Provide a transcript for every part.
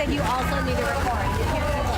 said you also need to record. You can't do that.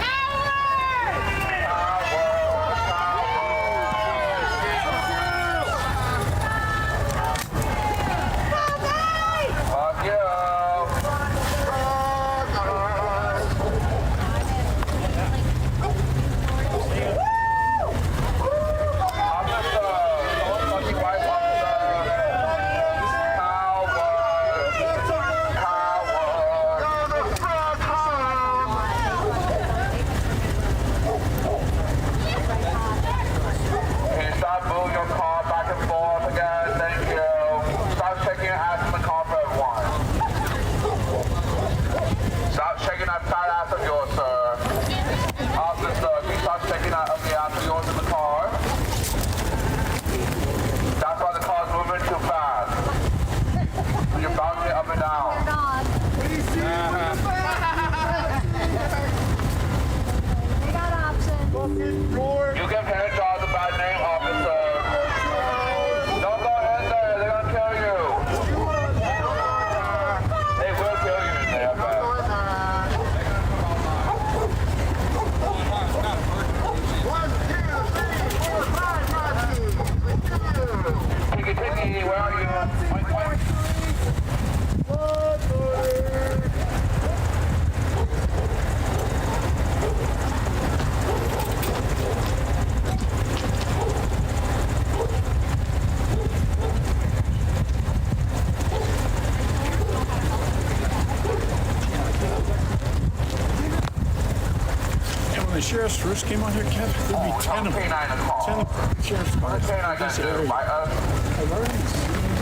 The sheriffs first came out here, Kev, there'd be 10 of them. 10 sheriff's cars in this area.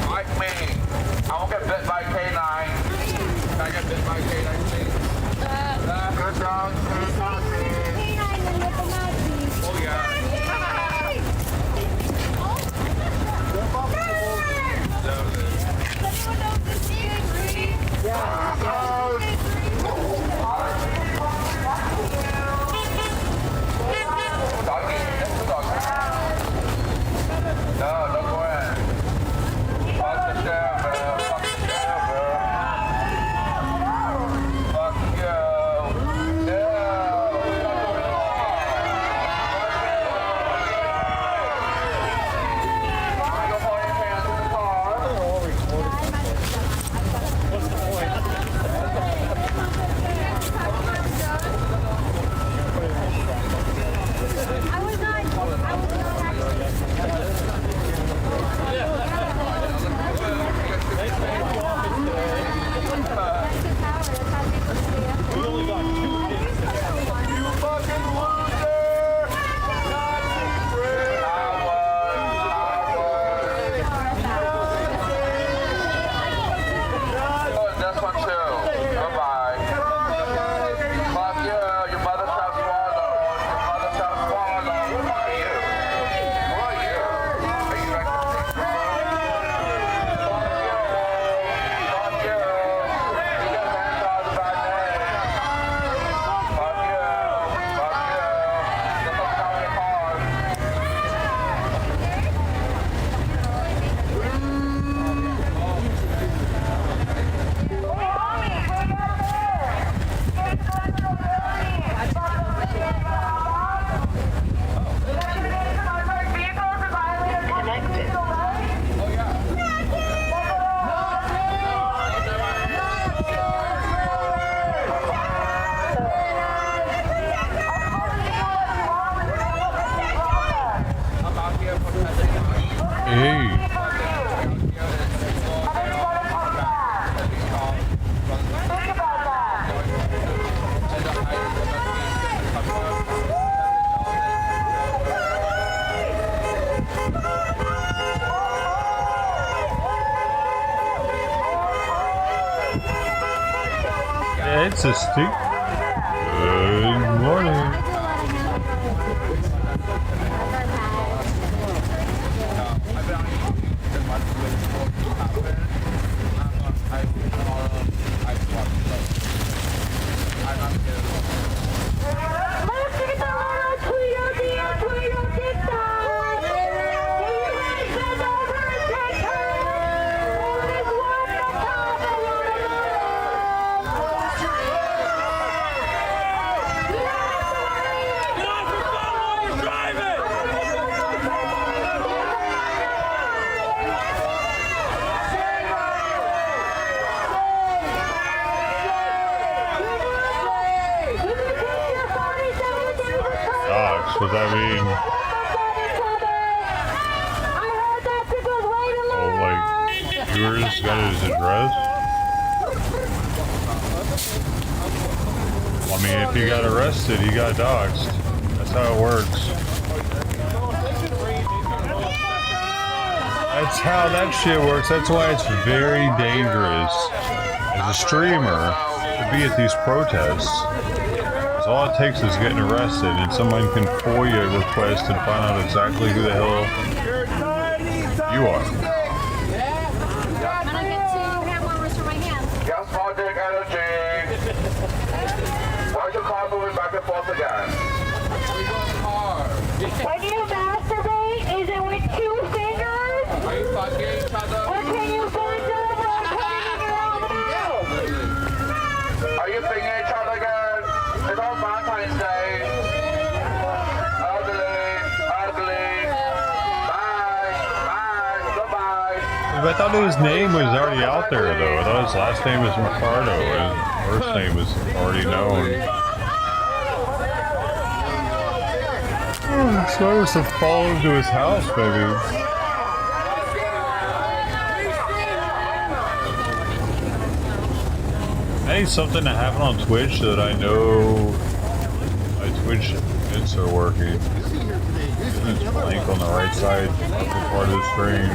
Like me. I won't get bit by K9. Can I get bit by K9, please? Good dog. Oh, yeah. It's a steep. Good morning. Would that mean? Oh, like yours got his address? I mean, if he got arrested, he got doxxed. That's how it works. That's how that shit works. That's why it's very dangerous as a streamer to be at these protests. Because all it takes is getting arrested and someone can FOIA request and find out exactly who the hell you are. I'm gonna get two hamburgers for my hands. Yes, small dick energy. Why's your car moving back and forth again? When you masturbate, is it with 2 fingers? Are you fucking each other? Or can you bend over and put it in your own mouth? Are you fingering each other again? It's on Valentine's Day. Ugly, ugly. Bye, bye, goodbye. I thought his name was already out there, though. I thought his last name was Ricardo and his first name was already known. So I must have followed to his house, maybe. I need something to happen on Twitch so that I know my Twitch bits are working. It's blank on the right side, upper part of the screen.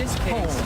this case,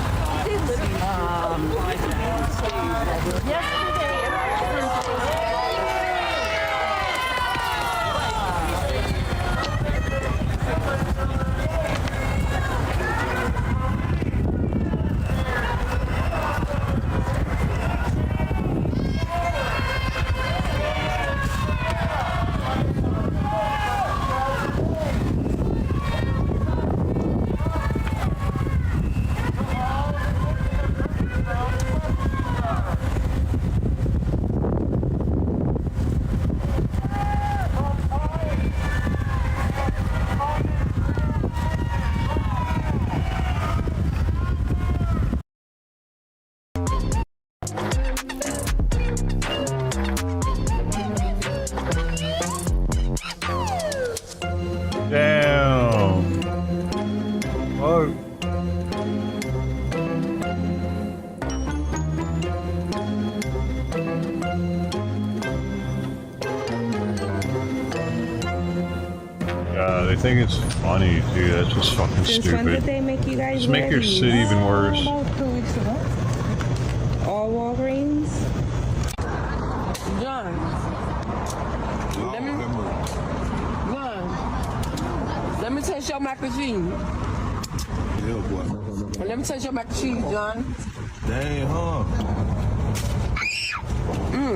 Damn. Oh. Yeah, they think it's funny, dude. That's just fucking Since stupid. when did they make you guys Just make your city even worse. About 2 weeks ago. All Walgreens. John. Let me taste your mac and cheese. Yeah, boy. Let me taste your mac and cheese, John. Dang, huh?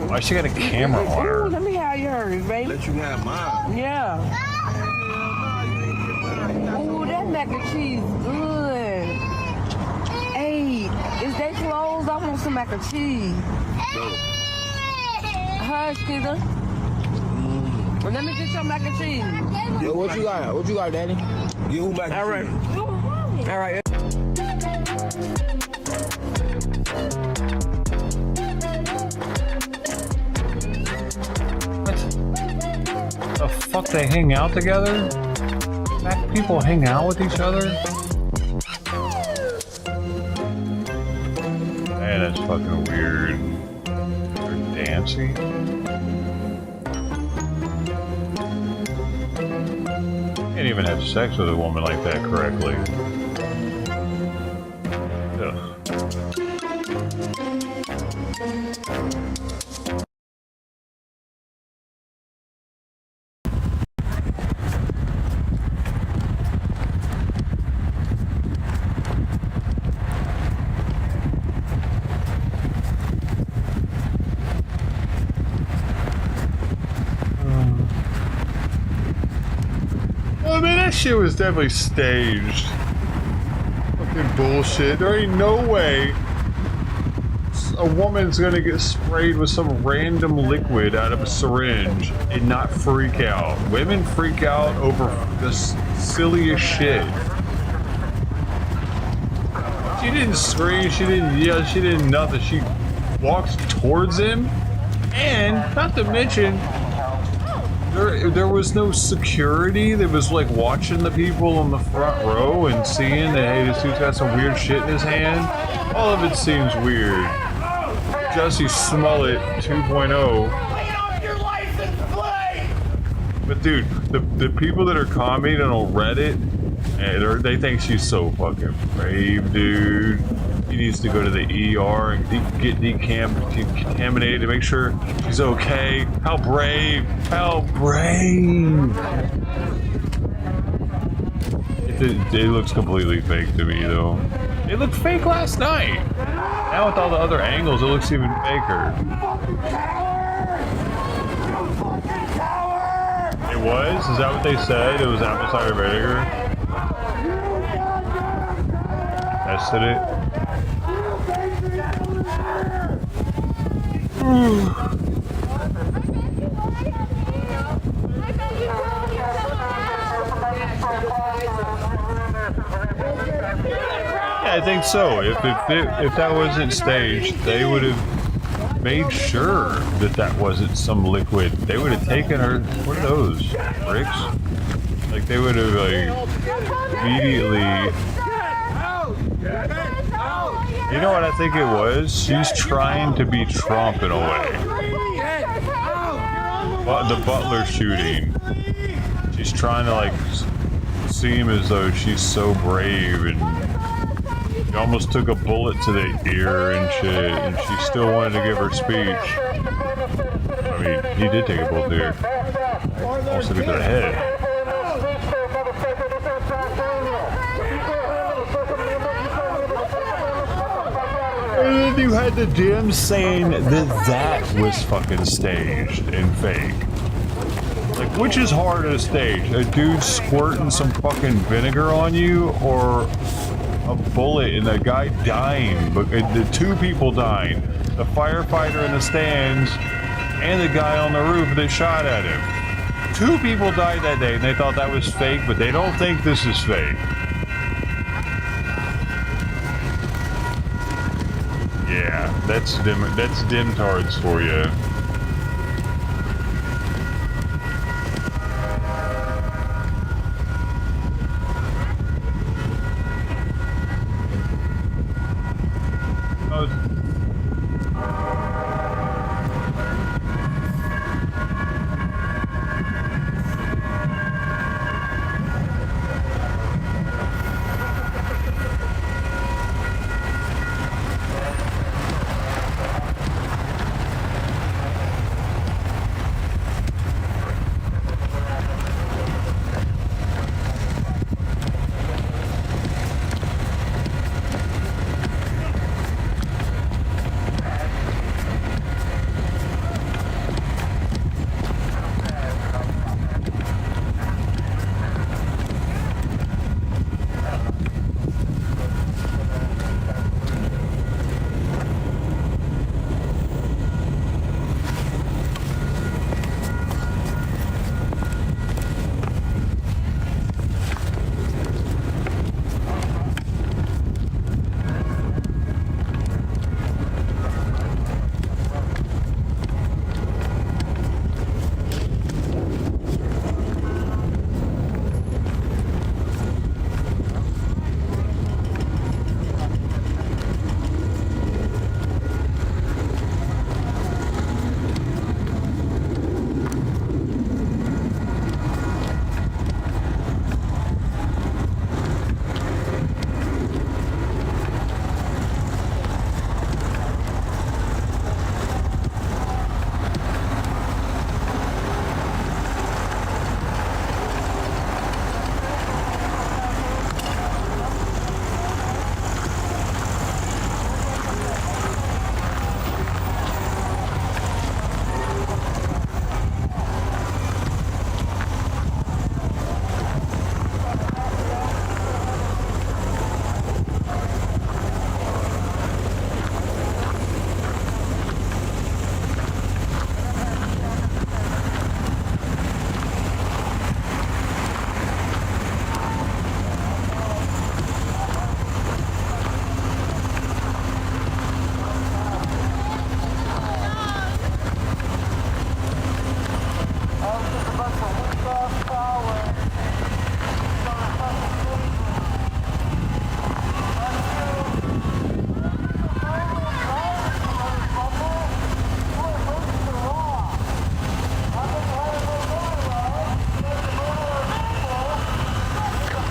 Why she got a camera on Ooh, her? let me have yours, baby. Let you have mine. Yeah. Ooh, that mac and cheese good. Hey, is they closed? I want some mac and cheese. Hush, kiddo. Well, let me get your mac and cheese. Yeah, What you got? What you got, Daddy? Get who back? All right. All right. The fuck, they hang out together? Black people hang out with each other? Man, that's fucking weird. They're dancing? Can't even have sex with a woman like that correctly. Ugh. I mean, that shit was definitely staged. Fucking bullshit. There ain't no way a woman's gonna get sprayed with some random liquid out of a syringe and not freak out. Women freak out over the silliest shit. She didn't scream, she didn't yell, she didn't nothing. She walks towards him, and not to mention, there was no security that was like watching the people in the front row and seeing that, hey, this dude's got some weird shit in his hand. All of it seems weird. Jussie Smollett 2.0. But dude, the people that are commenting on Reddit, they think she's so fucking brave, dude. He needs to go to the ER and get decontaminated to make sure she's okay. How brave! How brave! It looks completely fake to me, though. It looked fake last night. Now with all the other angles, it looks even faker. It was? Is that what they said? It was apple cider vinegar? Tested it. Yeah, I think so. If that wasn't staged, they would have made sure that wasn't some liquid. They would have taken her. What are those? Bricks? Like they would have like immediately. You know what I think it was? She's trying to be Trump in a way. But the Butler shooting. She's trying to like seem as though she's so brave and He almost took a bullet to the ear and shit, and she still wanted to give her speech. I mean, he did take a bullet to the ear. Almost took it to the head. And then you had the Dems saying that was fucking staged and fake. Like, which is harder to stage? A dude squirting some fucking vinegar on you, or a bullet and a guy dying? But the two people dying, the firefighter in the stands and the guy on the roof that shot at him. 2 people died that day, and they thought that was fake, but they don't think this is fake. Yeah, that's dimtards for you.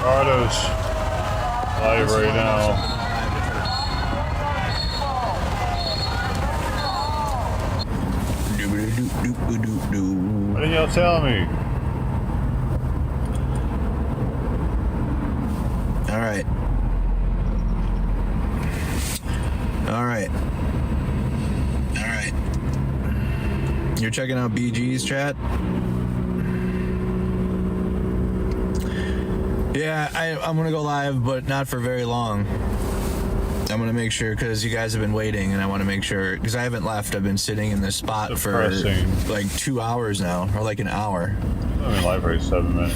Autos live right now. Why didn't y'all tell me? All right. All right. All right. You're checking out BG's chat? Yeah, I'm going to go live, but not for very long. I'm going to make sure, because you guys have been waiting, and I want to make sure, because I haven't left. I've been sitting in this spot for like 2 hours now, or like an hour. I'm in live for 7 minutes.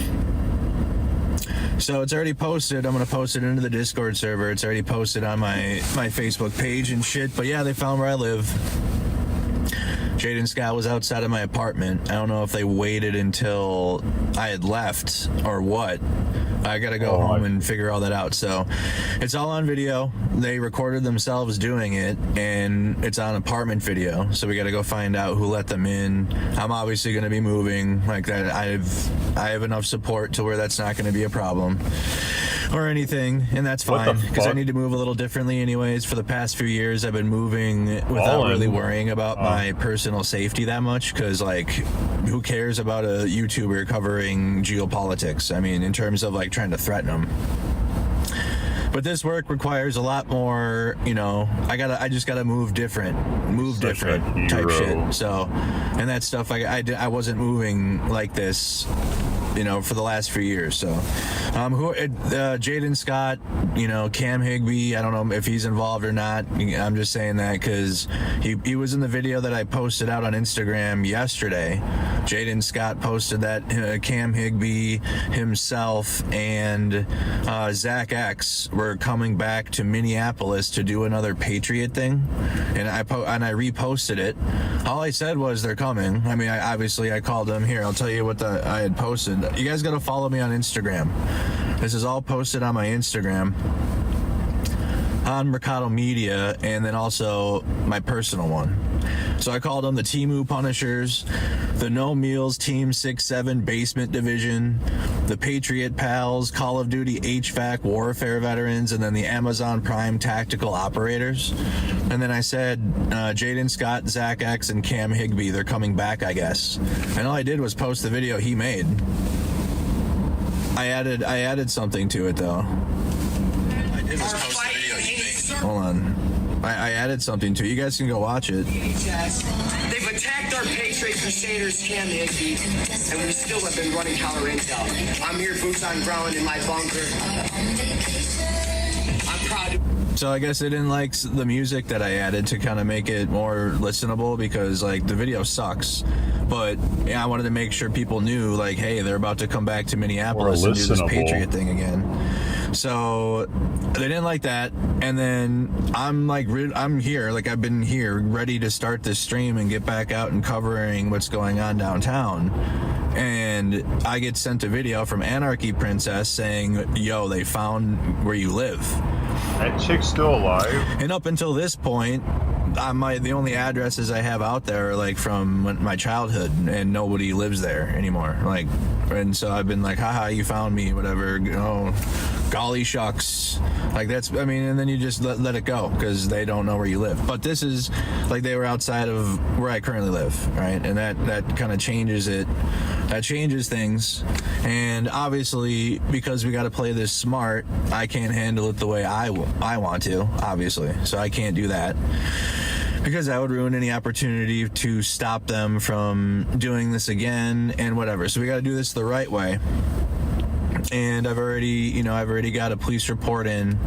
So it's already posted. I'm going to post it into the Discord server. It's already posted on my Facebook page and shit. But yeah, they found where I live. Jade and Scott was outside of my apartment. I don't know if they waited until I had left or what. I gotta go home and figure all that out. So it's all on video. They recorded themselves doing it, and it's on apartment video. So we gotta go find out who let them in. I'm obviously gonna be moving like that. I have enough support to where that's not gonna be a problem. or anything, and that's fine because I need to move a little differently anyways. For the past few years, I've been moving without really worrying about my personal safety that much because, like, who cares about a YouTuber covering geopolitics? I mean, in terms of, like, trying to threaten them. But this work requires a lot more, you know, I just gotta move different type shit. So, and that stuff, I wasn't moving like this, you know, for the last few years. So, Jaden Scott, you know, Cam Higbee, I don't know if he's involved or not. I'm just saying that because he was in the video that I posted out on Instagram yesterday. Jaden Scott posted that Cam Higbee, himself, and Zach X were coming back to Minneapolis to do another Patriot thing, and I reposted it. All I said was they're coming. I mean, I called them. Here, I'll tell you what I had posted. You guys got to follow me on Instagram. This is all posted on my Instagram, on Mercado Media, and then also my personal one. So I called them the Temu Punishers, the No Meals Team 6-7 Basement Division, the Patriot Pals, Call of Duty HVAC Warfare Veterans, and then the Amazon Prime Tactical Operators. And then I said Jaden Scott, Zach X, and Cam Higbee, they're coming back, I guess. And all I did was post the video he made. I added something to it, though. I did was post the video he made. Hold on. I added something to it. You guys can go watch it. They've attacked our Patriot Crusaders, Cam Higbee, and we still have been running counter intel. I'm here, boots on ground in my bunker. I'm proud to... So I guess they didn't like the music that I added to kind of make it more listenable because, like, the video sucks. But yeah, I wanted to make sure people knew, like, hey, they're about to come back to Minneapolis and do this Patriot thing again. So they didn't like that. And then I'm here, like, I've been here ready to start this stream and get back out and covering what's going on downtown. And I get sent a video from Anarchy Princess saying, yo, they found where you live. That chick's still alive? And up until this point, the only addresses I have out there are, like, from my childhood, and nobody lives there anymore. Like, and so I've been like, haha, you found me, whatever. Oh, golly shucks. Like, that's, I mean, and then you just let it go because they don't know where you live. But this is, like, they were outside of where I currently live, right? And that kind of changes it. That changes things. And obviously, because we got to play this smart, I can't handle it the way I want to, obviously. So I can't do that, because that would ruin any opportunity to stop them from doing this again and whatever. So we got to do this the right way. And I've already got a police report in.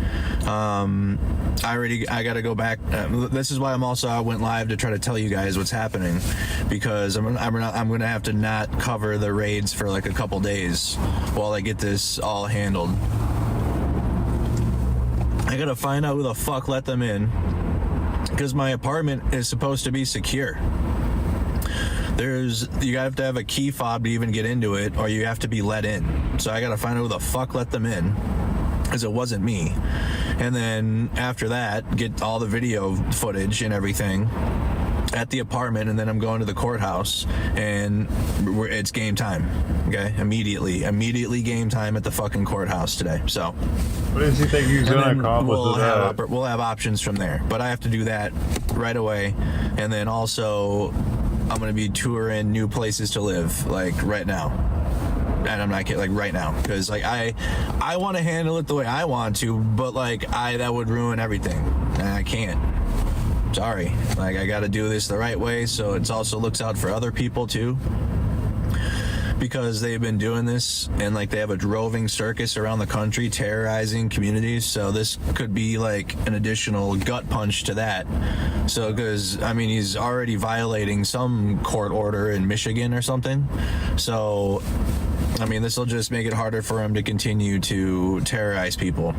I got to go back. This is why I went live to try to tell you guys what's happening, because I'm going to have to not cover the raids for like a couple days while I get this all handled. I got to find out who the fuck let them in, because my apartment is supposed to be secure. You have to have a key fob to even get into it, or you have to be let in. So I gotta find out who the fuck let them in, because it wasn't me. And then after that, get all the video footage and everything at the apartment, and then I'm going to the courthouse, and it's game time. Okay, immediately game time at the fucking courthouse today. So what does he think he's gonna accomplish? We'll have options from there, but I have to do that right away. And then also, I'm going to be touring new places to live, like, right now. And I'm not kidding, like, right now. Because, like, I want to handle it the way I want to, but, like, that would ruin everything. And I can't. Sorry. Like, I got to do this the right way, so it also looks out for other people, too. Because they've been doing this, and, like, they have a roving circus around the country terrorizing communities, so this could be like an additional gut punch to that. So, because, I mean, he's already violating some court order in Michigan or something. So, I mean, this will just make it harder for him to continue to terrorize people.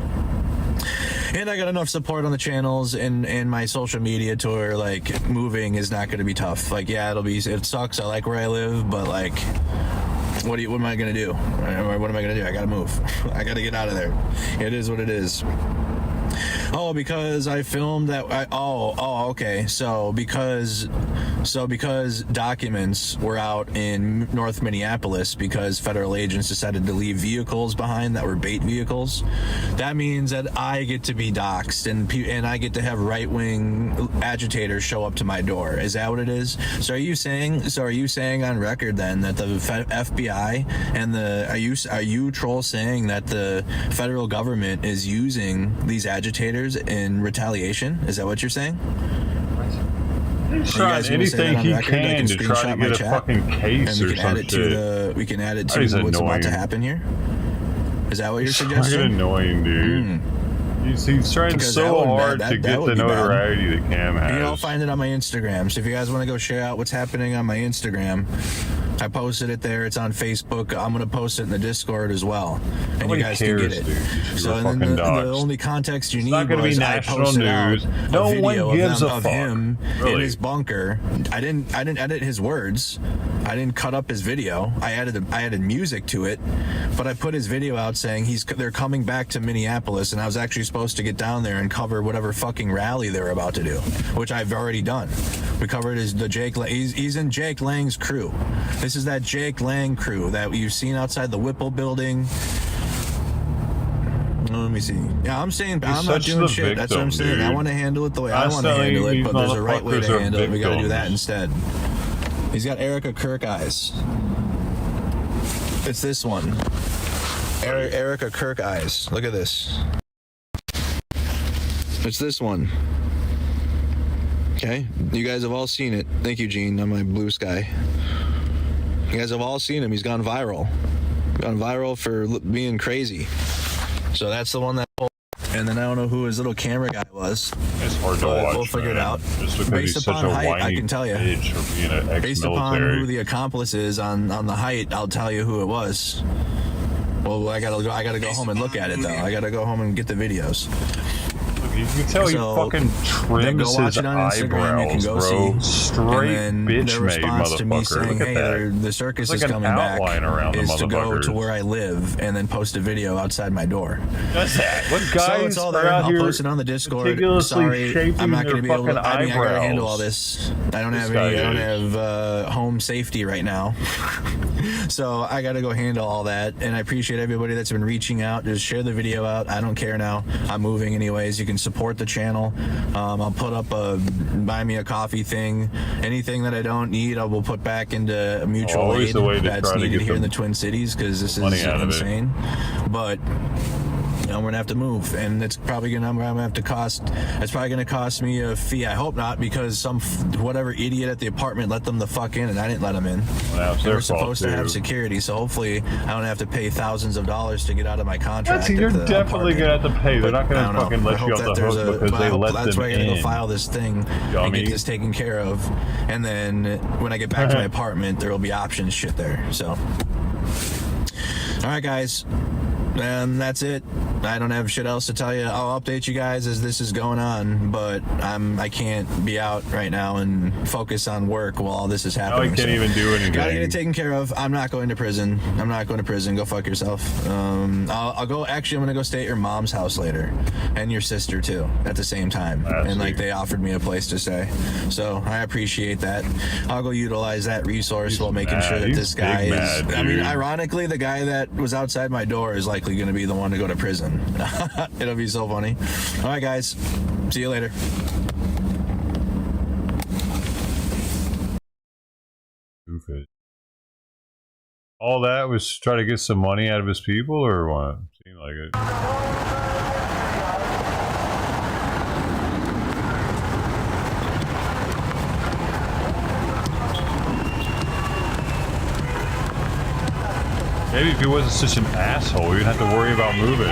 And I got enough support on the channels and my social media to where, like, moving is not going to be tough. Like, yeah, it sucks. I like where I live, but, like, what am I going to do? What am I going to do? I got to move. I got to get out of there. It is what it is. Oh, because I filmed that. Okay. So because documents were out in North Minneapolis because federal agents decided to leave vehicles behind that were bait vehicles. That means that I get to be doxxed and I get to have right-wing agitators show up to my door. Is that what it is? So are you saying on record then that the FBI and are you troll saying that the federal government is using these agitators in retaliation? Is that what you're saying? He's trying anything he can to try to get a fucking case or some shit. We can add it to what's about to happen here. Is that what you're suggesting? Fucking annoying, dude. He's trying so hard to get the notoriety that Cam has. You can all find it on my Instagram. So if you guys want to go share out what's happening on my Instagram, I posted it there. It's on Facebook. I'm going to post it in the Discord as well. And you guys can get it. So the only context you need was I posted out a video of him in his bunker. I didn't edit his words. I didn't cut up his video. I added music to it, but I put his video out saying they're coming back to Minneapolis, and I was actually supposed to get down there and cover whatever fucking rally they're about to do, which I've already done. We covered he's in Jake Lang's crew. This is that Jake Lang crew that you've seen outside the Whipple building. Let me see. Yeah, I'm saying I'm not doing shit. That's what I'm saying. I want to handle it the way I want to handle it, but there's a right way to handle it. We got to do that instead. He's got Erica Kirk eyes. It's this one. Erica Kirk eyes. Look at this. It's this one. Okay? You guys have all seen it. Thank you, Gene, on my blue sky. You guys have all seen him. He's gone viral. Gone viral for being crazy. So that's the one that... And then I don't know who his little camera guy was. It's hard to watch. We'll figure it out. Based upon height, I can tell you. Based upon who the accomplice is on the height, I'll tell you who it was. Well, I gotta go home and look at it though. I gotta go home and get the videos. You can tell he fucking trims his eyebrows, bro. Straight bitch made, motherfucker. Look at that. The circus is coming back. Is to go to where I live and then post a video outside my door. What's that? What guys so it's all there. I'll post it on the Discord. Sorry, I'm not going to be able to. I gotta handle all this. I don't have home safety right now. So I got to go handle all that. And I appreciate everybody that's been reaching out. Just share the video out. I don't care now. I'm moving anyways. You can support the channel. I'll put up a buy me a coffee thing. Anything that I don't need, I will put back into mutual aid that's needed here in the Twin Cities, because this is insane. But we're gonna have to move, and it's probably gonna have to cost. It's probably gonna cost me a fee. I hope not, because some whatever idiot at the apartment let them the fuck in, and I didn't let them in. They were supposed to have security, so hopefully I don't have to pay thousands of dollars to get out of my contract. You're definitely gonna have to pay. They're not gonna fucking let you off the hook because they let them in. That's why I gotta go file this thing and get this taken care of, and then when I get back to my apartment, there will be options shit there. So, all right, guys. And that's it. I don't have shit else to tell you. I'll update you guys as this is going on, but I can't be out right now and focus on work while all this is happening. I can't even do anything. Gotta get it taken care of. I'm not going to prison. I'm not going to prison. Go fuck yourself. I'll go. Actually, I'm gonna go stay at your mom's house later, and your sister too, at the same time. And like they offered me a place to stay, so I appreciate that. I'll go utilize that resource while making sure that this guy is. I mean, ironically, the guy that was outside my door is likely going to be the one to go to prison. It'll be so funny. All right, guys. See you later. Stupid. All that was to try to get some money out of his people, or what? Seemed like it. Maybe if he wasn't such an asshole, we wouldn't have to worry about moving.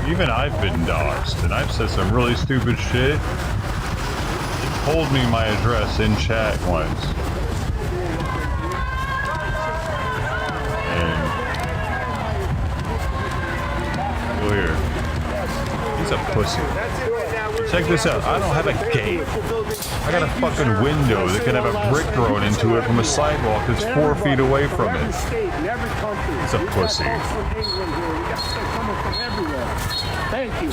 Even I've been doxxed, and I've said some really stupid shit. He told me my address in chat once. And... clear. He's a pussy. Check this out. I don't have a gate. I got a fucking window that can have a brick thrown into it from a sidewalk that's 4 feet away from it. It's a pussy. Thank you.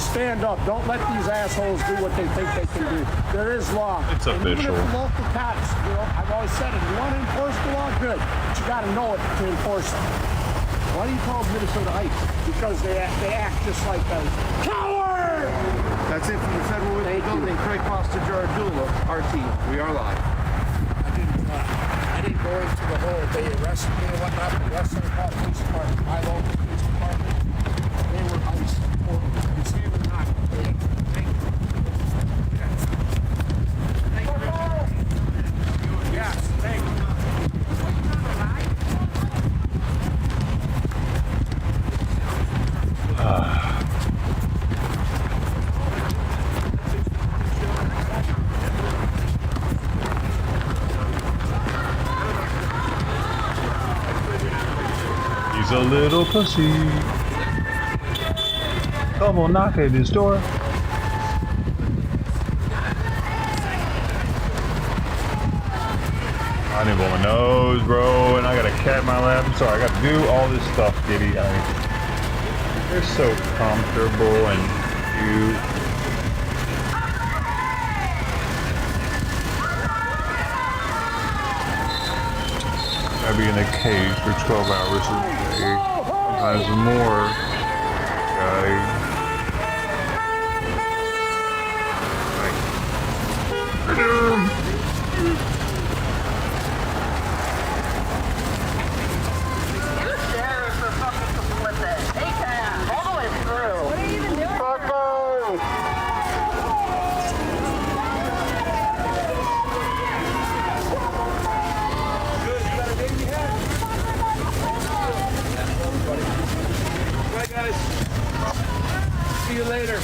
Stand up. Don't let these assholes do what they think they can do. There is law. It's and official. even if local cops, you know, I've always said it. You want to enforce the law, good. But you got to know it to enforce it. Why do you call them Minnesota Heights? Because they act just like a coward! That's it from the Federal Witness Building. Craig Foster, Jaradula, RT. We are live. I didn't go into the whole, they arrested me and whatnot, the Western Police Department, my local police department, they were ICE. You see it or not? Thank you. Yes, thank you. He's a little pussy. Come on, knock at his door. I need my nose, bro, and I got a cat in my lap. I'm sorry, I got to do all this stuff, Kitty. They're so comfortable and cute. I'd be in a cage for 12 hours a day, sometimes more, guys. See you later.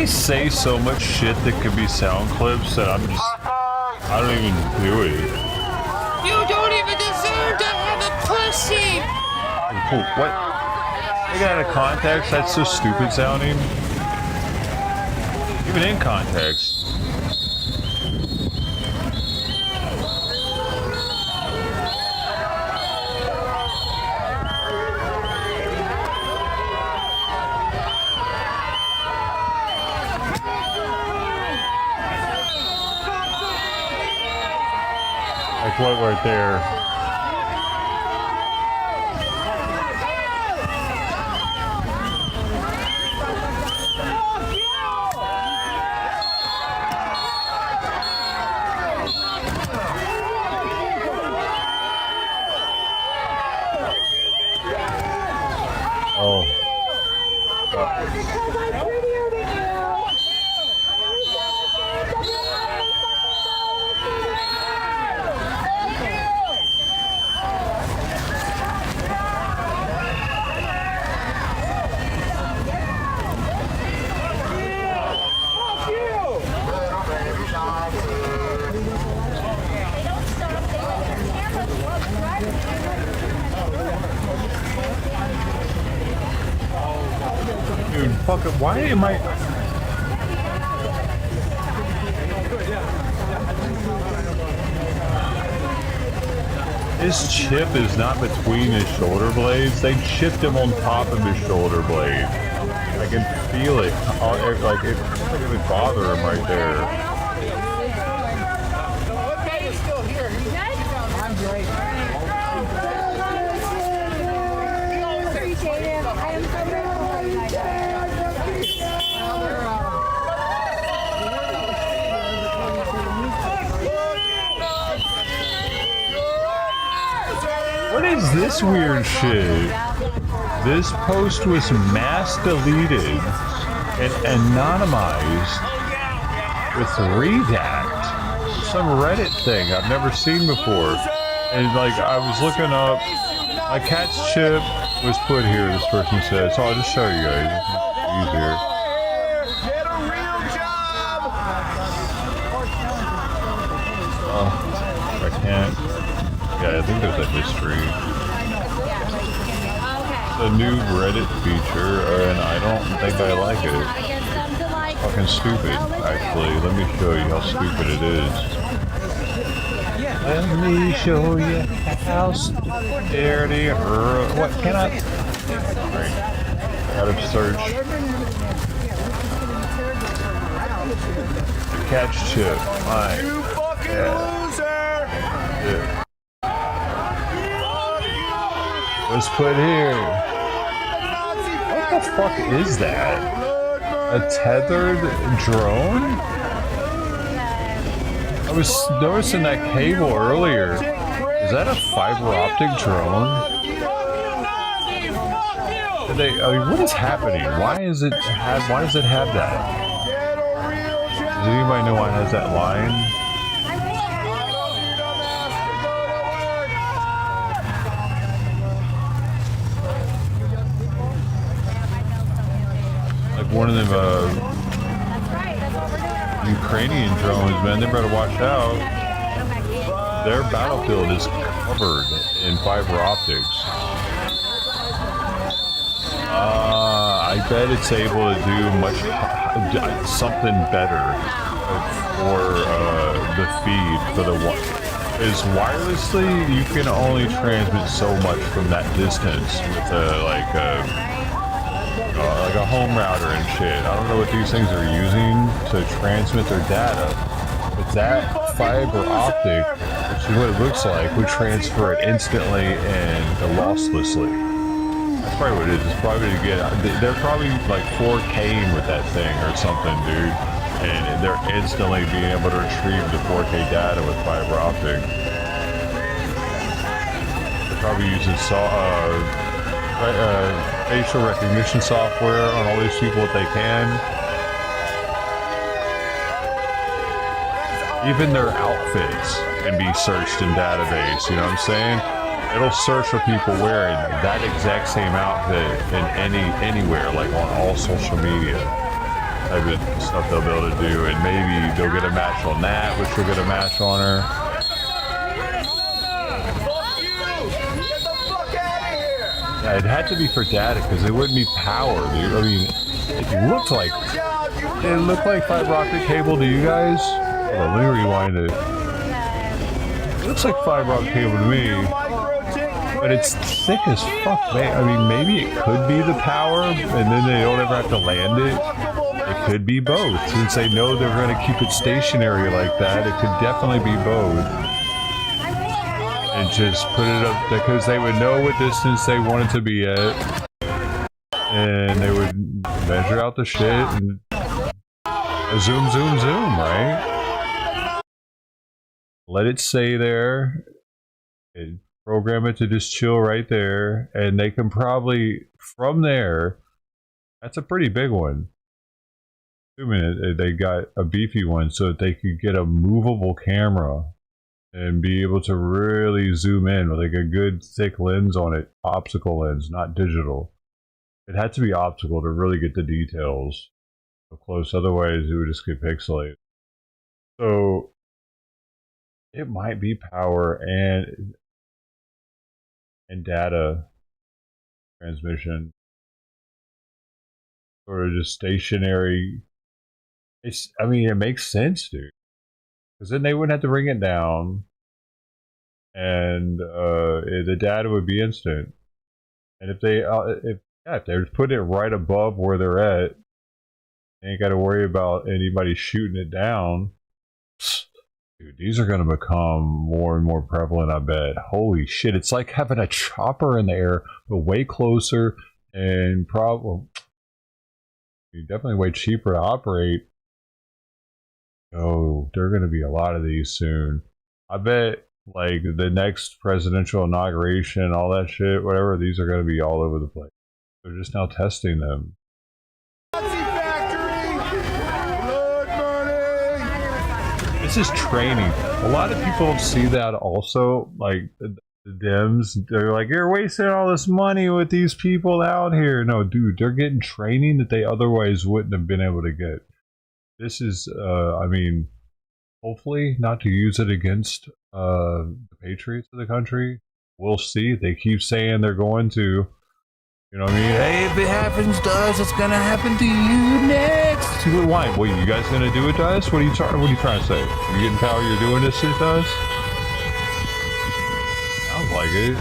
I say so much shit that could be sound clips that I don't even do it. You don't even deserve to have a pussy! What? Take it out of context, that's so stupid sounding. Even in context. Like what right there? Oh. Dude, fuck it. Why am I? This chip is not between his shoulder blades. They chipped him on top of his shoulder blade. I can feel it. Like it would bother him right there. Okay, you're still here. I'm great. Appreciate it. I am so grateful for you guys. What is this weird shit? This post was mass deleted and anonymized with redact. Some Reddit thing I've never seen before. And like I was looking up, my cat's chip was put here, this person said. So I'll just show you guys. It's easier. Oh, I can't. Yeah, I think there's a history. It's a new Reddit feature, and I don't think I like it. Fucking stupid, actually. Let me show you how stupid it is. Let me show you how dirty. What can I? Right. Gotta search. Catch chip. Fine. You fucking loser! Yeah. Was put here. What the fuck is that? A tethered drone? I was noticing that cable earlier. Is that a fiber optic drone? I mean, what is happening? Why does it have that? Does anybody know why it has that line? One of them Ukrainian drones, man, they better watch out. Their battlefield is covered in fiber optics. I bet it's able to do something better for the feed for the is wirelessly. You can only transmit so much from that distance with like a home router and shit. I don't know what these things are using to transmit their data. But that fiber optic, which is what it looks like, would transfer it instantly and losslessly. That's probably what it is. It's probably to get. They're probably like 4K'ing with that thing or something, dude. And they're instantly being able to retrieve the 4K data with fiber optic. They're probably using facial recognition software on all these people that they can. Even their outfits can be searched in database, you know what I'm saying? It'll search for people wearing that exact same outfit in anywhere, like on all social media. type of stuff they'll be able to do, and maybe they'll get a match on that, which will get a match on her. Yeah, it had to be for data because it wouldn't be power, dude. I mean, it looked like fiber optic cable to you guys. Hold on, let me rewind it. It looks like fiber optic cable to me, but it's thick as fuck, man. I mean, maybe it could be the power, and then they don't ever have to land it. It could be both, since they know they're going to keep it stationary like that. It could definitely be both. And just put it up because they would know what distance they wanted to be at, and they would measure out the shit and zoom, zoom, zoom, right? Let it stay there, and program it to just chill right there, and they can probably, from there, that's a pretty big one. Assuming they got a beefy one so that they could get a movable camera and be able to really zoom in with like a good thick lens on it, optical lens, not digital. It had to be optical to really get the details up close, otherwise it would just get pixelated. So it might be power and data transmission, sort of just stationary. I mean, it makes sense, dude. Because then they wouldn't have to bring it down, and the data would be instant. And if they're putting it right above where they're at, they ain't got to worry about anybody shooting it down. Dude, these are going to become more and more prevalent, I bet. Holy shit, it's like having a chopper in the air, but way closer and probably definitely way cheaper to operate. Oh, there are going to be a lot of these soon. I bet, like, the next presidential inauguration, all that shit, whatever, these are going to be all over the place. They're just now testing them. This is training. A lot of people see that also, like, the Dems, they're like, you're wasting all this money with these people out here. No, dude, they're getting training that they otherwise wouldn't have been able to get. This is, I mean, hopefully not to use it against the patriots of the country. We'll see. They keep saying they're going to. You know what I mean? Hey, if it happens to us, it's going to happen to you next. Why? What, you guys going to do it to us? What are you trying to say? You getting power, you're doing this shit to us? Sounds like it.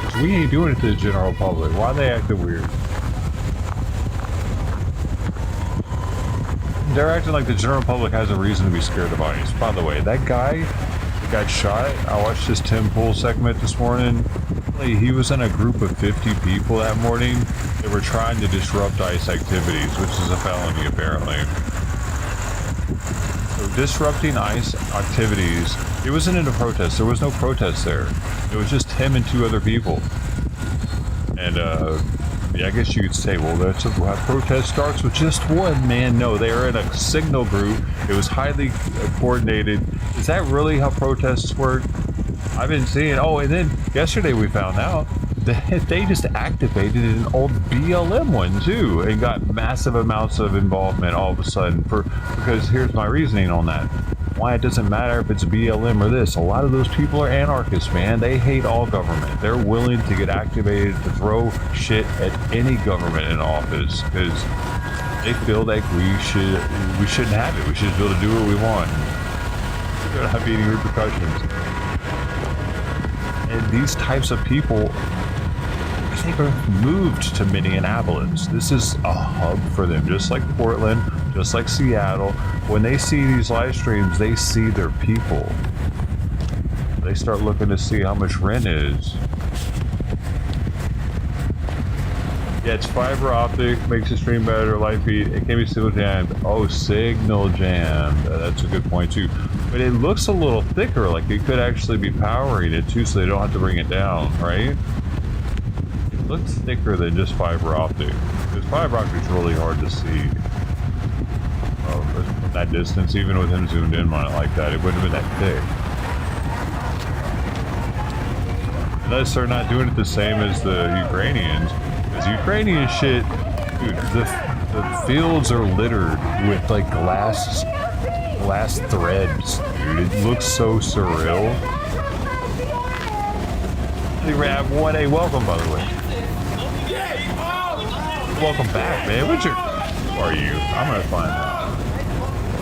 Because we ain't doing it to the general public. Why are they acting weird? They're acting like the general public has a reason to be scared of ICE. By the way, that guy that got shot, I watched this Tim Pool segment this morning. He was in a group of 50 people that morning. They were trying to disrupt ICE activities, which is a felony apparently. So disrupting ICE activities, it wasn't in a protest. There was no protest there. It was just him and 2 other people. And yeah, I guess you could say, well, that's how protest starts with just one man. No, they were in a signal group. It was highly coordinated. Is that really how protests work? I've been seeing. Oh, and then yesterday we found out that they just activated an old BLM one too, and got massive amounts of involvement all of a sudden. Because here's my reasoning on that. Why it doesn't matter if it's BLM or this. A lot of those people are anarchists, man. They hate all government. They're willing to get activated to throw shit at any government in office because they feel like we shouldn't have it. We should be able to do what we want. There don't have any repercussions. And these types of people, they were moved to Minneapolis. This is a hub for them, just like Portland, just like Seattle. When they see these live streams, they see their people. They start looking to see how much rent is. Yeah, it's fiber optic, makes the stream better, light feed. It can be signal jammed. Oh, signal jammed. That's a good point too. But it looks a little thicker, like it could actually be powering it too, so they don't have to bring it down, right? It looks thicker than just fiber optic. Because fiber optic is really hard to see. From that distance, even with him zoomed in on it like that, it wouldn't have been that thick. Unless they're not doing it the same as the Ukrainians. Because Ukrainian shit, Dude, the fields are littered with like glass threads, dude. It looks so surreal. Hey, Rab 1A, welcome by the way. Welcome back, man. Who are you? I'm gonna find out.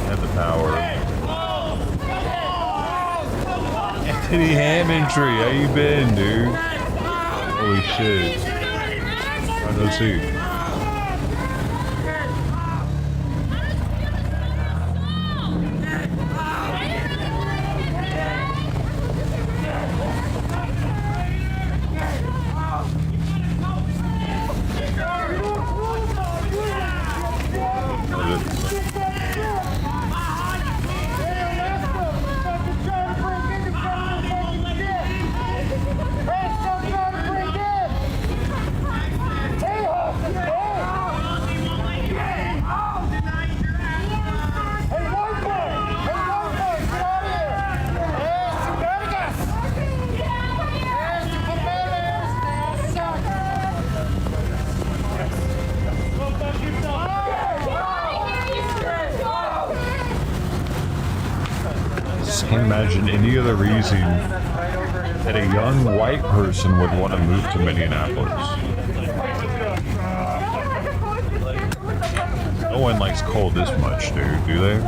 Have the power. Anthony Hammondry, how you been, dude? Holy shit. I don't see. Can't imagine any other reason that a young white person would want to move to Minneapolis. No one likes cold this much, dude, do they?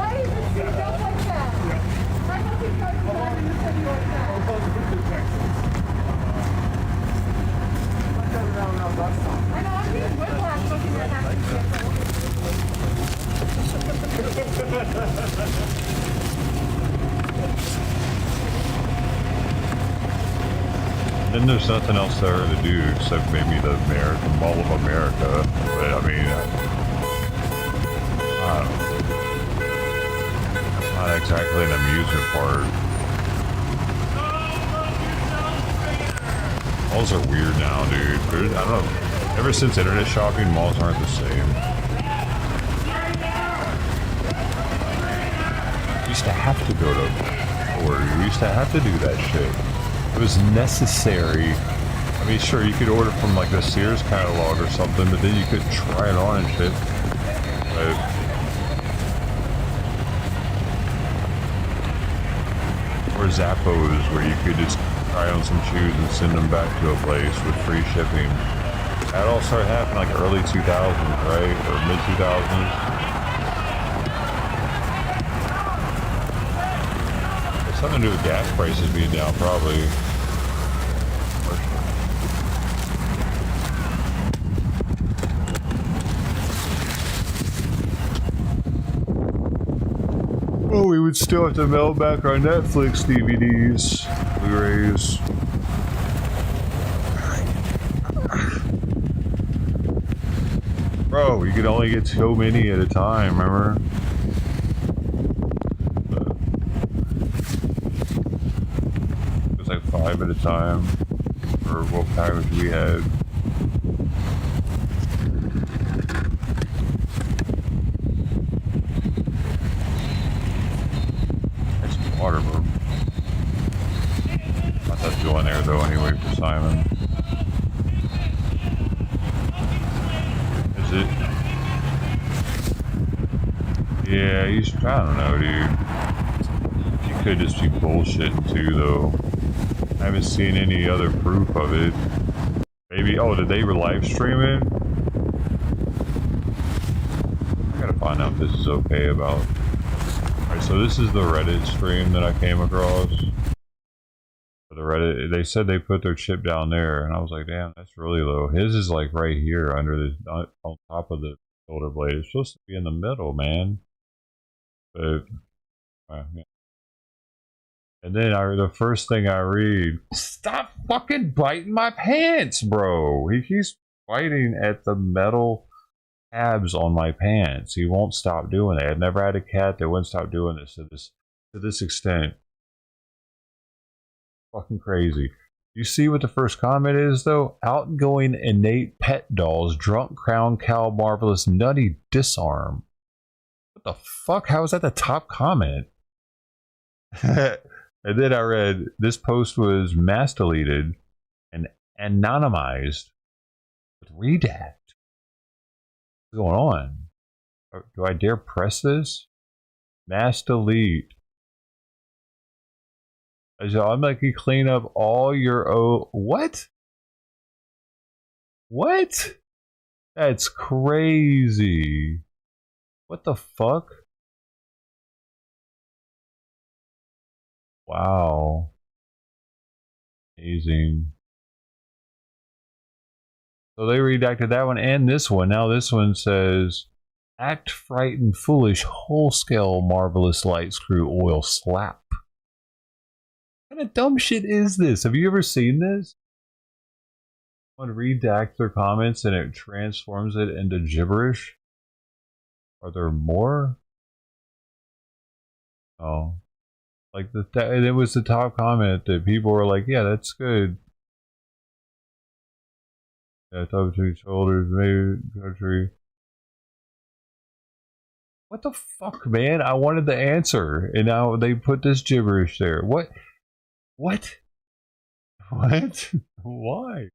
Then there's nothing else there to do except maybe the Mall of America. But I mean, I don't know. Not exactly an amusement park. Malls are weird now, dude. I don't know. Ever since internet shopping, malls aren't the same. You used to have to go to order. You used to have to do that shit. It was necessary. I mean, sure, you could order from like the Sears catalog or something, but then you could try it on and shit. But or Zappos, where you could just try on some shoes and send them back to a place with free shipping. That all started happening like early 2000s, right? Or mid 2000s. Something to do with gas prices being down, probably. Well, we would still have to mail back our Netflix DVDs, Blu-rays. Bro, you could only get so many at a time, remember? Like 5 at a time, or what package we had. There's some water, bro. I thought you in there though anyway for Simon. Is it? Yeah, he's, I don't know, dude. You could just be bullshitting too though. I haven't seen any other proof of it. Maybe, oh, did they live stream it? I gotta find out if this is okay about. Alright, so this is the Reddit stream that I came across. For the Reddit, they said they put their chip down there, and I was like, damn, that's really low. His is like right here under the, on top of the shoulder blade. It's supposed to be in the middle, man. But, yeah. And then the first thing I read, stop fucking biting my pants, bro. He keeps biting at the metal tabs on my pants. He won't stop doing it. I've never had a cat that wouldn't stop doing this to this extent. Fucking crazy. You see what the first comment is though? Outgoing innate pet dolls, drunk crown cow, marvelous nutty disarm. What the fuck? How is that the top comment? And then I read, this post was mass deleted and anonymized with redact. going on? Do I dare press this? Mass delete. So I'm like, you clean up all your what? What? That's crazy. What the fuck? Wow. Amazing. So they redacted that one and this one. Now this one says, act frightened, foolish, whole scale, marvelous light screw oil slap. What kind of dumb shit is this? Have you ever seen this? Someone redacts their comments and it transforms it into gibberish? Are there more? Oh. Like it was the top comment that people were like, yeah, that's good. Yeah, top two shoulders, maybe country. What the fuck, man? I wanted the answer, and now they put this gibberish there. What? What? What? Why?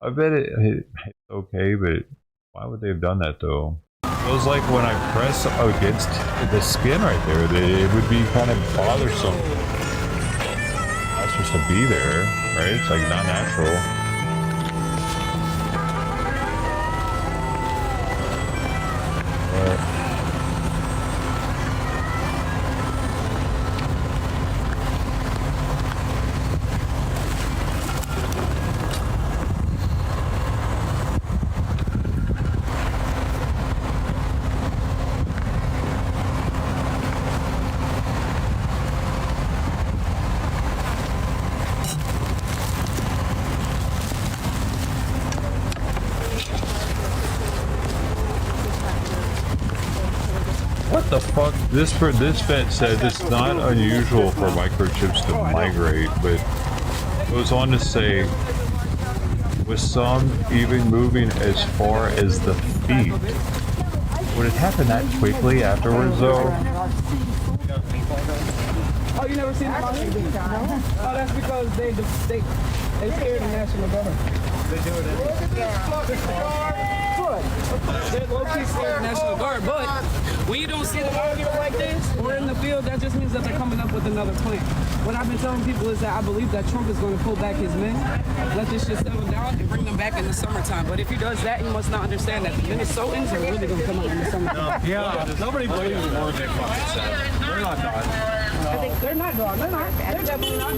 I bet it's okay, but why would they have done that though? It feels like when I press against the skin right there, that it would be kind of bothersome. Not supposed to be there, right? It's like not natural. What the fuck? This vet said it's not unusual for microchips to migrate, but goes on to say, with some even moving as far as the feet. Would it happen that quickly afterwards, though? Oh, you never seen the monkey? No. Oh, that's because they scared the National Guard. They do it They're low-key scared the National Guard, but when you don't see the monkey like this, or in the field, that just means that they're coming up with another plan. What I've been telling people is that I believe that Trump is going to pull back his men, let this shit settle down, and bring them back in the summertime. But if he does that, he must not understand that the Minnesotans are really going to come out in the summertime. Yeah, nobody believes the word they fucking said. They're not done. I think they're not done. They're not. They're definitely not.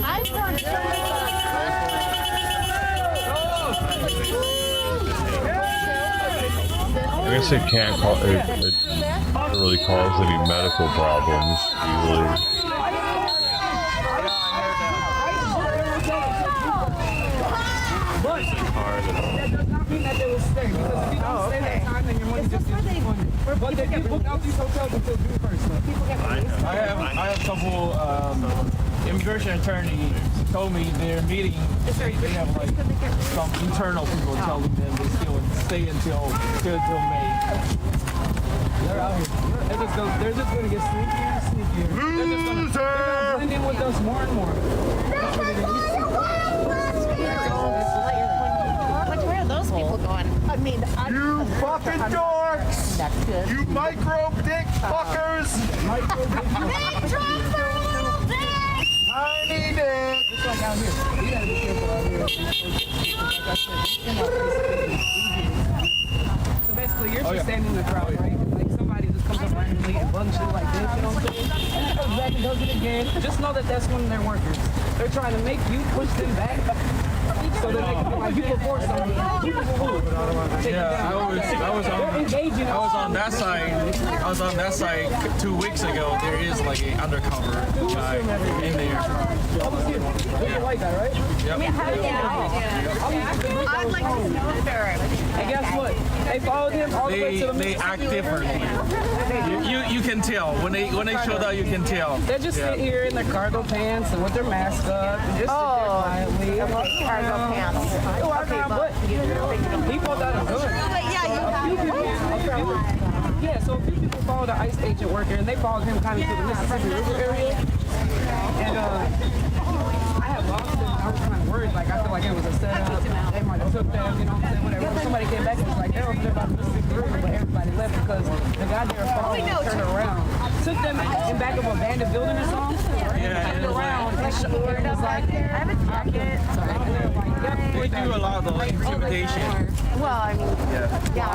I guess it can't cause it doesn't really cause any medical problems usually. But that does not mean that they will stay, because if you don't stay that time, then your money just gets refunded. But they do book out these hotels until June 1st. I have a couple immigration attorneys told me they're meeting. They have like some internal people telling them they still stay until May. They're out here. They're just going to get sneakier and sneakier. They're just going to blend in with us more and more. That's what it is. Where are those people going? I mean, you fucking dorks! That's good. You micro dick fuckers! They drunk for a little bit! Tiny dick! Just like out here. You gotta be careful out here. So basically, you're just standing in the crowd, right? Like somebody just comes up randomly and bunch shit like this, you know what I'm saying? And then comes back and does it again. Just know that that's one of their workers. They're trying to make you push them back. So that they can be like, you report something. Yeah, I was on that side. I was on that side 2 weeks ago. There is like an undercover guy in there. You're a white guy, right? Yep. I'd like to know and guess what? They followed him all the way to the They act differently. You can tell when they showed up. You can tell. They just sit here in their cargo pants and with their mask up and just sit there quietly. cargo pants. But people that are good. Yeah, so a few people followed the ICE agent worker and they followed him kind of to the Mississippi River area. And I had lost it. I was trying to worried. Like, I feel like it was a setup. They might have took them, you know what I'm saying? Whatever. When somebody came back and was like, they're over there by the Mississippi River, but everybody left because the guy there turned around. Took them in back of a abandoned building or something. Turned around and was like, I have a jacket. We do a lot of intimidation. Well, I mean, yeah,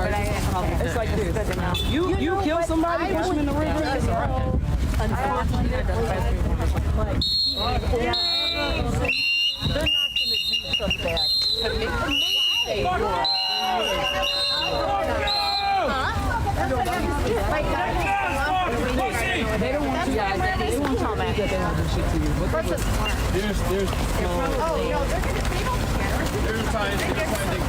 but it's like this. You kill somebody, push them in the river, it's alright. Unfortunately, they're not going to do something to make them stay. They don't want you guys. They want y'all back. They don't do shit to you. But there's times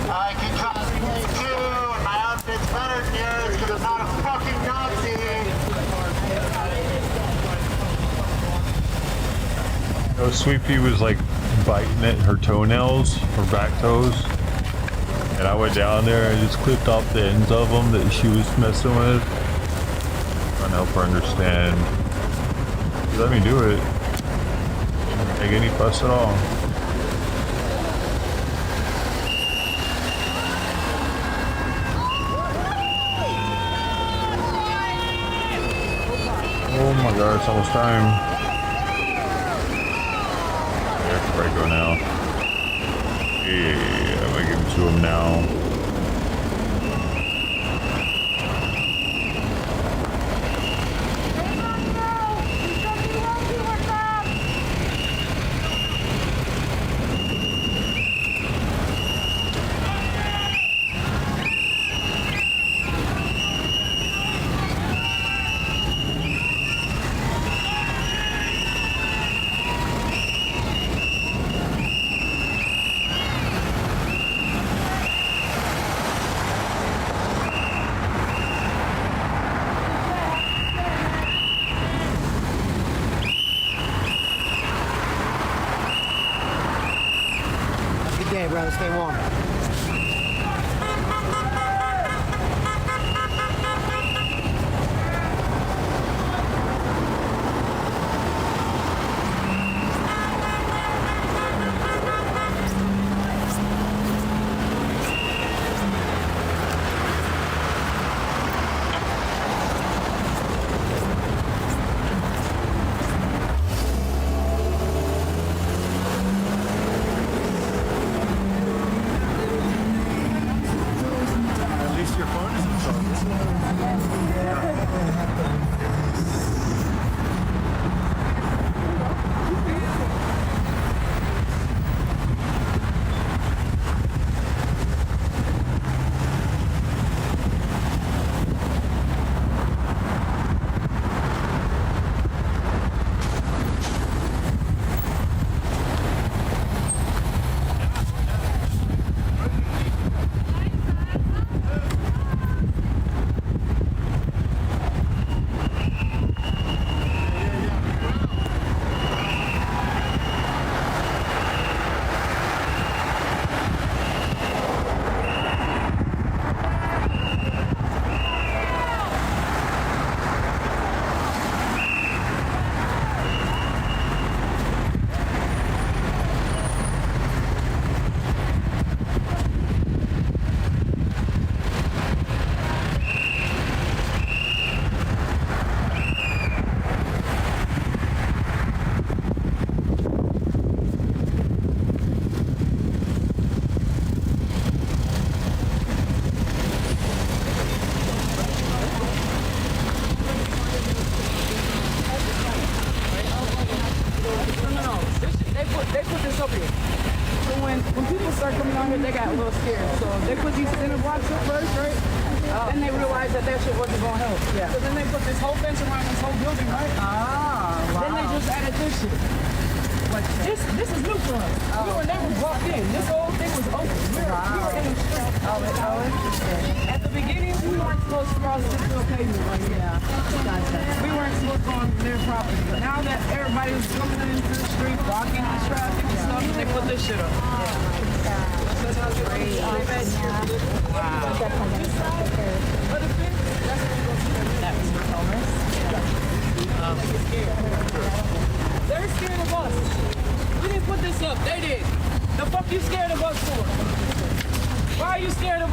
I can copy me too, and my outfit's better than yours because I'm not a fucking Nazi. Sweet Pea was like biting at her toenails, her back toes. And I went down there and just clipped off the ends of them that she was messing with. Trying to help her understand. She let me do it. Didn't make any fuss at all. Oh my god, it's almost time. There's the break go now. Yeah, I'm gonna give it to him now. Brother, stay warm.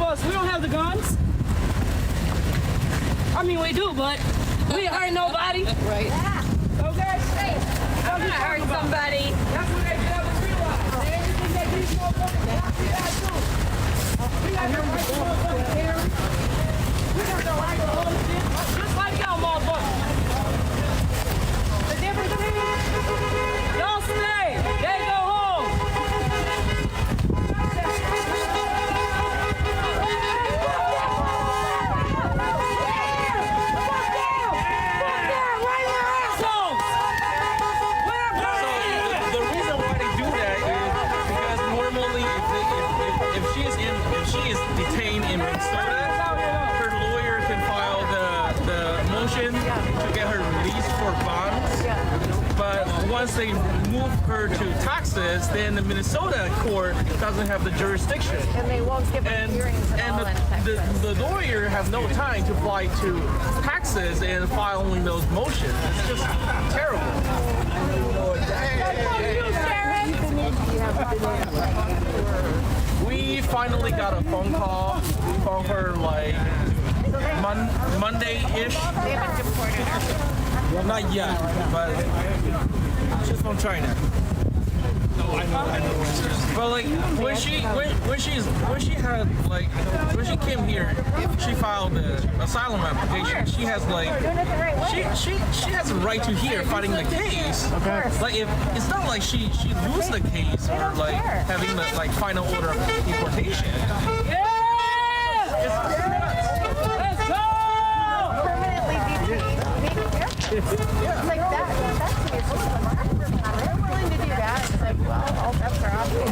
us. We don't have the guns. I mean, we do, but we ain't hurt nobody. Right. Okay? I'm gonna hurt somebody. That's what they never realize. Everything that these motherfuckers got to do. We got the right to motherfucking carry. We got the right to hold shit. Just like y'all motherfuckers. The difference is, y'all stay. They go home. The reason why they do that is because normally if she is detained in Minnesota, her lawyer can file the motion to get her released for bonds. But once they move her to Texas, then the Minnesota court doesn't have the jurisdiction. And they won't give her hearings at all in Texas. The lawyer has no time to fly to Texas and filing those motions. It's just terrible. We finally got a phone call from her like Monday-ish. They haven't deported her. Well, not yet, but she's from China. But like when she came here, she filed the asylum application. She has like she has a right to here fighting the case. Okay. Like if it's not like she lose the case or like having the like final order of deportation. Let's go! Permanently detained. Yeah. Like that. That's the issue. They're willing to do that. It's like, well, that's our option.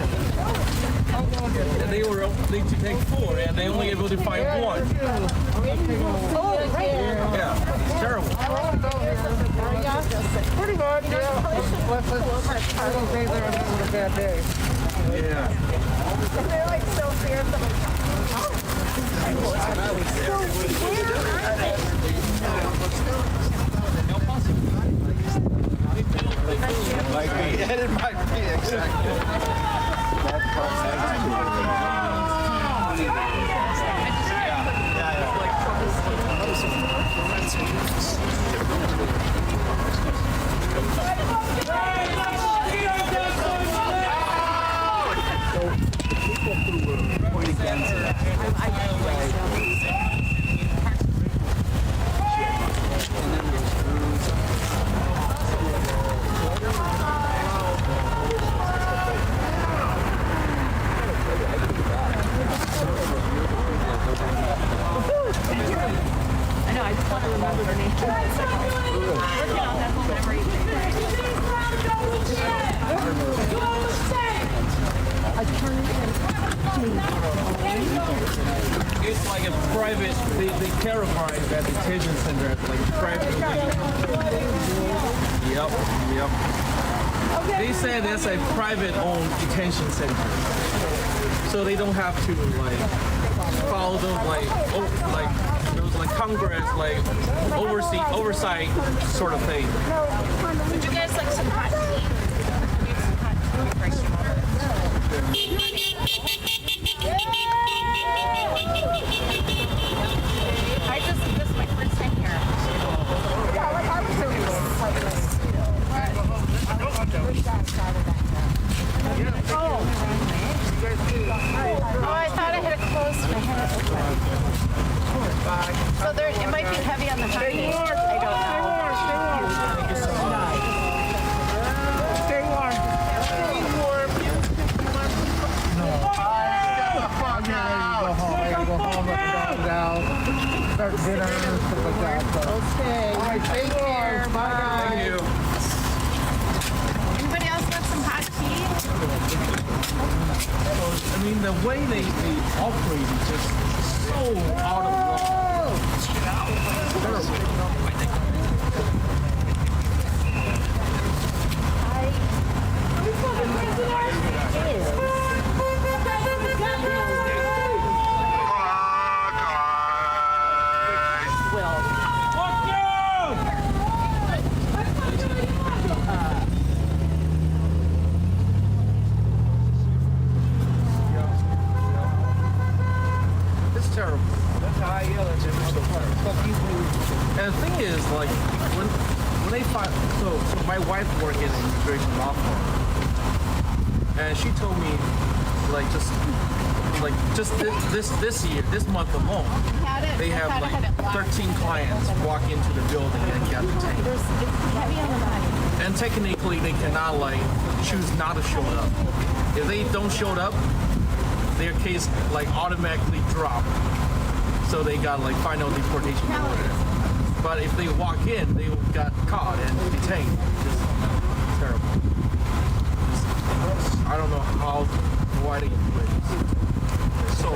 And they were able to take 4, and they only able to find 1. Oh, right. Yeah, it's terrible. Pretty much, yeah. I don't think they're having a bad day. Yeah. They're like so fierce. It might be, exactly. I know, I just want to remember her name. Working on that whole memory thing. It's like a private, they categorize that detention center as like private. Yep. They said it's a private owned detention center. So they don't have to like follow those like Congress like oversight sort of thing. Would you guys like some hot tea? We have some hot tea. This is my first time here. Yeah, like I was doing this. Oh, I thought I had it closed and I had it open. So there, it might be heavy on the hot tea. I don't know. Stay warm. I gotta go home, let the dogs out, start dinner and stuff like that. So. Okay. All right, take care. Bye, guys. Thank you. Anybody else want some hot tea? I mean, the way they operate is just so out of line. And the thing is, like, when they find, so my wife works in an immigration law firm, and she told me, like, just this year, this month alone, they have like 13 clients walk into the building and get detained. It's heavy on the body. And technically, they cannot like choose not to show up. If they don't show up, their case like automatically drop. So they got like final deportation order. But if they walk in, they got caught and detained. Just terrible. I don't know why they do it. So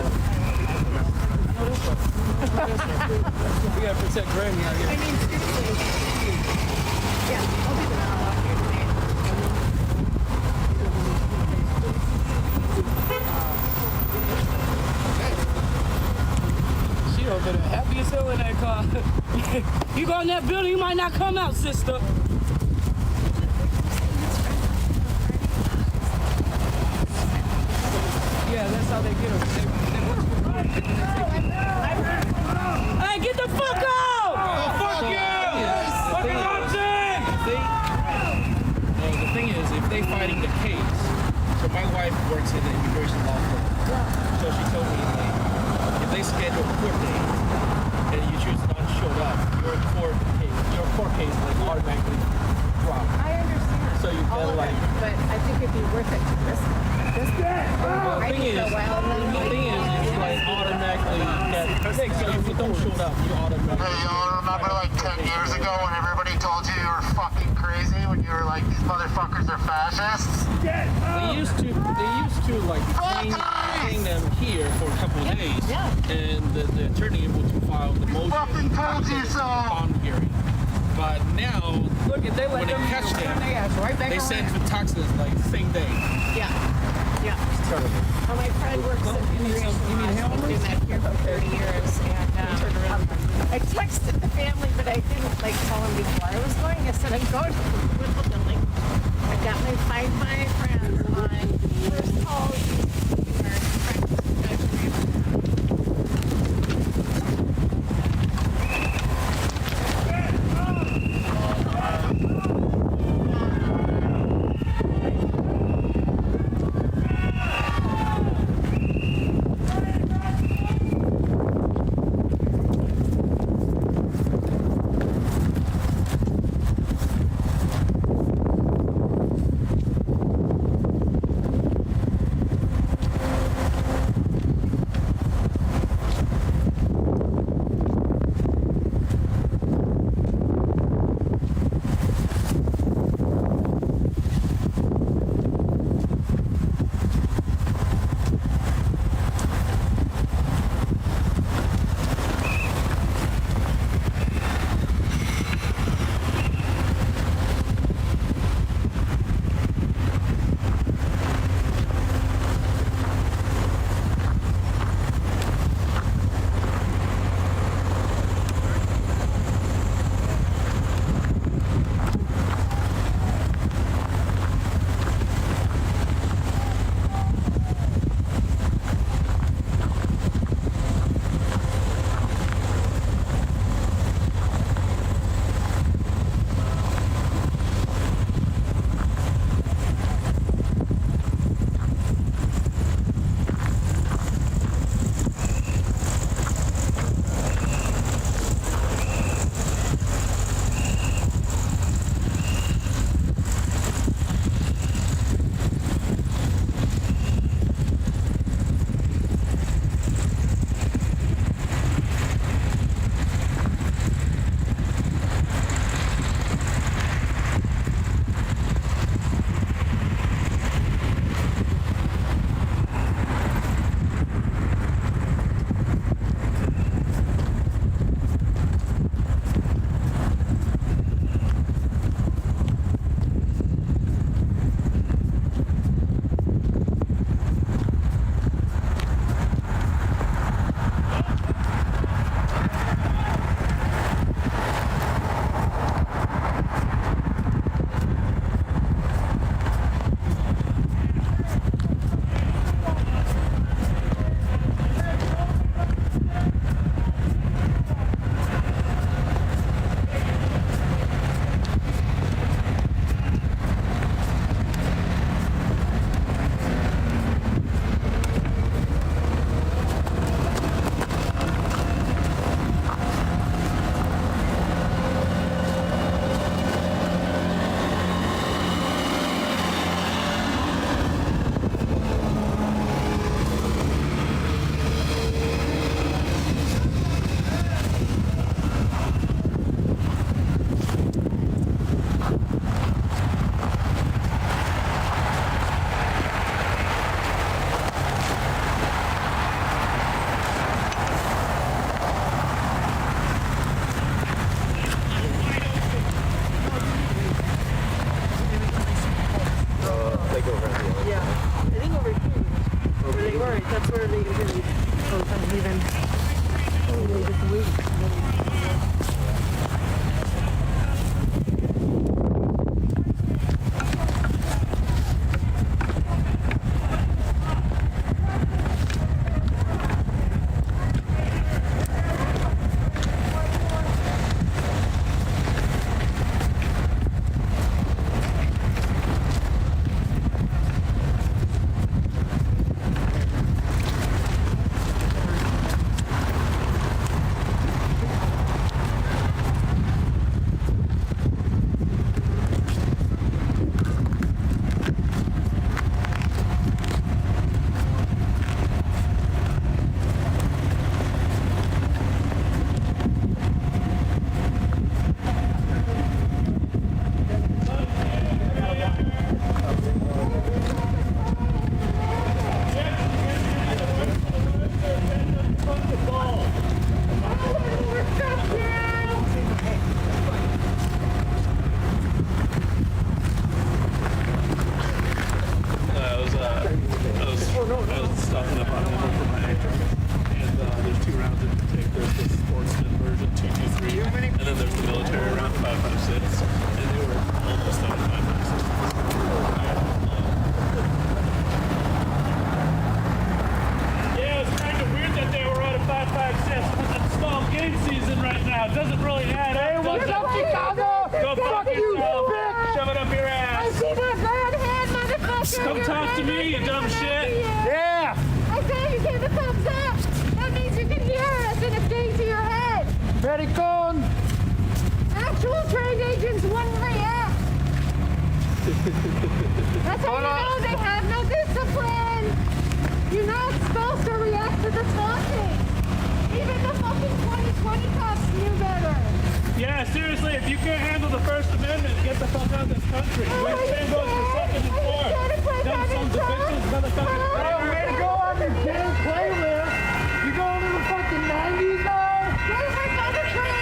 We gotta protect Granny out here. I mean, seriously. Yeah, I'll be the one walk here today. She over there happy as hell in that car. You go in that building, you might not come out, sister. Yeah, that's how they get them. Hey, get the fuck out! Fuck you! Fucking object! The thing is, if they fighting the case, so my wife works in the immigration law firm. So she told me, like, if they schedule a court date and you choose not to show up, your court case like automatically drop. I understand. So you all can of like. it, but I think it'd be worth it to risk this. The thing is, it's like automatically get picked. So if you don't show up, you automatically. Hey, y'all remember like 10 years ago when everybody told you were fucking crazy when you were like, these motherfuckers are fascists? They used to like detain them here for a couple of days, and the attorney able to file the motion. Fucking told you so. On hearing. But now, look, if they let when they them catch them, right back they around. send to Texas like same day. Yeah. Yeah. It's terrible. Well, my friend works in immigration law. She's been doing that here for 30 years. And I texted the family, but I didn't like tell them before I was going. I said, I'm going to the political building. I've got my Find My Friends on first call. That's how you know they have no discipline. You're not supposed to react to the taunting. Even the fucking 2020 cops knew better. Yeah, seriously, if you can't handle the First Amendment, get the fuck out of this country. When same goes for second and fourth. Them some defensive motherfucking Way to go on your damn playlist. You going to the fucking 90s now? Where's my mother train?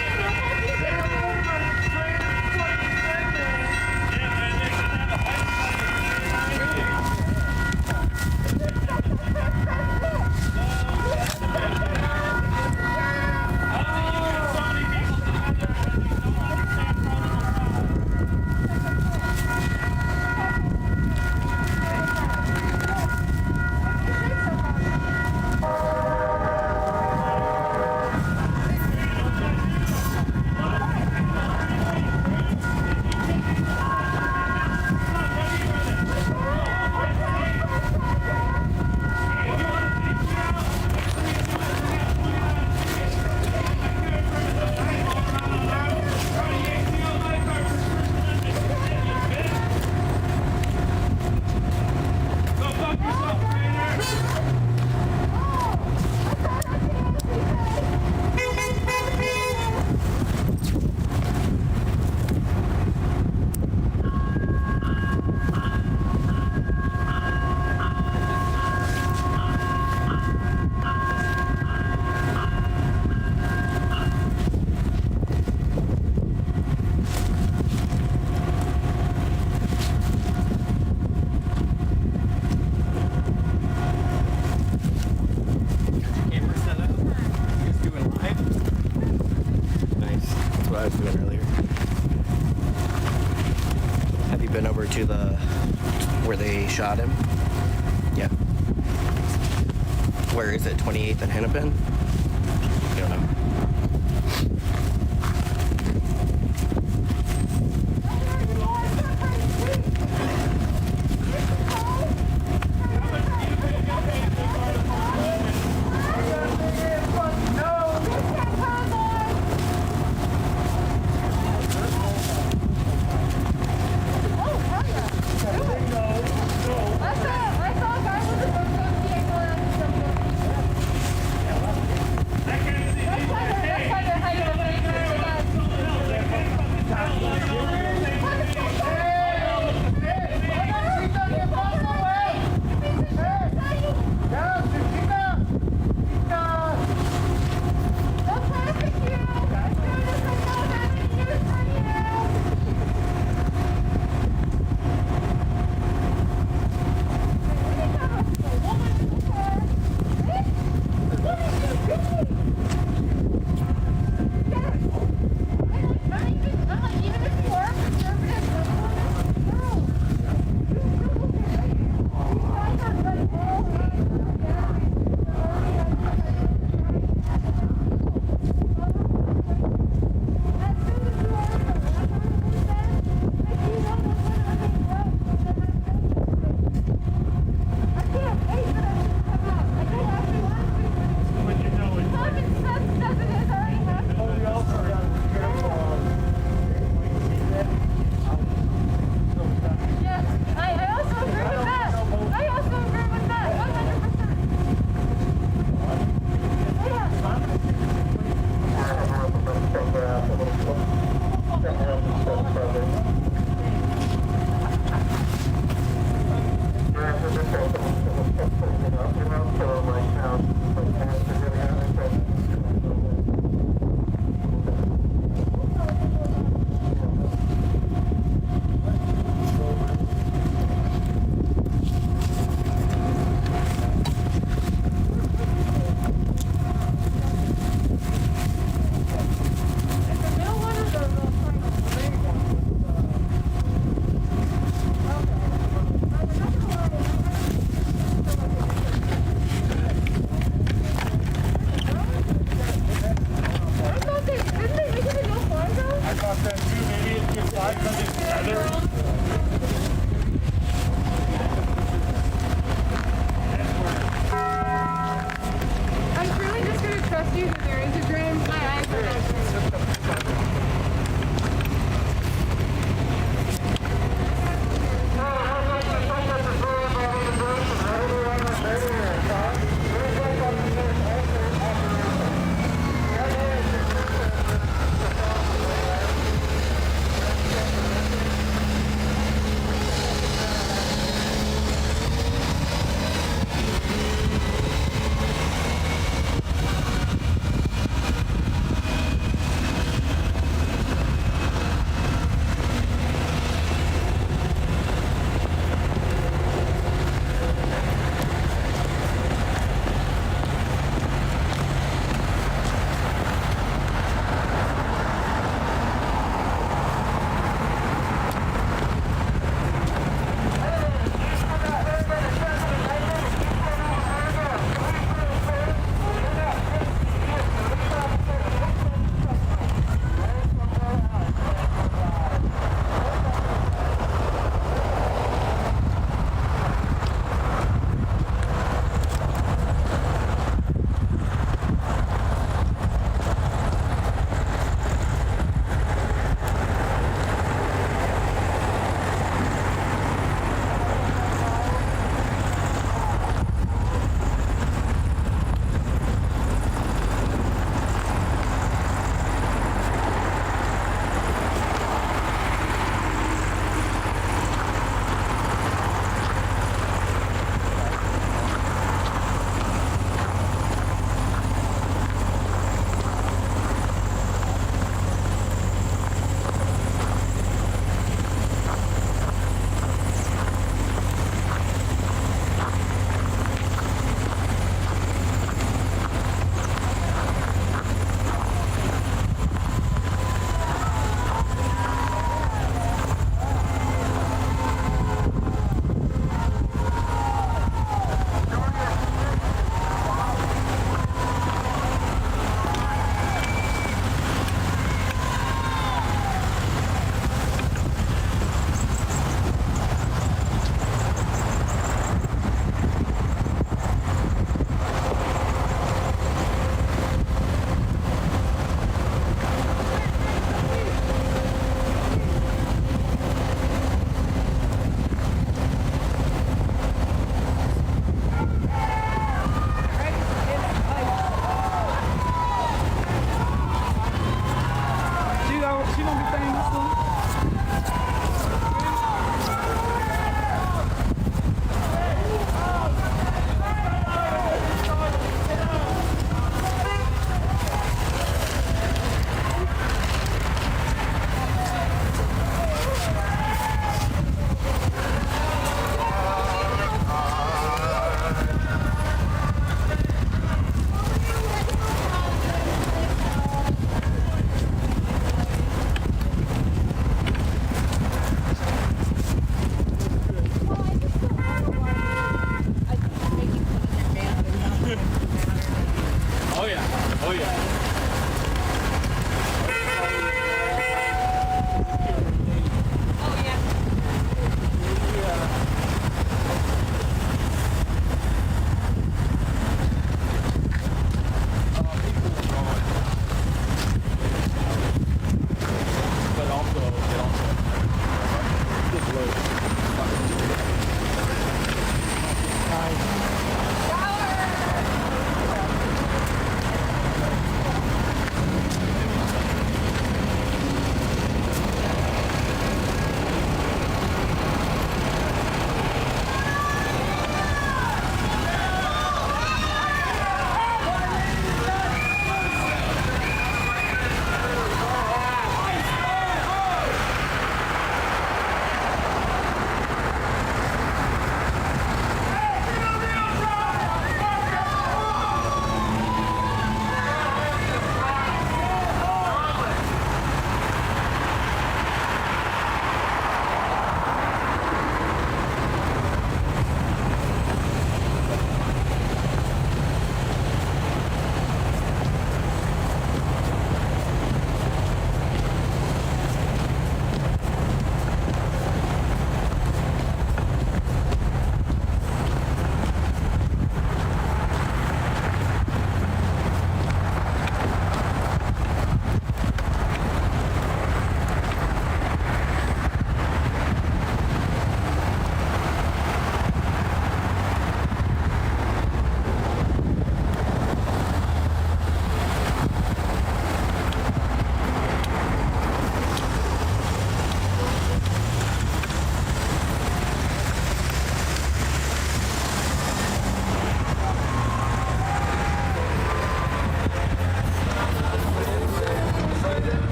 To the where they shot him. Yeah. Where is it? 28th and Hennepin? I don't know.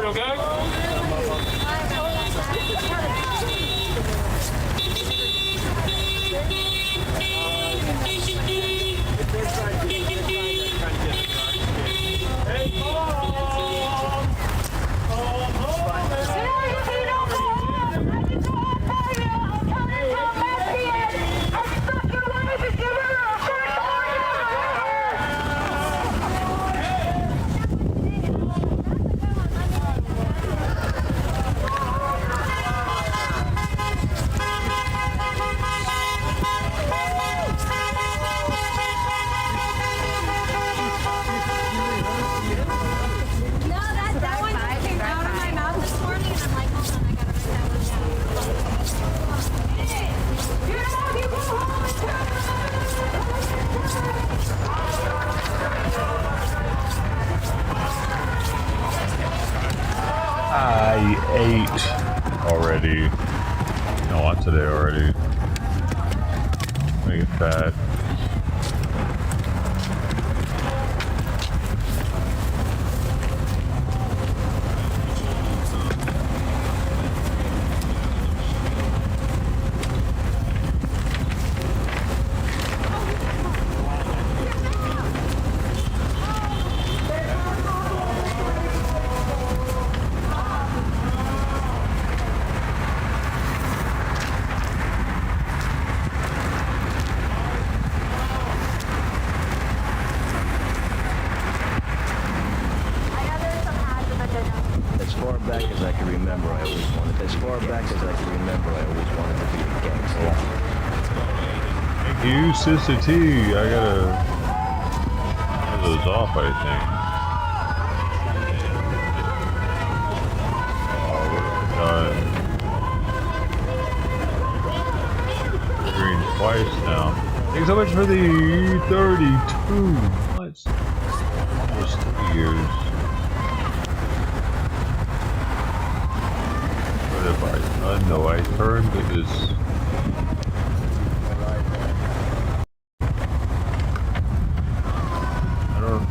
okay? I ate already. No, not today already. I get fat. As far back as I can remember, I always wanted. As far back as I can remember, I always wanted to be a gangster. Thank you, Sister T. I gotta turn those off, I think. Oh, we're green twice now. Thanks so much for the 32 months. Almost 2 years. What have I done? No, I turned this. I don't.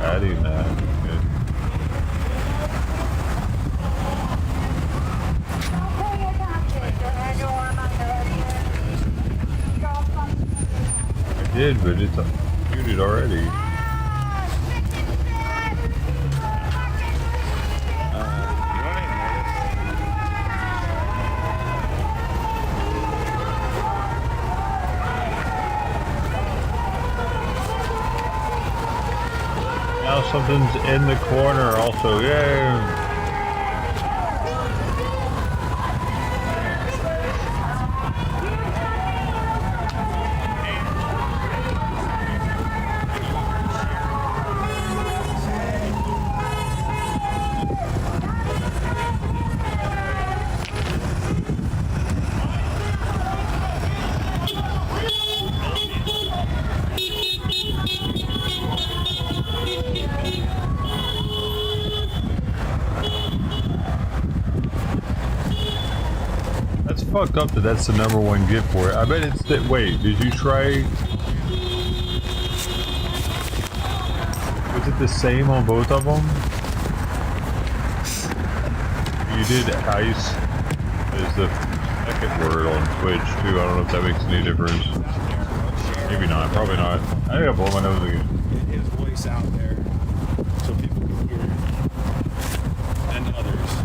Adding that. Good. I did, but it's muted already. Now something's in the corner also, yay! That's fucked up that that's the #1 gift for it. I bet it's that. Wait, did you try? Was it the same on both of them? You did ice as the second word on Twitch too. I don't know if that makes any difference. Maybe not. Probably not. I gotta blow my nose again. His voice out there so people can hear it. And others.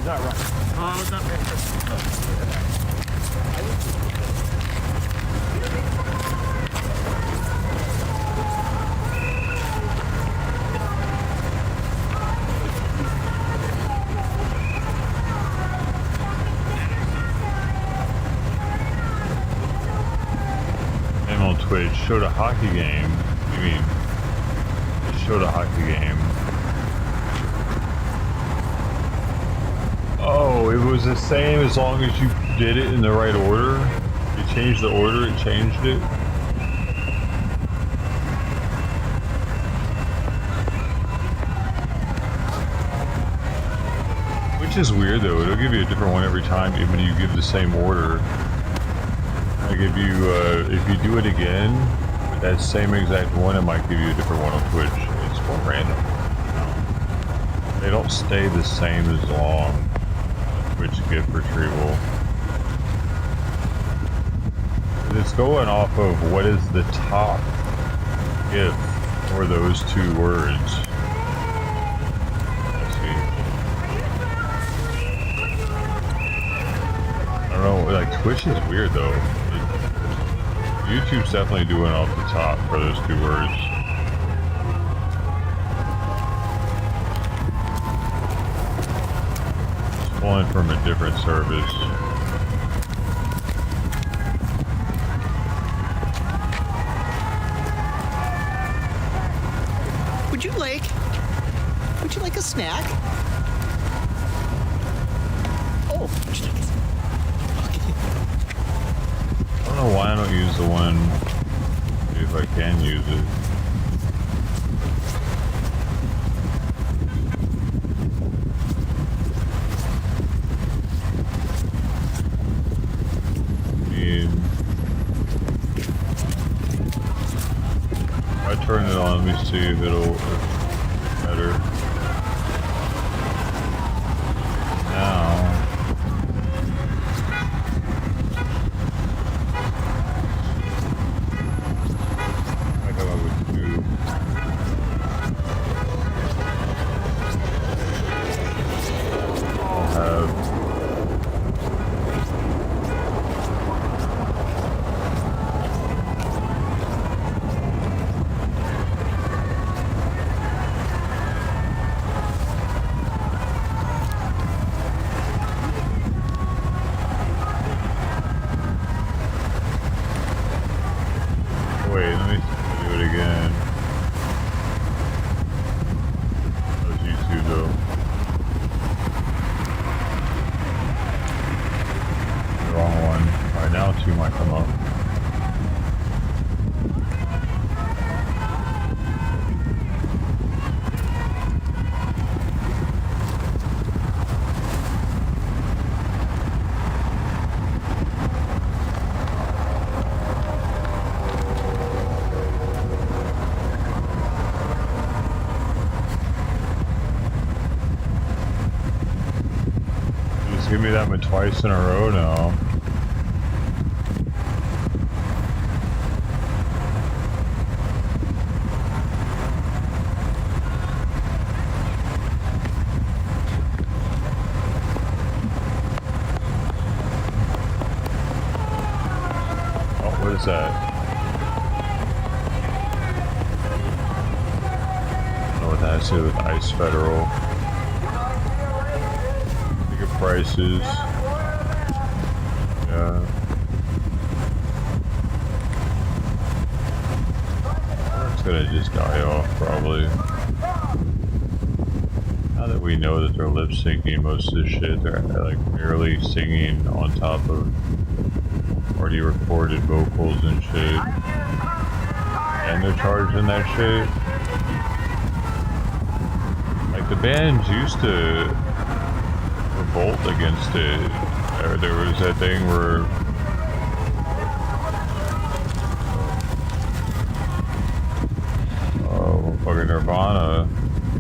that right? It's not bad. I'm on Twitch. Showed a hockey game. What do you mean? It showed a hockey game. Oh, it was the same as long as you did it in the right order. You changed the order, it changed it. Which is weird though. It'll give you a different one every time, even if you give the same order. Like if you do it again with that same exact one, it might give you a different one on Twitch. It's more random. They don't stay the same as long. Twitch gift retrieval. It's going off of what is the top gift for those two words. Let's see. I don't know, like Twitch is weird though. YouTube's definitely doing off the top for those two words. It's pulling from a different service. Would you like a snack? Oh, would you like a snack? I don't know why I don't use the one, if I can use it. If I turn it on, let me see if it'll better. Now. Wait, let me do it again. That was YouTube though. The wrong one. Alright, now two might come up. Give me that one twice in a row now. Oh, what is that? I don't know what that has to do with Ice Federal. Prices. Yeah. It's gonna just die off probably. Now that we know that they're lip syncing most of this shit, they're like barely singing on top of already recorded vocals and shit. And they're charging that shit. Like the bands used to revolt against it. There was that thing where fucking Nirvana,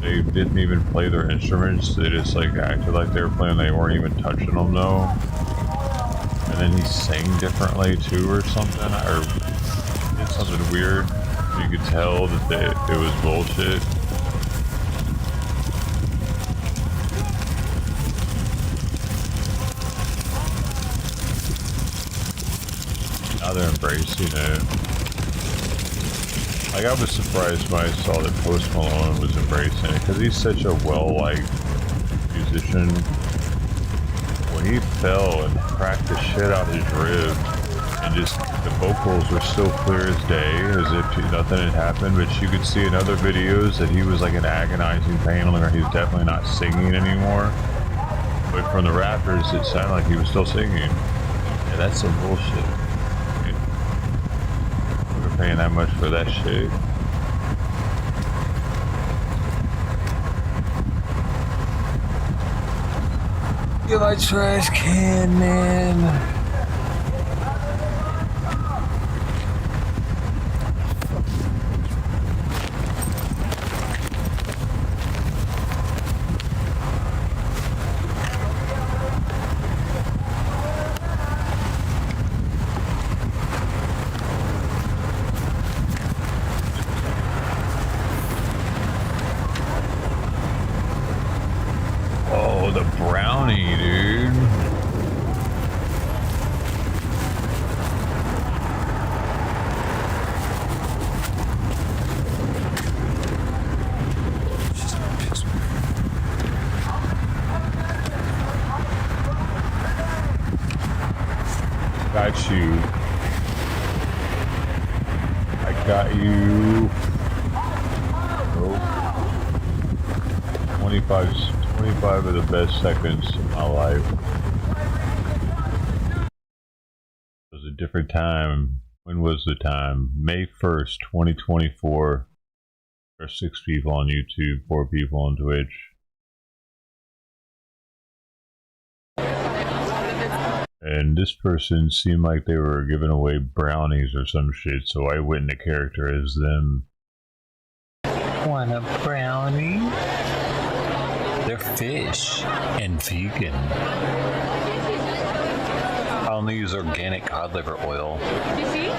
they didn't even play their instruments. They just like acted like they were playing. They weren't even touching them though. And then he sang differently too or something, or did something weird. You could tell that it was bullshit. they're embracing it. Like, I was surprised when I saw that Post Malone was embracing it, because he's such a well-liked musician. When he fell and cracked the shit out his rib, and just the vocals were still clear as day, as if nothing had happened, but you could see in other videos that he was like in agonizing pain, or he's definitely not singing anymore. But from the rappers, it sounded like he was still singing. Yeah, that's some bullshit. We're paying that much for that shit. Get my trash can, man. Oh, the brownie, dude. Got you. I got you. Oh. 25 of the best seconds of my life. It was a different time. When was the time? May 1st, 2024. There's 6 people on YouTube, 4 people on Twitch. And this person seemed like they were giving away brownies or some shit, so I went into character as them. Want a brownie? They're fish and vegan. I only use organic cod liver oil. You see?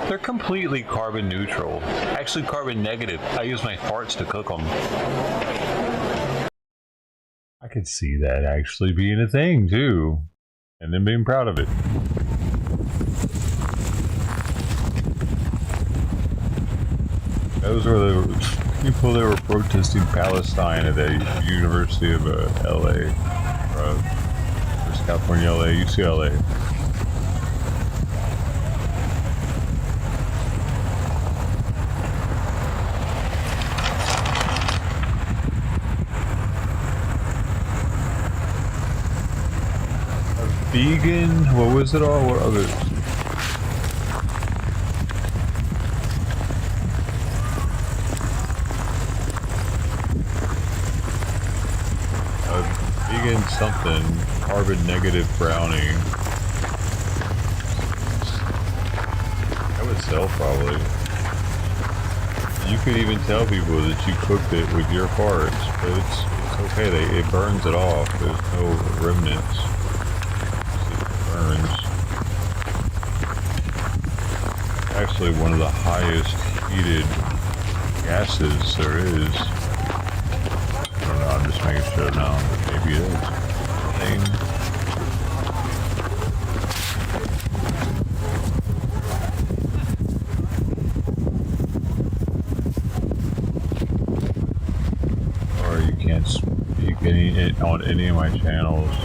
They're completely carbon neutral. Actually carbon negative. I use my farts to cook them. I could see that actually being a thing too. And then being proud of it. Those were the people that were protesting Palestine at the University of LA. California, LA, UCLA. Vegan? What was it all? What others? Vegan something. Carbon negative brownie. That would sell probably. You could even tell people that you cooked it with your farts, but it's okay. It burns it off. There's no remnants. Burns. Actually one of the highest heated gases there is. I don't know, I'm just making sure now. Maybe it is. Or you can't speak on any of my channels.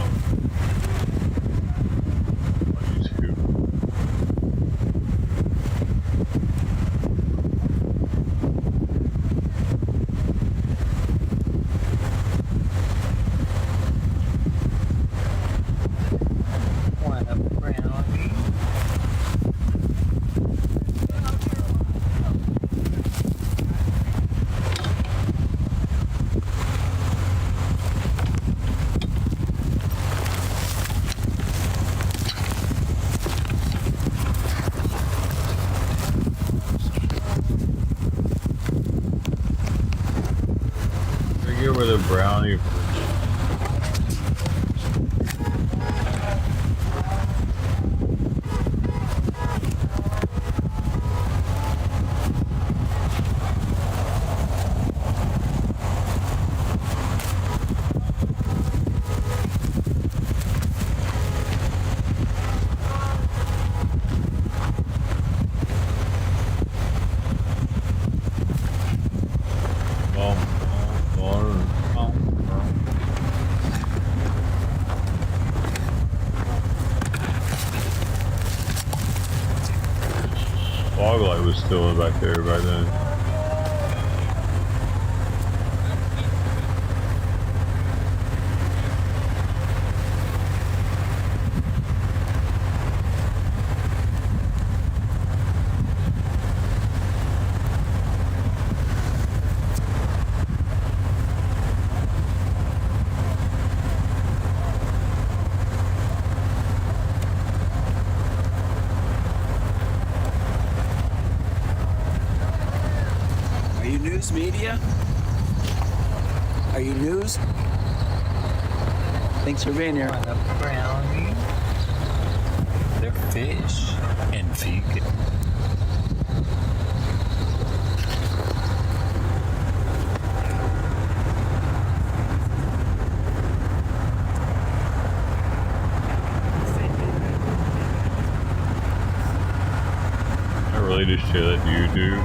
With a brownie. still back there by then. News media? Are you news? Thanks for being here. Want a brownie? They're fish and vegan. I really just share that you do.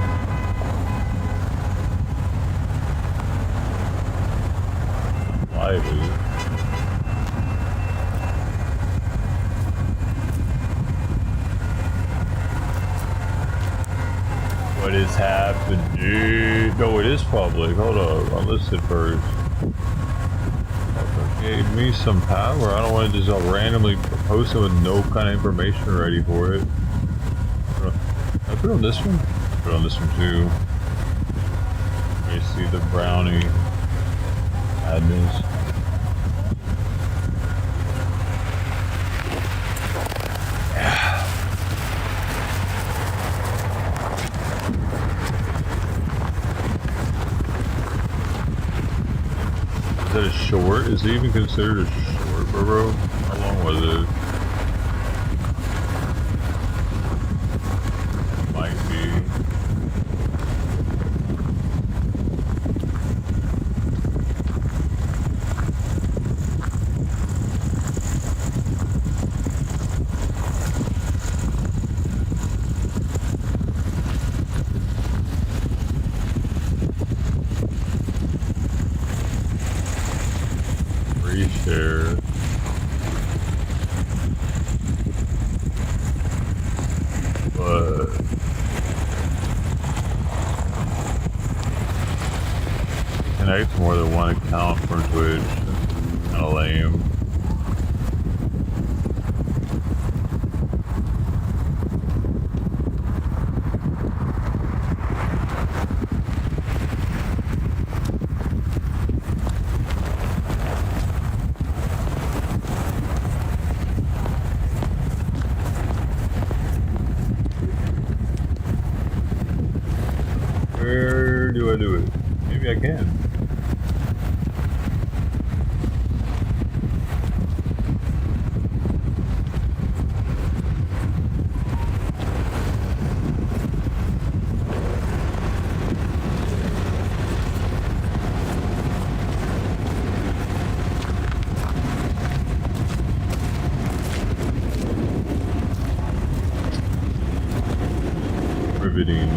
What is happening? No, it is public. Hold up, I'll list it first. Gave me some power. I don't want to just randomly post it with no kind of information ready for it. I put it on this one? Put it on this one too. You see the brownie madness. Is that a short? Is it even considered a short, bro? How long was it? Might be. Reshare. But connect more than one account for Twitch. Kinda lame. Where do I do it? Maybe I can. Riveting.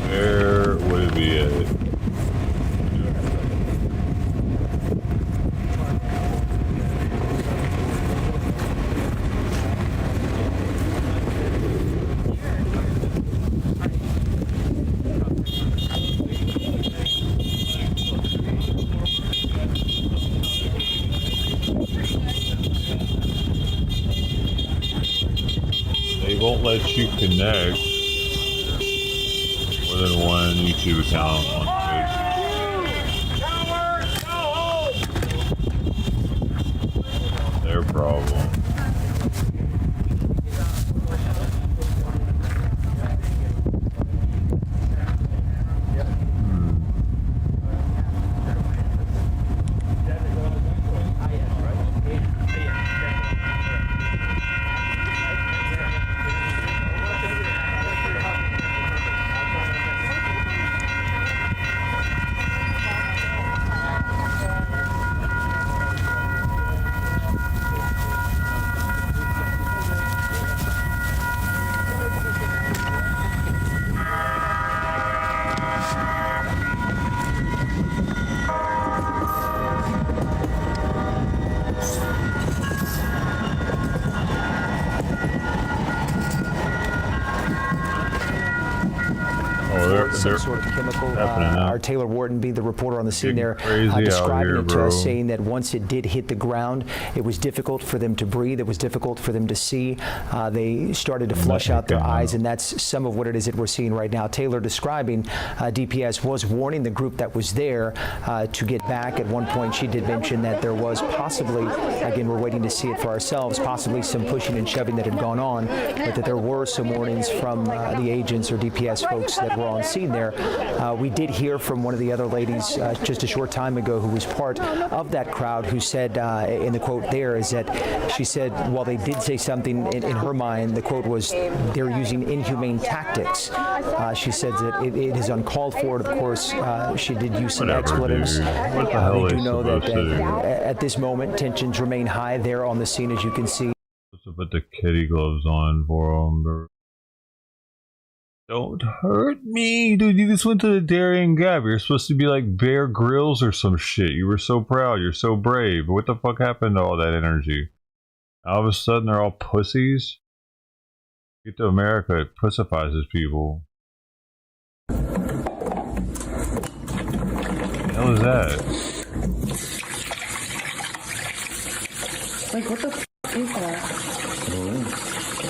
Where would it be at? They won't let you connect more than one YouTube account on Twitch. Their problem. they're sort of chemical. happening now. Our Taylor Wharton, being the reporter on the scene there, Crazy out describing here, it to bro. us, saying that once it did hit the ground, it was difficult for them to breathe. It was difficult for them to see. They started to flush out their eyes, and that's some of what it is that we're seeing right now. Taylor describing DPS was warning the group that was there to get back. At one point, she did mention that there was possibly, again, we're waiting to see it for ourselves, possibly some pushing and shoving that had gone on, but that there were some warnings from the agents or DPS folks that were on scene there. We did hear from one of the other ladies just a short time ago who was part of that crowd, who said, in the quote there, is that she said, while they did say something in her mind, the quote was, they're using inhumane tactics. She said that it is uncalled for. Of course, she did use some expletives. What the hell We are do they know that supposed to do? at this moment, tensions remain high there on the scene, as you can see. Supposed to put the kitty gloves on for them. Don't hurt me, dude. You just went to the Darien Gap. You're supposed to be like Bear Grylls or some shit. You were so proud. You're so brave. What the fuck happened to all that energy? All of a sudden, they're all pussies. Get to America, it pussifies people. What the hell is that? Like, what the f is that?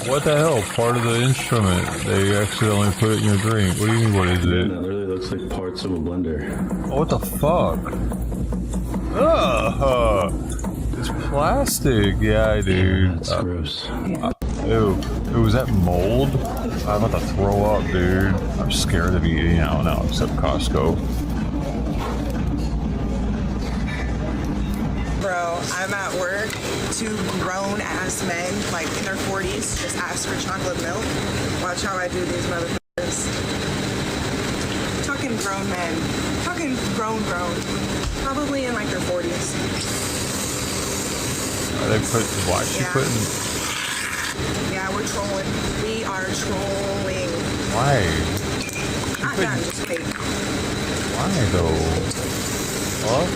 What the hell? Part of the instrument. They accidentally put it in your drink. What do you mean, what is it? That literally looks like parts of a blender. Oh, what the fuck? Ugh! It's plastic. Yeah, dude. That's gross. Ew. Was that mold? I'm about to throw up, dude. I'm scared of eating out now, except Costco. Bro, I'm at work. 2 grown-ass men, like in their 40s, just ask for chocolate milk. Watch how I do these motherfuckers. Talking grown men. Talking grown. Probably in like their 40s. Are they why is she putting... Yeah, we're trolling. We are trolling. Why? Not done, just wait. Why though? What?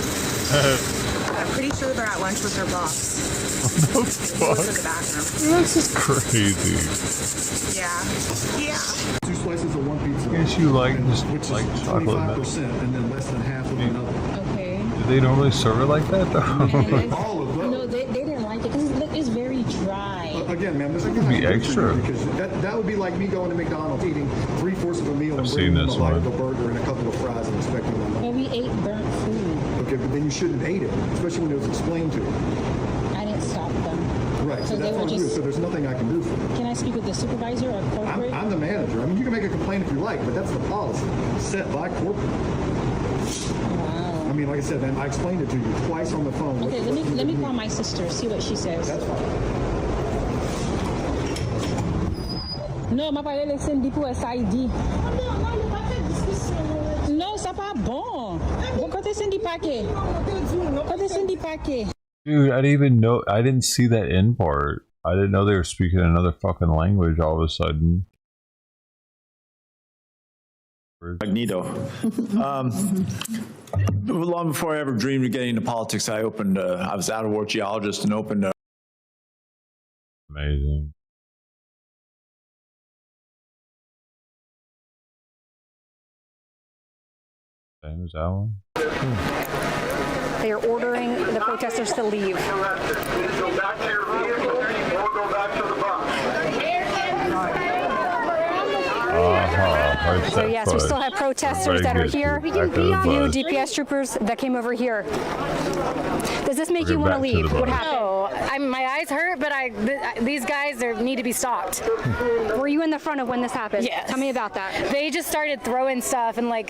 I'm pretty sure they're at lunch with their boss. What the fuck? To the bathroom. This is crazy. Yeah. 2 slices of 1 pizza. Guess you like just which like is chocolate milk. 25%, and then less than half of another. Okay. Do they normally serve it like that though? All of those. No, they didn't like it because it's very dry. Again, ma'am, this Could be extra. because that would be like me going to McDonald's, eating 3/4 of a meal, I've and seen bringing this them a bite one. of a burger and a couple of fries and expecting them. But we ate burnt food. Okay, but then you shouldn't have ate it, especially when it was explained to you. I didn't stop them. Right, so they that's were on you. just. So there's nothing I can do for you. Can I speak with the supervisor or corporate? I'm the manager. I mean, you can make a complaint if you like, but that's the policy set by corporate. Wow. I mean, like I said, man, I explained it to you twice on the phone. Okay, let me call my sister, see what she says. That's fine. Non, m'a parlé laisser une pour SID. Non, ça pas bon. Quand est-ce que paquet? Quand est-ce que paquet? Dude, I didn't even know. I didn't see that end part. I didn't know they were speaking another fucking language all of a sudden. Magneto. Long before I ever dreamed of getting into politics, I was out of work geologist and opened a. Amazing. Same as that one. They are ordering the protesters to leave. So yes, we still have protesters that are here. Few DPS troopers that came over here. Does this make you want to leave? What happened? No, my eyes hurt, but these guys need to be stopped. Were you in the front of when this happened? Yes. Tell me about that. They just started throwing stuff, and like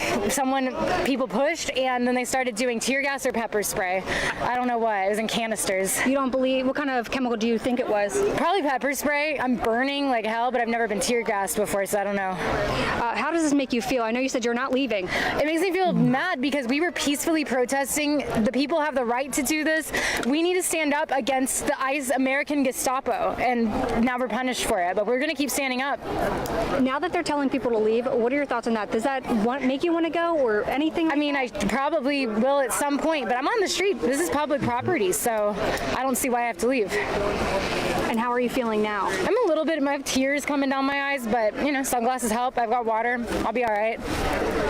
people pushed, and then they started doing tear gas or pepper spray. I don't know what. It was in canisters. You don't believe? What kind of chemical do you think it was? Probably pepper spray. I'm burning like hell, but I've never been tear gassed before, so I don't know. How does this make you feel? I know you said you're not leaving. It makes me feel mad because we were peacefully protesting. The people have the right to do this. We need to stand up against it's the American Gestapo, and now we're punished for it. But we're gonna keep standing up. Now that they're telling people to leave, what are your thoughts on that? Does that make you want to go or anything? I mean, I probably will at some point, but I'm on the street. This is public property, so I don't see why I have to leave. And how are you feeling now? I'm a little bit, I have tears coming down my eyes, but you know, sunglasses help. I've got water. I'll be all right.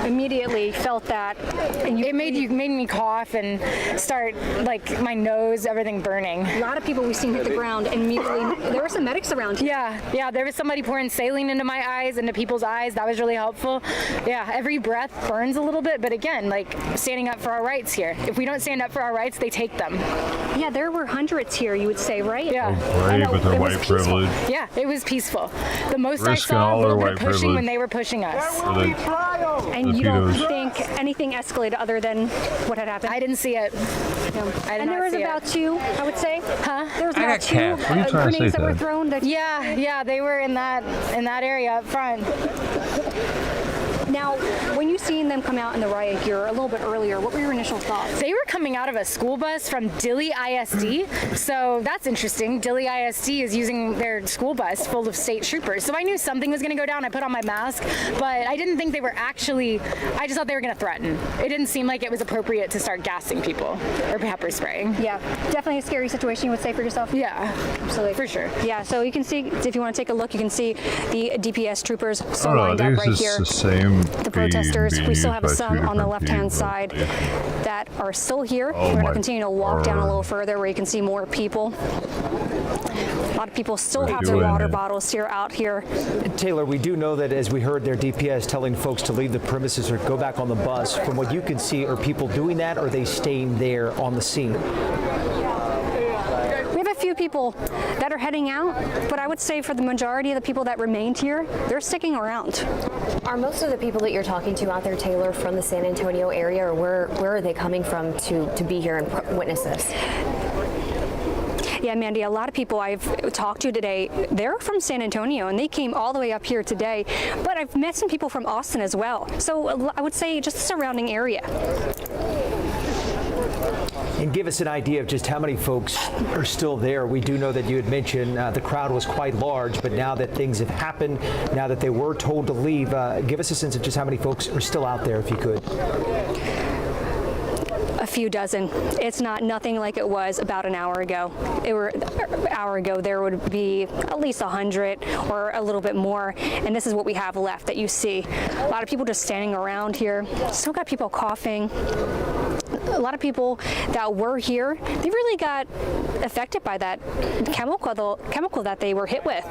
Immediately felt that. And it made me cough and start, like, my nose, everything burning. A lot of people we've seen hit the ground, and immediately there were some medics around here. Yeah, there was somebody pouring saline into my eyes, into people's eyes. That was really helpful. Yeah, every breath burns a little bit, but again, like, standing up for our rights here. If we don't stand up for our rights, they take them. Yeah, there were hundreds here, you would say, right? Yeah. Right, with their white privilege. Yeah, it was peaceful. The most Risking I saw, all a their little white bit pushing privilege. when they were pushing us. And you don't think anything escalated other than what had happened? I didn't see it. And there was about two, I would say. There was about two What are you trying to grenades say, that were Ted? thrown. Yeah, they were in that area up front. Now, when you seen them come out in the riot gear a little bit earlier, what were your initial thoughts? They were coming out of a school bus from Dilley ISD, so that's interesting. Dilley ISD is using their school bus full of state troopers, so I knew something was going to go down. I put on my mask, but I didn't think they were actually, I just thought they were going to threaten. It didn't seem like it was appropriate to start gassing people or pepper spraying. Yeah, definitely a scary situation, you would say, for yourself? Yeah, absolutely. For sure. Yeah, so you can see, if you want to take a look, you can see the DPS troopers still Oh, no, lined up right this here. is the same. The protesters, we still have used by some two on the different left-hand people. side that are still here. Oh We're going my to continue to walk down a God. little further where you can see more people. A lot of people still We're have their doing water it. bottles here out here. Taylor, we do know that as we heard their DPS telling folks to leave the premises or go back on the bus. From what you can see, are people doing that or are they staying there on the scene? We have a few people that are heading out, but I would say for the majority of the people that remained here, they're sticking around. Are most of the people that you're talking to out there, Taylor, from the San Antonio area, or where are they coming from to be here and witness this? Yeah, Mandy, a lot of people I've talked to today, they're from San Antonio, and they came all the way up here today. But I've met some people from Austin as well. So I would say just the surrounding area. And give us an idea of just how many folks are still there. We do know that you had mentioned the crowd was quite large, but now that things have happened, now that they were told to leave, give us a sense of just how many folks are still out there, if you could. A few dozen. It's nothing like it was about an hour ago. There would be at least 100 or a little bit more, and this is what we have left that you see. A lot of people just standing around here. Still got people coughing. A lot of people that were here, they really got affected by that chemical that they were hit with.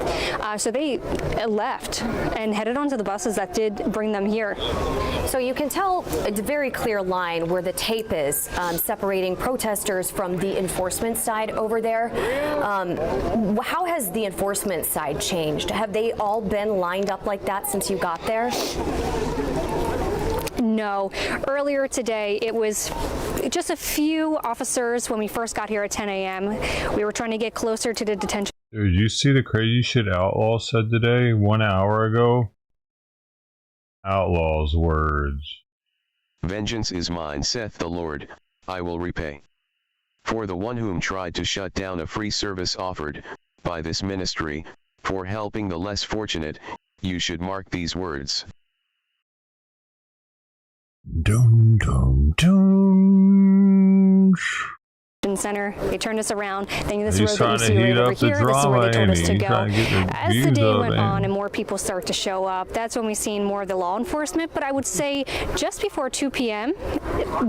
So they left and headed onto the buses that did bring them here. So you can tell a very clear line where the tape is separating protesters from the enforcement side over there. How has the enforcement side changed? Have they all been lined up like that since you got there? No. Earlier today, it was just a few officers when we first got here at 10 a.m. We were trying to get closer to the detention. Dude, you see the crazy shit Outlaw said today, 1 hour ago? Outlaw's words. Vengeance is mine, saith the Lord, I will repay. For the one whom tried to shut down a free service offered, by this ministry, for helping the less fortunate, you should mark these words. Dum dum dum. Center. They turned us around. Then this He's road that you trying to see heat right over up the here, this is where they drama, told us Amy. to He's go. trying to get the As the views day up, went on Amy. and more people start to show up, that's when we seen more of the law enforcement. But I would say just before 2 p.m.,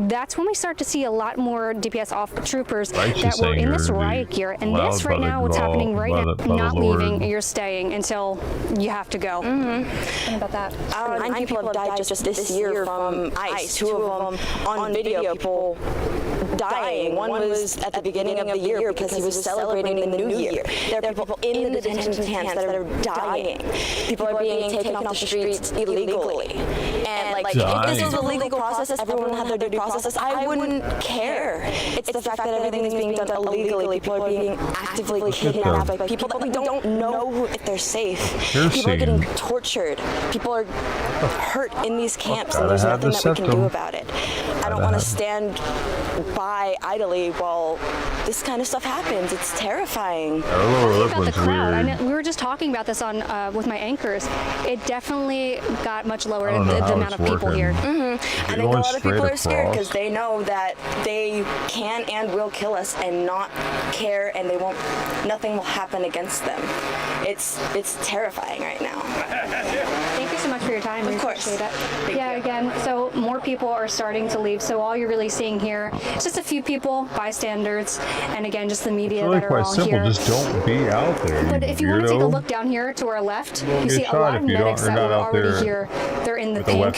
that's when we start to see a lot more DPS troopers that were in this riot gear. And this right now, what's happening right now, not leaving, you're staying until you have to go. What about that? 9 people have died just this year from ICE. 2 of them on video, people dying. One was at the beginning of the year because he was celebrating the new year. There are people in the detention camps that are dying. People are being taken off the streets illegally. And like, if this was a legal process, everyone had their due process, I wouldn't care. It's the fact that everything is being done illegally. People are being actively kidnapped by people that we don't know if they're safe. People are getting tortured. People are hurt in these camps, and there's nothing that we can do about it. I don't want to stand by idly while this kind of stuff happens. It's terrifying. About the crowd. We were just talking about this on with my anchors. It definitely got much lower, the amount of people here. And I think a lot of people are scared because they know that they can and will kill us and not care, and nothing will happen against them. It's terrifying right now. Thank you so much for your time. Of course. Appreciate it. Again, so more people are starting to leave. So all you're really seeing here is just a few people, bystanders, and again, just the media It's really that are quite all simple. here. Just don't be out there. But if you want to take a look down here to our left, you see a lot of medics that were already here. They're in the pink.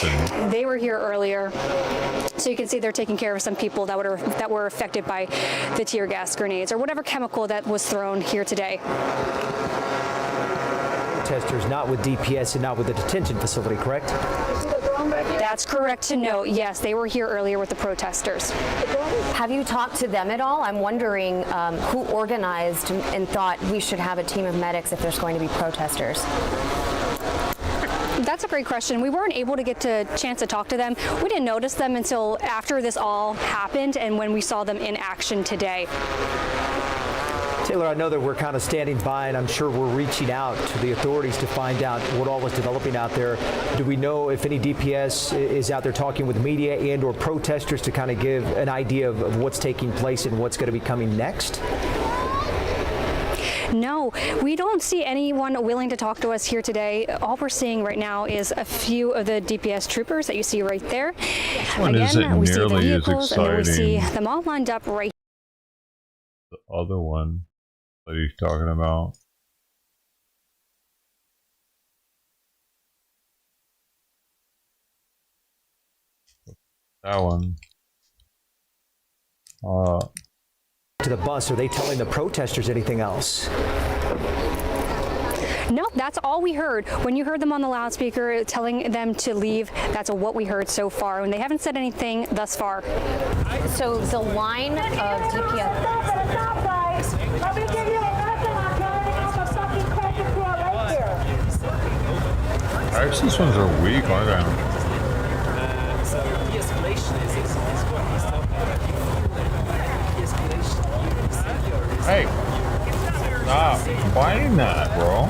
They were here earlier. So you can see they're taking care of some people that were affected by the tear gas grenades or whatever chemical that was thrown here today. Protesters not with DPS and not with the detention facility, correct? That's correct to note. Yes, they were here earlier with the protesters. Have you talked to them at all? I'm wondering who organized and thought we should have a team of medics if there's going to be protesters. That's a great question. We weren't able to get a chance to talk to them. We didn't notice them until after this all happened and when we saw them in action today. Taylor, I know that we're kind of standing by, and I'm sure we're reaching out to the authorities to find out what all was developing out there. Do we know if any DPS is out there talking with media and or protesters to kind of give an idea of what's taking place and what's going to be coming next? No, we don't see anyone willing to talk to us here today. All we're seeing right now is a few of the DPS troopers that you see right there. Again, we see the vehicles and then we see them all lined up right here. The other one that he's talking about. That one. To the bus, are they telling the protesters anything else? No, that's all we heard. When you heard them on the loudspeaker telling them to leave, that's what we heard so far. And they haven't said anything thus far. So the line of DPS. Actually, these ones are weak, aren't they? So de-escalation is what he's talking about. De-escalation. Hey, stop biting that, bro.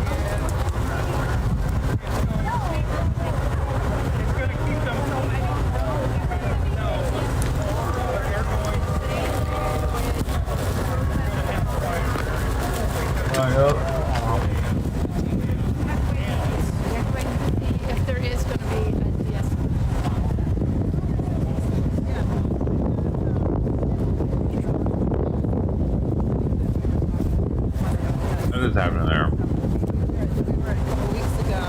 If there is going to be a de-escalation. What is happening there? Weeks ago.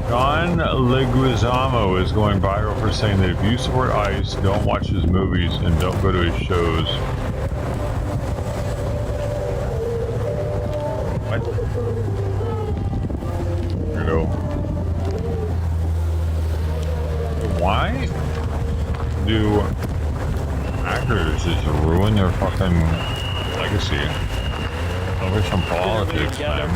John Leguizamo is going viral for saying that if you support ICE, don't watch his movies and don't go to his shows. What? Weirdo. Why do actors just ruin their fucking legacy over some politics, man?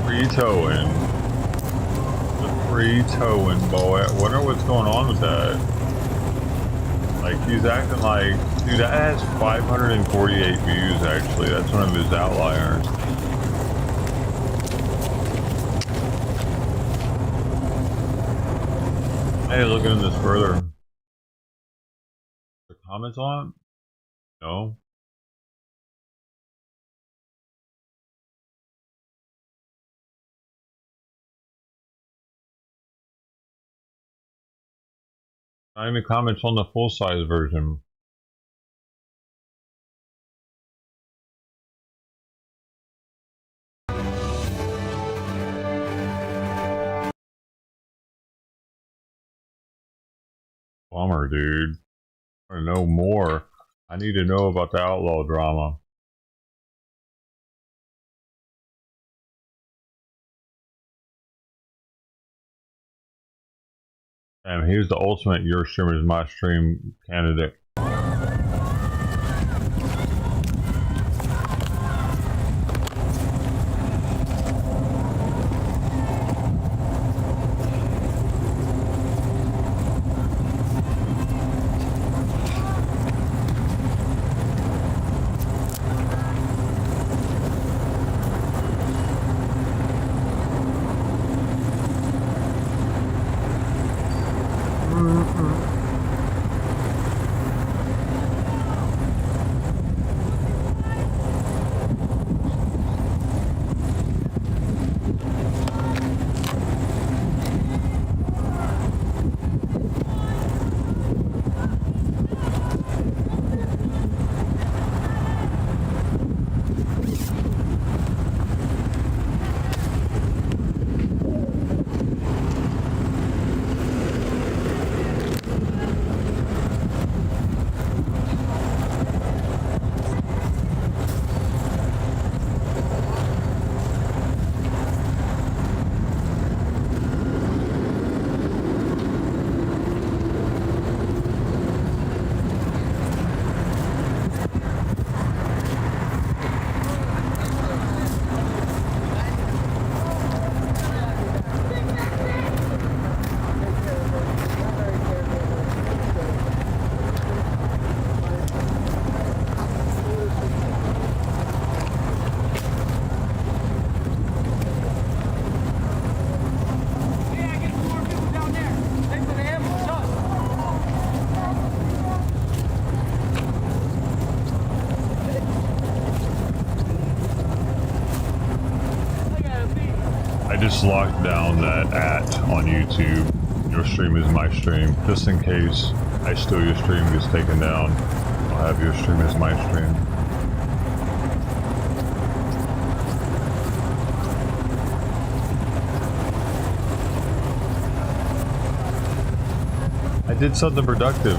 Free-towing. The free-towing, boy. I wonder what's going on with that. Like, he's acting like... Dude, that has 548 views, actually. That's one of his outliers. Hey, look into this further. comments on it? No. Not even comments on the full-size version. Bummer, dude. I want to know more. I need to know about the outlaw drama. And here's the ultimate Your Stream is My Stream candidate. I just locked down that on YouTube. Your Stream is My Stream, just in case I steal your stream gets taken down. I'll have Your Stream is My Stream. I did something productive.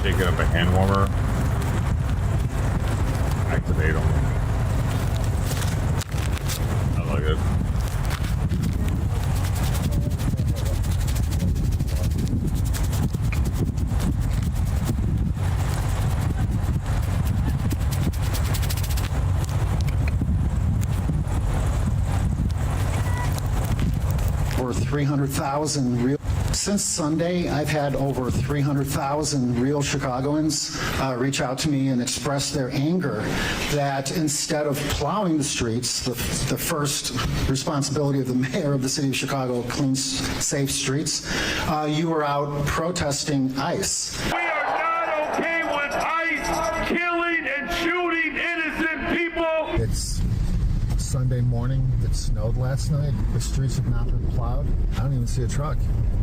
Shake it up a hand warmer. Activate them. I like it. Over 300,000 real. Since Sunday, I've had over 300,000 real Chicagoans reach out to me and express their anger that instead of plowing the streets, the first responsibility of the mayor of the city of Chicago, clean, safe streets, you were out protesting ICE. We are not okay with ICE killing and shooting innocent people. It's Sunday morning, the snowed last night. The streets have not been plowed. I don't even see a truck.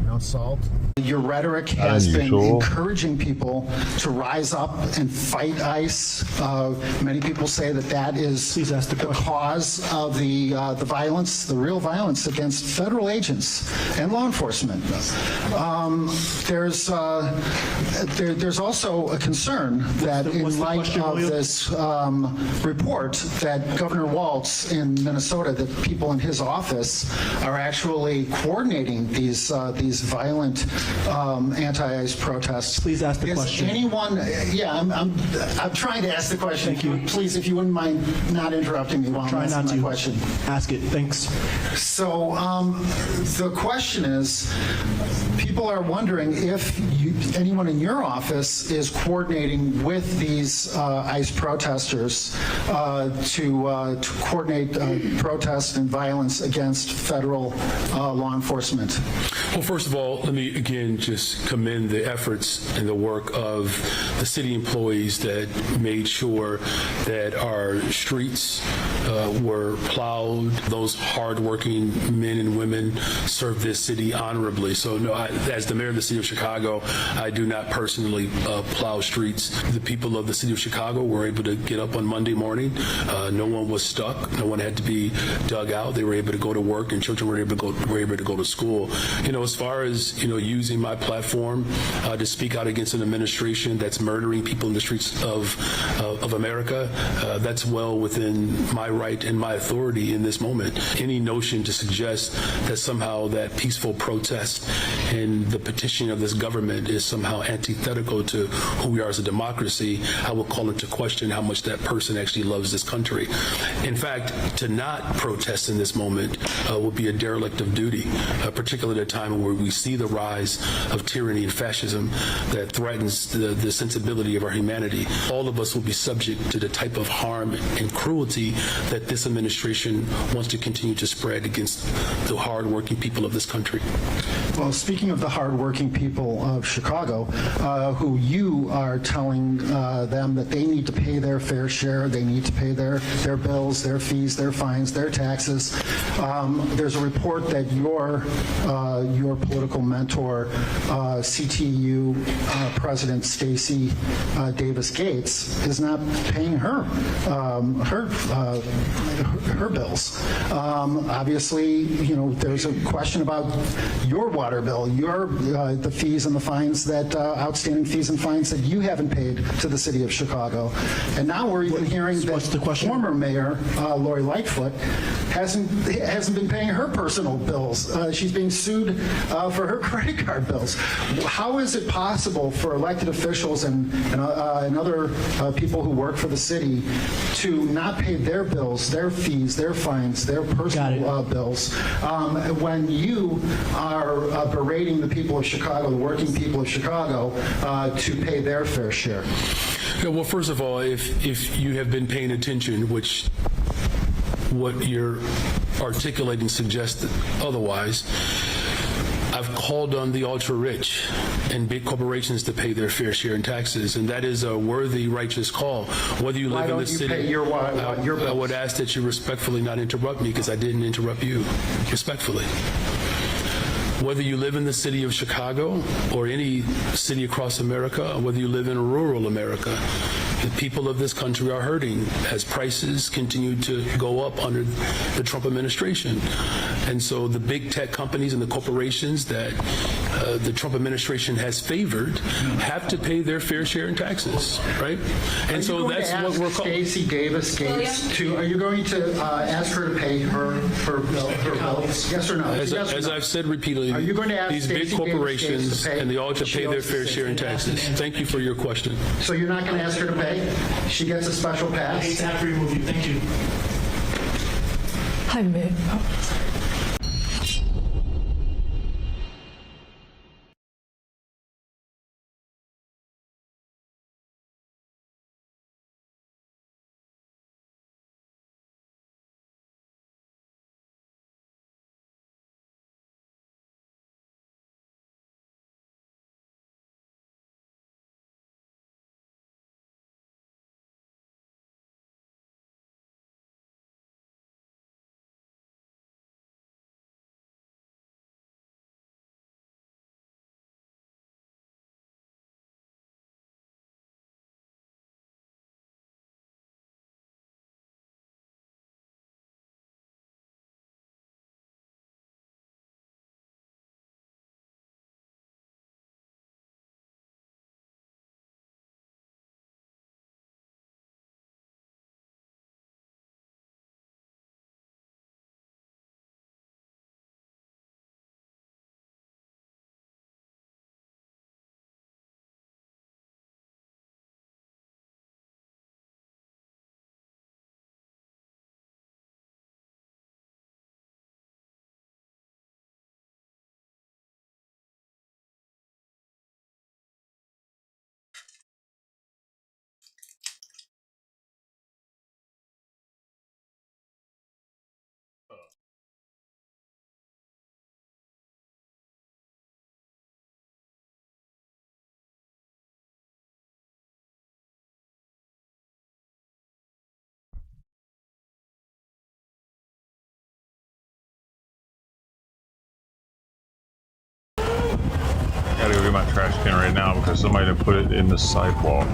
No salt. Your rhetoric has been encouraging people to rise up and fight ICE. Many people say that is the cause of the violence, the real violence against federal agents and law enforcement. There's also a concern that in light of this report that Governor Walz in Minnesota, that people in his office are actually coordinating these violent anti-ICE protests. Please ask the question. Anyone? Yeah, I'm trying to ask the question. Thank you. Please, if you wouldn't mind not interrupting me while I'm asking my question. Ask it. Thanks. So the question is, people are wondering if anyone in your office is coordinating with these ICE protesters to coordinate protests and violence against federal law enforcement. Well, first of all, let me again just commend the efforts and the work of the city employees that made sure that our streets were plowed. Those hardworking men and women served this city honorably. So no, as the mayor of the city of Chicago, I do not personally plow streets. The people of the city of Chicago were able to get up on Monday morning. No one was stuck. No one had to be dug out. They were able to go to work, and children were able to go to school. As far as using my platform to speak out against an administration that's murdering people in the streets of America, that's well within my right and my authority in this moment. Any notion to suggest that somehow that peaceful protest and the petitioning of this government is somehow antithetical to who we are as a democracy, I will call into question how much that person actually loves this country. In fact, to not protest in this moment would be a derelict of duty, particularly at a time where we see the rise of tyranny and fascism that threatens the sensibility of our humanity. All of us will be subject to the type of harm and cruelty that this administration wants to continue to spread against the hardworking people of this country. Well, speaking of the hardworking people of Chicago, who you are telling them that they need to pay their fair share, they need to pay their bills, their fees, their fines, their taxes. There's a report that your political mentor, CTU President Stacey Davis Gates, is not paying her bills. Obviously, there's a question about your water bill, the fees and the fines that outstanding fees and fines that you haven't paid to the city of Chicago. And now we're even hearing that former mayor Lori Lightfoot hasn't been paying her personal bills. She's being sued for her credit card bills. How is it possible for elected officials and other people who work for the city to not pay their bills, their fees, their fines, their personal bills, when you are berating the people of Chicago, the working people of Chicago, to pay their fair share? Yeah, well, first of all, if you have been paying attention, which what you're articulating suggests otherwise, I've called on the ultra-rich and big corporations to pay their fair share in taxes, and that is a worthy, righteous call. Whether you live in the city, pay your bills? I would ask that you respectfully not interrupt me, because I didn't interrupt you. Respectfully. Whether you live in the city of Chicago or any city across America, or whether you live in rural America, the people of this country are hurting as prices continue to go up under the Trump administration. And so the big tech companies and the corporations that the Trump administration has favored have to pay their fair share in taxes, right? And so that's what we're calling. Stacey Davis Gates are you going to ask her to pay her bills? Yes or no? As I've said repeatedly, are you going to ask these big Stacey corporations and they all to pay their fair share in taxes. Thank you for your question. So you're not going to ask her to pay? She gets a special pass? I hate to have to remove you. Thank you. Hi, Mitt. Gotta go get my trash can right now because somebody done put it in the sidewalk.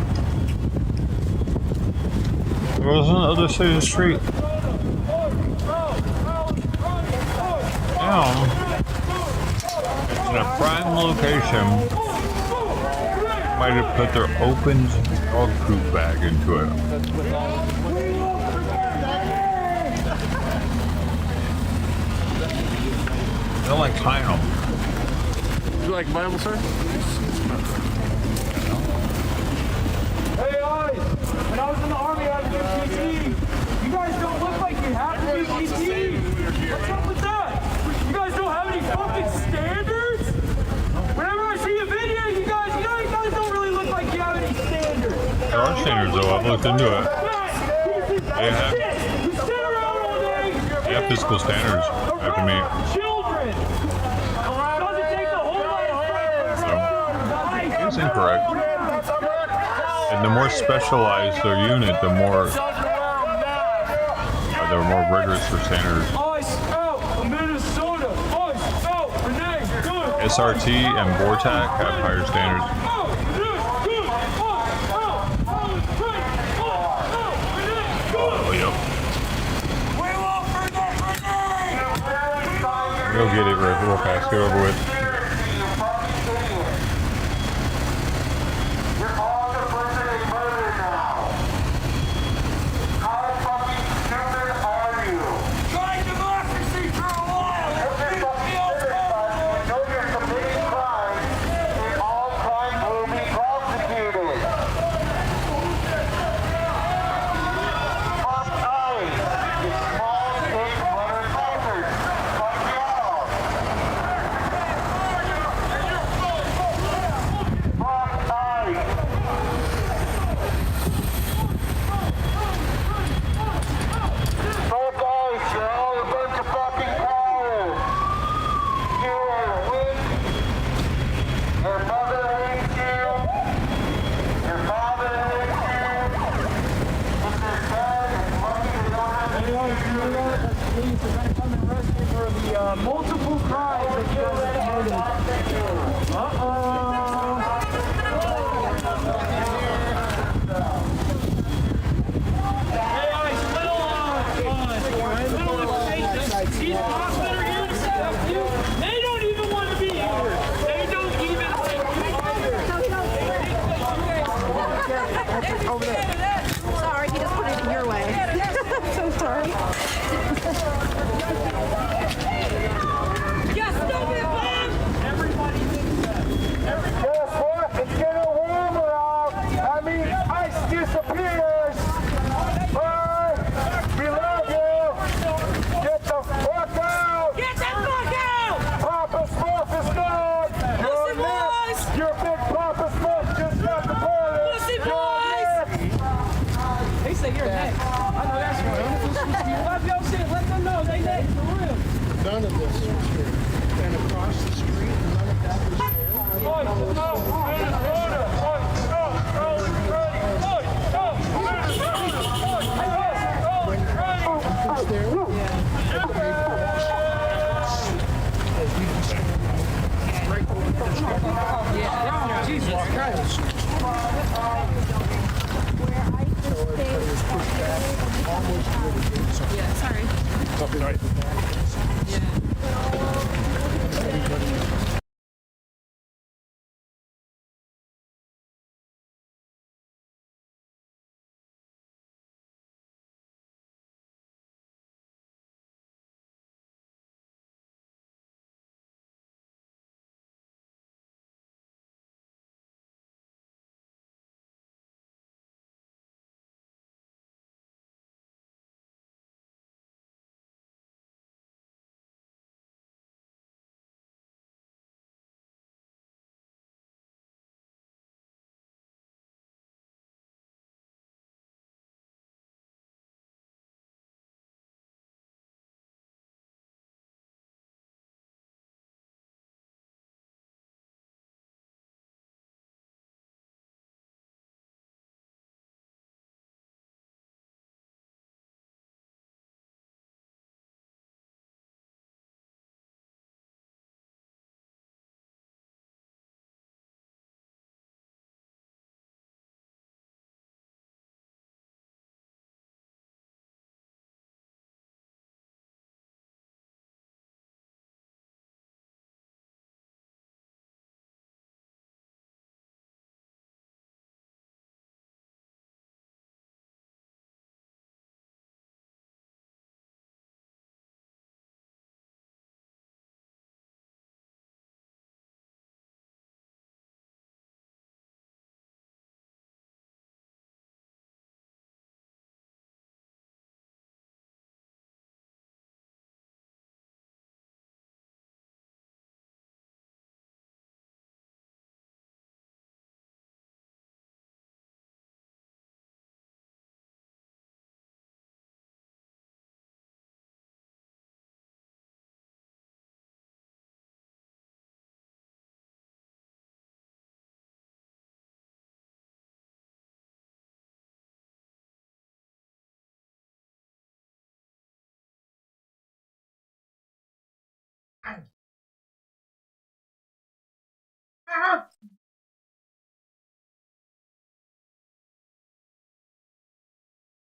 It was on the other side of the street. Now, in a prime location, might have put their open dog poop bag into it. I don't like tying them. Would you like a Bible, sir? Hey guys, when I was in the army, I had to do PT. You guys don't look like you have to do PT. What's up with that? You guys don't have any fucking standards? Whenever I see a video, you guys don't really look like you have any standards. There are standards though, I've looked into it. They have physical standards after me. Children. Doesn't take the whole lot of strength. It's incorrect. And the more specialized their unit, the more rigorous their standards. Ice out, Minnesota. Ice out, Renee. Good. SRT and Vortac have higher standards. Oh, yep. Go get it real fast. Get over with. Multiple crimes that you guys have committed. Hey, guys, little patience. These cops that are here to stop you, they don't even want to be here. They don't even Over there. Sorry, he just put it in your way. So sorry. Guess what? It's getting warmer out. I mean, ice disappears. Bye. We love you. Get the fuck out. Get the fuck out. Papa Smuff is gone. You're next. Your big Papa Smuff just got deported. Pussy boys. They say you're next. I know that's right. Love your shit. Let them know they next for real. None of this was true. And across the street, none of that was fair. Jesus Christ. Yeah, sorry.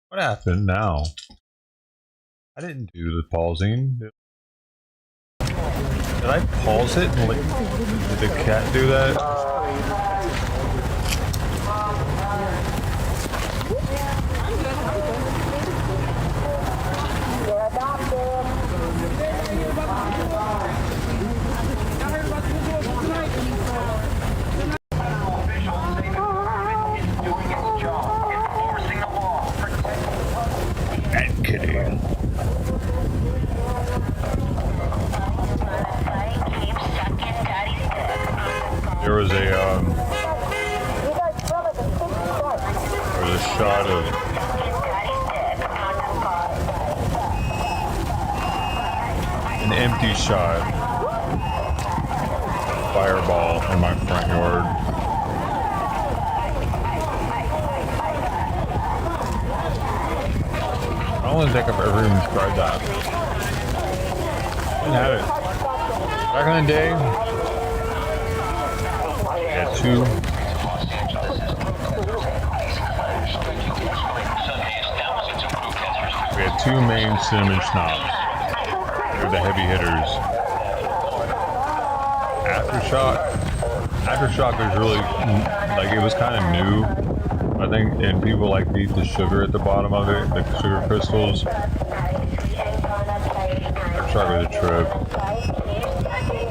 What happened now? I didn't do the pausing. Did I pause it? Did the cat do that? I'm kidding. There was a shot of an empty shot fireball in my front yard. I don't think I've ever even tried that. Didn't have it. Back in the day, we had two main cinnamon schnapps. They were the heavy hitters. Aftershock was really, like, it was kind of new, I think, and people like to eat the sugar at the bottom of it, the sugar crystals. Aftershock was a trip.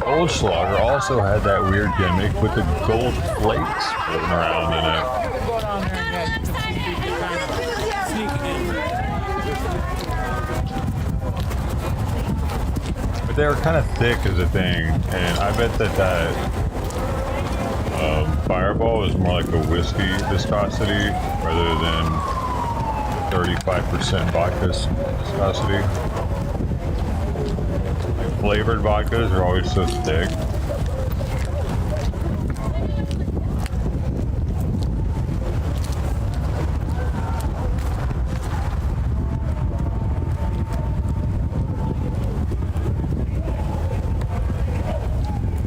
Goldschlager also had that weird gimmick with the gold flakes floating around in it. But they were kind of thick as a thing, and I bet that Fireball is more like a whiskey viscosity rather than 35% vodka viscosity. Flavored vodkas are always so thick.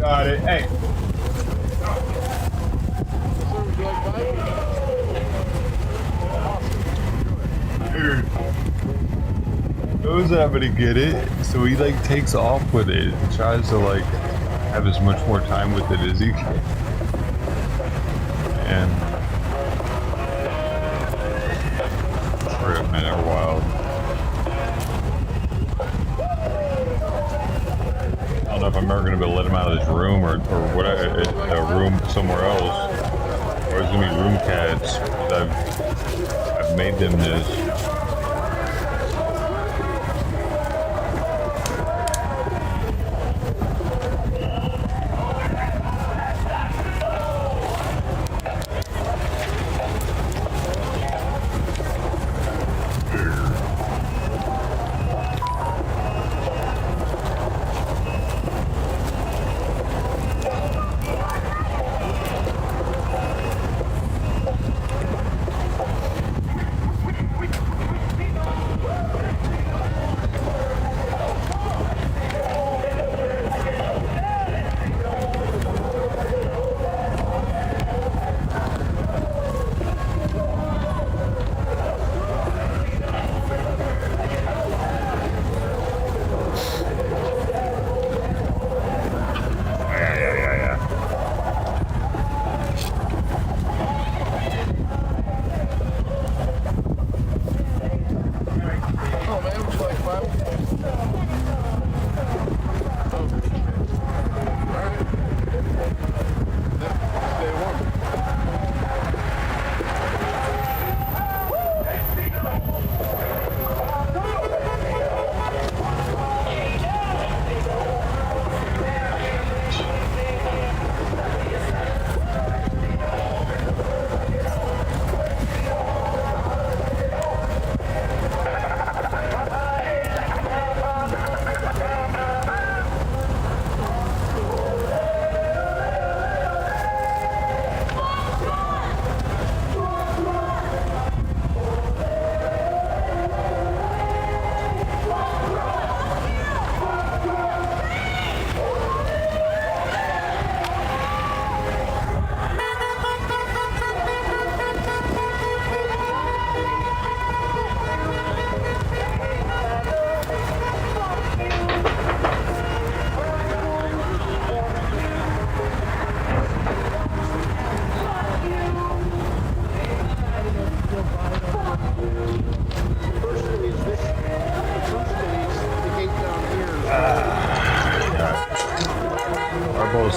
Got it. Hey. Dude. Knows that, but he get it. So he like takes off with it and tries to like have as much more time with it as he can. And trip, man, they're wild. I don't know if I'm ever gonna be able to let him out of this room or what, a room somewhere else. Or it's gonna be room cats. I've made them this.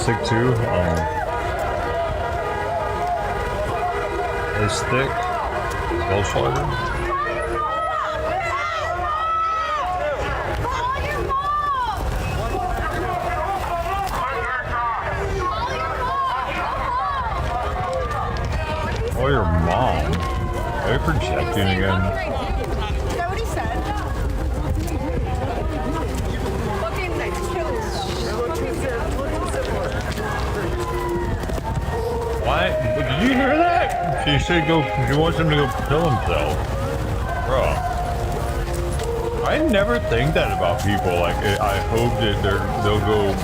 plastic too. It's thick. Volkswagen. Oh, your mom. Are you projecting again? Is that what he said? Looking like What? Did you hear that? She said she wants him to go kill himself. Bro. I never think that about people. Like, I hope that they'll go...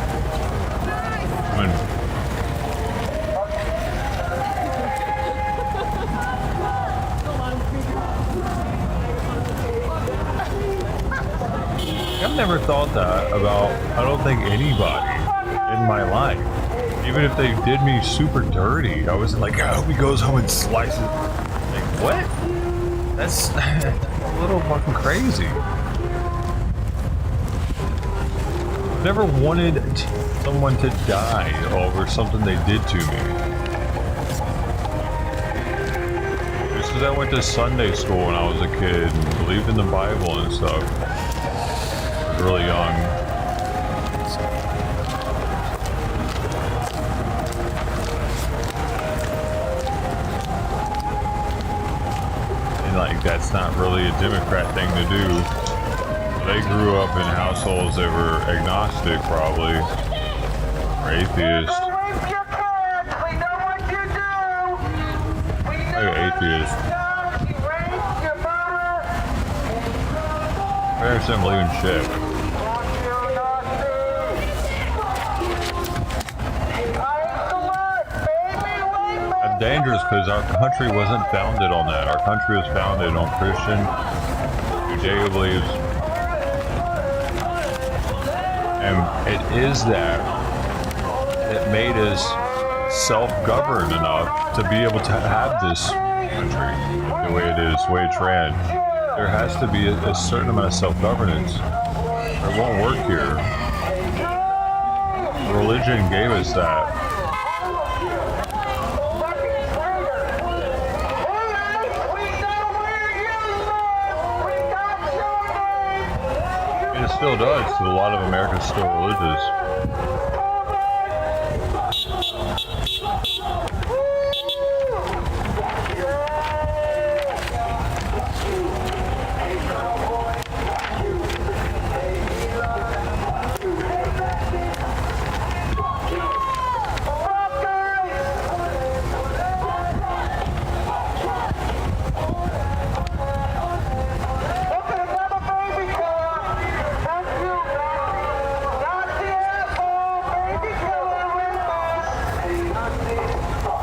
I've never thought that about, I don't think, anybody in my life. Even if they did me super dirty, I wasn't like, I hope he goes home and slices. Like, what? That's a little fucking crazy. Never wanted someone to die over something they did to me. Just because I went to Sunday school when I was a kid and believed in the Bible and stuff. Really young. And like, that's not really a Democrat thing to do. They grew up in households that were agnostic, probably, or atheist. Atheist. Parents didn't believe in shit. That's dangerous because our country wasn't founded on that. Our country was founded on Christian Judeo beliefs. And it is that made us self-governed enough to be able to have this country the way it is, the way it's ran. There has to be a certain amount of self-governance. It won't work here. Religion gave us that. And it still does, because a lot of Americans still religious.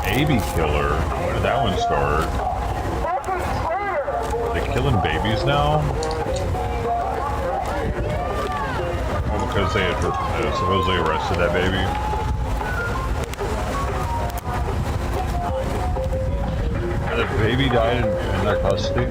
Baby killer? Where did that one start? Are they killing babies now? Oh, because they had supposedly arrested that baby. And the baby died in their custody?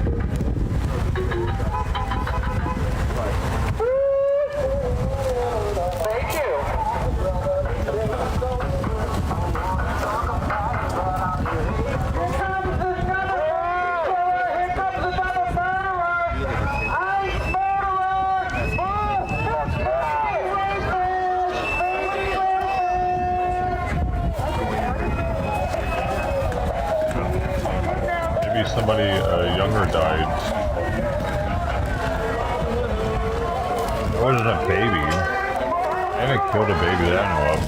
Somebody younger died. It wasn't a baby. They haven't killed a baby that I know of.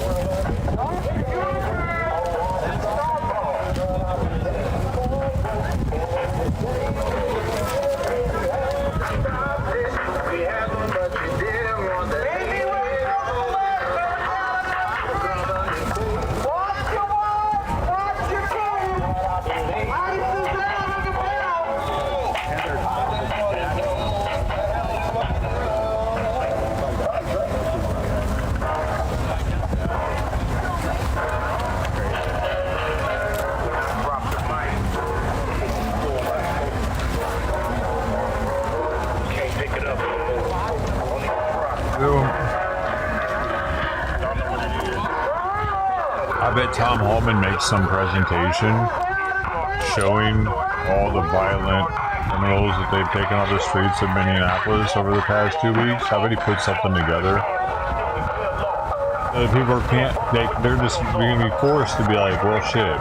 Tom Holman makes some presentation showing all the violent criminals that they've taken off the streets of Minneapolis over the past 2 weeks, how about he put something together? The people they're just going to be forced to be like, well, shit.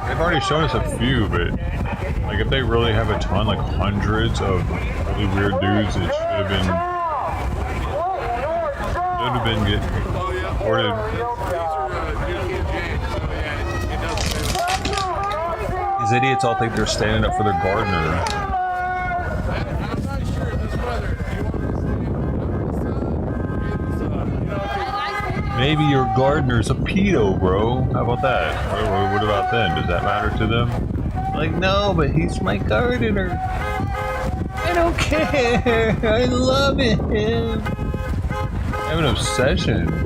They've already shown us a few, but like if they really have a ton, like hundreds of really weird dudes that should have been getting reported. These idiots all think they're standing up for their gardener. Maybe your gardener's a pedo, bro. How about that? What about them? Does that matter to them? Like, no, but he's my gardener. I don't care. I love him. I have an obsession.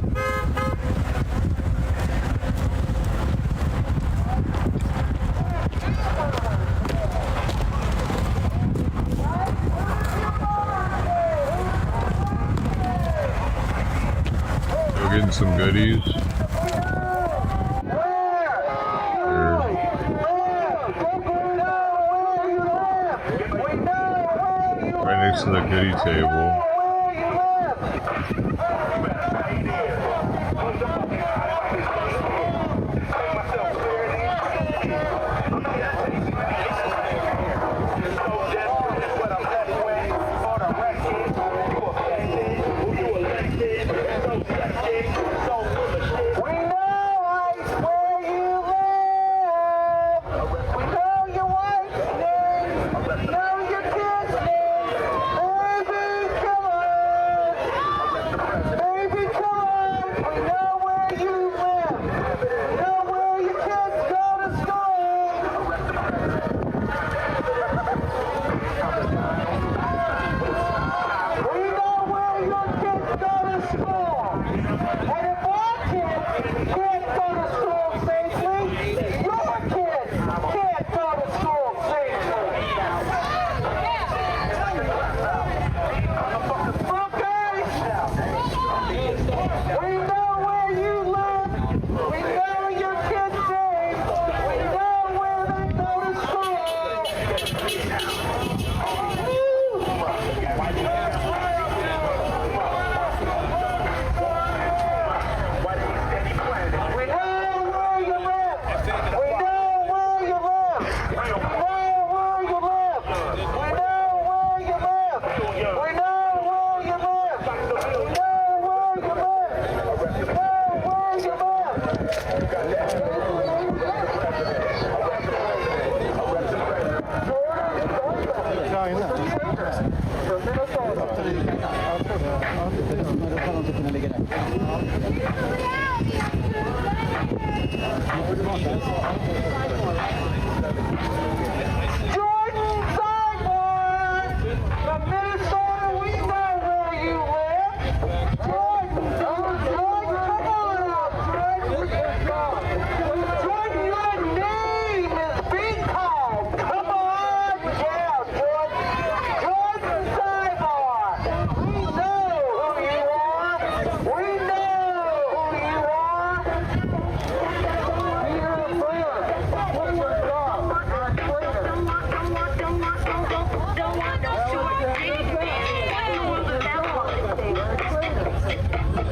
Getting some goodies. Right next to the goodie table.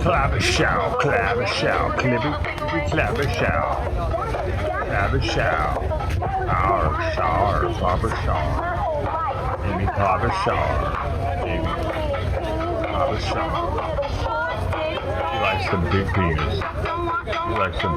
Clabbershow, clabbershow, clippy, clabbershow, clabbershow, our clabbershow, Amy clabbershow, Amy clabbershow. She likes the big penis. She likes the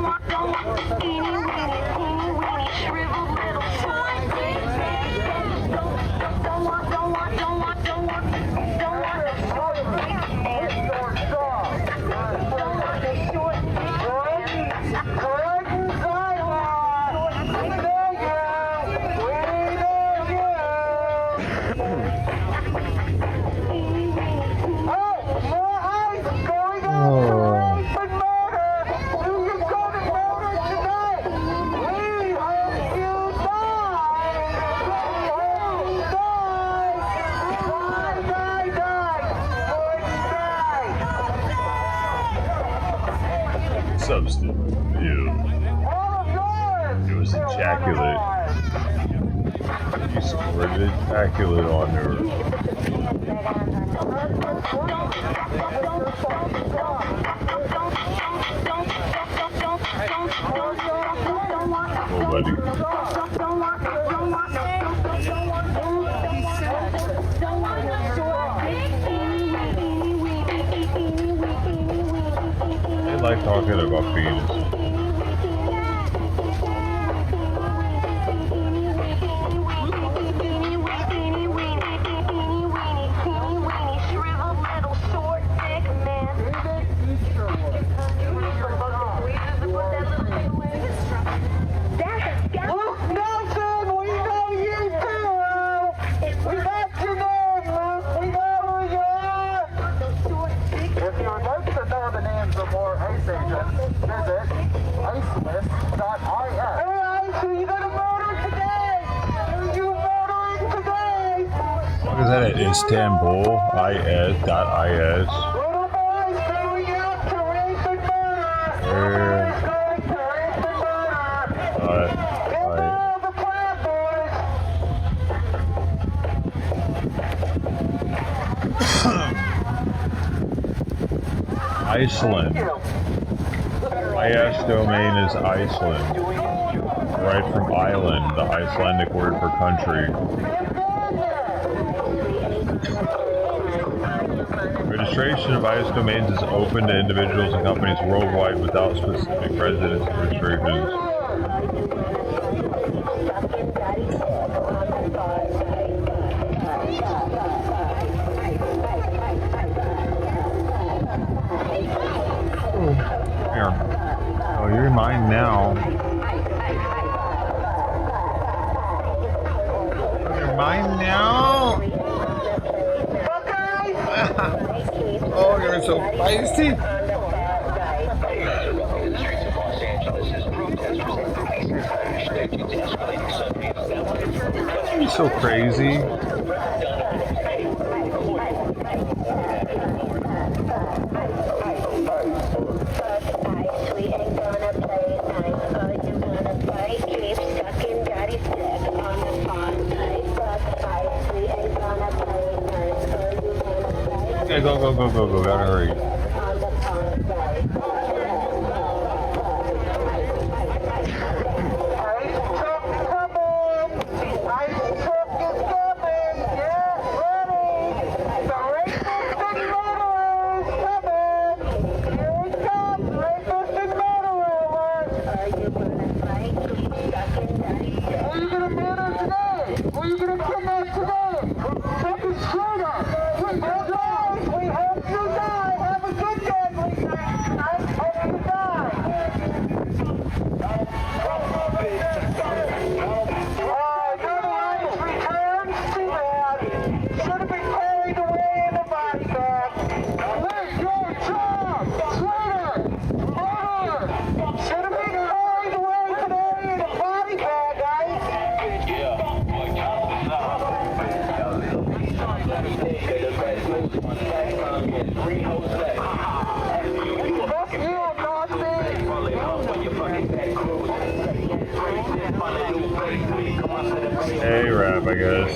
ejaculate. He squirted ejaculate on her. Oh, buddy. They like talking about penis. What is that at Istanbul? IS.is. Iceland. IS domain is Iceland. Right from island, the Icelandic word for country. Registration of IS domains is open to individuals and companies worldwide without specific residency restrictions. Here. Oh, you're mine now. You're mine now? Oh, you're so feisty. You're so crazy. Okay, go, gotta hurry. A-Rap, I guess.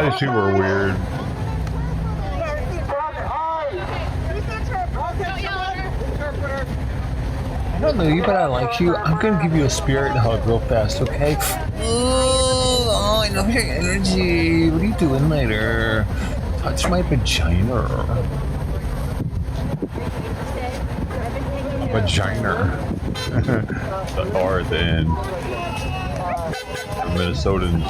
These people are weird. I don't know you, but I like you. I'm gonna give you a spirit hug real fast, okay? Oh, I love your energy. What are you doing later? Touch my vagina. vagina. The R at the end. The Minnesotans.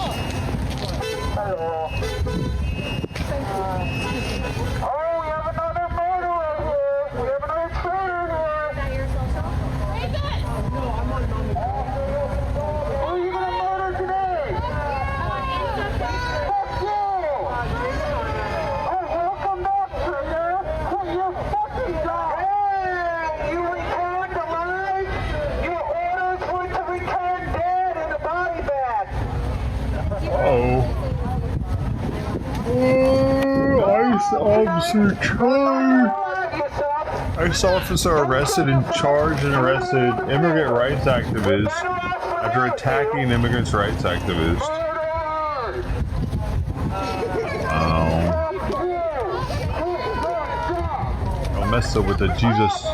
ICE officer arrested and charged and arrested immigrant rights activist after attacking immigrants' rights activist. Don't mess up with the Jesus.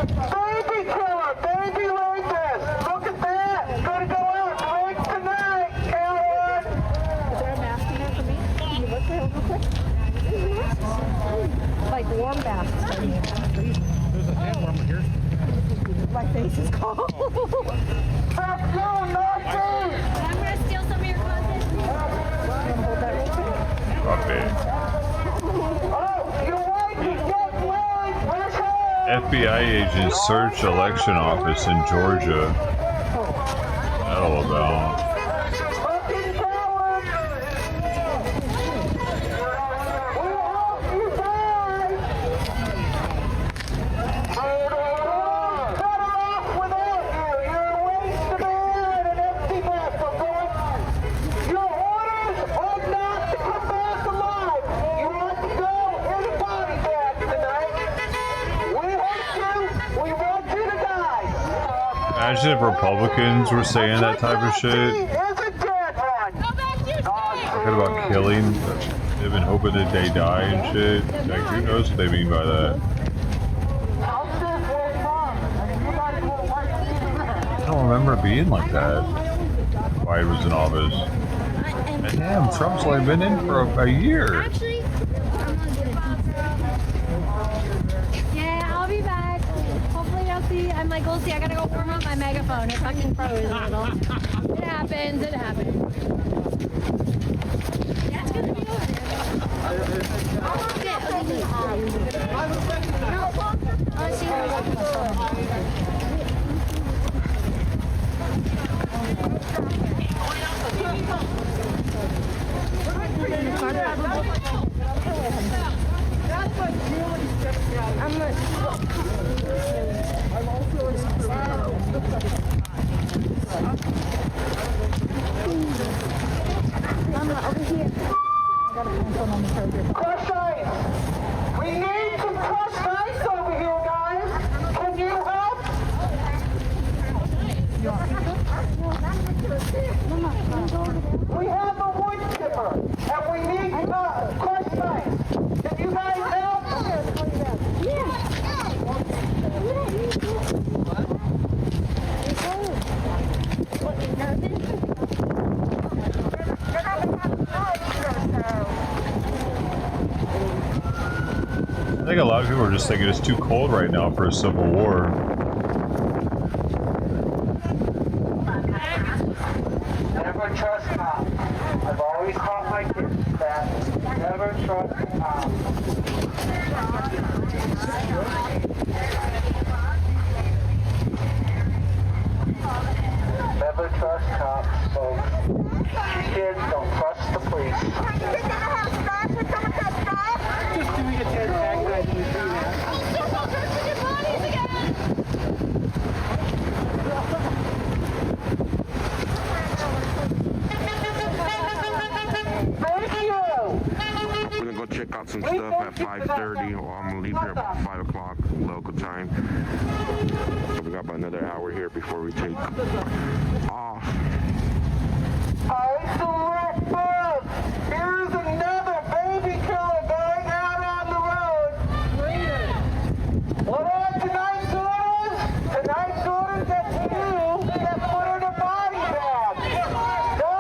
Like warm baths. There's a hand warmer here. My face is cold. I'm gonna steal some of your clothes. Stop it. FBI agents searched election office in Georgia. That all about. Imagine if Republicans were saying that type of shit. Talking about killing. They've been hoping that they die and shit. Like, who knows what they mean by that? I don't remember it being like that. Biden was in office. And damn, Trump's only been in for a year. Yeah, I'll be back. Hopefully I'll see. I'm like, we'll see. I gotta go warm up my megaphone. It fucking froze a little. It happens. It happens. Yeah, it's good to be over there. Crush ice! We need some crushed ice over here, guys! Can you help? We have a wood chipper, and we need crushed ice. Can you guys help? I think a lot of people are just thinking it's too cold right now for a civil war. Never trust cops. I've always taught my kids that. Never trust cops. Never trust cops, folks. Kids, don't trust the police. Just doing a dead tag ride with you, man. We're gonna go check out some stuff at 5:30, or I'm gonna leave here about 5 o'clock local time. So we got about another hour here before we take off. Here's another baby killer going out on the road. What are tonight's orders? Tonight's orders that you get put in a body bag. No,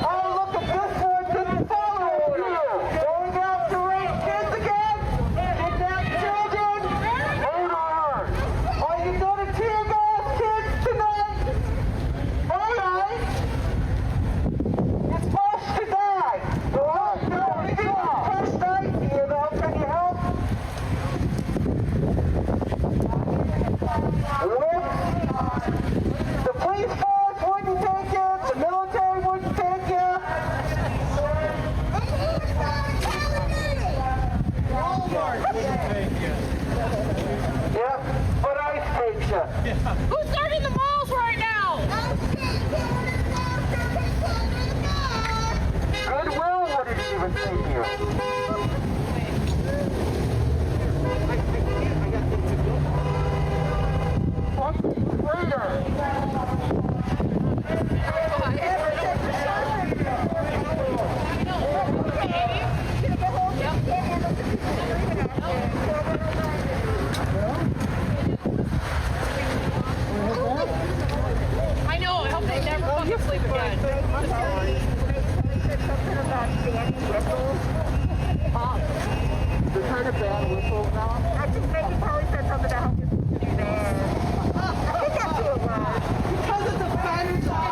oh, look at this one didn't follow you. Going out to rape kids again? Kidnap children? Murderers. Are you gonna I think maybe Polly said something to help you do that. I think that's who it was. Because it's a fun job.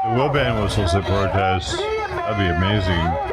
The Will Band whistles at protests. That'd be amazing.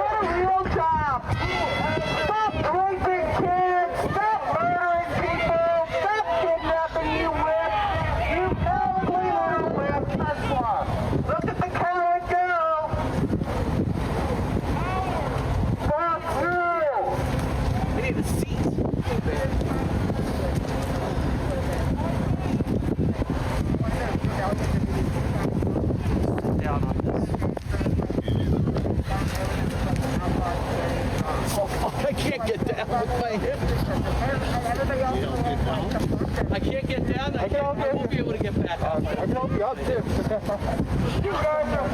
I can't get down with my hip. I can't get down. I won't be able to get back up. I can help you up too. You guys are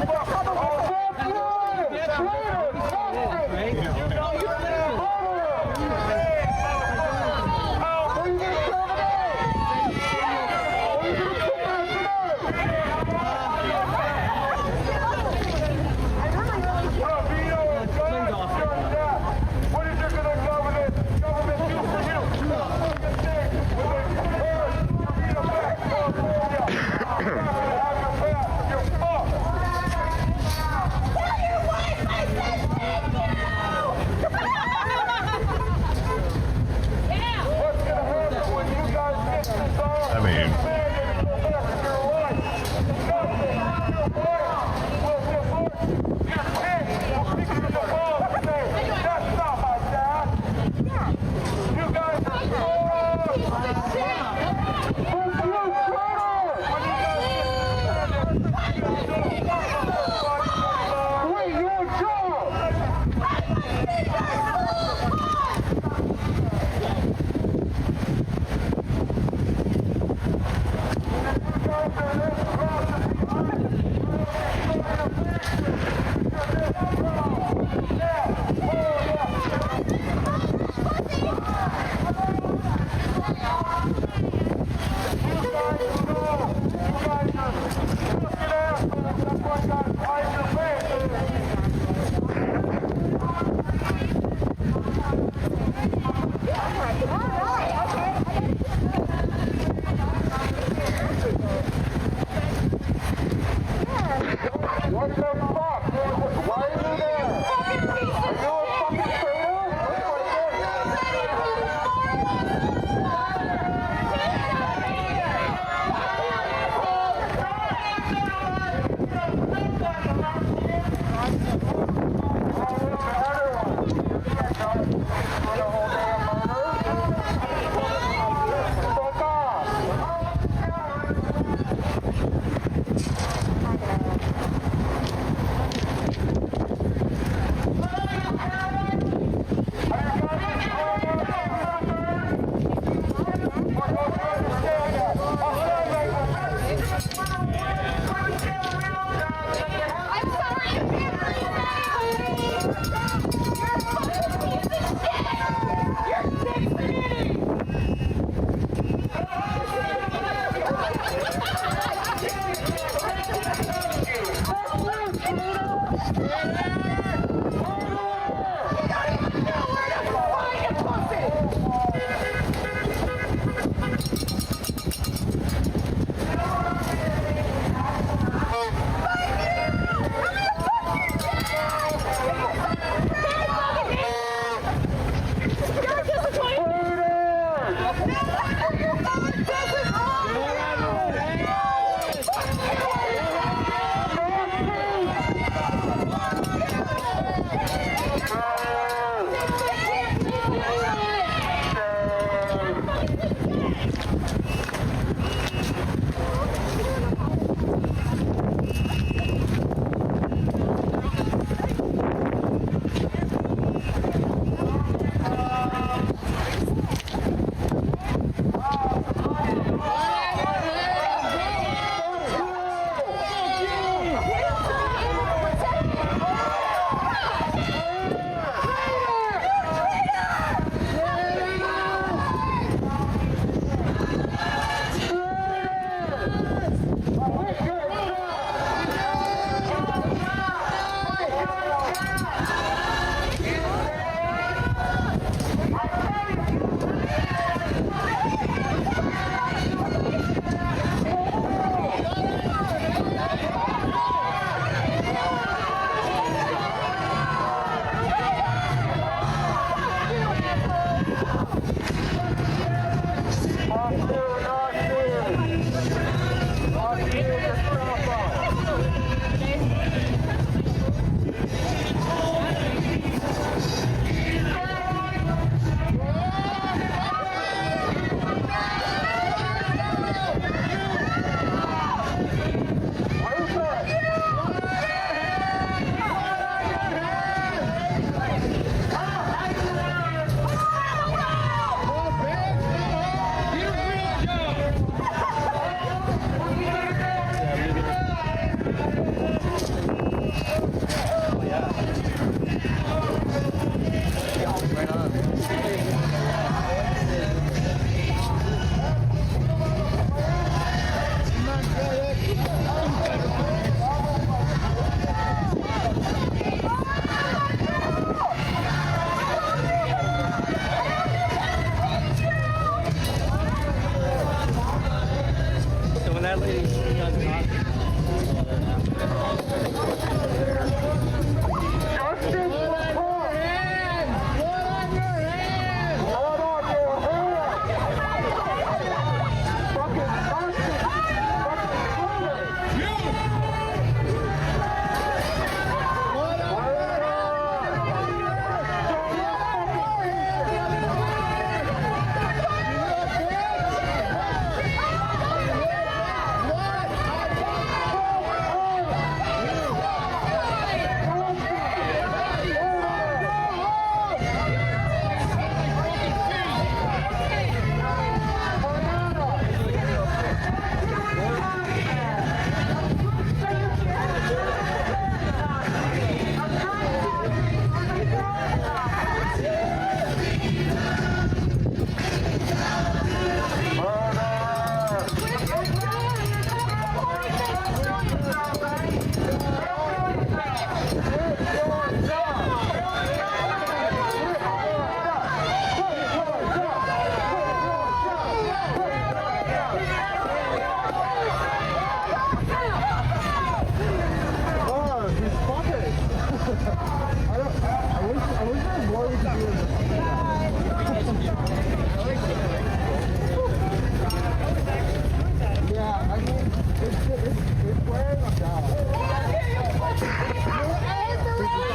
So when that lady done talking,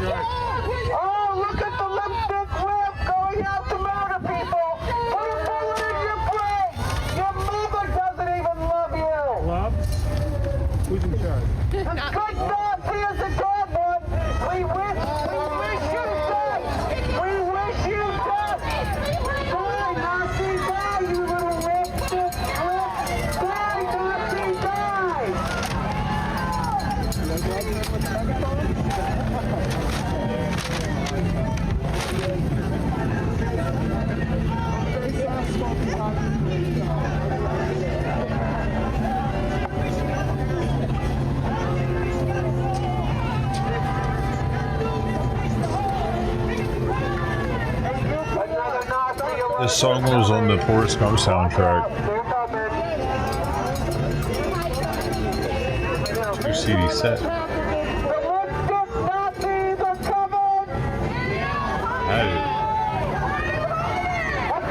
Oh, look at the lipstick whip going out to murder people. Put a bullet in your brain. Your mother doesn't even love you. Love? Who's in charge? Good Nazi is a dead one. We wish you dead. We wish you dead. Die, Nazi, die, you little lipstick whip. Die, Nazi, die. This song was on the Forrest Gump soundtrack. 2 CD set.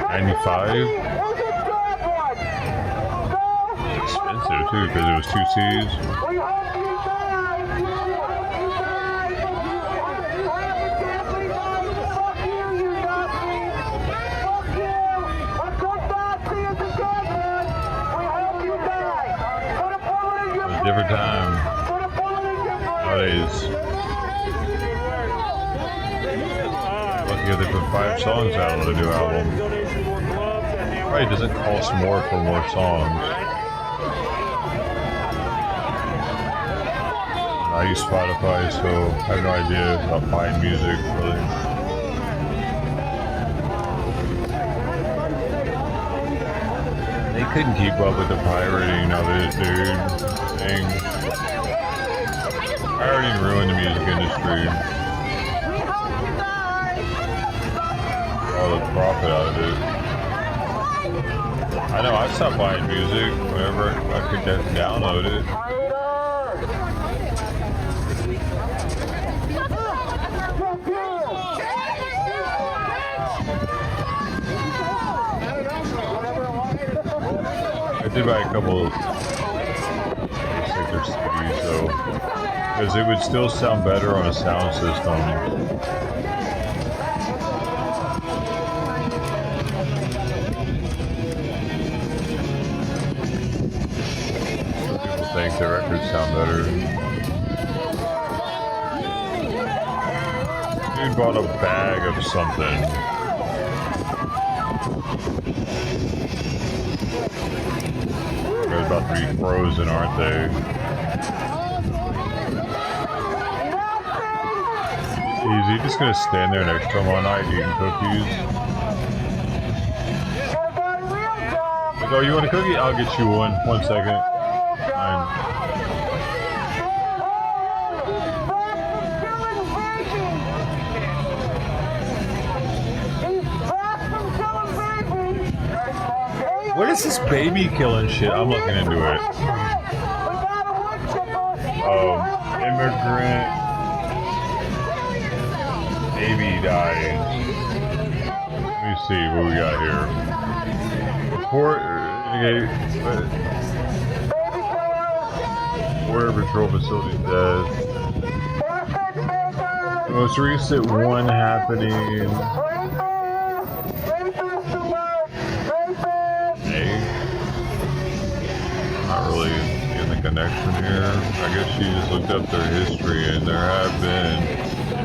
95. Expensive too because it was 2 CDs. Different time nowadays. Lucky if they put 5 songs out on a new album. Probably doesn't cost more for more songs. I use Spotify, so I have no idea about buying music really. They couldn't keep up with the pirating of it, dude. Dang. Pirating ruined the music industry. All the profit out of it. I know, I stopped buying music whenever I could download it. I did buy a couple other cities, though, because it would still sound better on a sound system. People think their records sound better. Dude bought a bag of something. They're about to be frozen, aren't they? Is he just gonna stand there next to him all night eating cookies? Like, oh, you want a cookie? I'll get you one. 1 second. What is this baby killing shit? I'm looking into it. Immigrant baby dying. Let me see what we got here. Report. Border Patrol facility death. The most recent one happening. Not really seeing the connection here. I guess she just looked up their history, and there have been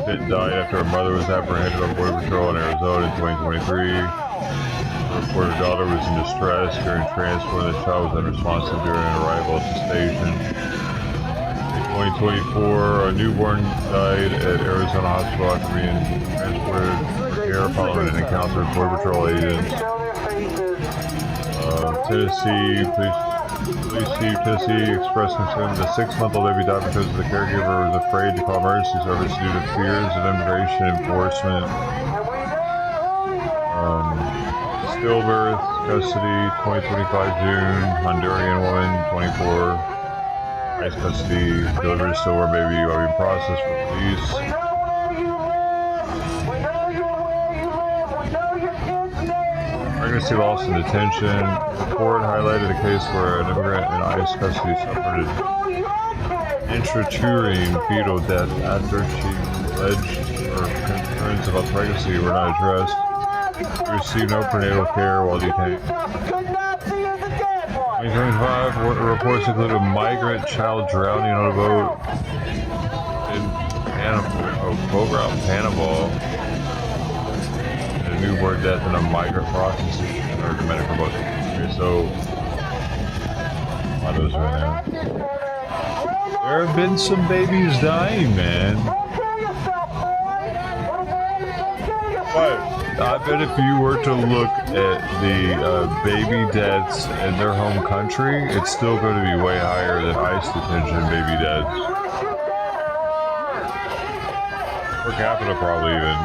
that died after her mother was apprehended on Border Patrol in Arizona in 2023. The reported daughter was in distress during transport, and the child was unresponsive during arrival at the station. In 2024, a newborn died at Arizona hospital after being transported for care following an encounter with Border Patrol agents. Tennessee expressed concern that a 6-month-old baby died because the caregiver was afraid to call emergency service due to fears of immigration enforcement. Stillbirth, custody, 2025 June, Honduran woman, 24, ICE custody, delivered stillborn baby while being processed for release. Pregnancy loss and detention. Report highlighted a case where an immigrant in ICE custody suffered an intrauterine fetal death after she alleged her concerns about pregnancy were not addressed. She received no prenatal care while detained. 2025 reports include a migrant child drowning on a boat in Panama. Newborn death and a migrant processing or Dominican Republic. Okay, so why those are in there? There have been some babies dying, man. But I bet if you were to look at the baby deaths in their home country, it's still going to be way higher than ICE detention baby deaths. Per capita, probably even.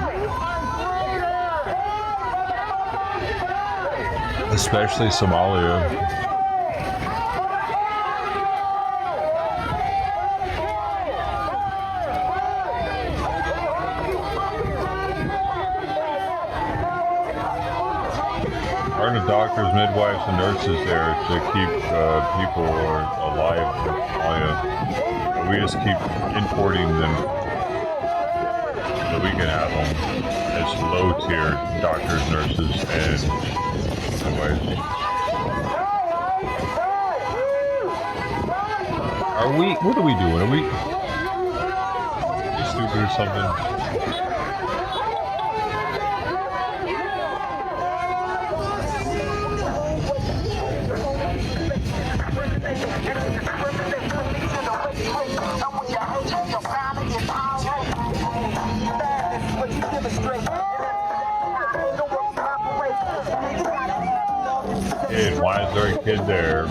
Especially Somalia. Aren't the doctors, midwives, and nurses there to keep people alive in Somalia? We just keep importing them so we can have them as low-tier doctors, nurses, and Are we? What are we doing? Are we stupid or something? Kid, why is there a kid there?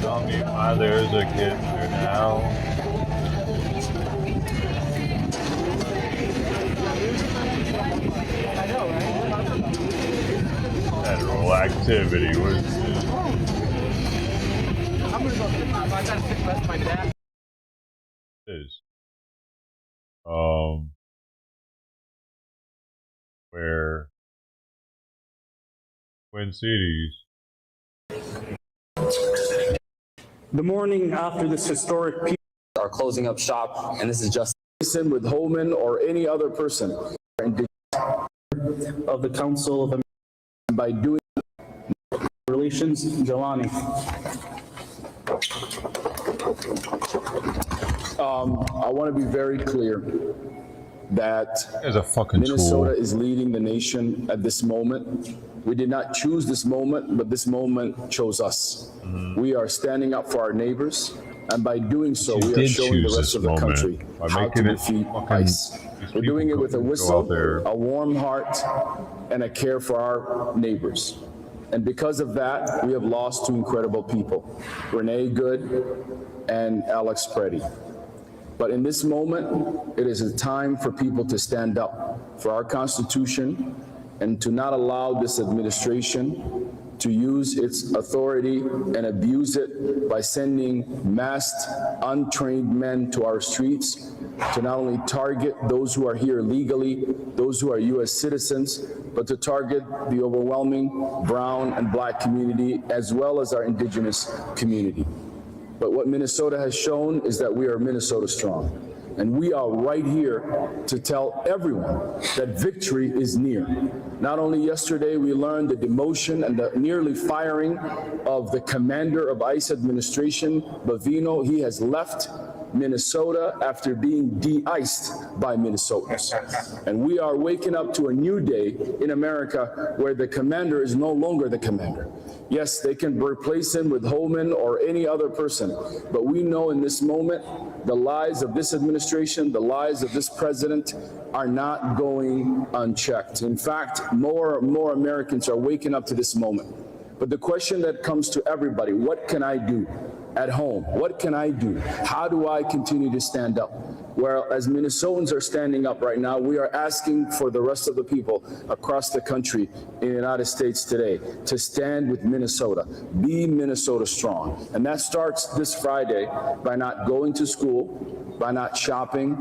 Tell me why there's a kid there now. Federal activity. What is this? I'm gonna go. I gotta pick up my dad. Is where Twin Cities. The morning after this historic peace are closing up shop, and this is just with Holman or any other person of the Council of American by doing Relations, Jelani. I want to be very clear that tool. Minnesota is leading the nation at this moment. We did not choose this moment, but this moment chose us. We are standing up for our neighbors, and by doing so, we are showing the rest of the country how to defeat ICE. We're doing it with a whistle, a warm heart, and a care for our neighbors. And because of that, we have lost two incredible people, Renee Good and Alex Preddy. But in this moment, it is a time for people to stand up for our Constitution and to not allow this administration to use its authority and abuse it by sending masked, untrained men to our streets to not only target those who are here legally, those who are U.S. citizens, but to target the overwhelming brown and black community as well as our indigenous community. But what Minnesota has shown is that we are Minnesota strong. And we are right here to tell everyone that victory is near. Not only yesterday, we learned the demotion and the nearly firing of the commander of ICE administration, Bavino. He has left Minnesota after being de-iced by Minnesotans. And we are waking up to a new day in America where the commander is no longer the commander. Yes, they can replace him with Holman or any other person, but we know in this moment the lies of this administration, the lies of this president are not going unchecked. In fact, more Americans are waking up to this moment. But the question that comes to everybody, what can I do at home? What can I do? How do I continue to stand up? Well, as Minnesotans are standing up right now, we are asking for the rest of the people across the country in the United States today to stand with Minnesota. Be Minnesota strong. And that starts this Friday by not going to school, by not shopping,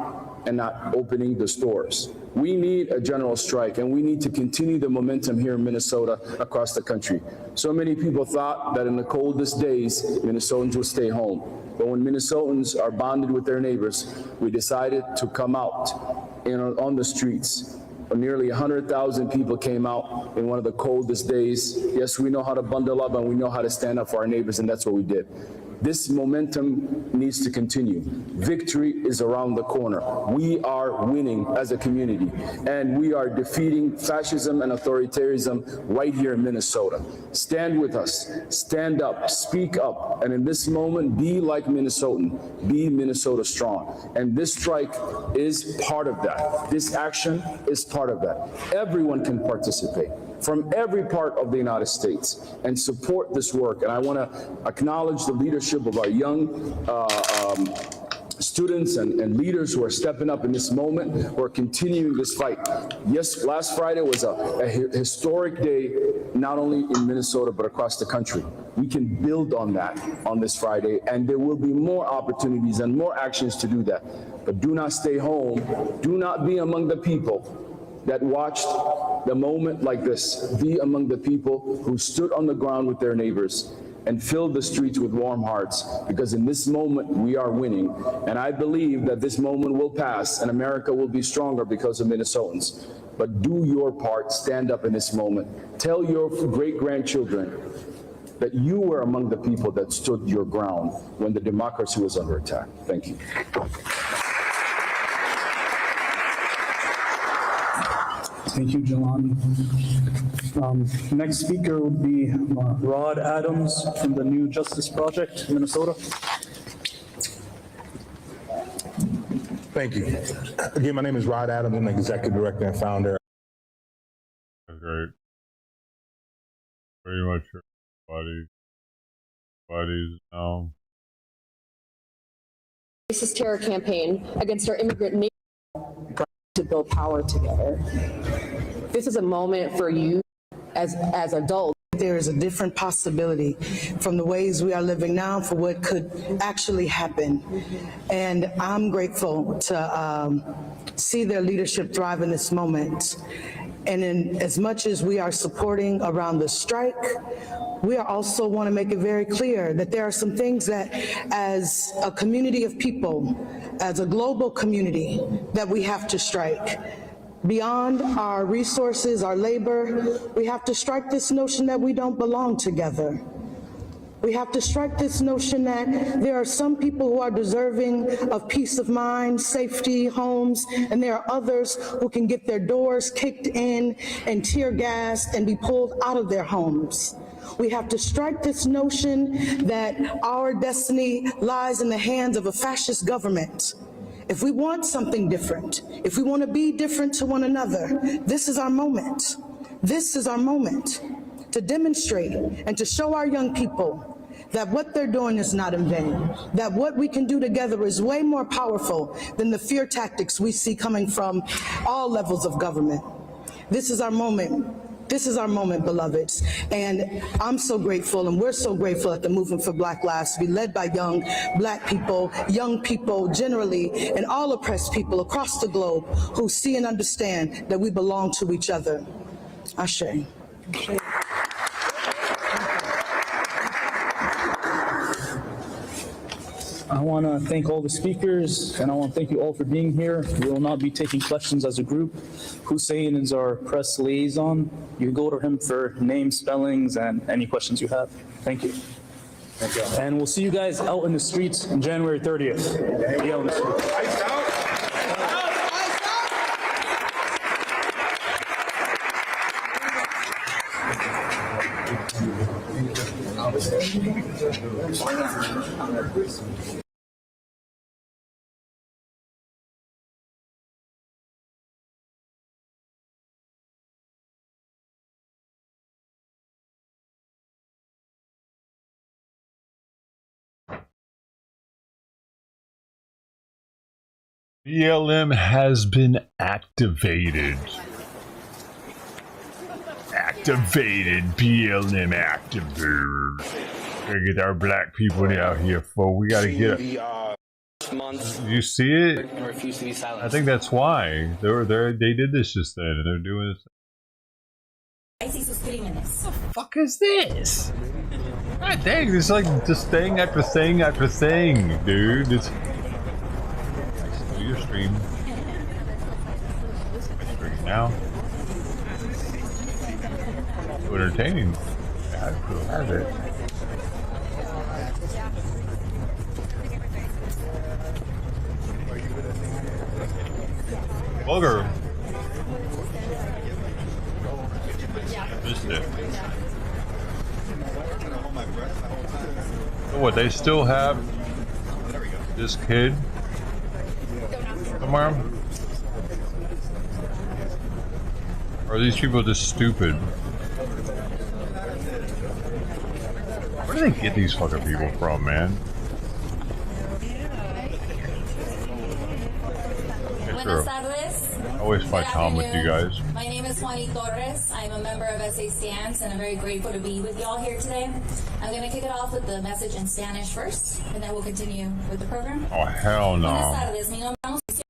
and not opening the stores. We need a general strike, and we need to continue the momentum here in Minnesota across the country. So many people thought that in the coldest days, Minnesotans would stay home. But when Minnesotans are bonded with their neighbors, we decided to come out on the streets. Nearly 100,000 people came out in one of the coldest days. Yes, we know how to bundle up and we know how to stand up for our neighbors, and that's what we did. This momentum needs to continue. Victory is around the corner. We are winning as a community, and we are defeating fascism and authoritarianism right here in Minnesota. Stand with us, stand up, speak up, and in this moment, be like Minnesotan, be Minnesota strong. And this strike is part of that. This action is part of that. Everyone can participate from every part of the United States and support this work. And I want to acknowledge the leadership of our young students and leaders who are stepping up in this moment, who are continuing this fight. Yes, last Friday was a historic day, not only in Minnesota, but across the country. We can build on that on this Friday, and there will be more opportunities and more actions to do that. But do not stay home. Do not be among the people that watched the moment like this. Be among the people who stood on the ground with their neighbors and filled the streets with warm hearts, because in this moment we are winning. And I believe that this moment will pass and America will be stronger because of Minnesotans. But do your part, stand up in this moment. Tell your great-grandchildren that you were among the people that stood your ground when the democracy was under attack. Thank you. Thank you, Jelani. Next speaker would be Rod Adams from the New Justice Project, Minnesota. Thank you. Again, my name is Rod Adams. I'm the executive director and founder. That's great. Very much your buddies now. Racist terror campaign against our immigrant neighbors to build power together. This is a moment for you as adults. There is a different possibility from the ways we are living now for what could actually happen. And I'm grateful to see their leadership thrive in this moment. And in as much as we are supporting around the strike, we also want to make it very clear that there are some things that as a community of people, as a global community, that we have to strike. Beyond our resources, our labor, we have to strike this notion that we don't belong together. We have to strike this notion that there are some people who are deserving of peace of mind, safety, homes, and there are others who can get their doors kicked in and tear gassed and be pulled out of their homes. We have to strike this notion that our destiny lies in the hands of a fascist government. If we want something different, if we want to be different to one another, this is our moment. This is our moment to demonstrate and to show our young people that what they're doing is not in vain, that what we can do together is way more powerful than the fear tactics we see coming from all levels of government. This is our moment. This is our moment, beloveds. And I'm so grateful, and we're so grateful at the Movement for Black Lives to be led by young Black people, young people generally, and all oppressed people across the globe who see and understand that we belong to each other. Ashe. I want to thank all the speakers, and I want to thank you all for being here. We will not be taking questions as a group. Hussein is our press liaison. You go to him for name, spellings, and any questions you have. Thank you. Thank you. And we'll see you guys out in the streets on January 30th. Be out in the streets. BLM has been activated. Activated, BLM activated. Gotta get our black people out here, folks. We gotta get it. You see it? I think that's why they did this just then, and they're doing this. What the fuck is this? God dang, it's like just thing after thing after thing, dude. It's your stream. Stream now. So entertaining. I still have it. Bugger. Missed it. So what, they still have this kid somewhere? Or are these people just stupid? Where do they get these fucking people from, man? Buenas tardes. I always find time with you guys. My name is Juani Torres. I'm a member of SA Stance, and I'm very grateful to be with y'all here today. I'm going to kick it off with the message in Spanish first, and then we'll continue with the program. Oh, hell no. Buenas tardes. Mi nombre es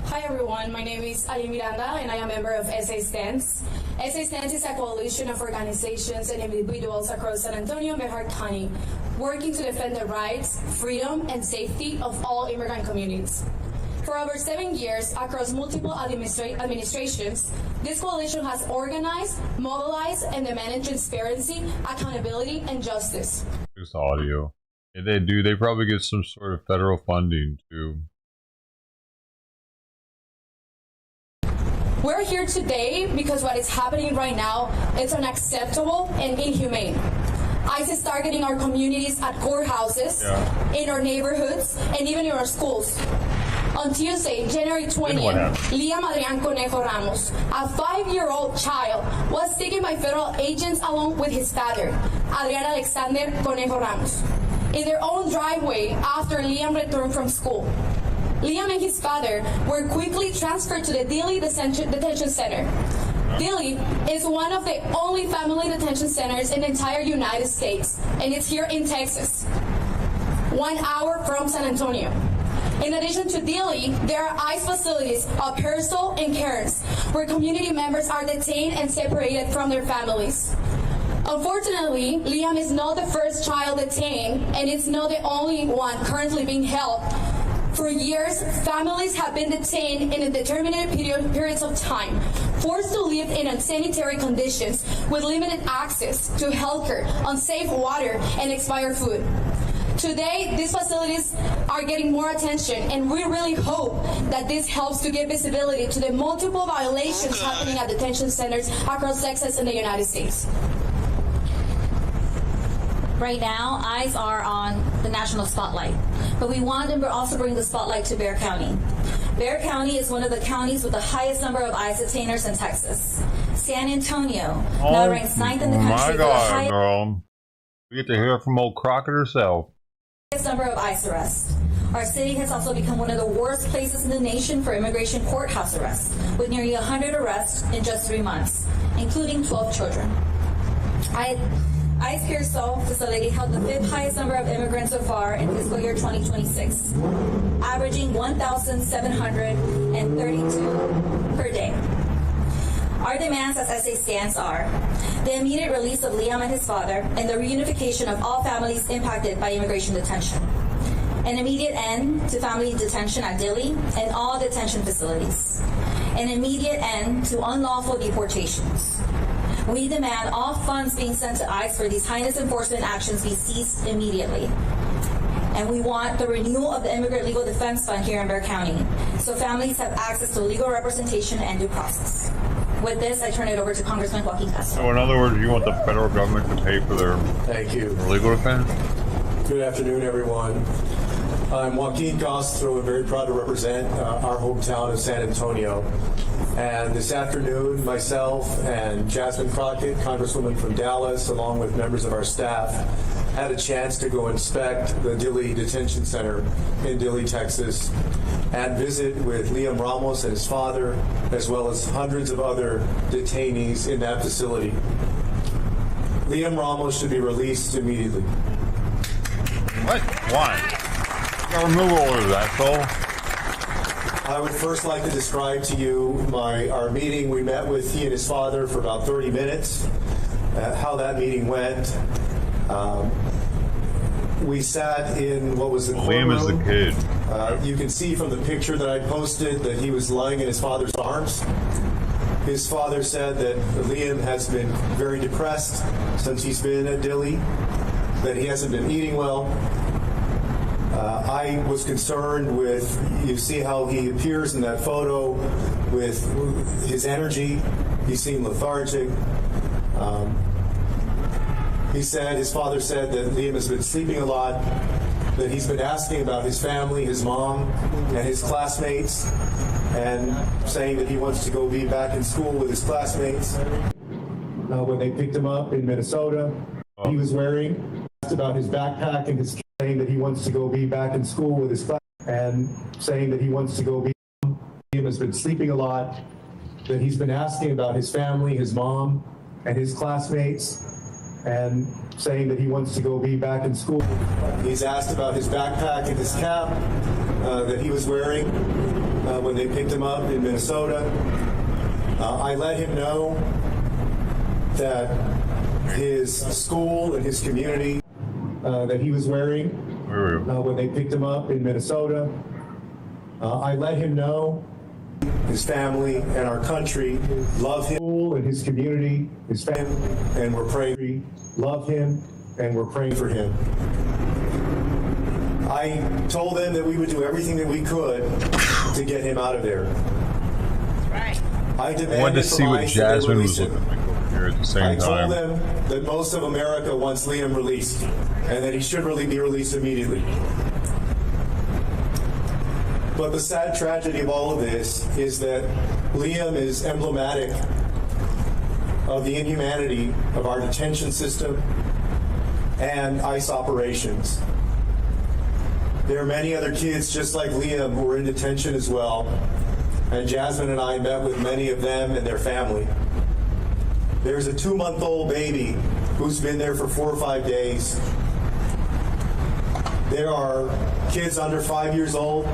Hi everyone, my name is Ali Miranda and I am a member of SA Stance. SA Stance is a coalition of organizations and individuals across San Antonio and Bexar County working to defend the rights, freedom, and safety of all immigrant communities. For over 7 years, across multiple administrations, this coalition has organized, mobilized, and demanded transparency, accountability, and justice. This audio. If they do, they probably get some sort of federal funding too. We're here today because what is happening right now is unacceptable and inhumane. ICE is targeting our communities at courthouses, in our neighborhoods, and even in our schools. On Tuesday, January 20th, Liam Adrian Conejo Ramos, a 5-year-old child, was taken by federal agents along with his father, Adrian Alexander Conejo Ramos, in their own driveway after Liam returned from school. Liam and his father were quickly transferred to the Dilley Detention Center. Dilley is one of the only family detention centers in the entire United States, and it's here in Texas, 1 hour from San Antonio. In addition to Dilley, there are ICE facilities at Pearsall and Cairns, where community members are detained and separated from their families. Unfortunately, Liam is not the first child detained, and it's not the only one currently being held. For years, families have been detained in indeterminate periods of time, forced to live in unsanitary conditions with limited access to healthcare, unsafe water, and expired food. Today, these facilities are getting more attention, and we really hope that this helps to give visibility to the multiple violations happening at detention centers across Texas and the United States. Right now, eyes are on the national spotlight, but we want to also bring the spotlight to Bexar County. Bexar County is one of the counties with the highest number of ICE detainers in Texas. San Antonio now ranks 9th in the country for the highest girl. We get to hear from old Crockett herself. Number of ICE arrests. Our city has also become one of the worst places in the nation for immigration courthouse arrests, with nearly 100 arrests in just 3 months, including 12 children. ICE Pearsall facility held the 5th highest number of immigrants so far in fiscal year 2026, averaging 1,732 per day. Our demands as SA stands are the immediate release of Liam and his father and the reunification of all families impacted by immigration detention, an immediate end to family detention at Dilley and all detention facilities, an immediate end to unlawful deportations. We demand all funds being sent to ICE for these heinous enforcement actions be ceased immediately. And we want the renewal of the Immigrant Legal Defense Fund here in Bexar County, so families have access to legal representation and due process. With this, I turn it over to Congressman Joaquin Castro. So in other words, you want the federal government to pay for their legal defense? Good afternoon, everyone. I'm Joaquin Castro and very proud to represent our hometown of San Antonio. And this afternoon, myself and Jasmine Crockett, Congresswoman from Dallas, along with members of our staff, had a chance to go inspect the Dilley Detention Center in Dilley, Texas, and visit with Liam Ramos and his father, as well as hundreds of other detainees in that facility. Liam Ramos should be released immediately. What? Why? You gotta remove all of that, Cole. I would first like to describe to you our meeting. We met with he and his father for about 30 minutes, how that meeting went. We sat in what was the courtroom. Liam is the kid. You can see from the picture that I posted that he was lying in his father's arms. His father said that Liam has been very depressed since he's been at Dilley, that he hasn't been eating well. I was concerned with, you see how he appears in that photo with his energy. He seemed lethargic. His father said that Liam has been sleeping a lot, that he's been asking about his family, his mom, and his classmates, and saying that he wants to go be back in school with his classmates. When they picked him up in Minnesota, he was wearing, asked about his backpack and his, saying that he wants to go be back in school with his class, and saying that he wants to go be. Liam has been sleeping a lot, that he's been asking about his family, his mom, and his classmates, and saying that he wants to go be back in school. He's asked about his backpack and his cap that he was wearing when they picked him up in Minnesota. I let him know that his school and his community that he was wearing when they picked him up in Minnesota. I let him know his family and our country love him, and his community, his family, and we're praying. Love him, and we're praying for him. I told them that we would do everything that we could to get him out of there. Right. I wanted to see what Jasmine was looking like over here at the same time. I told them that most of America wants Liam released, and that he should really be released immediately. But the sad tragedy of all of this is that Liam is emblematic of the inhumanity of our detention system and ICE operations. There are many other kids just like Liam who are in detention as well, and Jasmine and I met with many of them and their family. There's a 2-month-old baby who's been there for 4 or 5 days. There are kids under 5 years old.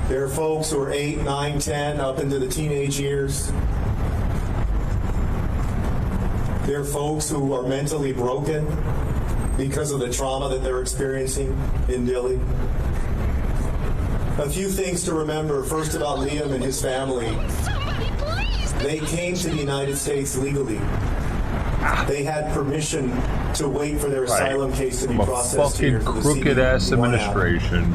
There are folks who are 8, 9, 10, up into the teenage years. There are folks who are mentally broken because of the trauma that they're experiencing in Dilley. A few things to remember. First, about Liam and his family. They came to the United States legally. They had permission to wait for their asylum case to be processed here. Fucking crooked-ass administration.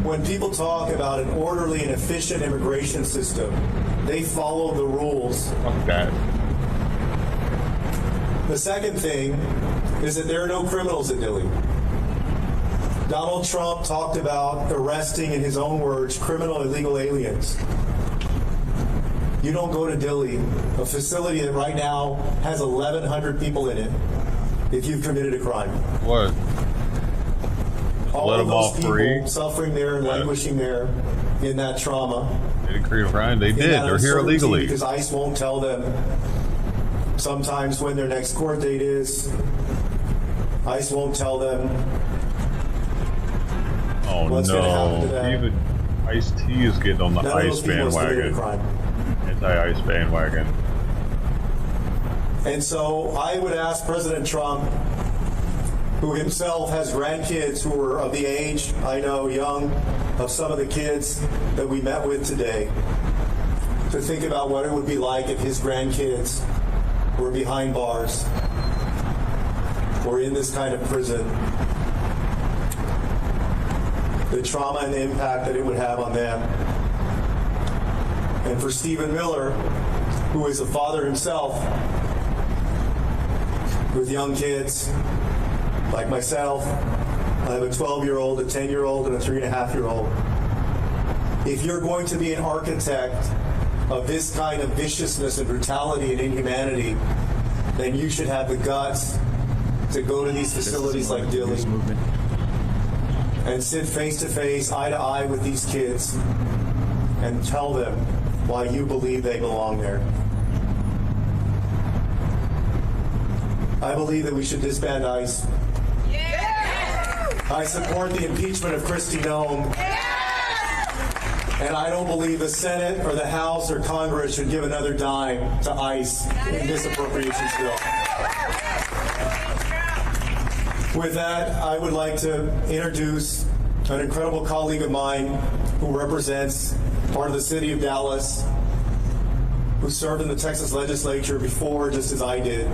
When people talk about an orderly and efficient immigration system, they follow the rules. Fuck that. The second thing is that there are no criminals at Dilley. Donald Trump talked about arresting, in his own words, criminal illegal aliens. You don't go to Dilley, a facility that right now has 1,100 people in it, if you've committed a crime. What? All Let of them those off people free? suffering there and languishing there in that trauma. They didn't create a crime. They in did. that They're here uncertainty, illegally. Because ICE won't tell them sometimes when their next court date is. ICE won't tell them what's going to happen to them. Even Ice-T is getting on the None of ICE those people has committed a bandwagon. crime. Anti-ICE bandwagon. And so I would ask President Trump, who himself has grandkids who are of the age, I know, young, of some of the kids that we met with today, to think about what it would be like if his grandkids were behind bars or in this kind of prison. The trauma and the impact that it would have on them. And for Stephen Miller, who is a father himself with young kids like myself, I have a 12-year-old, a 10-year-old, and a 3.5-year-old. If you're going to be an architect of this kind of viciousness and brutality and inhumanity, then you should have the guts to go to these facilities like Dilley and sit face to face, eye to eye with these kids and tell them why you believe they belong there. I believe that we should disband ICE. I support the impeachment of Kristi Noem. And I don't believe the Senate or the House or Congress should give another dime to ICE in this appropriations bill. With that, I would like to introduce an incredible colleague of mine who represents part of the city of Dallas, who served in the Texas legislature before, just as I did.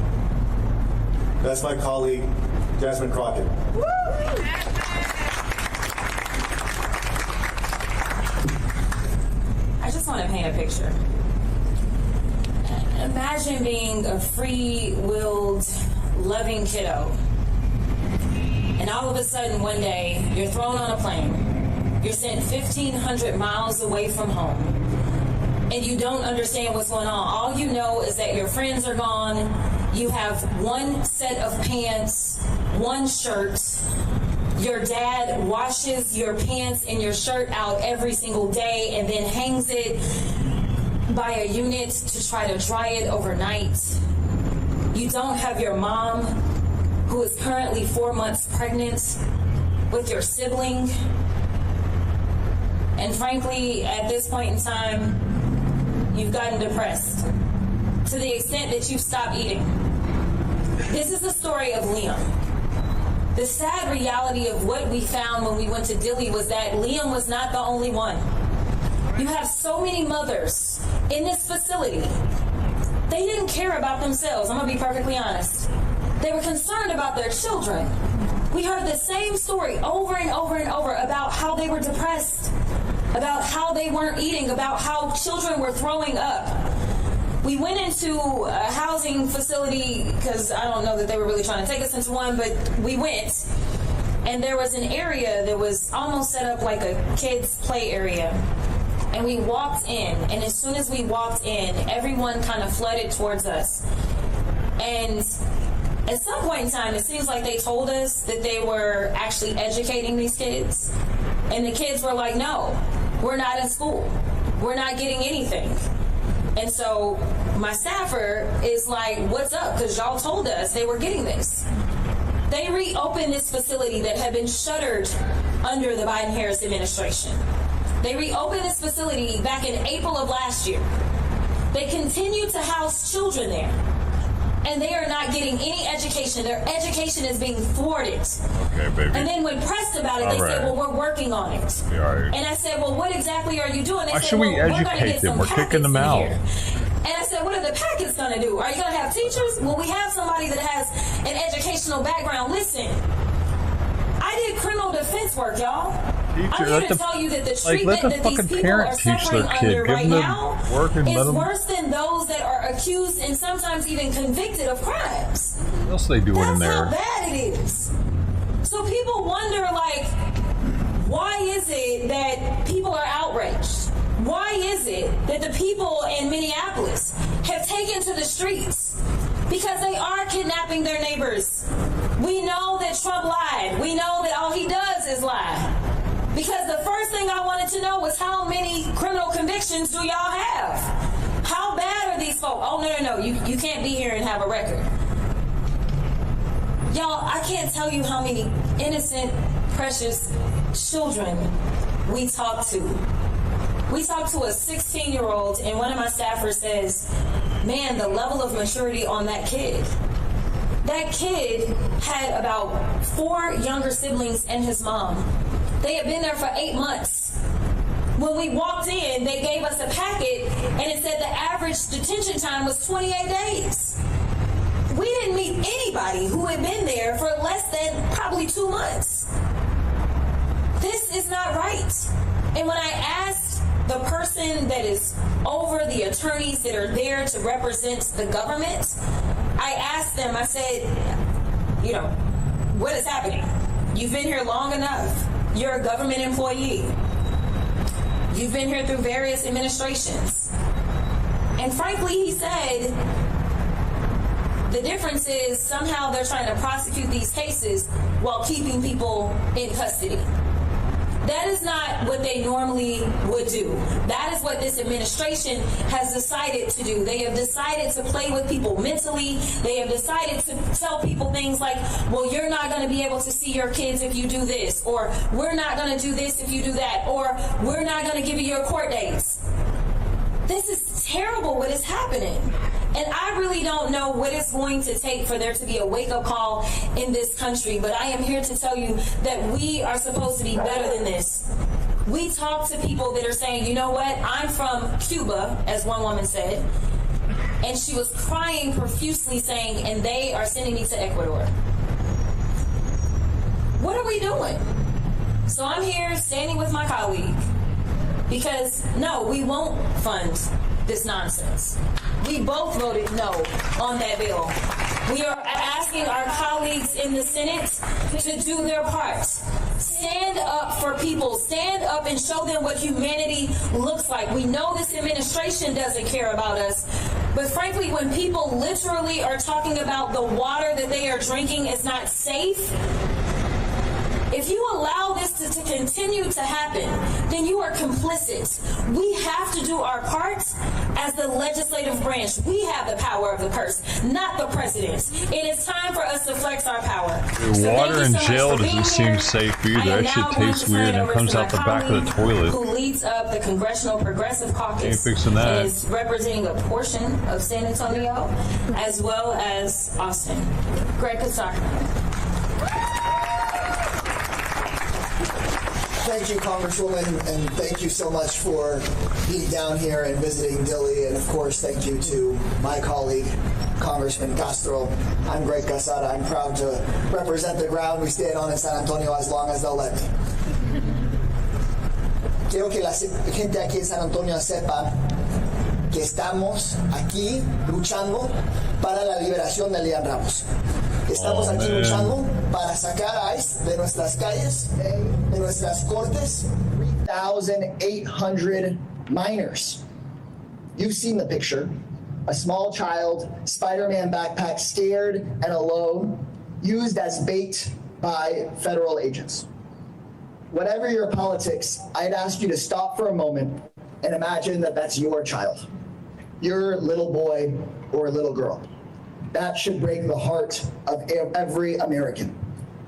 That's my colleague, Jasmine Crockett. I just want to paint a picture. Imagine being a free-willed, loving kiddo, and all of a sudden one day you're thrown on a plane. You're sent 1,500 miles away from home, and you don't understand what's going on. All you know is that your friends are gone. You have one set of pants, one shirt. Your dad washes your pants and your shirt out every single day and then hangs it by a unit to try to dry it overnight. You don't have your mom, who is currently 4 months pregnant with your sibling. And frankly, at this point in time, you've gotten depressed to the extent that you've stopped eating. This is the story of Liam. The sad reality of what we found when we went to Dilley was that Liam was not the only one. You have so many mothers in this facility. They didn't care about themselves, I'm gonna be perfectly honest. They were concerned about their children. We heard the same story over and over and over about how they were depressed, about how they weren't eating, about how children were throwing up. We went into a housing facility because I don't know that they were really trying to take us into one, but we went, and there was an area that was almost set up like a kids' play area. And we walked in, and as soon as we walked in, everyone kind of flooded towards us. And at some point in time, it seems like they told us that they were actually educating these kids. And the kids were like, no, we're not in school. We're not getting anything. And so my staffer is like, what's up? Because y'all told us they were getting this. They reopened this facility that had been shuttered under the Biden-Harris administration. They reopened this facility back in April of last year. They continue to house children there, and they are not getting any education. Their education is being thwarted. Okay, baby. And then when pressed about it, they said, well, we're working on it. Right. And I said, well, what exactly are you doing? They Why said, should we well, we're gonna educate get them? some We're kicking packets them in out. here. And I said, what are the packets going to do? Are you going to have teachers? Well, we have somebody that has an educational background. Listen, I did criminal defense work, y'all. I'm here to tell you that the treatment that these people are suffering under right now is worse than those that are accused and sometimes even convicted of crimes. What else are they doing in there? That's how bad it is. So people wonder, like, why is it that people are outraged? Why is it that the people in Minneapolis have taken to the streets? Because they are kidnapping their neighbors. We know that Trump lied. We know that all he does is lie. Because the first thing I wanted to know was how many criminal convictions do y'all have? How bad are these folks? Oh, no. You can't be here and have a record. Y'all, I can't tell you how many innocent, precious children we talk to. We talked to a 16-year-old, and one of my staffers says, man, the level of maturity on that kid. That kid had about 4 younger siblings and his mom. They had been there for 8 months. When we walked in, they gave us a packet, and it said the average detention time was 28 days. We didn't meet anybody who had been there for less than probably 2 months. This is not right. And when I asked the person that is over the attorneys that are there to represent the government, I asked them, I said, what is happening? You've been here long enough. You're a government employee. You've been here through various administrations. And frankly, he said, the difference is somehow they're trying to prosecute these cases while keeping people in custody. That is not what they normally would do. That is what this administration has decided to do. They have decided to play with people mentally. They have decided to tell people things like, well, you're not going to be able to see your kids if you do this, or we're not going to do this if you do that, or we're not going to give you your court dates. This is terrible what is happening. And I really don't know what it's going to take for there to be a wake-up call in this country, but I am here to tell you that we are supposed to be better than this. We talk to people that are saying, you know what, I'm from Cuba, as one woman said, and she was crying profusely saying, and they are sending me to Ecuador. What are we doing? So I'm here standing with my colleague because, no, we won't fund this nonsense. We both voted no on that bill. We are asking our colleagues in the Senate to do their part. Stand up for people. Stand up and show them what humanity looks like. We know this administration doesn't care about us, but frankly, when people literally are talking about the water that they are drinking is not safe, if you allow this to continue to happen, then you are complicit. We have to do our part as the legislative branch. We have the power of the purse, not the president. It is time for us to flex our power. Water in jail doesn't seem safe either. That shit tastes weird and it comes out the back of the toilet. Who leads up the Congressional Progressive Caucus Ain't fixing that. and is representing a portion of San Antonio as well as Austin. Greg Kasar. Thank you, Congresswoman, and thank you so much for being down here and visiting Dilley. And of course, thank you to my colleague, Congressman Castro. I'm Greg Casada. I'm proud to represent the ground we stand on in San Antonio as long as they'll let me. Quiero que la gente aquí en San Antonio sepa que estamos aquí luchando para la liberación de Liam Ramos. Estamos aquí luchando para sacar a ICE de nuestras calles, de nuestras cortes. 3,800 minors. You've seen the picture. A small child, Spider-Man backpack, scared and alone, used as bait by federal agents. Whatever your politics, I'd ask you to stop for a moment and imagine that that's your child, your little boy or little girl. That should break the heart of every American.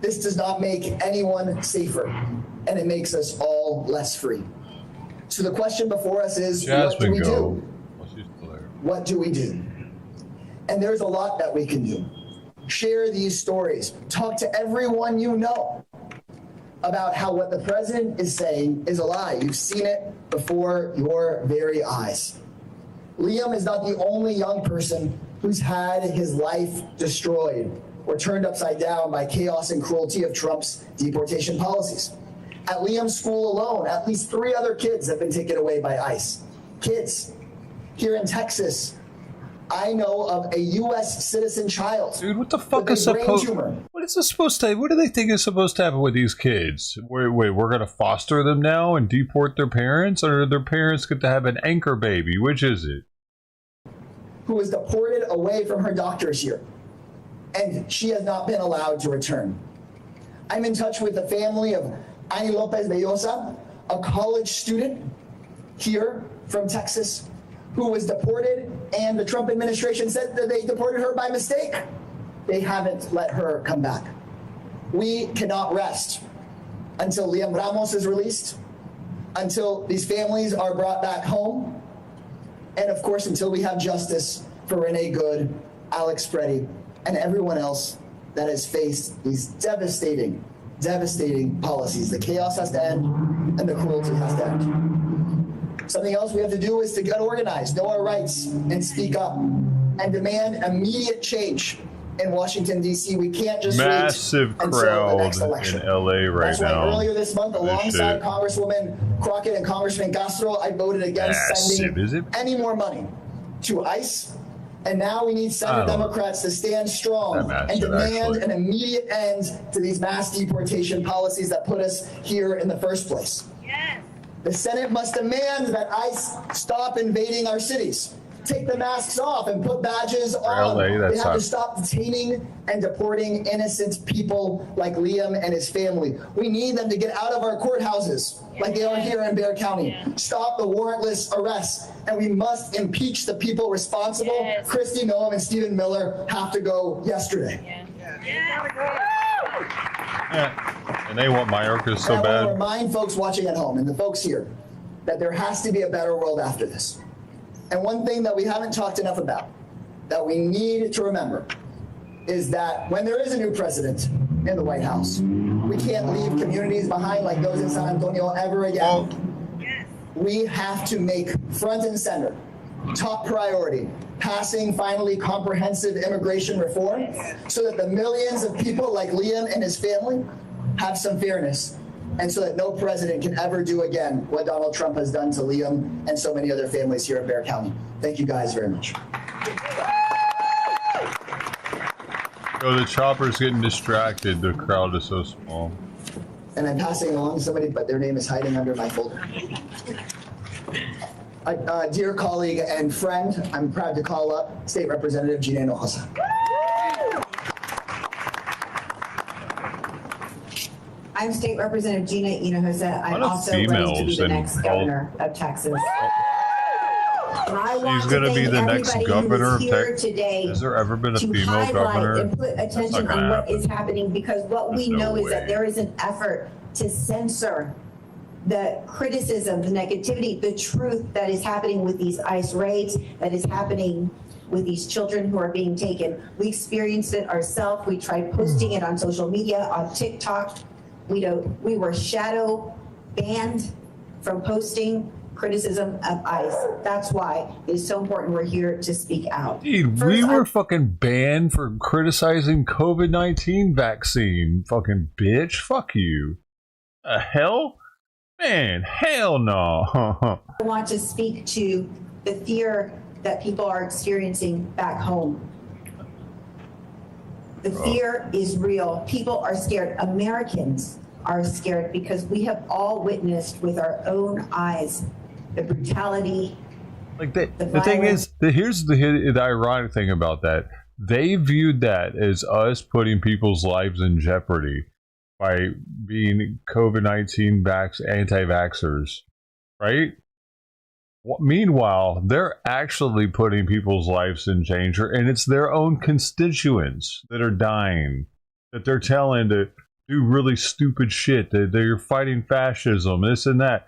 This does not make anyone safer, and it makes us all less free. So the question before us is, what do we do? What do we do? And there's a lot that we can do. Share these stories. Talk to everyone you know about how what the president is saying is a lie. You've seen it before your very eyes. Liam is not the only young person who's had his life destroyed or turned upside down by chaos and cruelty of Trump's deportation policies. At Liam's school alone, at least 3 other kids have been taken away by ICE. Kids. Here in Texas, I know of a U.S. citizen child. Dude, what the fuck is supposed? What is this supposed to? What do they think is supposed to happen with these kids? Wait, we're gonna foster them now and deport their parents, or do their parents get to have an anchor baby? Which is it? Who was deported away from her doctors here, and she has not been allowed to return. I'm in touch with the family of Ani Lopez Bellosa, a college student here from Texas, who was deported, and the Trump administration said that they deported her by mistake. They haven't let her come back. We cannot rest until Liam Ramos is released, until these families are brought back home, and of course, until we have justice for Renee Good, Alex Preddy, and everyone else that has faced these devastating, devastating policies. The chaos has to end, and the cruelty has to end. Something else we have to do is to get organized, know our rights, and speak up, and demand immediate change in Washington, D.C. We can't just massive wait until the next crowd election. in LA right That's why now. earlier this month, alongside Congresswoman Crockett and Congressman Castro, I voted against sending any more money to ICE. And now we need Senate Democrats to stand strong and demand an immediate end to these mass deportation policies that put us here in the first place. Yes. The Senate must demand that ICE stop invading our cities, take the masks off and put badges on. They have to stop detaining and deporting innocent people like Liam and his family. We need them to get out of our courthouses like they are here in Bexar County. Stop the warrantless arrests, and we must impeach the people responsible. Kristi Noem and Stephen Miller have to go yesterday. And they want Mayorkas so I want bad. to remind folks watching at home and the folks here that there has to be a better world after this. And one thing that we haven't talked enough about, that we need to remember, is that when there is a new president in the White House, we can't leave communities behind like those in San Antonio ever again. We have to make front and center, top priority, passing finally comprehensive immigration reform so that the millions of people like Liam and his family have some fairness, and so that no president can ever do again what Donald Trump has done to Liam and so many other families here in Bexar County. Thank you guys very much. Oh, the chopper's getting distracted. The crowd is so small. And I'm passing along to somebody, but their name is hiding under my folder. Dear colleague and friend, I'm proud to call up State Representative Gina Hinojosa. I'm State Representative Gina Hinojosa. I'm also ready to be the next governor of Texas. And I want She's going to be the next governor of Texas. Today Has there ever been a to female highlight governor? and put attention on what is happening, because what we know is that there is an effort to censor the criticism, the negativity, the truth that is happening with these ICE raids, that is happening with these children who are being taken. We experienced it ourselves. We tried posting it on social media, on TikTok. We were shadow banned from posting criticism of ICE. That's why it's so important we're here to speak out. Dude, we were fucking banned for criticizing COVID-19 vaccine. Fucking bitch. Fuck you. Hell? Man, hell no. I want to speak to the fear that people are experiencing back home. The fear is real. People are scared. Americans are scared because we have all witnessed with our own eyes the brutality. Like the thing is, here's the ironic thing about that. They viewed that as us putting people's lives in jeopardy by being COVID-19 anti-vaxxers, right? Meanwhile, they're actually putting people's lives in danger, and it's their own constituents that are dying, that they're telling to do really stupid shit, that they're fighting fascism, this and that.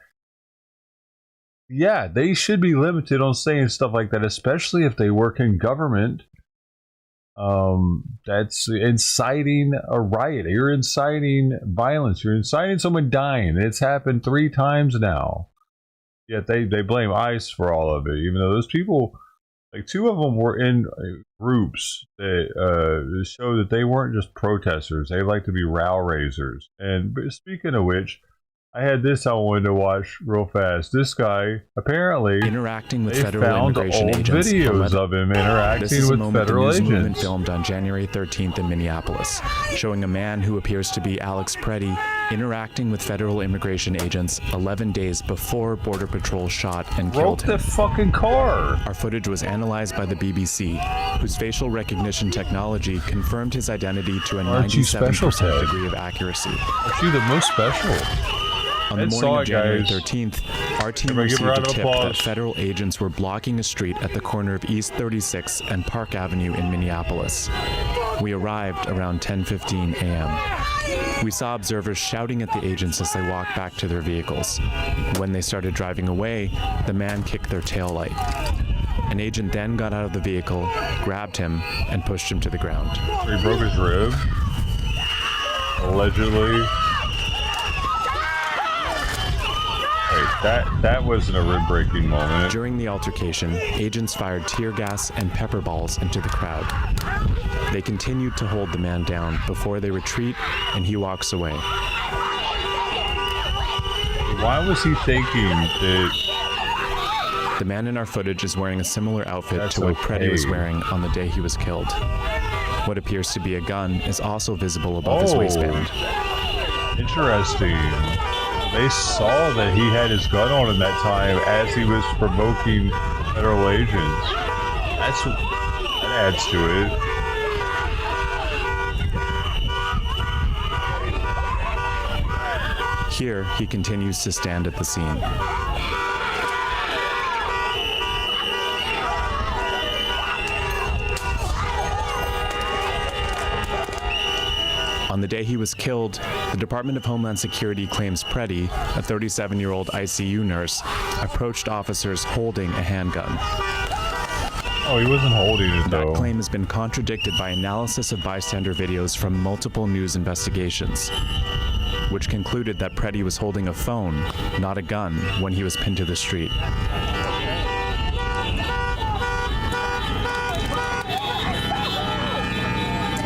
Yeah, they should be limited on saying stuff like that, especially if they work in government. That's inciting a riot. You're inciting violence. You're inciting someone dying. It's happened 3 times now. Yet they blame ICE for all of it, even though those people, like 2 of them were in groups that show that they weren't just protesters. They like to be row raisers. And speaking of which, I had this I wanted to watch real fast. This guy, apparently, interacting with they federal found immigration old agents. videos of him interacting with federal This is a moment the news movement agents. filmed on January 13th in Minneapolis, showing a man who appears to be Alex Preddy interacting with federal immigration agents 11 days before Border Patrol shot and killed him. Broke the fucking car. Our footage was analyzed by the BBC, whose facial recognition technology confirmed his identity to a 97% degree of accuracy. Aren't you the most special? On the morning of January 13th, our team received a tip that federal agents were blocking a street at the corner of East 36 and Park Avenue in Minneapolis. We arrived around 10:15 a.m. We saw observers shouting at the agents as they walked back to their vehicles. When they started driving away, the man kicked their taillight. An agent then got out of the vehicle, grabbed him, and pushed him to the ground. He broke his rib, allegedly. That wasn't a rib-breaking moment. During the altercation, agents fired tear gas and pepper balls into the crowd. They continued to hold the man down before they retreat, and he walks away. Why was he thinking that... The man in our footage is wearing a similar outfit to what Preddy was wearing on the day he was killed. What appears to be a gun is also visible above his waistband. Interesting. They saw that he had his gun on him that time as he was provoking federal agents. That adds to it. Here, he continues to stand at the scene. On the day he was killed, the Department of Homeland Security claims Preddy, a 37-year-old ICU nurse, approached officers holding a handgun. Oh, he wasn't holding it, though. That claim has been contradicted by analysis of bystander videos from multiple news investigations, which concluded that Preddy was holding a phone, not a gun, when he was pinned to the street.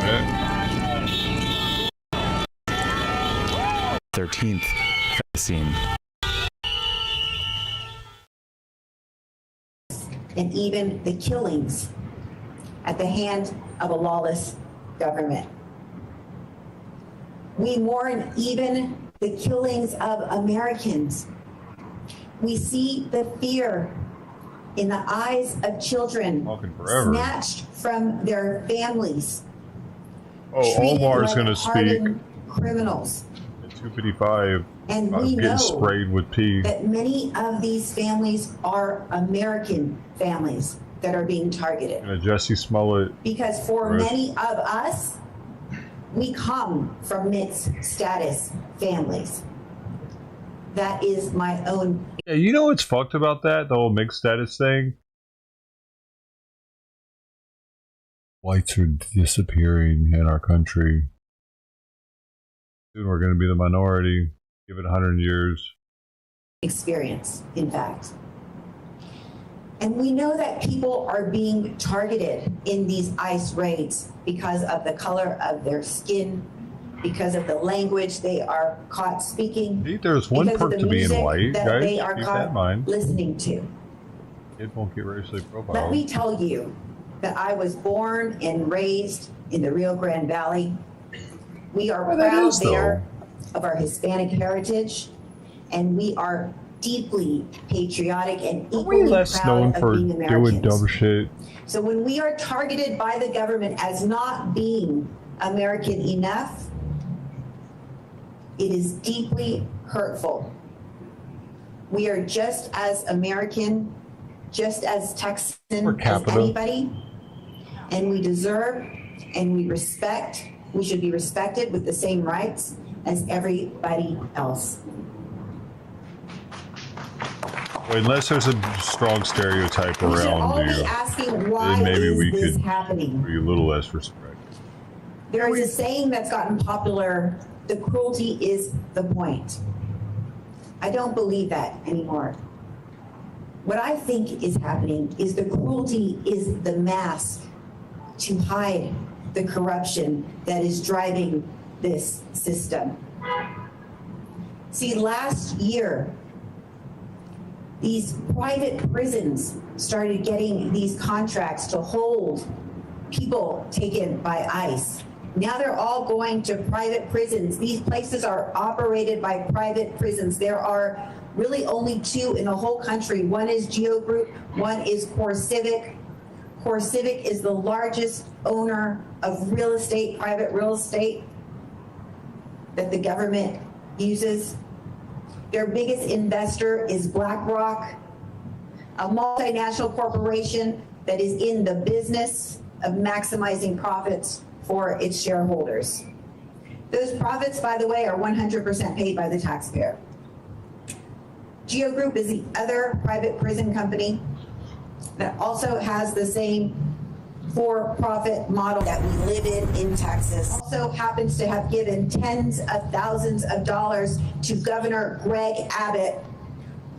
Yeah. 13th scene. And even the killings at the hand of a lawless government. We mourn even the killings of Americans. We see the fear in the eyes of children snatched from their families. Oh, Omar's going to speak. Criminals. At 2:55. And we getting know sprayed with pee. that many of these families are American families that are being targeted. Jesse Smollett. Because for many of us, we come from mixed status families. That is my own. Yeah, you know what's fucked about that? The whole mixed status thing? Whites are disappearing in our country. Soon we're going to be the minority. Give it 100 years. Experience, in fact. And we know that people are being targeted in these ICE raids because of the color of their skin, because of the language they are caught speaking. See, there's one perk to being white, guys. They are Keep caught that in mind. listening to. It won't get racially profiled. Let me tell you that I was born and raised in the Rio Grande Valley. We are proud there of our Hispanic heritage, and we are deeply patriotic and equally less proud known of for being doing Americans. dumb shit. So when we are targeted by the government as not being American enough, it is deeply hurtful. We are just as American just as Texan Per as capita. anybody, and we deserve and we respect. We should be respected with the same rights as everybody else. Well, unless there's a strong stereotype We should all around be you, asking, why then maybe is we this could happening? be a little less respect. There is a saying that's gotten popular, the cruelty is the point. I don't believe that anymore. What I think is happening is the cruelty is the mask to hide the corruption that is driving this system. See, last year, these private prisons started getting these contracts to hold people taken by ICE. Now they're all going to private prisons. These places are operated by private prisons. There are really only two in the whole country. One is Geo Group, one is CoreCivic. CoreCivic is the largest owner of real estate, private real estate, that the government uses. Their biggest investor is BlackRock, a multinational corporation that is in the business of maximizing profits for its shareholders. Those profits, by the way, are 100% paid by the taxpayer. Geo Group is the other private prison company that also has the same for-profit model that we live in Texas. Also happens to have given tens of thousands of dollars to Governor Greg Abbott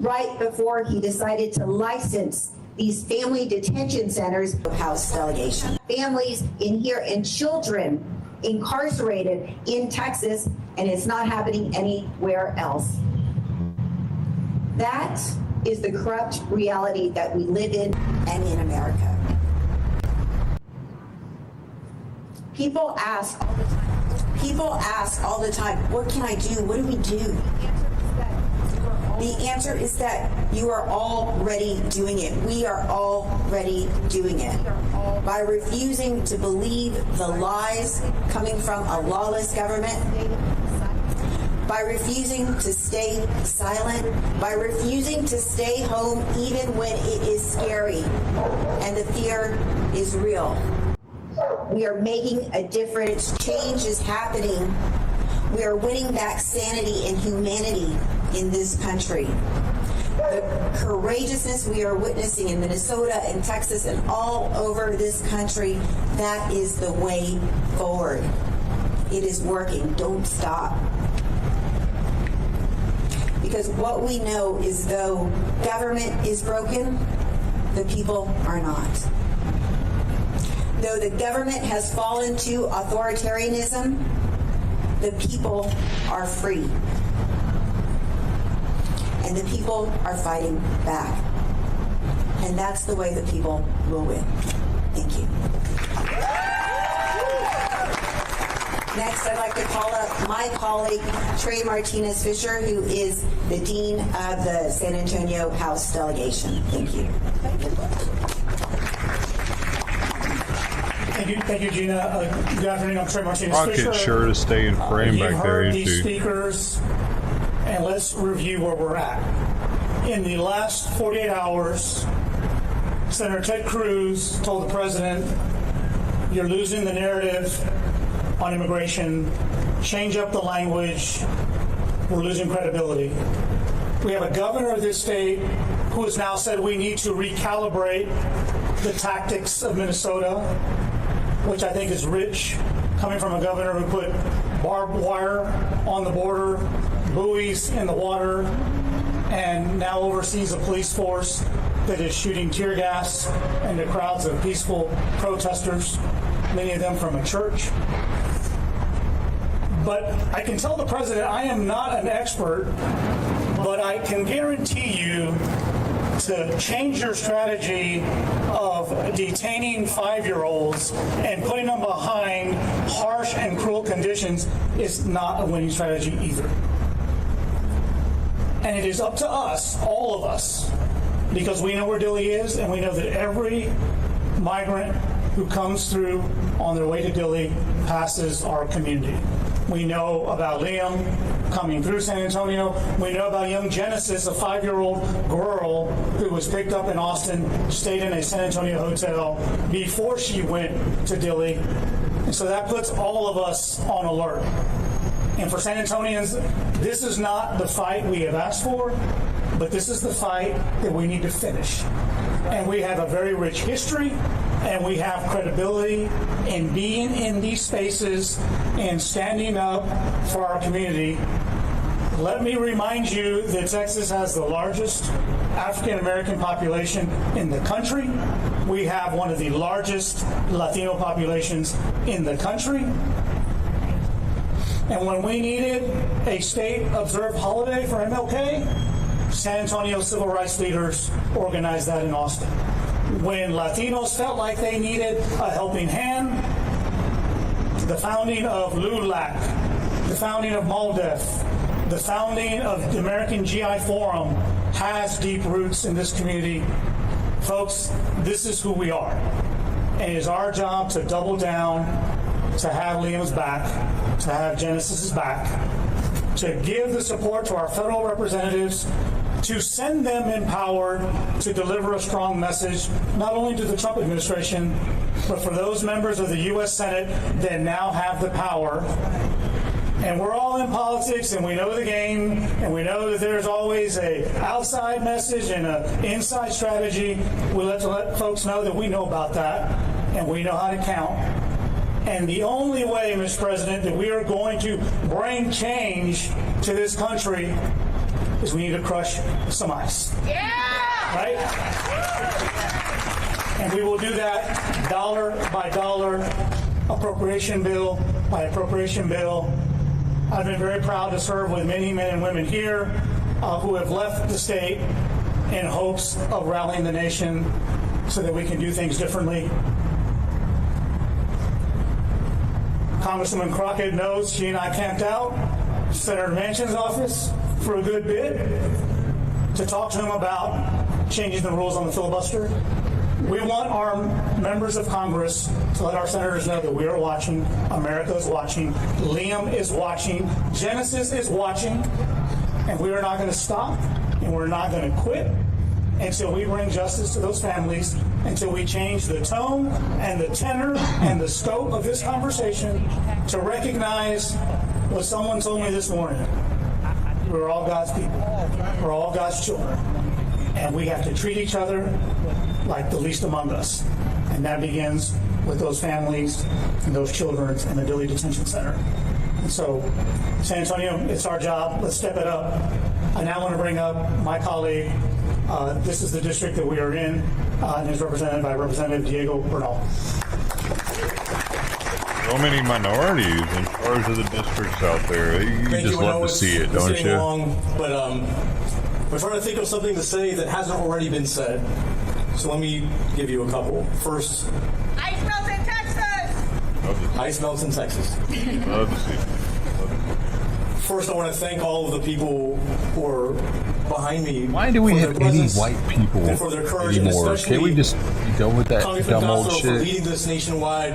right before he decided to license these family detention centers of House delegation. Families in here and children incarcerated in Texas, and it's not happening anywhere else. That is the corrupt reality that we live in and in America. People ask all the time, what can I do? What do we do? The answer is that you are already doing it. We are already doing it. By refusing to believe the lies coming from a lawless government, by refusing to stay silent, by refusing to stay home even when it is scary and the fear is real. We are making a difference. Change is happening. We are winning back sanity and humanity in this country. The courageousness we are witnessing in Minnesota and Texas and all over this country, that is the way forward. It is working. Don't stop. Because what we know is, though government is broken, the people are not. Though the government has fallen to authoritarianism, the people are free. And the people are fighting back. And that's the way the people will win. Thank you. Next, I'd like to call up my colleague, Trey Martinez-Fisher, who is the Dean of the San Antonio House Delegation. Thank you. Thank you, Gina. Good afternoon. I'm Trey Martinez-Fisher. Rocket sure to stay in frame back there, You've heard ain't these you? speakers, and let's review where we're at. In the last 48 hours, Senator Ted Cruz told the president, you're losing the narrative on immigration, change up the language, we're losing credibility. We have a governor of this state who has now said we need to recalibrate the tactics of Minnesota, which I think is rich, coming from a governor who put barbed wire on the border, buoys in the water, and now oversees a police force that is shooting tear gas into crowds of peaceful protesters, many of them from a church. But I can tell the president I am not an expert, but I can guarantee you to change your strategy of detaining 5-year-olds and putting them behind harsh and cruel conditions is not a winning strategy either. And it is up to us, all of us, because we know where Dilly is and we know that every migrant who comes through on their way to Dilley passes our community. We know about Liam coming through San Antonio. We know about young Genesis, a 5-year-old girl who was picked up in Austin, stayed in a San Antonio hotel before she went to Dilley. And so that puts all of us on alert. And for San Antonians, this is not the fight we have asked for, but this is the fight that we need to finish. And we have a very rich history, and we have credibility in being in these spaces and standing up for our community. Let me remind you that Texas has the largest African American population in the country. We have one of the largest Latino populations in the country. And when we needed a state-observed holiday for MLK, San Antonio civil rights leaders organized that in Austin. When Latinos felt like they needed a helping hand, the founding of LULAC, the founding of MALDEF, the founding of the American GI Forum has deep roots in this community. Folks, this is who we are. And it is our job to double down, to have Liam's back, to have Genesis's back, to give the support to our federal representatives, to send them empowered to deliver a strong message, not only to the Trump administration, but for those members of the U.S. Senate that now have the power. And we're all in politics, and we know the game, and we know that there's always an outside message and an inside strategy. We let folks know that we know about that, and we know how to count. And the only way, Mr. President, that we are going to bring change to this country is we need to crush some ice. Yeah! Right? And we will do that dollar by dollar, appropriation bill by appropriation bill. I've been very proud to serve with many men and women here who have left the state in hopes of rallying the nation so that we can do things differently. Congresswoman Crockett knows she and I camped out Senator Manchin's office for a good bit to talk to him about changing the rules on the filibuster. We want our members of Congress to let our senators know that we are watching, America is watching, Liam is watching, Genesis is watching, and we are not going to stop, and we're not going to quit until we bring justice to those families, until we change the tone and the tenor and the scope of this conversation to recognize what someone told me this morning. We're all God's people. We're all God's children. And we have to treat each other like the least among us. And that begins with those families and those children in the Dilley Detention Center. And so, San Antonio, it's our job. Let's step it up. I now want to bring up my colleague. This is the district that we are in, and is represented by Representative Diego Bernal. So many minorities in charge of the districts out there. You just love to see it, don't you? But we're trying to think of something to say that hasn't already been said. So let me give you a couple. First, Ice melts in Texas! Ice melts in Texas. Love to see it. First, I want to thank all of the people who are behind me. Why do we have any white people for their courage, anymore? Can't we just be done with that dumb old shit? For leading this nationwide.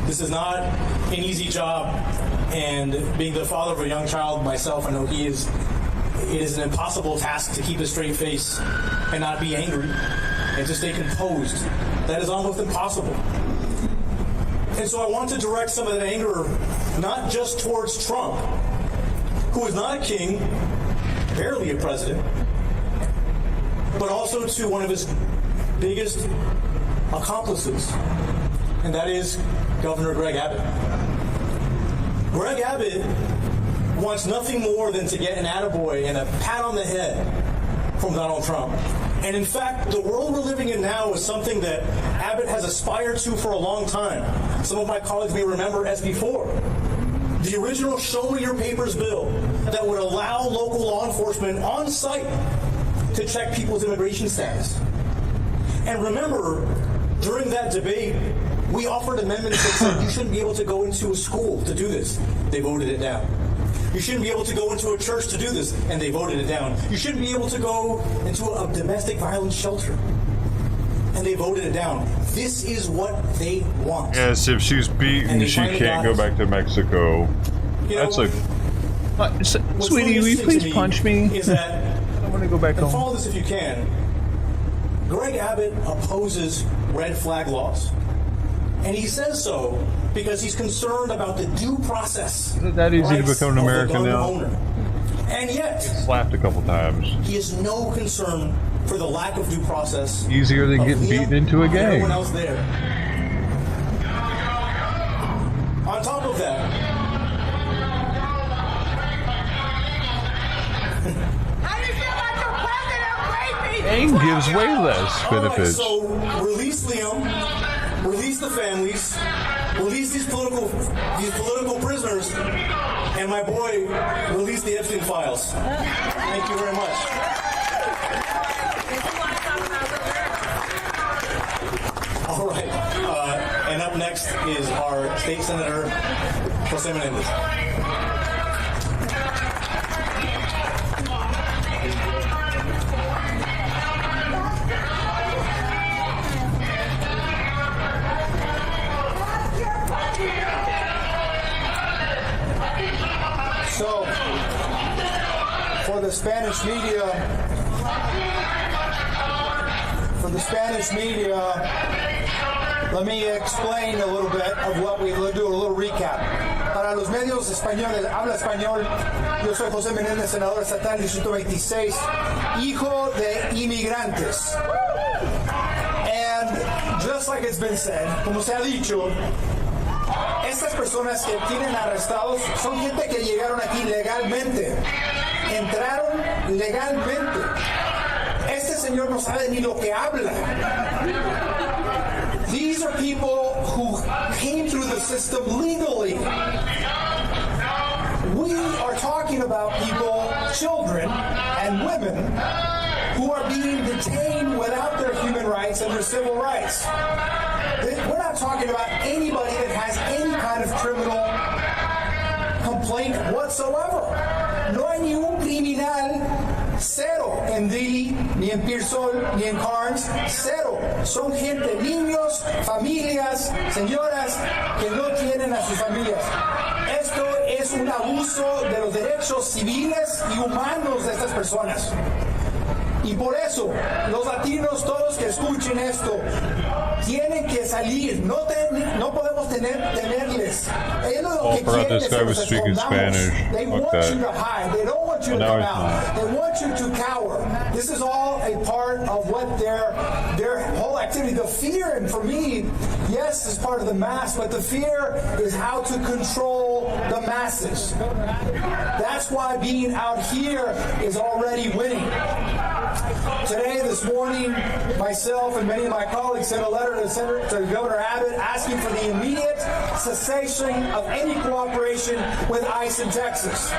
This is not an easy job, and being the father of a young child myself, I know it is an impossible task to keep a straight face and not be angry and to stay composed. That is almost impossible. And so I want to direct some of that anger not just towards Trump, who is not a king, barely a president, but also to one of his biggest accomplices, and that is Governor Greg Abbott. Greg Abbott wants nothing more than to get an attaboy and a pat on the head from Donald Trump. And in fact, the world we're living in now is something that Abbott has aspired to for a long time. Some of my colleagues may remember SB 4. The original Show Me Your Papers bill that would allow local law enforcement on site to check people's immigration status. And remember, during that debate, we offered amendments that said you shouldn't be able to go into a school to do this. They voted it down. You shouldn't be able to go into a church to do this, and they voted it down. You shouldn't be able to go into a domestic violence shelter. and they voted it down. This is what they want. Yes, if she's beaten, she can't go back to Mexico. That's a... sweetie, will you please punch me? Is that, I want to go back and home. follow this if you can, Greg Abbott opposes red flag laws. And he says so because he's concerned about the due process. Is it that easy to become an American now? Owner. And yet, Slapped a couple times. he has no concern for the lack of due process. Easier than getting beaten into a gang. Everyone else there. On top of that, Gang gives way less benefits. All right, so release Liam, release the families, release these political prisoners, and my boy, release the Epstein files. Thank you very much. All right, and up next is our state senator, Jose Menendez. So, for the Spanish media, let me explain a little bit of what we do, a little recap. Para los medios españoles, habla español, yo soy José Menéndez, senador estatal Distrito 26, hijo de inmigrantes. And just like it's been said, como se ha dicho, estas personas que tienen arrestados son gente que llegaron aquí legalmente, entraron legalmente. Este señor no sabe ni lo que habla. These are people who came through the system legally. We are talking about people, children and women, who are being detained without their human rights and their civil rights. We're not talking about anybody that has any kind of criminal complaint whatsoever. No hay ni un criminal, cero, en Dili, ni en Pearsall, ni en Carnes, cero. Son gente, niños, familias, señoras que no tienen a sus familias. Esto es un abuso de los derechos civiles y humanos de estas personas. Y por eso, los latinos, todos que escuchen esto, tienen que salir. No podemos tenerles. Ellos lo que quieren es que nos escondamos. They want you to hide. They don't want you to come out. They want you to cower. This is all a part of what their whole activity. The fear, and for me, yes, is part of the mass, but the fear is how to control the masses. That's why being out here is already winning. Today, this morning, myself and many of my colleagues sent a letter to Governor Abbott asking for the immediate cessation of any cooperation with ICE in Texas.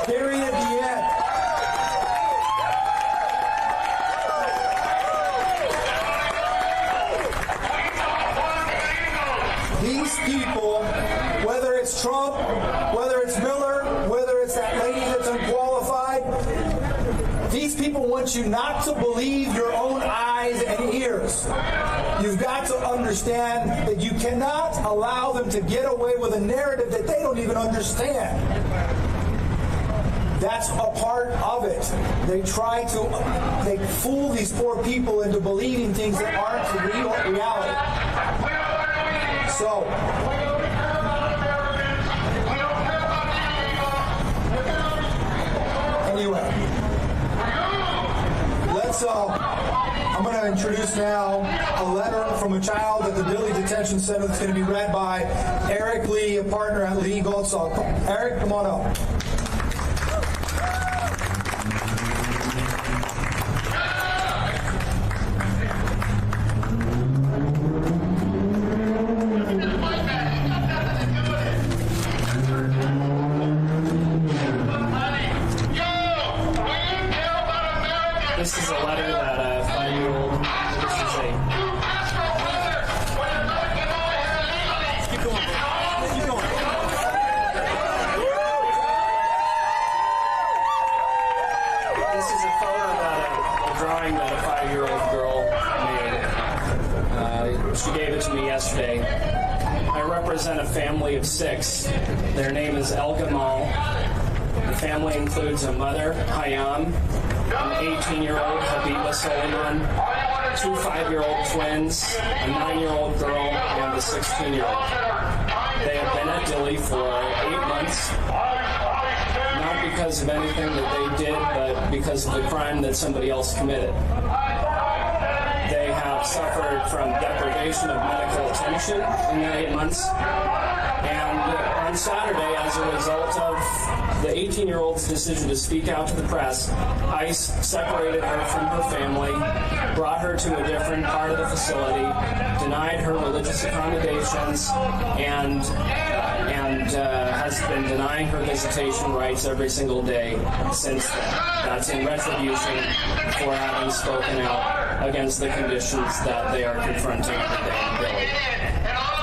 Period. The end. These people, whether it's Trump, whether it's Miller, whether it's that lady that's unqualified, these people want you not to believe your own eyes and ears. You've got to understand that you cannot allow them to get away with a narrative that they don't even understand. That's a part of it. They fool these poor people into believing things that aren't the real reality. So, anyway. I'm going to introduce now a letter from a child at the Dilley Detention Center that's going to be read by Eric Lee, a partner at Lee Goldsall. Eric, come on up. This is a letter that a 5-year-old, keep going, keep going. I represent a family of 6. Their name is El Gamal. The family includes a mother, Hayam, an 18-year-old Habiba Soliman, 2 5-year-old twins, a 9-year-old girl, and a 16-year-old. They have been at Dilley for 8 months, not because of anything that they did, but because of the crime that somebody else committed. They have suffered from deprivation of medical attention in their 8 months, and on Saturday, as a result of the 18-year-old's decision to speak out to the press, ICE separated her from her family, brought her to a different part of the facility, denied her religious accommodations, and has been denying her visitation rights every single day since then. That's in retribution for having spoken out against the conditions that they are confronting every day in Dilley.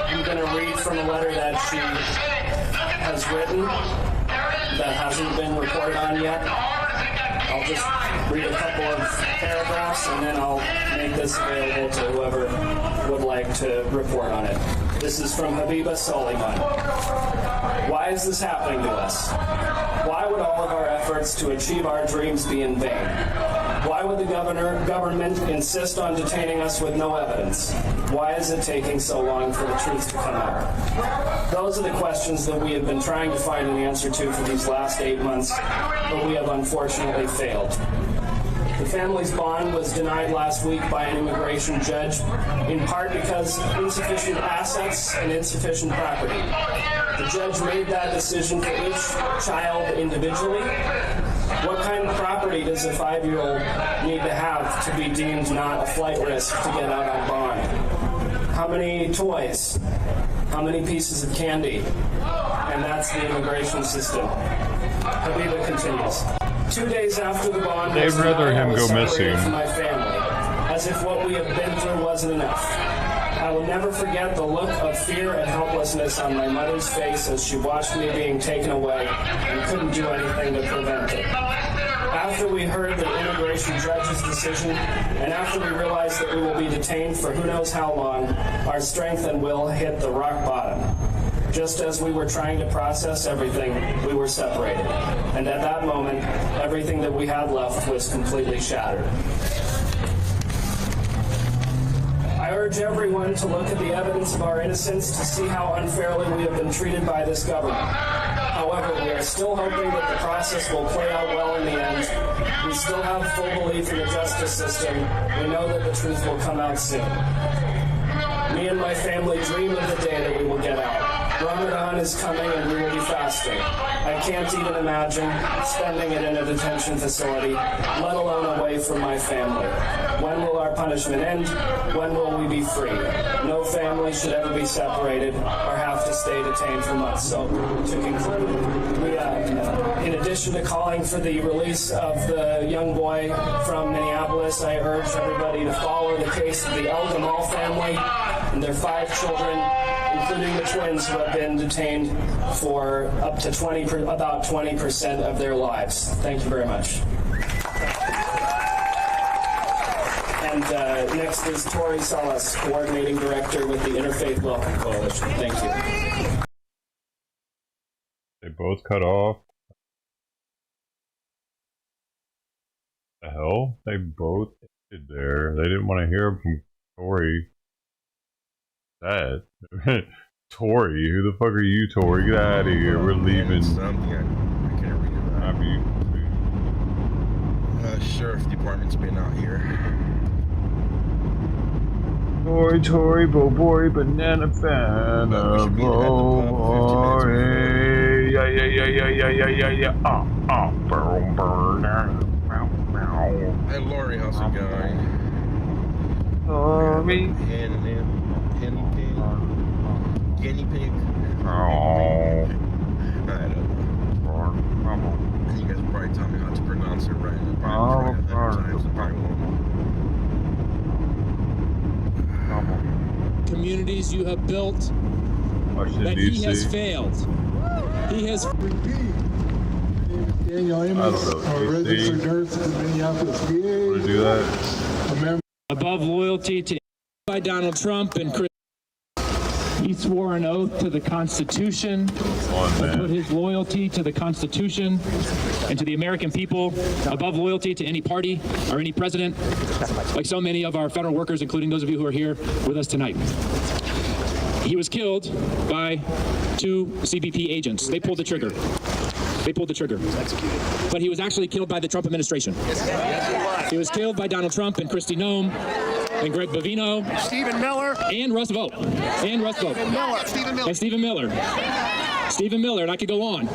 I'm going to read from a letter that she has written that hasn't been reported on yet. I'll just read a couple of paragraphs and then I'll make this available to whoever would like to report on it. This is from Habiba Soliman. Why is this happening to us? Why would all of our efforts to achieve our dreams be in vain? Why would the government insist on detaining us with no evidence? Why is it taking so long for the truth to come out? Those are the questions that we have been trying to find an answer to for these last 8 months, but we have unfortunately failed. The family's bond was denied last week by an immigration judge, in part because insufficient assets and insufficient property. The judge made that decision for each child individually. What kind of property does a 5-year-old need to have to be deemed not a flight risk to get out on bond? How many toys? How many pieces of candy? And that's the immigration system. Habiba continues. 2 days after the bond, they'd rather him go missing. From my family, as if what we have been through wasn't enough. I will never forget the look of fear and helplessness on my mother's face as she watched me being taken away and couldn't do anything to prevent it. After we heard the immigration judge's decision, and after we realized that we will be detained for who knows how long, our strength and will hit the rock bottom. Just as we were trying to process everything, we were separated. And at that moment, everything that we had left was completely shattered. I urge everyone to look at the evidence of our innocence to see how unfairly we have been treated by this government. However, we are still hoping that the process will play out well in the end. We still have full belief in the justice system. We know that the truth will come out soon. Me and my family dream of the day that we will get out. Ramadan is coming and we will be fasting. I can't even imagine spending it in a detention facility, let alone away from my family. When will our punishment end? When will we be free? No family should ever be separated or have to stay detained for months. So, to conclude, we, in addition to calling for the release of the young boy from Minneapolis, I urge everybody to follow the case of the El Gamal family and their 5 children, including the twins who have been detained for up to about 20% of their lives. Thank you very much. And next is Tori Salas, Coordinating Director with the Interfaith Welcome Coalition. Thank you. They both cut off. The hell? They both did there. They didn't want to hear from Tori. That Tori, who the fuck are you, Tori? Get out of here. We're leaving. I can't read it. Sheriff Department's been out here. Tori, bo boy, banana fana, bo boy. Yeah. Hey, Lori, how's it going? Lori. Guinea pig. Oh. I don't know. You guys will probably tell me how to pronounce it right. Communities you have built that he has failed. He has. Daniel Amos, a registered nurse at the Minneapolis VA. Want to do that? Above loyalty to by Donald Trump and Chris. He swore an oath to the Constitution and put his loyalty to the Constitution and to the American people above loyalty to any party or any president, like so many of our federal workers, including those of you who are here with us tonight. He was killed by 2 CBP agents. They pulled the trigger. They pulled the trigger. But he was actually killed by the Trump administration. He was killed by Donald Trump and Kristi Noem and Greg Bovino, Stephen Miller, and Russ Vogt, and Russ Vogt, Stephen Miller, and Stephen Miller, and I could go on.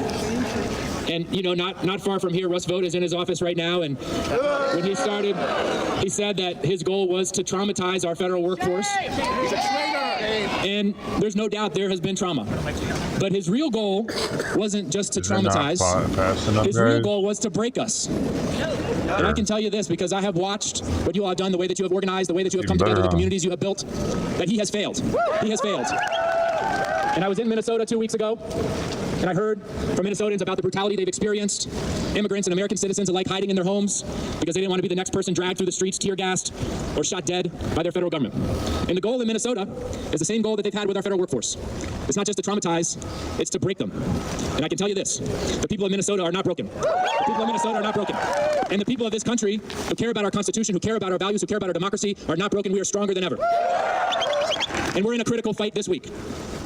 And you know, not far from here, Russ Vogt is in his office right now. And when he started, he said that his goal was to traumatize our federal workforce. And there's no doubt there has been trauma. But his real goal wasn't just to traumatize. His real goal was to break us. And I can tell you this because I have watched what you all have done, the way that you have organized, the way that you have come together, the communities you have built, that he has failed. He has failed. And I was in Minnesota 2 weeks ago, and I heard from Minnesotans about the brutality they've experienced, immigrants and American citizens alike hiding in their homes because they didn't want to be the next person dragged through the streets, tear gassed, or shot dead by their federal government. And the goal in Minnesota is the same goal that they've had with our federal workforce. It's not just to traumatize, it's to break them. And I can tell you this, the people of Minnesota are not broken. The people of Minnesota are not broken. And the people of this country who care about our Constitution, who care about our values, who care about our democracy are not broken. We are stronger than ever. And we're in a critical fight this week.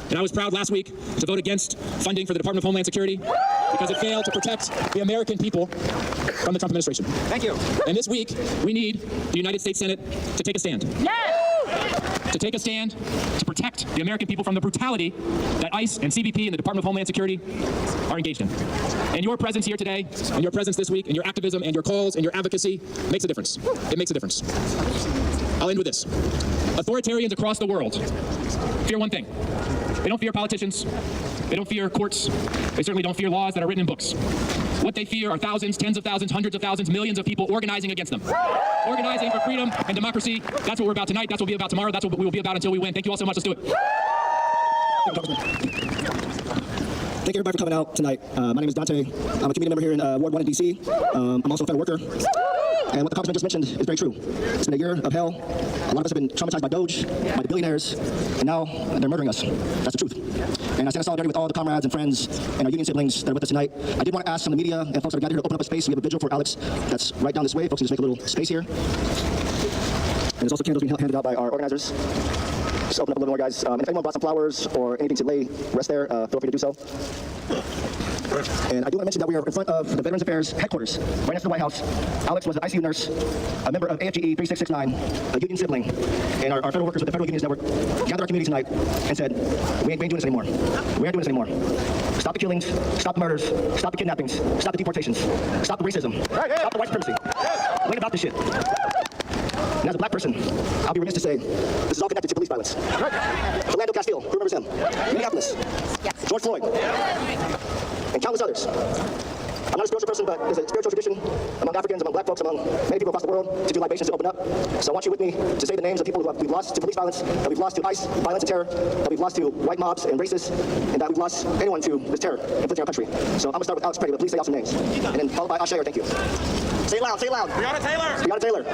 And I was proud last week to vote against funding for the Department of Homeland Security because it failed to protect the American people from the Trump administration. Thank you. And this week, we need the United States Senate to take a stand. Yes! To take a stand to protect the American people from the brutality that ICE and CBP and the Department of Homeland Security are engaged in. And your presence here today, and your presence this week, and your activism, and your calls, and your advocacy makes a difference. It makes a difference. I'll end with this. Authoritarians across the world fear one thing. They don't fear politicians. They don't fear courts. They certainly don't fear laws that are written in books. What they fear are thousands, tens of thousands, hundreds of thousands, millions of people organizing against them. Organizing for freedom and democracy. That's what we're about tonight. That's what we'll be about tomorrow. That's what we will be about until we win. Thank you all so much. Let's do it. Thank you everybody for coming out tonight. My name is Dante. I'm a community member here in Ward 1 in DC. I'm also a federal worker. And what the congressman just mentioned is very true. It's been a year of hell. A lot of us have been traumatized by Doge, by the billionaires, and now they're murdering us. That's the truth. And I stand in solidarity with all the comrades and friends and our union siblings that are with us tonight. I did want to ask some of the media and folks that are gathered here to open up a space. We have a vigil for Alex that's right down this way. Folks, can just make a little space here. And there's also candles being handed out by our organizers. Just open up a little more, guys. And if anyone brought some flowers or anything to rest there, feel free to do so. And I do want to mention that we are in front of the Veterans Affairs headquarters, right next to the White House. Alex was an ICU nurse, a member of AFGE 3669, a union sibling, and our federal workers with the Federal Unions Network gathered our community tonight and said, we ain't doing this anymore. We aren't doing this anymore. Stop the killings, stop the murders, stop the kidnappings, stop the deportations, stop the racism, stop the white supremacy. We ain't about this shit. And as a black person, I'll be remiss to say, this is all connected to police violence. Philando Castile, who remembers him? Minneapolis, George Floyd, and countless others. I'm not a spiritual person, but there's a spiritual tradition among Africans, among black folks, among many people across the world to do libations to open up. So I want you with me to say the names of people who we've lost to police violence, that we've lost to ICE, violence and terror, that we've lost to white mobs and racists, and that we've lost anyone to this terror inflicting our country. So I'm going to start with Alex Petty, but please say out some names. And then followed by Ashe, thank you. Say it loud, say it loud. Breonna Taylor. Breonna Taylor.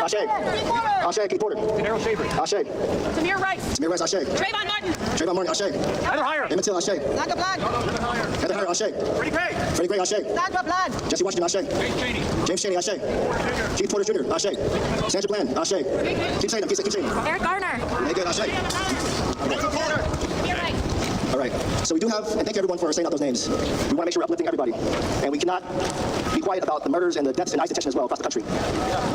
Ashe. Ashe, Keith Porter. Daryl Shaver. Ashe. Tamir Rice. Tamir Rice, Ashe. Trayvon Martin. Trayvon Martin, Ashe. Heather Heyer. Emmett Till, Ashe. Sandra Bland. Heather Heyer, Ashe. Freddie Gray. Freddie Gray, Ashe. Sandra Bland. Jesse Washington, Ashe. James Chaney, Ashe. Keith Porter Jr., Ashe. Sandra Bland, Ashe. Keep saying them, keep saying them. Eric Garner. Very good, Ashe. All right, so we do have, and thank you everyone for saying out those names. We want to make sure we're uplifting everybody. And we cannot be quiet about the murders and the deaths in ICE detention as well across the country.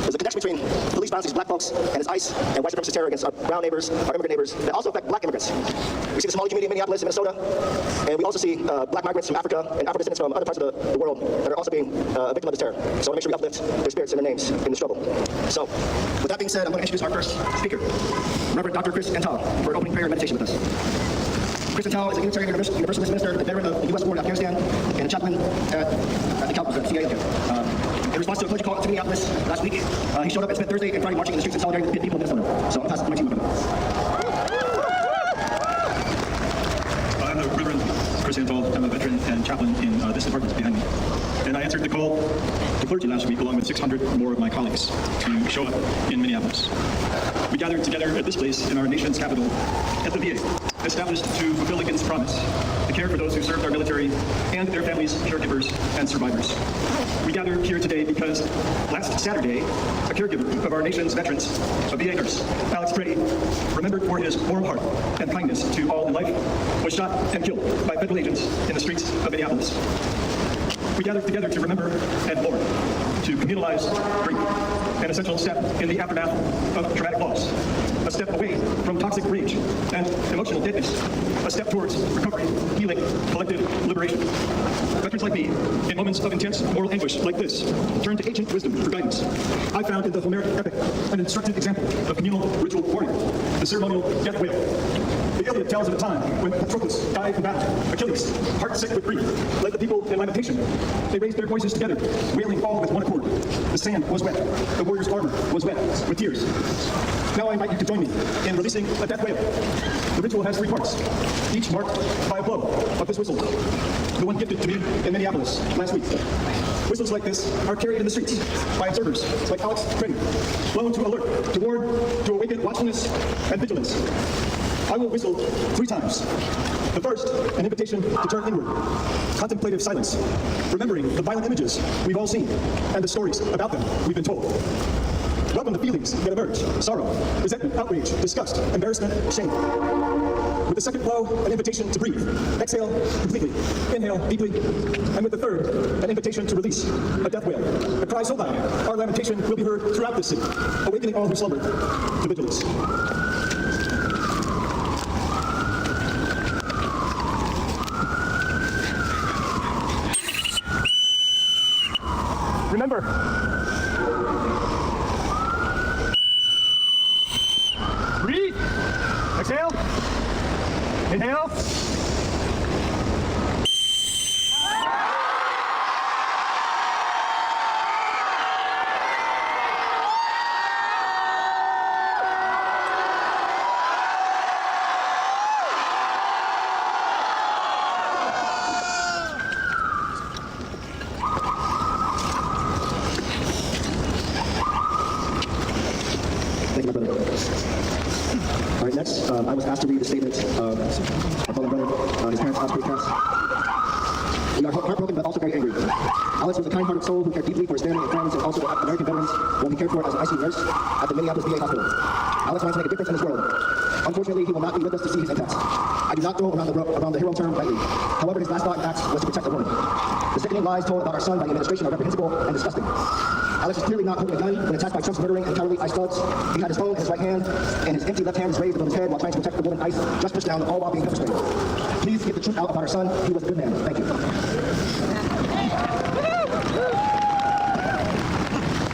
There's a connection between police violence against black folks and its ICE and white supremacist terror against our brown neighbors, our immigrant neighbors, that also affect black immigrants. We see the Somali community in Minneapolis and Minnesota, and we also see black migrants from Africa and African descendants from other parts of the world that are also being a victim of this terror. So I want to make sure we uplift their spirits and their names in the struggle. So, with that being said, I'm going to introduce our first speaker, Reverend Dr. Chris Ental, for an opening prayer and meditation with us. Chris Ental is a Unitarian Universalist minister, a veteran of the U.S. War in Afghanistan, and a chaplain at the CIA. In response to a clergy call to Minneapolis last week, he showed up and spent Thursday and Friday marching in the streets in solidarity with the people of Minnesota. So I'll pass the mic to you, I'm the Reverend Chris Ental. I'm a veteran and chaplain in this department behind me. And I answered the call to clergy last week along with 600 more of my colleagues to show up in Minneapolis. we gathered together at this place in our nation's capital, at the VA, established to fulfill Lincoln's promise, to care for those who served our military and their families, caregivers, and survivors. We gather here today because last Saturday, a caregiver of our nation's veterans, a VA nurse, Alex Brady, remembered for his warm heart and kindness to all in life, was shot and killed by federal agents in the streets of Minneapolis. We gather together to remember and mourn, to communalize grief, an essential step in the aftermath of traumatic loss, a step away from toxic rage and emotional deadness, a step towards recovery, healing, collective liberation. Veterans like me, in moments of intense moral anguish like this, turn to ancient wisdom for guidance. I found in the Homeric epic an instructive example of communal ritual warrior, the ceremonial death wail. The Iliad tells of a time when Patroclus died in battle. Achilles, heart-sick with grief, led the people in lamentation. They raised their voices together, wailing all with one accord. The sand was wet. The warrior's armor was wet with tears. Now I invite you to join me in releasing a death wail. The ritual has 3 parts, each marked by a blow of this whistle, the one gifted to me in Minneapolis last week. Whistles like this are carried in the streets by observers like Alex Brady, blown to alert, to warn, to awaken watchfulness and vigilance. I will whistle 3 times. The first, an invitation to turn inward, contemplative silence, remembering the violent images we've all seen and the stories about them we've been told. Welcome the feelings that emerge: sorrow, resentment, outrage, disgust, embarrassment, shame. With the second blow, an invitation to breathe. Exhale completely. Inhale deeply. And with the third, an invitation to release. A death wail. A cry so loud, our lamentation will be heard throughout this city, awakening all who slumber to vigilance. Remember, breathe, exhale, inhale. Thank you, my brother. All right, next, I was asked to read the statement of our fallen brother, his parents' hospital cast. We are heartbroken, but also very angry. Alex was a kind-hearted soul who cared deeply for his family and friends, and also the American veterans whom he cared for as an ICU nurse at the Minneapolis VA hospital. Alex wanted to make a difference in this world. Unfortunately, he will not be with us to see his impact. I do not throw around the hero term lightly. However, his last thought and act was to protect the woman. The sickening lies told about our son by the administration are reprehensible and disgusting. Alex is clearly not holding a gun when attacked by Trump's murdering and cowardly ICE thugs. He had his phone in his right hand, and his empty left hand was raised above his head while trying to protect the woman ICE just pushed down, all while being pepper sprayed. Please get the truth out about our son. He was a good man. Thank you. All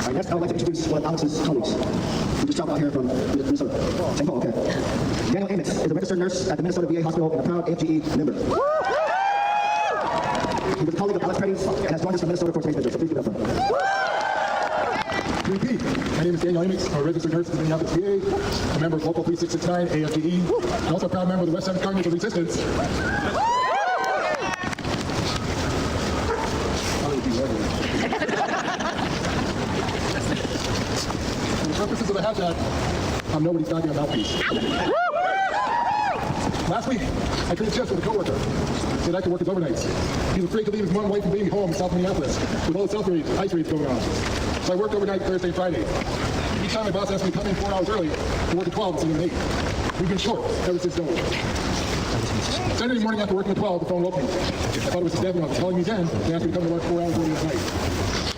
right, next, I would like to introduce one of Alex's colleagues, who just dropped out here from Minnesota. St. Paul, okay. Daniel Amos is a registered nurse at the Minnesota VA Hospital and a proud AFGE member. He was a colleague of Alex Brady's and has joined us from Minnesota for today's visit, so please give it up for him. Repeat. My name is Daniel Amos. I'm a registered nurse at the Minneapolis VA, a member of Local 3669 AFGE, and also a proud member of the West Side Cardinals of Resistance. For the purposes of the hashtag, I'm nobody's goddamn mouthpiece. Last week, I traded shifts with a coworker. Said I could work his overnights. He was afraid to leave his mom, wife, and baby home in South Minneapolis with all the ice raids going on. So I worked overnight Thursday and Friday. Each time my boss asked me to come in 4 hours early to work at 12 instead of 8. We've been short ever since then. Saturday morning after working at 12, the phone woke me. I thought it was his dad office calling me again and asked me to come to work 4 hours early that night.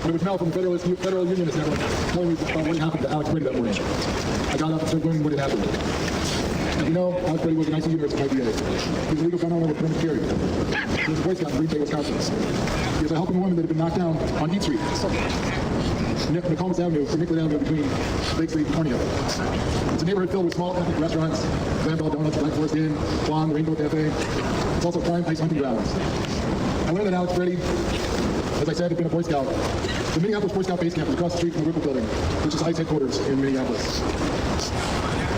But it was Mel from the Federal Unionist Network telling me about what happened to Alex Brady that morning. I got up and started learning what had happened. As you know, Alex Brady was an ICU nurse at my VA. He was a legal gun owner with permit carry. He was a Boy Scout in Green Bay, Wisconsin. He was a helping woman that had been knocked down on Eat Street. Nokomis Avenue, or Nicollet Avenue between Lake Street and Cornea. It's a neighborhood filled with small ethnic restaurants, Lamb Donuts, Black Forest Inn, Juan, the Rainbow Cafe. It's also prime ice hunting grounds. I learned that Alex Brady, as I said, had been a Boy Scout. The Minneapolis Boy Scout base camp is across the street from the Whipple building, which is ICE headquarters in Minneapolis.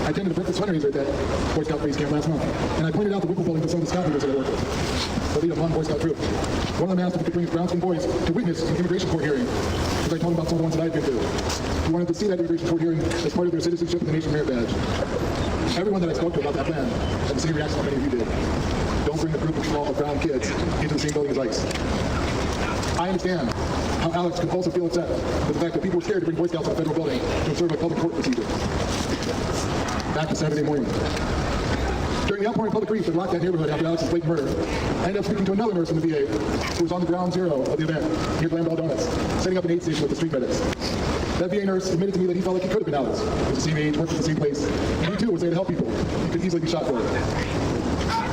I attended a breakfast fundraiser at that Boy Scout base camp last month, and I pointed out the Whipple building to some of the scout leaders that I work with. The lead of one Boy Scout troop. One of them asked if we could bring brown-skinned boys to witness an immigration court hearing, because I told him about some of the ones that I've been to. We wanted to see that immigration court hearing as part of their citizenship and the nation merit badge. Everyone that I spoke to about that plan had the same reaction that many of you did. Don't bring a group of brown kids into the same building as ICE. I understand how Alex could also feel upset with the fact that people were scared to bring Boy Scouts to the federal building to observe a public court procedure. Back to Saturday morning. During the outpouring public grief that rocked that neighborhood after Alex's blatant murder, I ended up speaking to another nurse from the VA who was on the ground zero of the event near Glambell Donuts, setting up an aid station with the street medics. That VA nurse admitted to me that he felt like he could have been Alex. He was the same age, worked at the same place, and he too was there to help people. He could easily be shot for it.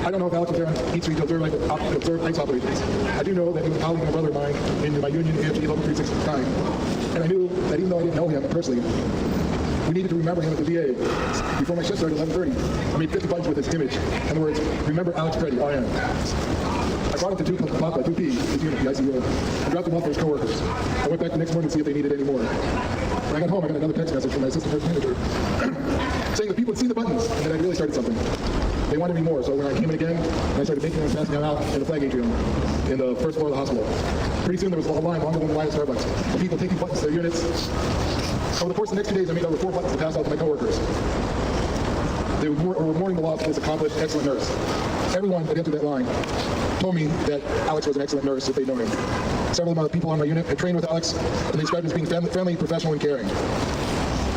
I don't know if Alex was there on East Street to observe ICE operations. I do know that he was a colleague and a brother of mine in my union AFG Local 369. And I knew that even though I didn't know him personally, we needed to remember him at the VA. Before my shift started at 11:30, I made 50 buttons with his image and the words, "Remember Alex Preddy, RN." I brought him to 2P, his unit, the ICU, and dropped him off for his coworkers. I went back the next morning to see if they needed any more. When I got home, I got another text message from my assistant nurse manager saying that people had seen the buttons and that I'd really started something. They wanted me more, so when I came in again, I started making them and passing them out in the flag atrium in the first floor of the hospital. Pretty soon there was a line longer than the line at Starbucks of people taking buttons to their units. Over the course of the next 2 days, I made over 4 buttons to pass out to my coworkers. They were mourning the loss of this accomplished, excellent nurse. Everyone that entered that line told me that Alex was an excellent nurse if they'd known him. Several of the people on my unit had trained with Alex, and they described him as being friendly, professional, and caring.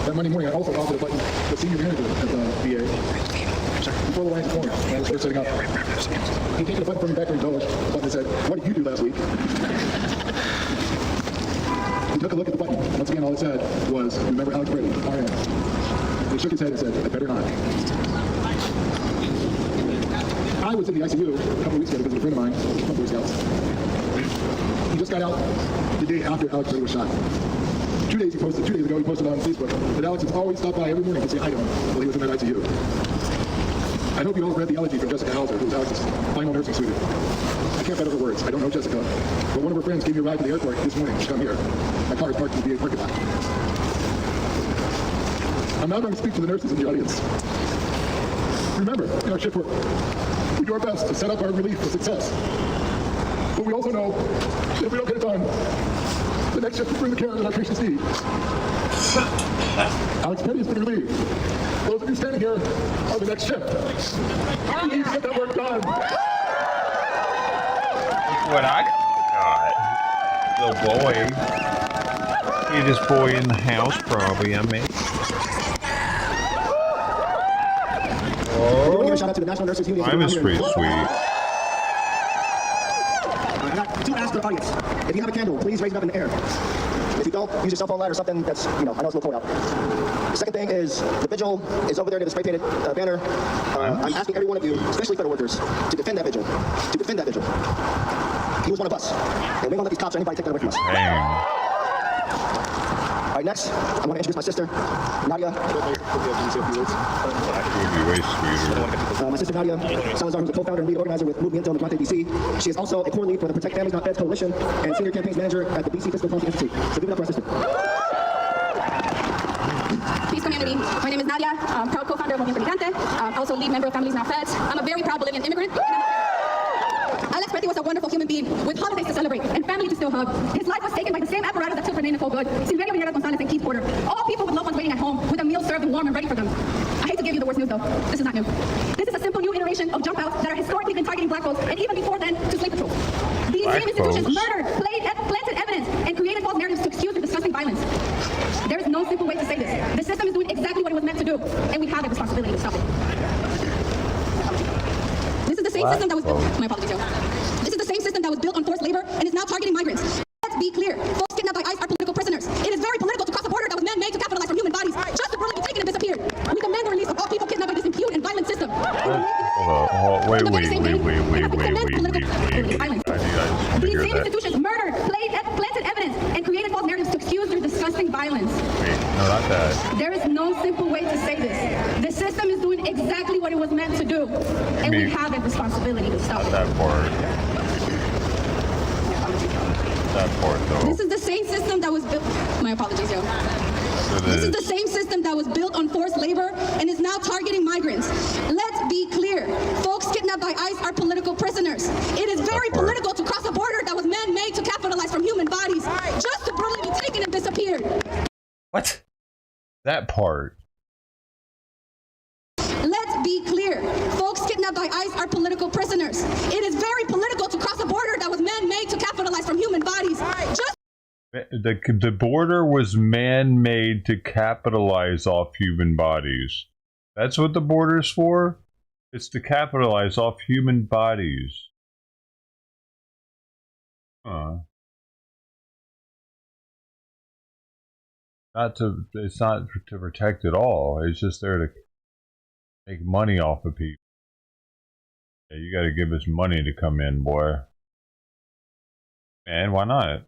That Monday morning, I also offered a button to the senior manager at the VA. Before the line formed, when I was first setting up, he taken a button from me back to his college, the button that said, "What did you do last week?" He took a look at the button. Once again, all it said was, "Remember Alex Preddy, RN." He shook his head and said, "I better not." I was in the ICU a couple of weeks ago because of a friend of mine from Boy Scouts. He just got out the day after Alex Preddy was shot. 2 days ago, he posted on Facebook that Alex has always stopped by every morning to say hi to him while he was in that ICU. I hope you all read the elegy from Jessica Hauser, who was Alex's final nursing student. I can't bet over words. I don't know Jessica, but one of her friends gave me a ride to the airport this morning to come here. My car is parked in the VA parking lot. I'm now going to speak to the nurses in the audience. Remember, in our shift work, we do our best to set up our relief for success. But we also know that if we don't get it done, the next shift will bring the care that our patients need. Alex Preddy has been relieved. Those of you standing here are the next shift. We need to get that work done. What I got. The boy. Cutest boy in the house, probably, I mean. Oh, shout out to the National Nurses Union. I'm pretty sweet. I got 2 asks for the audience. If you have a candle, please raise it up in the air. If you don't, use your cell phone light or something that's, I know it's a little cold out. The second thing is, the vigil is over there near the spray-painted banner. I'm asking every one of you, especially federal workers, to defend that vigil. To defend that vigil. He was one of us. And we won't let these cops or anybody take that away from us. Damn. All right, next, I want to introduce my sister, Nadia. My sister Nadia Salazar, who's a co-founder and lead organizer with Movimiento Migrante DC. She is also a core lead for the Protect Families Not Feds Coalition and senior campaigns manager at the DC Fiscal Policy Institute. So give it up for our sister. Peace community. My name is Nadia. I'm proud co-founder of Movimiento Migrante. Also lead member of Families Not Feds. I'm a very proud Bolivian immigrant. Alex Preddy was a wonderful human being with holidays to celebrate and family to still hug. His life was taken by the same apparatus that took Renee Nicole Good, Silverio Villegas Gonzalez, and Keith Porter. All people with loved ones waiting at home with a meal served and warm and ready for them. I hate to give you the worst news though. This is not new. This is a simple new iteration of jump outs that are historically been targeting black folks and even before then to slave patrols. These same institutions murdered, planted evidence, and created false narratives to excuse their disgusting violence. There is no simple way to say this. The system is doing exactly what it was meant to do, and we have a responsibility to stop it. This is the same system that was built. My apologies, yo. This is the same system that was built on forced labor and is now targeting migrants. Let's be clear. Folks kidnapped by ICE are political prisoners. It is very political to cross a border that was man-made to capitalize from human bodies just to brilliantly taken and disappeared. We demand the release of all people kidnapped by this impure and violent system. Wait. These same institutions murdered, planted evidence, and created false narratives to excuse their disgusting violence. No, not that. There is no simple way to say this. The system is doing exactly what it was meant to do, and we have a responsibility to stop it. That part. That part, though. This is the same system that was built. My apologies, yo. This is the same system that was built on forced labor and is now targeting migrants. Let's be clear. Folks kidnapped by ICE are political prisoners. It is very political to cross a border that was man-made to capitalize from human bodies, just to brutally be taken and disappeared. What? That part. Let's be clear. Folks kidnapped by ICE are political prisoners. It is very political to cross a border that was man-made to capitalize from human bodies, just the border was man-made to capitalize off human bodies. That's what the border's for? It's to capitalize off human bodies. Huh. It's not to protect at all. It's just there to make money off of people. Yeah, you gotta give us money to come in, boy. Man, why not?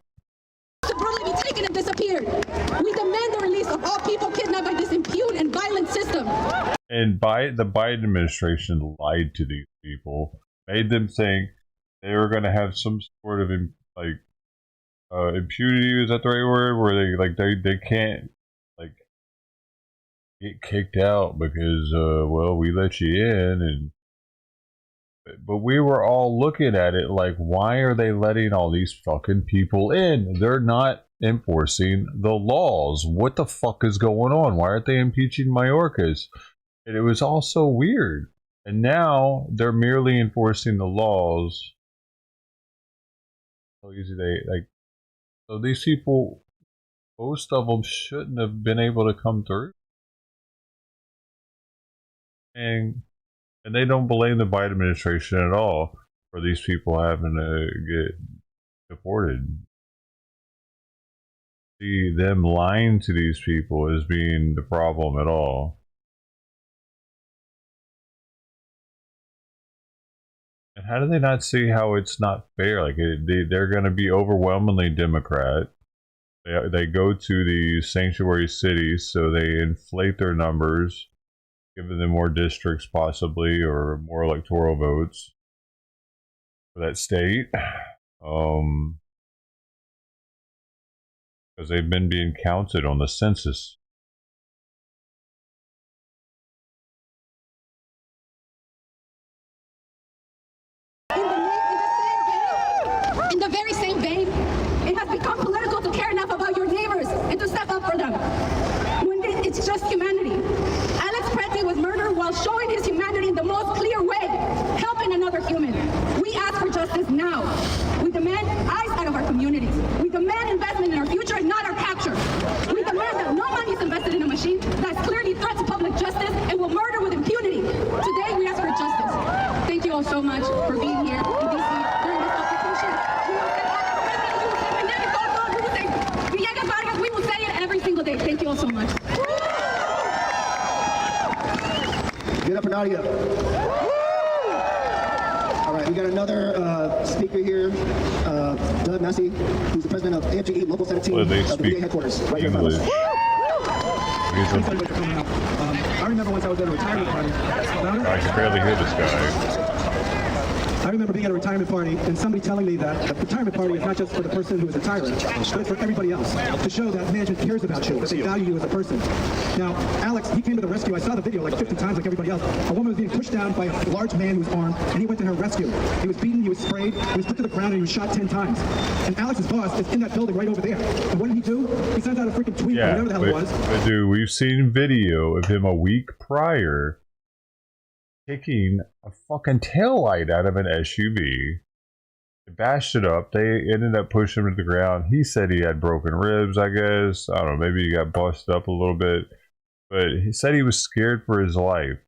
to brutally be taken and disappeared. We demand the release of all people kidnapped by this impune and violent system. And the Biden administration lied to these people, made them think they were going to have some sort of impunity. Is that the right word? Where they can't get kicked out because well, we let you in. But we were all looking at it like, why are they letting all these fucking people in? They're not enforcing the laws. What the fuck is going on? Why aren't they impeaching Mayorkas? And it was all so weird. And now they're merely enforcing the laws. So easy so these people, most of them shouldn't have been able to come through. And they don't blame the Biden administration at all for these people having to get deported. See, them lying to these people as being the problem at all. And how do they not see how it's not fair? Like, they're going to be overwhelmingly Democrat. They go to these sanctuary cities, so they inflate their numbers, giving them more districts possibly, or more electoral votes for that state. Because they've been being counted on the census. In the very same vein, it has become political to care enough about your neighbors and to step up for them. When it's just humanity. Alex Pretty was murdered while showing his humanity in the most clear way, helping another human. We ask for justice now. We demand eyes out of our communities. We demand investment in our future, not our capture. We demand that no money is invested in a machine that's clearly threat to public justice and will murder with impunity. Today, we ask for justice. Thank you all so much for being here in DC during this altercation. We will say it every single day. Thank you all so much. Get up for Nadia. All right, we got another speaker here, Doug Massey, who's the president of AFGE Local 17 of the VA headquarters, right here in front of us. I remember once I was at a retirement party. I can barely hear this guy. I remember being at a retirement party and somebody telling me that the retirement party is not just for the person who is retiring, but it's for everybody else, to show that management cares about you, that they value you as a person. Now, Alex, he came to the rescue. I saw the video like 50 times like everybody else. A woman was being pushed down by a large man who was armed, and he went to her rescue. He was beaten, he was sprayed, he was put to the ground, and he was shot 10 times. And Alex's boss is in that building right over there. And what did he do? He sent out a freaking tweet, or whatever the hell it was. But dude, we've seen video of him a week prior kicking a fucking taillight out of an SUV. They bashed it up. They ended up pushing him to the ground. He said he had broken ribs, I guess. I don't know, maybe he got busted up a little bit. But he said he was scared for his life.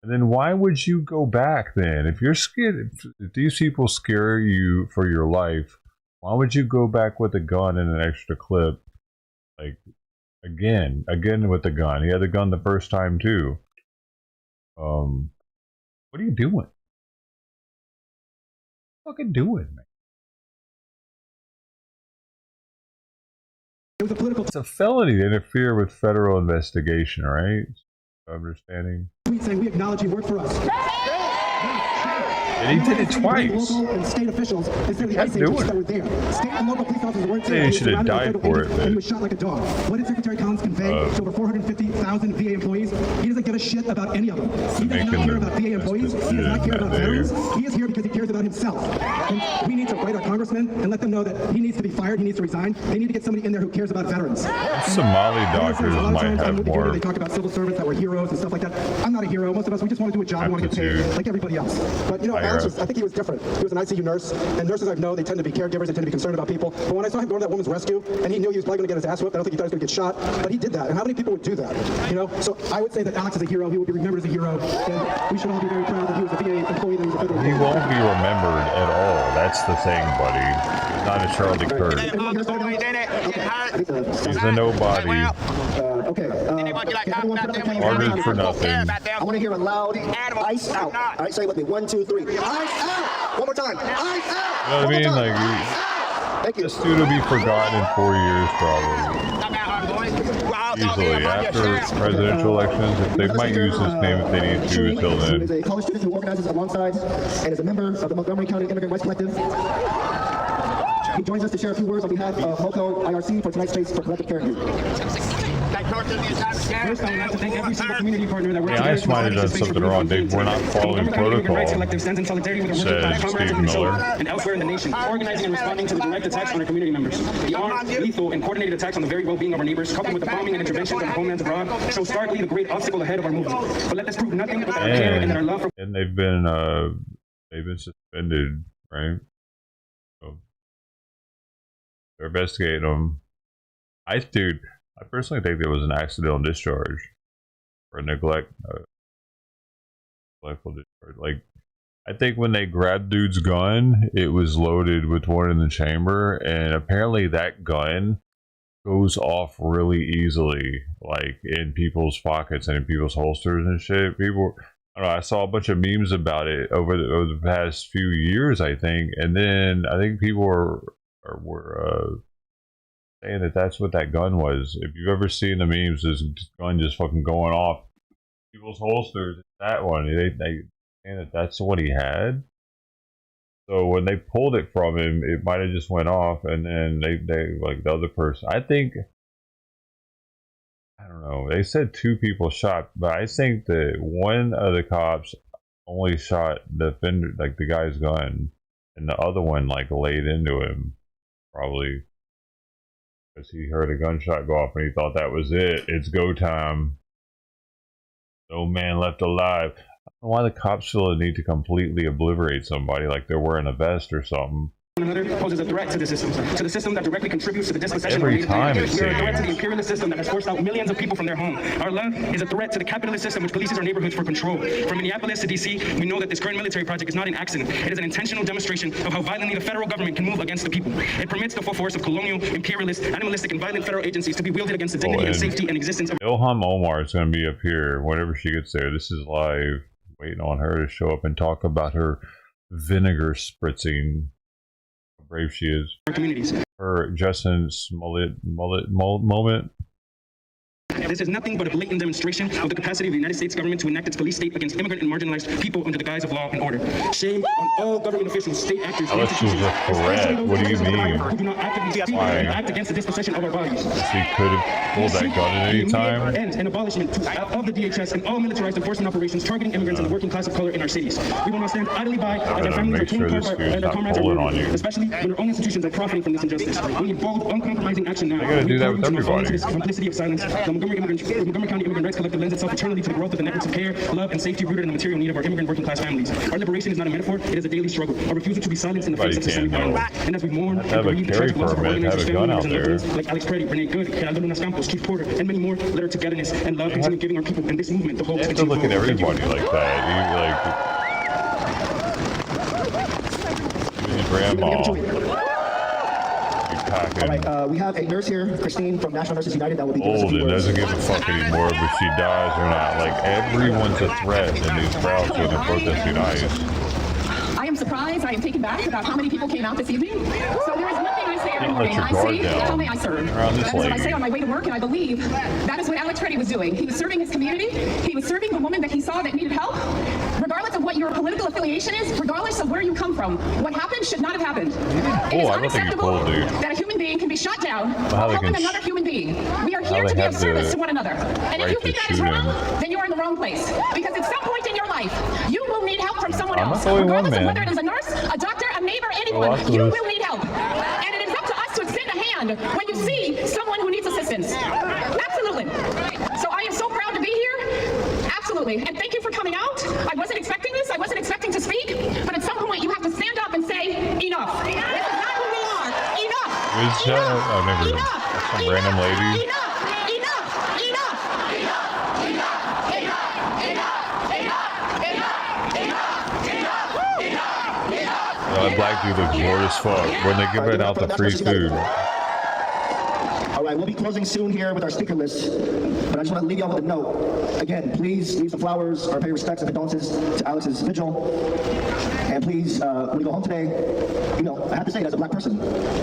And then why would you go back then? If you're scared, if these people scare you for your life, why would you go back with a gun and an extra clip? Like, again with the gun. He had the gun the first time too. What are you doing? What are you fucking doing, man? It's a felony to interfere with federal investigation, right? Understanding. Tweet saying we acknowledge you work for us. And he did it twice. Local and state officials instead of the ICE agents that were there. State and local police officers weren't there. He should have died for it. And he was shot like a dog. What did Secretary Collins convey to over 450,000 VA employees? He doesn't give a shit about any of them. He does not care about VA employees. He does not care about veterans. He is here because he cares about himself. And we need to write our congressman and let them know that he needs to be fired. He needs to resign. They need to get somebody in there who cares about veterans. Somali doctors might have more. They talk about civil servants that were heroes and stuff like that. I'm not a hero. Most of us, we just want to do a job. We want to get paid like everybody else. But you know, Alex was, I think he was different. He was an ICU nurse, and nurses I know, they tend to be caregivers. They tend to be concerned about people. But when I saw him going to that woman's rescue, and he knew he was probably going to get his ass whipped, I don't think he thought he was going to get shot. But he did that. And how many people would do that? You know. So I would say that Alex is a hero. He will be remembered as a hero, and we should all be very proud that he was a VA employee. That he was a federal employee. He won't be remembered at all. That's the thing, buddy. He's not a Charlie Kirk. He's a nobody. Martyred for nothing. I want to hear a loud ice out. All right, say it with me. 1, 2, 3. Ice out. One more time. Ice out. You know what I mean? Like, this dude will be forgotten in 4 years, probably. Easily. After presidential elections, if they might use his name if they need to until then. He's a college student who organizes alongside and is a member of the Montgomery County Immigrant Rights Collective. He joins us to share a few words on behalf of MoCo IRC for tonight's Space for Collective Care Group. First, I would like to thank every single community partner that works ICE might have done something wrong. They were not following protocol, stands in solidarity with the says Steve Miller. And elsewhere in the nation, organizing and responding to the direct attacks on our community members. The armed, lethal, and coordinated attacks on the very well-being of our neighbors, coupled with the bombing and interventions of homelands abroad, show starkly the great obstacle ahead of our movement. But let this prove nothing but our care and our love for. And they've been suspended, right? So they're investigating them. I personally think there was an accidental discharge or neglectful discharge. Like, I think when they grabbed dude's gun, it was loaded with one in the chamber, and apparently that gun goes off really easily, like in people's pockets and in people's holsters and shit. People, I don't know, I saw a bunch of memes about it over the past few years, I think, and then I think people were saying that that's what that gun was. If you've ever seen the memes, this gun just fucking going off people's holsters, that one, they saying that that's what he had. So when they pulled it from him, it might have just went off, and then they like the other person. I think, I don't know. They said 2 people shot, but I think that one of the cops only shot the offender, like the guy's gun, and the other one like laid into him, probably. Because he heard a gunshot go off and he thought that was it. It's go time. No man left alive. I don't know why the cops feel the need to completely obliterate somebody like they're wearing a vest or something. Another poses a threat to the system that directly contributes to the dispossession Every of time we it are a threat to the seems. imperialist system that has forced out millions of people from their home. Our love is a threat to the capitalist system which polices our neighborhoods for control. From Minneapolis to DC, we know that this current military project is not an accident. It is an intentional demonstration of how violently the federal government can move against the people. It permits the full force of colonial, imperialist, animalistic, and violent federal agencies to be wielded against the dignity and safety and existence of Ilhan Omar is going to be up here whenever she gets there. This is live. Waiting on her to show up and talk about her vinegar spritzing. Brave she is. our communities. Her Justin Smollett moment. This is nothing but a blatant demonstration of the capacity of the United States government to enact its police state against immigrant and marginalized people under the guise of law and order. Shame on all government officials, state actors, and institutions. What do you mean? Who do not actively speak and act against the dispossession of our bodies. She could have pulled that gun at any time. End and abolishment of the DHS and all militarized enforcement operations targeting immigrants and the working class of color in our cities. We will not stand idly by as our families are torn apart and our comrades are murdered, especially when our own institutions are profiting from this injustice. We need bold, uncompromising action now. They gotta do that with everybody. This complicity of silence. The Montgomery County Immigrant Rights Collective lends itself eternally to the growth of the networks of care, love, and safety rooted in the material need of our immigrant working class families. Our liberation is not a metaphor, it is a daily struggle. Our refusal to be silenced in the face of systemic violence. And as we mourn and grieve the tragic loss of our organizers' family members and loved ones like Alex Preddy, Renee Good, Geraldo Lunas Campos, Keith Porter, and many more, let our togetherness and love continue giving our people and this movement the hope to look at everybody like that. Even grandma. All right, we have a nurse here, Christine from National Nurses United, that will be giving us a few Old and words. doesn't give a fuck anymore if she dies or not. Like, everyone's a threat in these crowds when the protest unites. I am surprised, I am taken back about how many people came out this evening. So there is one thing I say every morning. I say, how may I serve? That is what I say on my way to work, and I believe that is what Alex Reddy was doing. He was serving his community. He was serving the woman that he saw that needed help. Regardless of what your political affiliation is, regardless of where you come from, what happened should not have happened. It is unacceptable that a human being can be shot down while helping another human being. We are here to be of service to one another. And if you think that is wrong, then you are in the wrong place. Because at some point in your life, you will need help from someone else. Regardless of whether it is a nurse, a doctor, a neighbor, anyone, you will need help. And it is up to us to extend a hand when you see someone who needs assistance. Absolutely. So I am so proud to be here. Absolutely. And thank you for coming out. I wasn't expecting this. I wasn't expecting to speak. But at some point, you have to stand up and say, enough. This is not who we are. Enough. Who's that? I've never heard of some random lady. Black dude looks bored as fuck when they give out the free food. All right, we'll be closing soon here with our speaker list, but I just want to leave y'all with a note. Again, please leave some flowers or pay respects and condolences to Alex's vigil. And please, when you go home today, you know, I have to say it as a black person.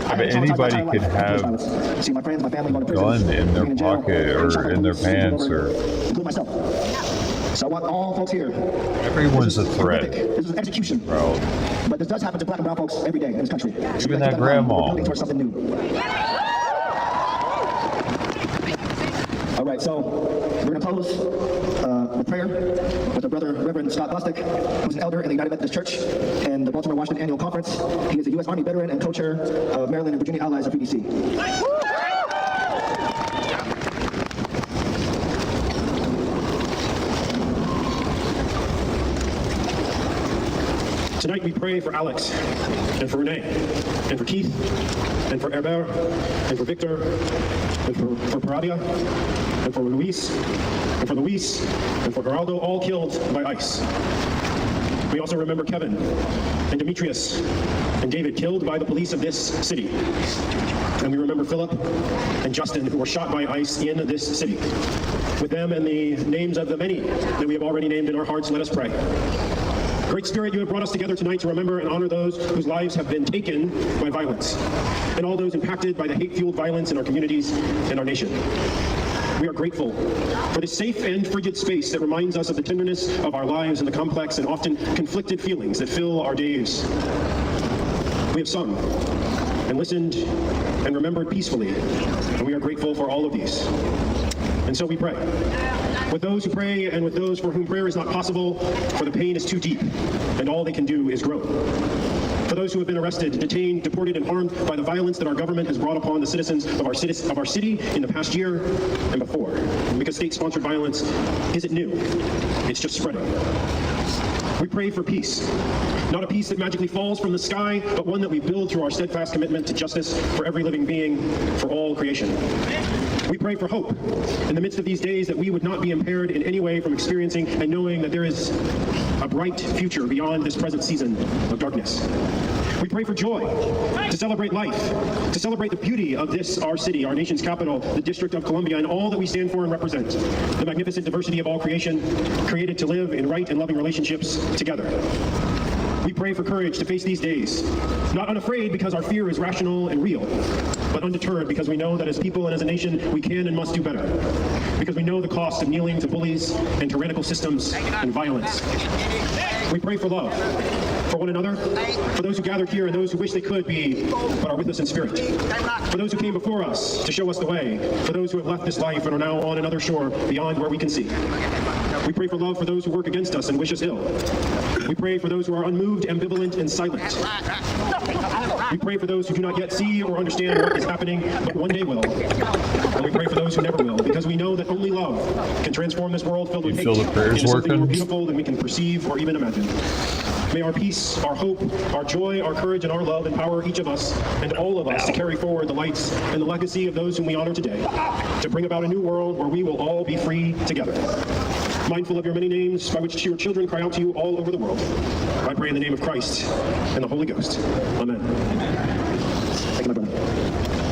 I mean, anybody could have see my friends, my family going to gun prison, in their pocket or in their pants or... Include myself. So I want all folks here. Everyone's a threat. This is execution. Bro. But this does happen to black and brown folks every day in this country. So even that grandma. We're building towards something new. All right, so we're going to close with prayer with our brother, Reverend Scott Bostic, who's an elder in the United Methodist Church and the Baltimore Washington Annual Conference. He is a U.S. Army veteran and co-chair of Maryland and Virginia Allies of PDC. Tonight we pray for Alex, and for Renee, and for Keith, and for Herbert, and for Victor, and for Paradia, and for Luis, and for Luis, and for Geraldo, all killed by ICE. We also remember Kevin, and Demetrius, and David, killed by the police of this city. And we remember Philip and Justin, who were shot by ICE in this city. With them and the names of the many that we have already named in our hearts, let us pray. Great Spirit, you have brought us together tonight to remember and honor those whose lives have been taken by violence, and all those impacted by the hate-fueled violence in our communities and our nation. We are grateful for this safe and frigid space that reminds us of the tenderness of our lives and the complex and often conflicted feelings that fill our days. We have sung and listened and remembered peacefully, and we are grateful for all of these. And so we pray. With those who pray and with those for whom prayer is not possible, for the pain is too deep, and all they can do is groan. For those who have been arrested, detained, deported, and harmed by the violence that our government has brought upon the citizens of our city in the past year and before. Because state-sponsored violence isn't new, it's just spreading. We pray for peace. Not a peace that magically falls from the sky, but one that we build through our steadfast commitment to justice for every living being, for all creation. We pray for hope in the midst of these days, that we would not be impaired in any way from experiencing and knowing that there is a bright future beyond this present season of darkness. We pray for joy, to celebrate life, to celebrate the beauty of this, our city, our nation's capital, the District of Columbia, and all that we stand for and represent, the magnificent diversity of all creation, created to live in right and loving relationships together. We pray for courage to face these days, not unafraid because our fear is rational and real, but undeterred because we know that as people and as a nation, we can and must do better. Because we know the cost of kneeling to bullies and tyrannical systems and violence. We pray for love, for one another, for those who gathered here and those who wish they could be, but are with us in spirit. For those who came before us to show us the way, for those who have left this life and are now on another shore beyond where we can see. We pray for love for those who work against us and wish us ill. We pray for those who are unmoved, ambivalent, and silent. We pray for those who do not yet see or understand what is happening, but one day will. And we pray for those who never will, because we know that only love can transform this world filled with hate into something more beautiful than we can perceive or even imagine. May our peace, our hope, our joy, our courage, and our love empower each of us and all of us to carry forward the lights and the legacy of those whom we honor today, to bring about a new world where we will all be free together. Mindful of your many names by which your children cry out to you all over the world, I pray in the name of Christ and the Holy Ghost. Amen. Thank you, my brother.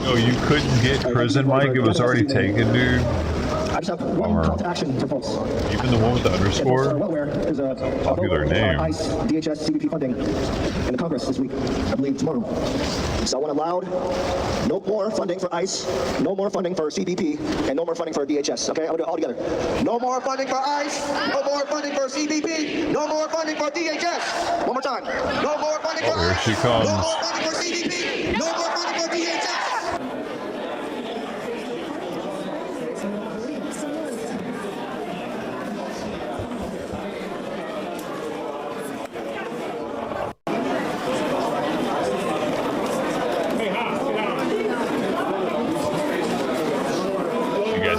No, you couldn't get prison, Mike. It was already taken, dude. I just have one call to action for folks. Even the one with the underscore? Well aware, there's a popular name. ICE, DHS, CBP funding in the Congress this week, I believe tomorrow. So I want allowed no more funding for ICE, no more funding for CBP, and no more funding for DHS. Okay, I'm gonna do it all together. No more funding for ICE, no more funding for CBP, no more funding for DHS. One more time. No more funding for Here ICE, she comes. no more funding for CBP, no more funding for DHS.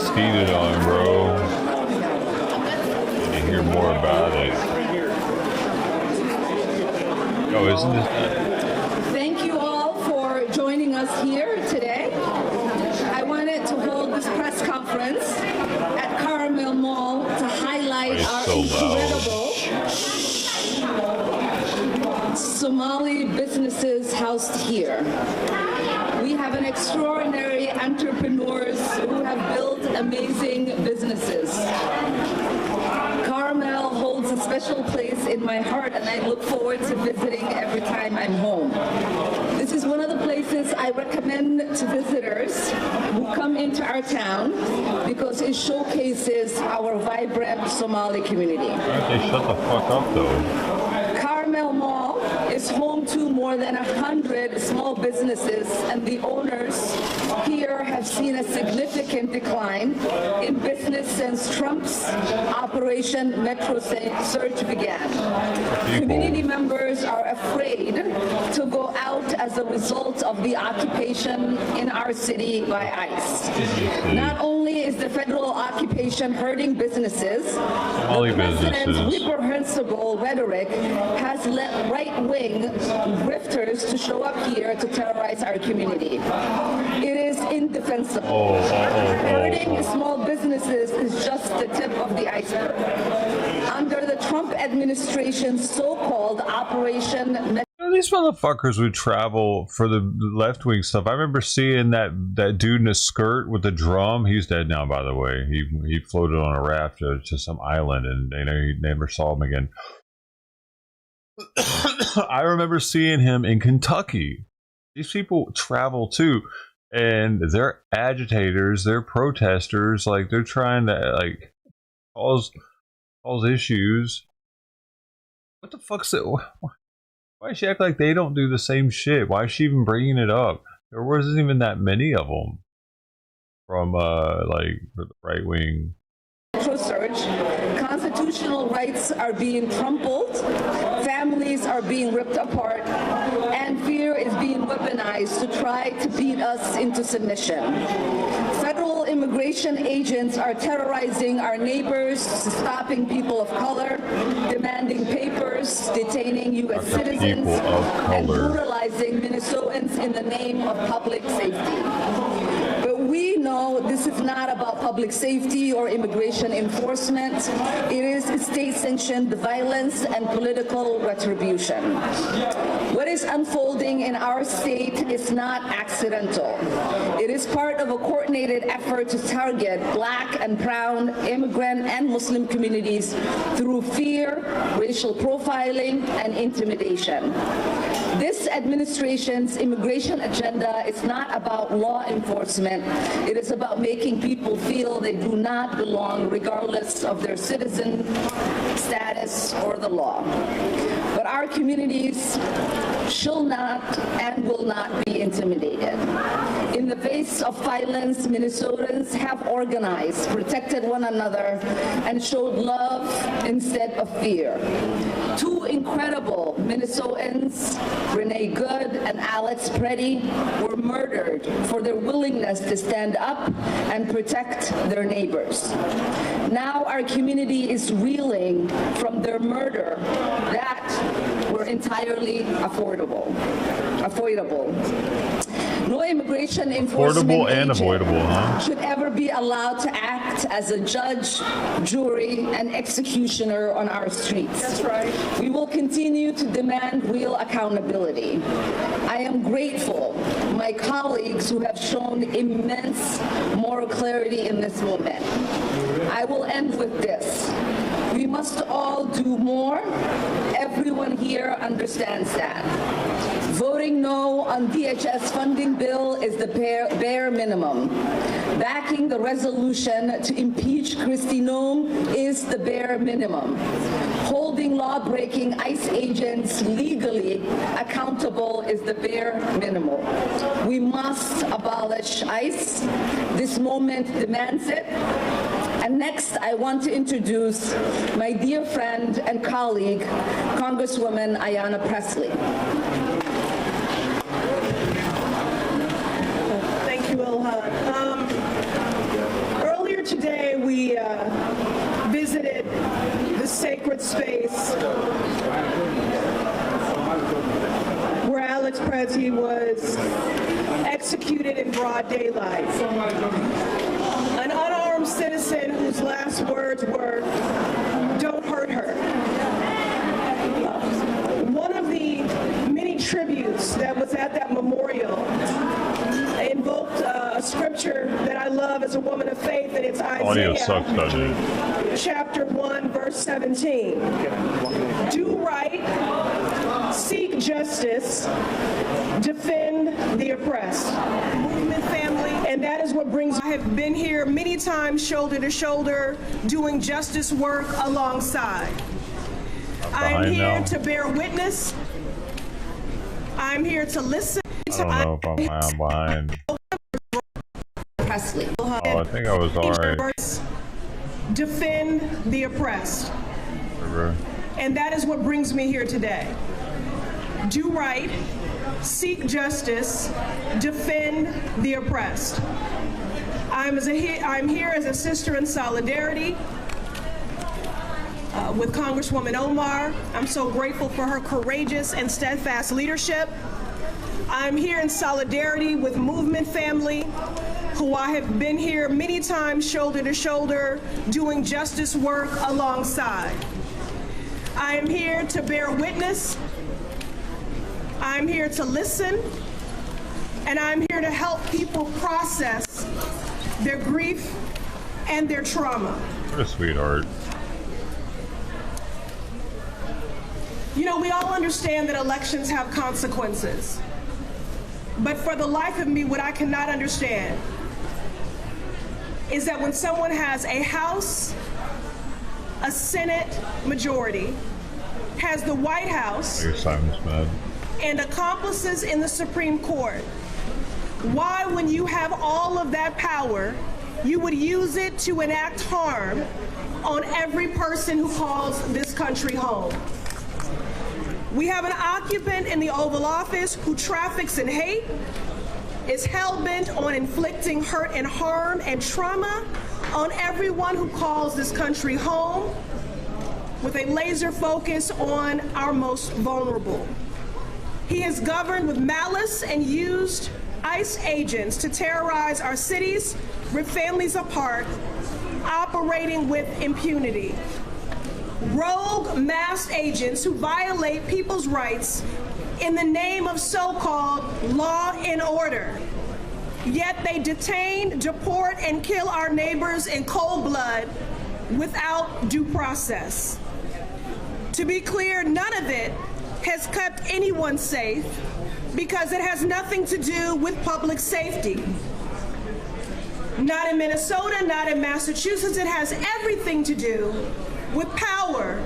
Skeeted on, bro. Need to hear more about it. Oh, isn't this? Thank you all for joining us here today. I wanted to hold this press conference at Carmel Mall to highlight our incredible Somali businesses housed here. We have an extraordinary entrepreneurs who have built amazing businesses. Carmel holds a special place in my heart, and I look forward to visiting every time I'm home. This is one of the places I recommend to visitors who come into our town because it showcases our vibrant Somali community. Why don't they shut the fuck up, though? Carmel Mall is home to more than 100 small businesses, and the owners here have seen a significant decline in business since Trump's Operation Metro Surge began. Community members are afraid to go out as a result of the occupation in our city by ICE. Not only is the federal occupation hurting businesses, the president's reprehensible rhetoric has led right-wing grifters to show up here to terrorize our community. It is indefensible. Hurting small businesses is just the tip of the iceberg. Under the Trump administration's so-called Operation These motherfuckers would travel for the left-wing stuff. I remember seeing that dude in a skirt with a drum. He's dead now, by the way. He floated on a raft to some island, and you never saw him again. I remember seeing him in Kentucky. These people travel too, and they're agitators, they're protesters, like they're trying to like cause issues. What the fuck's it? Why does she act like they don't do the same shit? Why is she even bringing it up? There wasn't even that many of them from like the right wing. Surge. Constitutional rights are being trampled, families are being ripped apart, and fear is being weaponized to try to beat us into submission. Federal immigration agents are terrorizing our neighbors, stopping people of color, demanding papers, detaining U.S. citizens, and brutalizing Minnesotans in the name of public safety. But we know this is not about public safety or immigration enforcement. It is state-sanctioned violence and political retribution. What is unfolding in our state is not accidental. It is part of a coordinated effort to target Black and brown immigrant and Muslim communities through fear, racial profiling, and intimidation. This administration's immigration agenda is not about law enforcement. It is about making people feel they do not belong regardless of their citizen status or the law. But our communities shall not and will not be intimidated. In the face of violence, Minnesotans have organized, protected one another, and showed love instead of fear. Two incredible Minnesotans, Renee Good and Alex Preddy, were murdered for their willingness to stand up and protect their neighbors. Now our community is reeling from their murder that were entirely avoidable. No immigration enforcement Affordable and agent avoidable, huh? should ever be allowed to act as a judge, jury, and executioner on our streets. That's right. We will continue to demand real accountability. I am grateful to my colleagues who have shown immense moral clarity in this moment. I will end with this. We must all do more. Everyone here understands that. Voting no on DHS funding bill is the bare minimum. Backing the resolution to impeach Kristi Noem is the bare minimum. Holding law-breaking ICE agents legally accountable is the bare minimum. We must abolish ICE. This moment demands it. And next, I want to introduce my dear friend and colleague, Congresswoman Ayanna Pressley. Thank you, Ilhan. Earlier today, we visited the sacred space where Alex Prezzi was executed in broad daylight. An unarmed citizen whose last words were, "Don't hurt her." One of the many tributes that was at that memorial invoked a scripture that I love as a woman of faith, and it's Audio Isaiah sucks, doesn't it? chapter 1, verse 17. Do right, seek justice, defend the oppressed. Movement family, and that is what brings. I have been here many times, shoulder to shoulder, doing justice work alongside. I'm here to bear witness. I'm here to listen. I don't know if I'm behind. Presley. Oh, I think I was alright. Defend the oppressed. And that is what brings me here today. Do right, seek justice, defend the oppressed. I'm here as a sister in solidarity with Congresswoman Omar. I'm so grateful for her courageous and steadfast leadership. I'm here in solidarity with Movement family, who I have been here many times shoulder to shoulder doing justice work alongside. I am here to bear witness. I'm here to listen, and I'm here to help people process their grief and their trauma. What a sweetheart. You know, we all understand that elections have consequences. But for the life of me, what I cannot understand is that when someone has a House, a Senate majority, has the White House, and accomplices in the Supreme Court, why, when you have all of that power, you would use it to enact harm on every person who calls this country home. We have an occupant in the Oval Office who traffics in hate, is hell-bent on inflicting hurt and harm and trauma on everyone who calls this country home, with a laser focus on our most vulnerable. He has governed with malice and used ICE agents to terrorize our cities, rip families apart, operating with impunity. Rogue masked agents who violate people's rights in the name of so-called law and order. Yet they detain, deport, and kill our neighbors in cold blood without due process. To be clear, none of it has kept anyone safe because it has nothing to do with public safety. Not in Minnesota, not in Massachusetts. It has everything to do with power,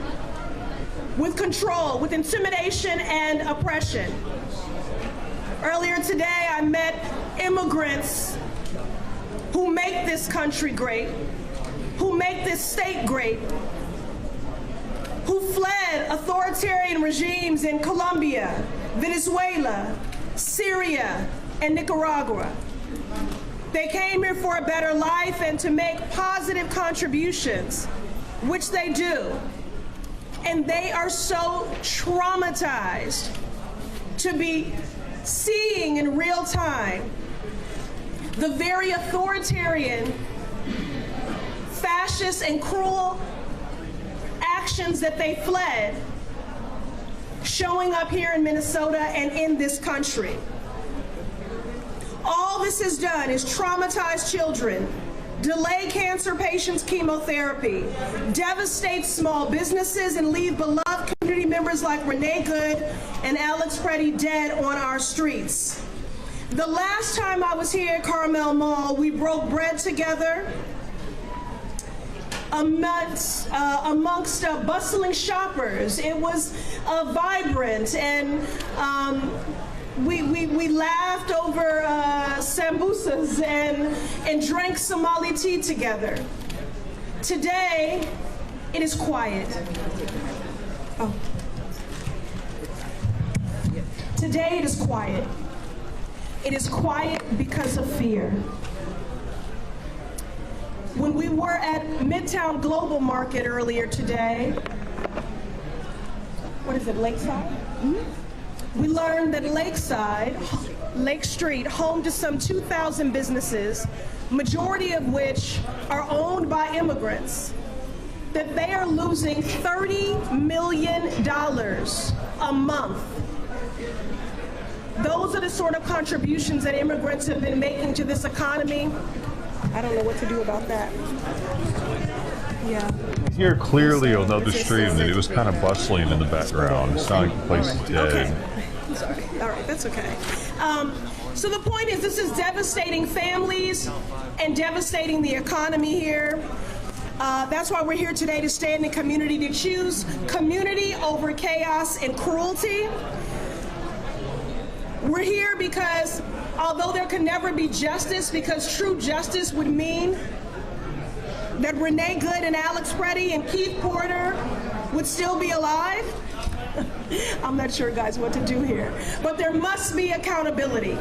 with control, with intimidation and oppression. Earlier today, I met immigrants who make this country great, who make this state great, who fled authoritarian regimes in Colombia, Venezuela, Syria, and Nicaragua. They came here for a better life and to make positive contributions, which they do. And they are so traumatized to be seeing in real time the very authoritarian, fascist, and cruel actions that they fled showing up here in Minnesota and in this country. All this has done is traumatize children, delay cancer patients' chemotherapy, devastate small businesses, and leave beloved community members like Renee Good and Alex Preddy dead on our streets. The last time I was here at Carmel Mall, we broke bread together amongst bustling shoppers. It was vibrant, and we laughed over sambusas and drank Somali tea together. Today, it is quiet. Oh. Today, it is quiet. It is quiet because of fear. When we were at Midtown Global Market earlier today, what is it, Lakeside? Mm-hmm. We learned that Lake Street, home to some 2,000 businesses, majority of which are owned by immigrants, that they are losing $30 million a month. Those are the sort of contributions that immigrants have been making to this economy. I don't know what to do about that. Yeah. Here clearly on the other stream that it was kind of bustling in the background. It's not like the place is dead. Okay. I'm sorry. All right, that's okay. So the point is, this is devastating families and devastating the economy here. That's why we're here today, to stand in community, to choose community over chaos and cruelty. We're here because although there can never be justice, because true justice would mean that Renee Good and Alex Preddy and Keith Porter would still be alive. I'm not sure, guys, what to do here. But there must be accountability.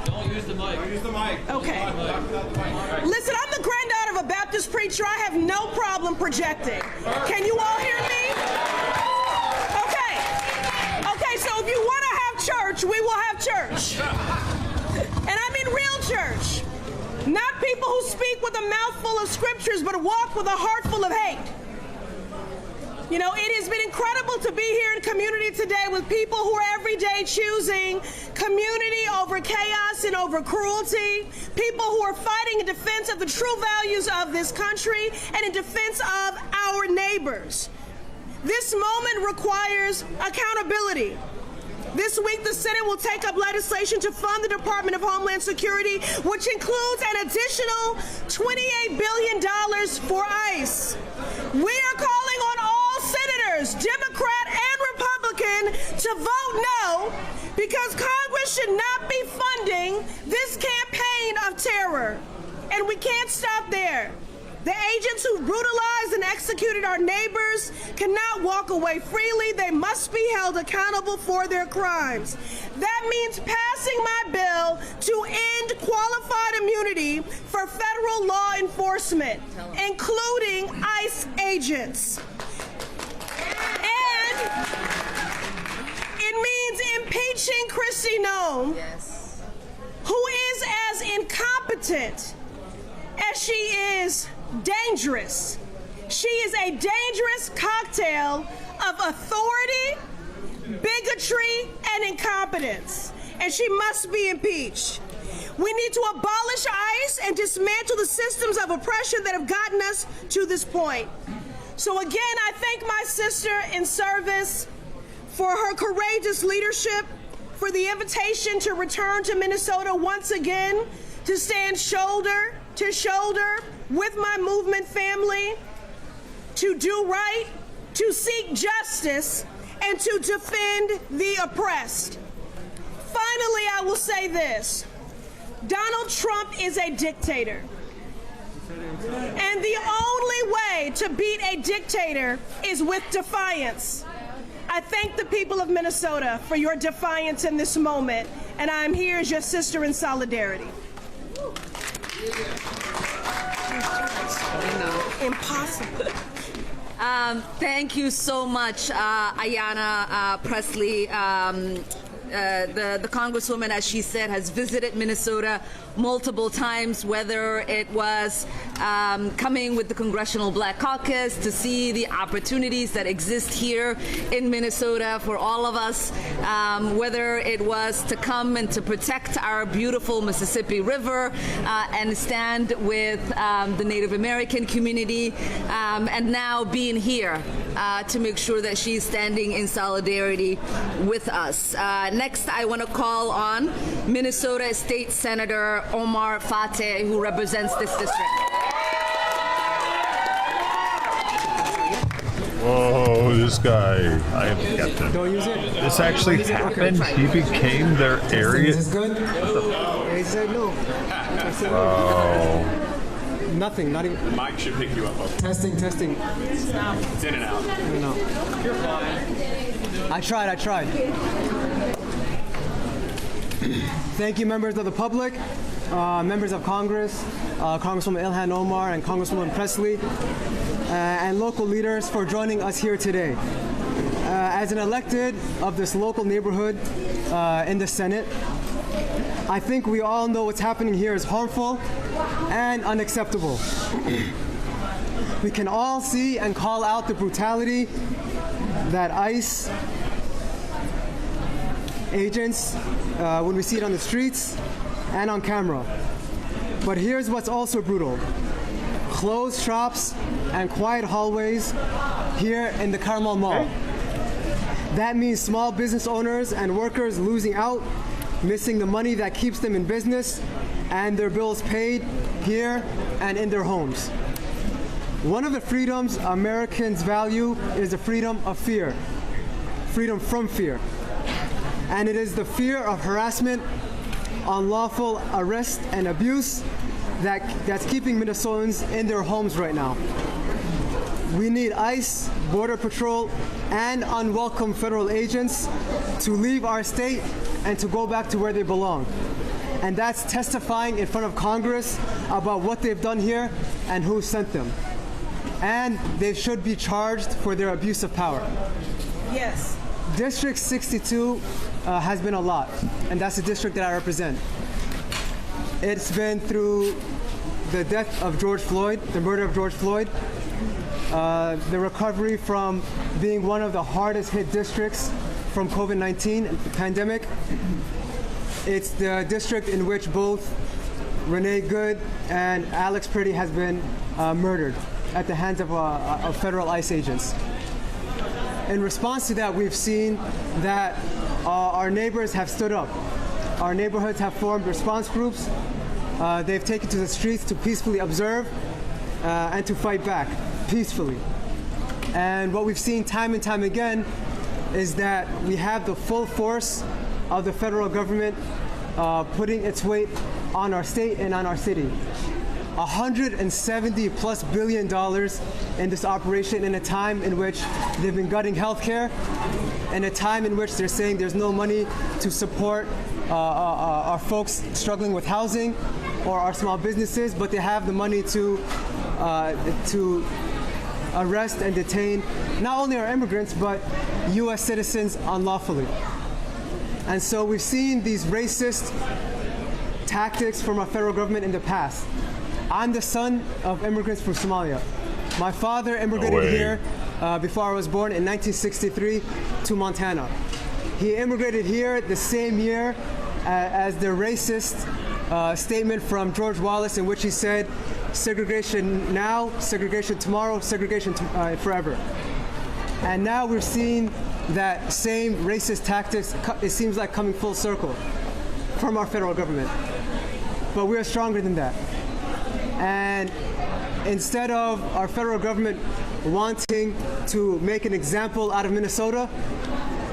Don't use the mic. Don't use the mic. Okay. Listen, I'm the granddaughter of a Baptist preacher. I have no problem projecting. Can you all hear me? Okay. Okay, so if you want to have church, we will have church. And I mean real church. Not people who speak with a mouthful of scriptures, but walk with a heart full of hate. You know, it has been incredible to be here in community today with people who are every day choosing community over chaos and over cruelty, people who are fighting in defense of the true values of this country and in defense of our neighbors. This moment requires accountability. This week, the Senate will take up legislation to fund the Department of Homeland Security, which includes an additional $28 billion for ICE. We are calling on all senators, Democrat and Republican, to vote no, because Congress should not be funding this campaign of terror. And we can't stop there. The agents who brutalized and executed our neighbors cannot walk away freely. They must be held accountable for their crimes. That means passing my bill to end qualified immunity for federal law enforcement, including ICE agents. And it means impeaching Kristi Noem, who is as incompetent as she is dangerous. She is a dangerous cocktail of authority, bigotry, and incompetence, and she must be impeached. We need to abolish ICE and dismantle the systems of oppression that have gotten us to this point. So again, I thank my sister in service for her courageous leadership, for the invitation to return to Minnesota once again, to stand shoulder to shoulder with my movement family, to do right, to seek justice, and to defend the oppressed. Finally, I will say this. Donald Trump is a dictator. And the only way to beat a dictator is with defiance. I thank the people of Minnesota for your defiance in this moment, and I am here as your sister in solidarity. Impossible. Thank you so much, Ayanna Pressley. the Congresswoman, as she said, has visited Minnesota multiple times, whether it was coming with the Congressional Black Caucus to see the opportunities that exist here in Minnesota for all of us, whether it was to come and to protect our beautiful Mississippi River and stand with the Native American community, and now being here to make sure that she's standing in solidarity with us. Next, I want to call on Minnesota State Senator Omar Fateh, who represents this district. Whoa, this guy. I have kept him. Don't use it. This actually happened. He became their area. Is this good? He said no. Wow. Nothing, not even. The mic should pick you up. Testing. It's in and out. No. You're fine. I tried. Thank you, members of the public, members of Congress, Congresswoman Ilhan Omar and Congresswoman Presley, and local leaders for joining us here today. As an elected of this local neighborhood in the Senate, I think we all know what's happening here is harmful and unacceptable. We can all see and call out the brutality that ICE agents, when we see it on the streets and on camera. But here's what's also brutal. Closed shops and quiet hallways here in the Carmel Mall. That means small business owners and workers losing out, missing the money that keeps them in business and their bills paid here and in their homes. One of the freedoms Americans value is the freedom of fear, freedom from fear. And it is the fear of harassment, unlawful arrest, and abuse that's keeping Minnesotans in their homes right now. We need ICE, Border Patrol, and unwelcome federal agents to leave our state and to go back to where they belong. And that's testifying in front of Congress about what they've done here and who sent them. And they should be charged for their abuse of power. Yes. District 62 has been a lot, and that's the district that I represent. It's been through the death of George Floyd, the murder of George Floyd, the recovery from being one of the hardest hit districts from COVID-19 pandemic. It's the district in which both Renee Good and Alex Priddy has been murdered at the hands of federal ICE agents. In response to that, we've seen that our neighbors have stood up. Our neighborhoods have formed response groups. They've taken to the streets to peacefully observe and to fight back peacefully. And what we've seen time and time again is that we have the full force of the federal government putting its weight on our state and on our city. $170+ billion in this operation in a time in which they've been gutting healthcare, in a time in which they're saying there's no money to support our folks struggling with housing or our small businesses, but they have the money to arrest and detain not only our immigrants, but U.S. citizens unlawfully. And so we've seen these racist tactics from our federal government in the past. I'm the son of immigrants from Somalia. My father immigrated here before I was born in 1963 to Montana. He immigrated here the same year as the racist statement from George Wallace, in which he said, segregation now, segregation tomorrow, segregation forever. And now we're seeing that same racist tactics, it seems like, coming full circle from our federal government. But we are stronger than that. And instead of our federal government wanting to make an example out of Minnesota,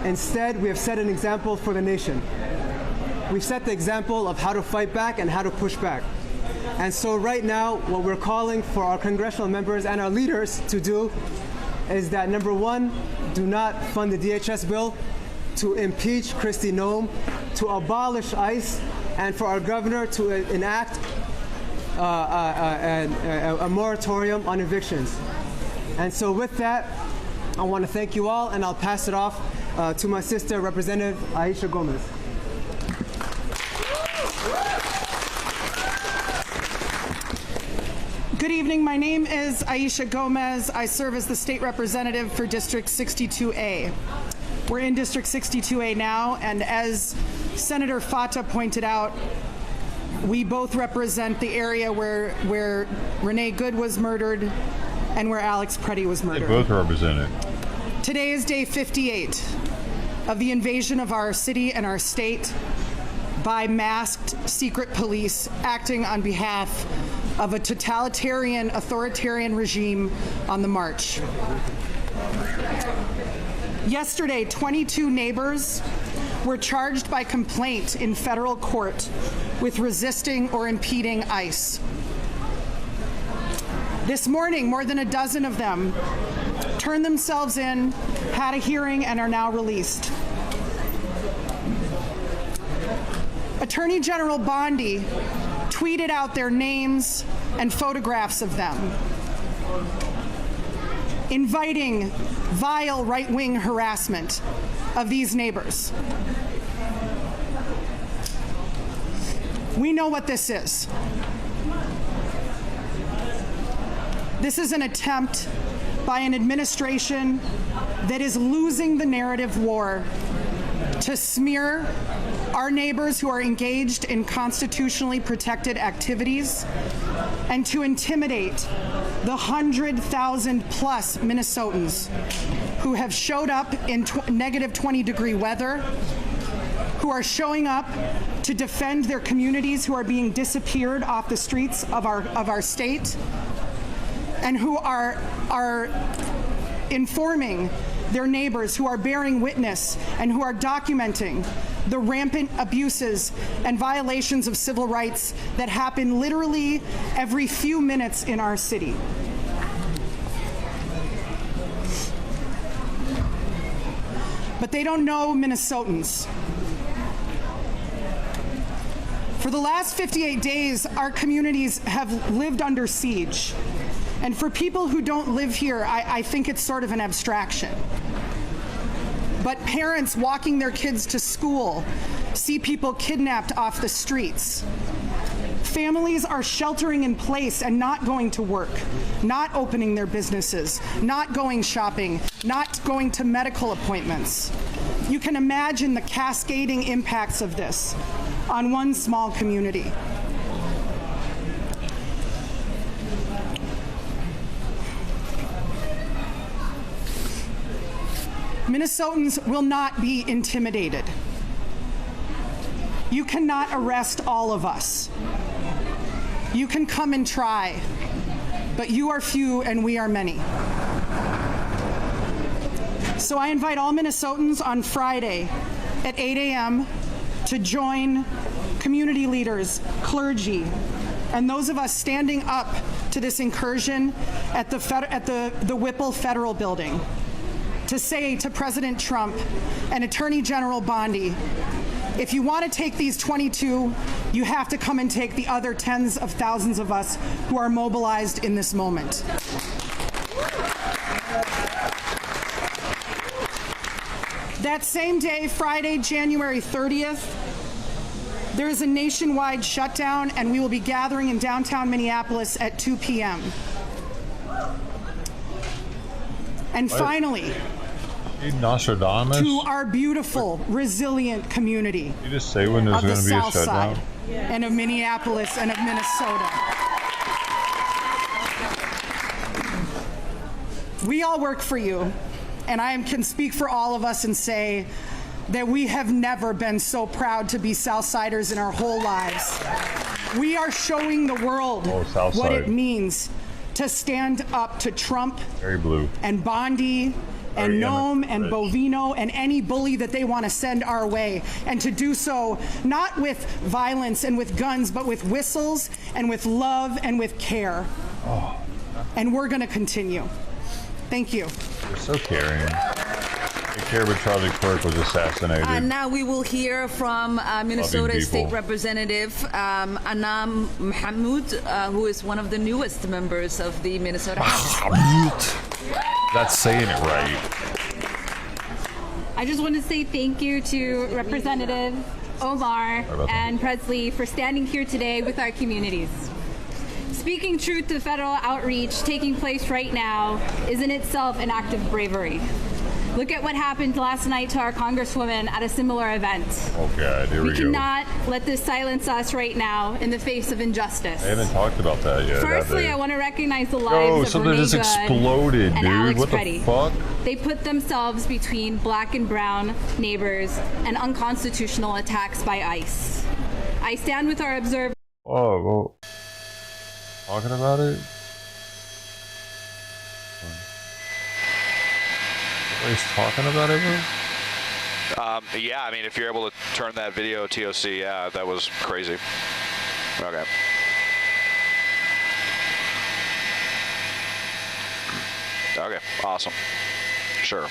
instead we have set an example for the nation. We've set the example of how to fight back and how to push back. And so right now, what we're calling for our congressional members and our leaders to do is that, number one, do not fund the DHS bill, to impeach Kristi Noem, to abolish ICE, and for our governor to enact a moratorium on evictions. And so with that, I want to thank you all, and I'll pass it off to my sister, Representative Aisha Gomez. Good evening. My name is Aisha Gomez. I serve as the state representative for District 62A. We're in District 62A now, and as Senator Fata pointed out, we both represent the area where Renee Good was murdered and where Alex Preddy was murdered. They both represent it. Today is day 58 of the invasion of our city and our state by masked secret police acting on behalf of a totalitarian, authoritarian regime on the march. Yesterday, 22 neighbors were charged by complaint in federal court with resisting or impeding ICE. This morning, more than a dozen of them turned themselves in, had a hearing, and are now released. Attorney General Bondi tweeted out their names and photographs of them, inviting vile right-wing harassment of these neighbors. We know what this is. This is an attempt by an administration that is losing the narrative war to smear our neighbors who are engaged in constitutionally protected activities and to intimidate the 100,000 plus Minnesotans who have showed up in negative 20-degree weather, who are showing up to defend their communities who are being disappeared off the streets of our state, and who are informing their neighbors, who are bearing witness and who are documenting the rampant abuses and violations of civil rights that happen literally every few minutes in our city. But they don't know Minnesotans. For the last 58 days, our communities have lived under siege. And for people who don't live here, I think it's sort of an abstraction. But parents walking their kids to school see people kidnapped off the streets. Families are sheltering in place and not going to work, not opening their businesses, not going shopping, not going to medical appointments. You can imagine the cascading impacts of this on one small community. Minnesotans will not be intimidated. You cannot arrest all of us. You can come and try, but you are few and we are many. So I invite all Minnesotans on Friday at 8 a.m. to join community leaders, clergy, and those of us standing up to this incursion at the Whipple Federal Building, to say to President Trump and Attorney General Bondi, if you want to take these 22, you have to come and take the other tens of thousands of us who are mobilized in this moment. That same day, Friday, January 30th, there is a nationwide shutdown, and we will be gathering in downtown Minneapolis at 2 p.m. And finally, Nostradamus? to our beautiful, resilient community You just say when there's of the going to be a South shutdown? Side and of Minneapolis and of Minnesota. We all work for you, and I can speak for all of us and say that we have never been so proud to be Southsiders in our whole lives. We are showing the world what it means to stand up to Trump Very blue. and Bondi and Nome and Bovino and any bully that they want to send our way, and to do so not with violence and with guns, but with whistles and with love and with care. And we're going to continue. Thank you. You're so caring. Take care, but Charlie Kirk was assassinated. Now we will hear from Minnesota State Representative Anam Mahmoud, who is one of the newest members of the Minnesota House. That's saying it right. I just want to say thank you to Representative Omar and Presley for standing here today with our communities. Speaking truth to federal outreach taking place right now is in itself an act of bravery. Look at what happened last night to our Congresswoman at a similar event. Oh God, here we go. We cannot let this silence us right now in the face of injustice. I haven't talked about that yet. Firstly, I want to recognize the lives of something Renee just exploded, and dude. Alex What Preddy. the fuck? They put themselves between black and brown neighbors and unconstitutional attacks by ICE. I stand with our observers. Oh, well, talking about it? Everybody's talking about it, bro? Yeah, I mean, if you're able to turn that video TOC, yeah, that was crazy. Okay. Okay, awesome. Sure.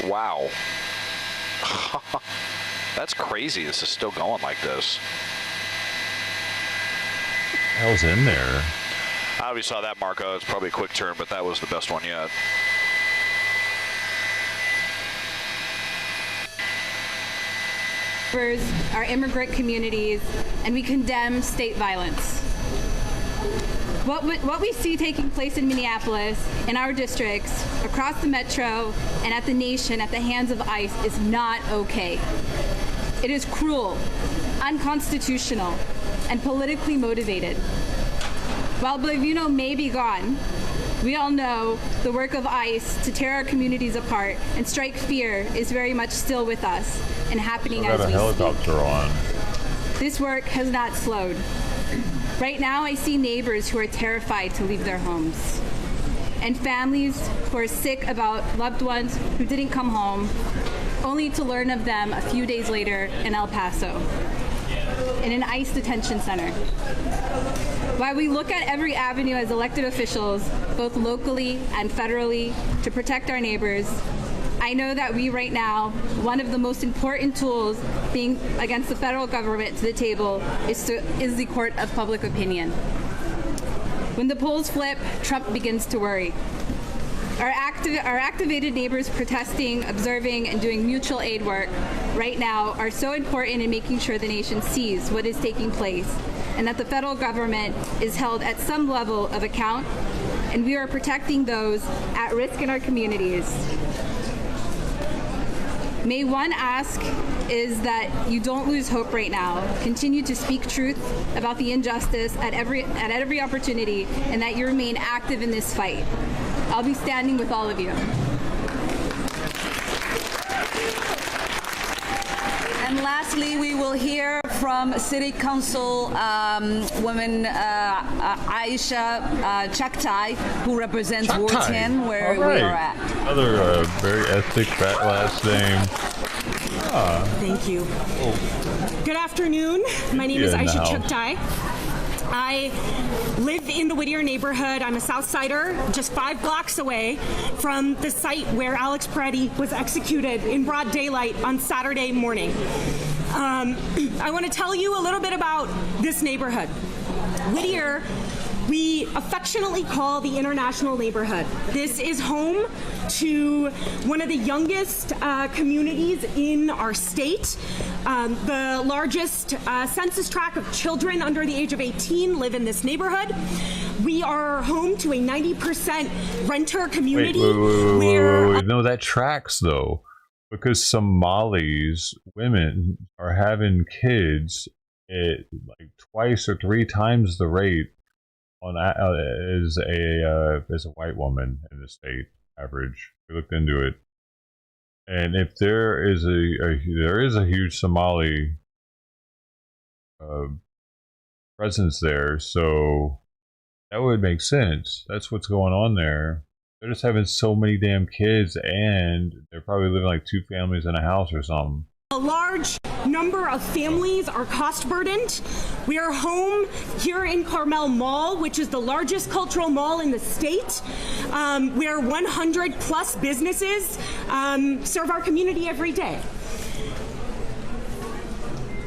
Wow. That's crazy. This is still going like this. What the hell's in there? We saw that, Marco. It's probably a quick turn, but that was the best one yet. Our immigrant communities, and we condemn state violence. What we see taking place in Minneapolis, in our districts, across the metro, and at the nation at the hands of ICE is not okay. It is cruel, unconstitutional, and politically motivated. While Blavino may be gone, we all know the work of ICE to tear our communities apart and strike fear is very much still with us and happening as we speak. Helicopter on. This work has not slowed. Right now, I see neighbors who are terrified to leave their homes, and families who are sick about loved ones who didn't come home, only to learn of them a few days later in El Paso, in an ICE detention center. While we look at every avenue as elected officials, both locally and federally, to protect our neighbors, I know that we right now, one of the most important tools being against the federal government to the table is the court of public opinion. When the polls flip, Trump begins to worry. Our activated neighbors protesting, observing, and doing mutual aid work right now are so important in making sure the nation sees what is taking place and that the federal government is held at some level of account, and we are protecting those at risk in our communities. May one ask is that you don't lose hope right now. Continue to speak truth about the injustice at every opportunity, and that you remain active in this fight. I'll be standing with all of you. And lastly, we will hear from City Council woman Aisha Chaktai, who represents Ward 10, where we are at. Another very ethnic last name. Thank you. Oh. Good afternoon. My name is Aisha Chaktai. I live in the Whittier neighborhood. I'm a Southsider, just 5 blocks away from the site where Alex Preddy was executed in broad daylight on Saturday morning. I want to tell you a little bit about this neighborhood. Whittier, we affectionately call the International Neighborhood. This is home to one of the youngest communities in our state. The largest census tract of children under the age of 18 live in this neighborhood. We are home to a 90% renter community. Wait. No, that tracks though, because Somalis women are having kids at like 2 or 3 times the rate on as a white woman in the state average. We looked into it, and if there is a huge Somali presence there, so that would make sense. That's what's going on there. They're just having so many damn kids, and they're probably living like 2 families in a house or something. A large number of families are cost burdened. We are home here in Carmel Mall, which is the largest cultural mall in the state, where 100 plus businesses serve our community every day.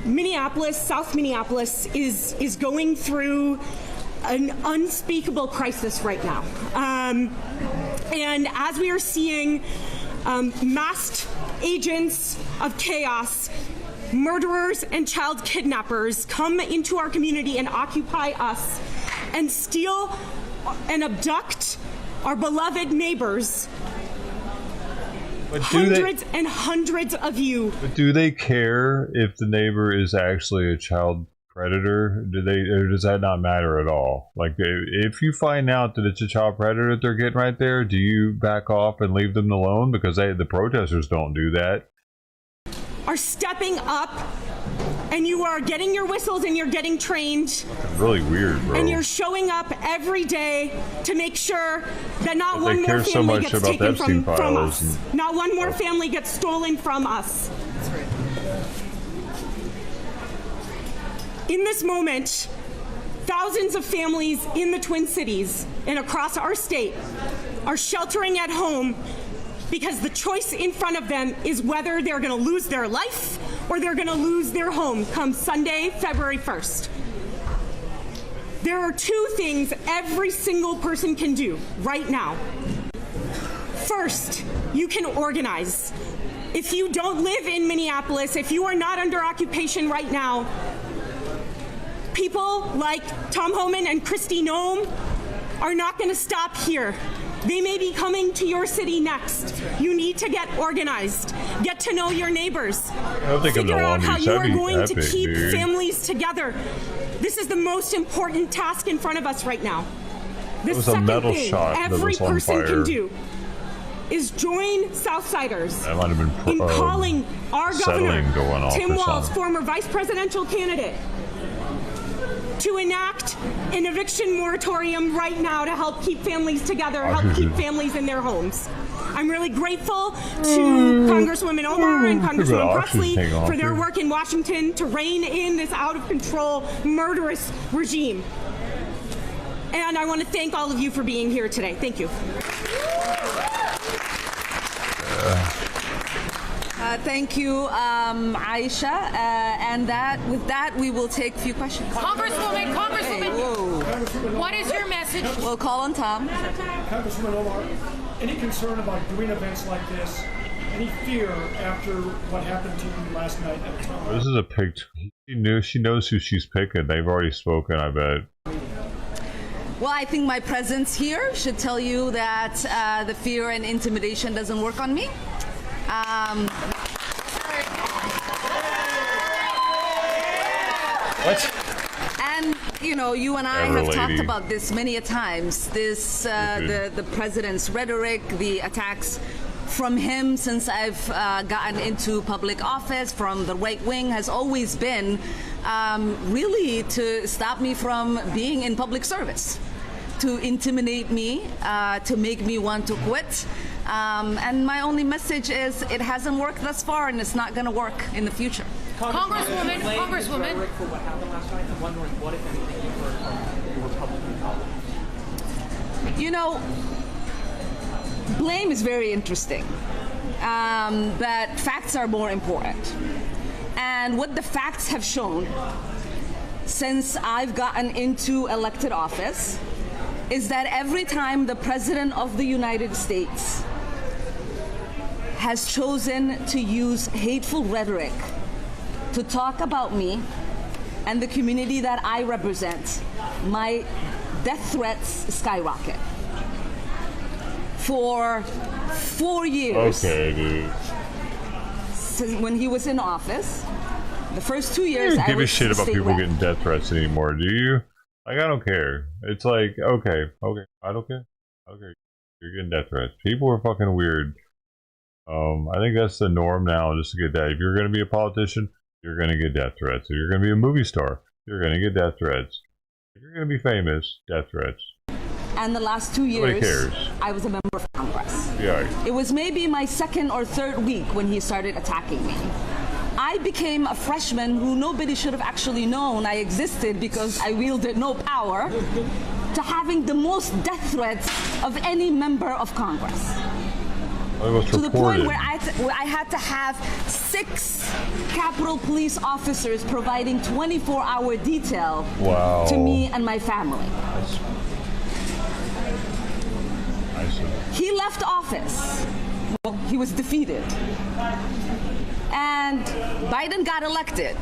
Minneapolis, South Minneapolis, is going through an unspeakable crisis right now. And as we are seeing masked agents of chaos, murderers and child kidnappers come into our community and occupy us and steal and abduct our beloved neighbors. But hundreds and hundreds of you. But do they care if the neighbor is actually a child predator? Or does that not matter at all? Like, if you find out that it's a child predator that they're getting right there, do you back off and leave them alone? Because the protesters don't do that. Are stepping up, and you are getting your whistles and you're getting trained. It's really weird, bro. And you're showing up every day to make sure that not one more so family much gets about taken Epstein from files us. Not one more family gets stolen from us. That's right. In this moment, thousands of families in the Twin Cities and across our state are sheltering at home because the choice in front of them is whether they're going to lose their life or they're going to lose their home come Sunday, February 1st. There are two things every single person can do right now. First, you can organize. If you don't live in Minneapolis, if you are not under occupation right now, people like Tom Homan and Kristi Noem are not going to stop here. They may be coming to your city next. You need to get organized. Get to know your neighbors. Figure out how you are going to keep families together. This is the most important task in front of us right now. The second thing every person can do is join Southsiders in calling our governor, Tim Walz, former vice presidential candidate, to enact an eviction moratorium right now to help keep families together, help keep families in their homes. I'm really grateful to Congresswoman Omar and Congresswoman Presley for their work in Washington to rein in this out-of-control, murderous regime. And I want to thank all of you for being here today. Thank you. Thank you, Aisha. And with that, we will take a few questions. Congresswoman, what is your message? We'll call on Tom. Congresswoman Omar, any concern about doing events like this? Any fear after what happened to you last night at the time? This is a pick. She knows who she's picking. They've already spoken, I bet. Well, I think my presence here should tell you that the fear and intimidation doesn't work on me. What? And you know, you and I have talked about this many a times. This the president's rhetoric, the attacks from him since I've gotten into public office from the right wing has always been really to stop me from being in public service, to intimidate me, to make me want to quit. And my only message is it hasn't worked thus far, and it's not going to work in the future. Congresswoman. For what happened last night, I'm wondering what, if anything, you heard from your Republican colleagues. You know, blame is very interesting, but facts are more important. And what the facts have shown since I've gotten into elected office is that every time the President of the United States has chosen to use hateful rhetoric to talk about me and the community that I represent, my death threats skyrocket. For 4 years, okay, dude. Since when he was in office, the first 2 years, I don't give a shit about people rep. getting death threats anymore, do you? Like, I don't care. It's like, okay, I don't care. Okay, you're getting death threats. People are fucking weird. I think that's the norm now, just to get that. If you're going to be a politician, you're going to get death threats. If you're going to be a movie star, you're going to get death threats. If you're going to be famous, death threats. And the last 2 years, I was a member of Congress. Yeah. It was maybe my second or third week when he started attacking me. I became a freshman who nobody should have actually known I existed because I wielded no power, to having the most death threats of any member of Congress. was to the point reported. where I had to have 6 Capitol Police officers providing 24-hour detail Wow. to me and my family. I see. He left office. Well, he was defeated. And Biden got elected.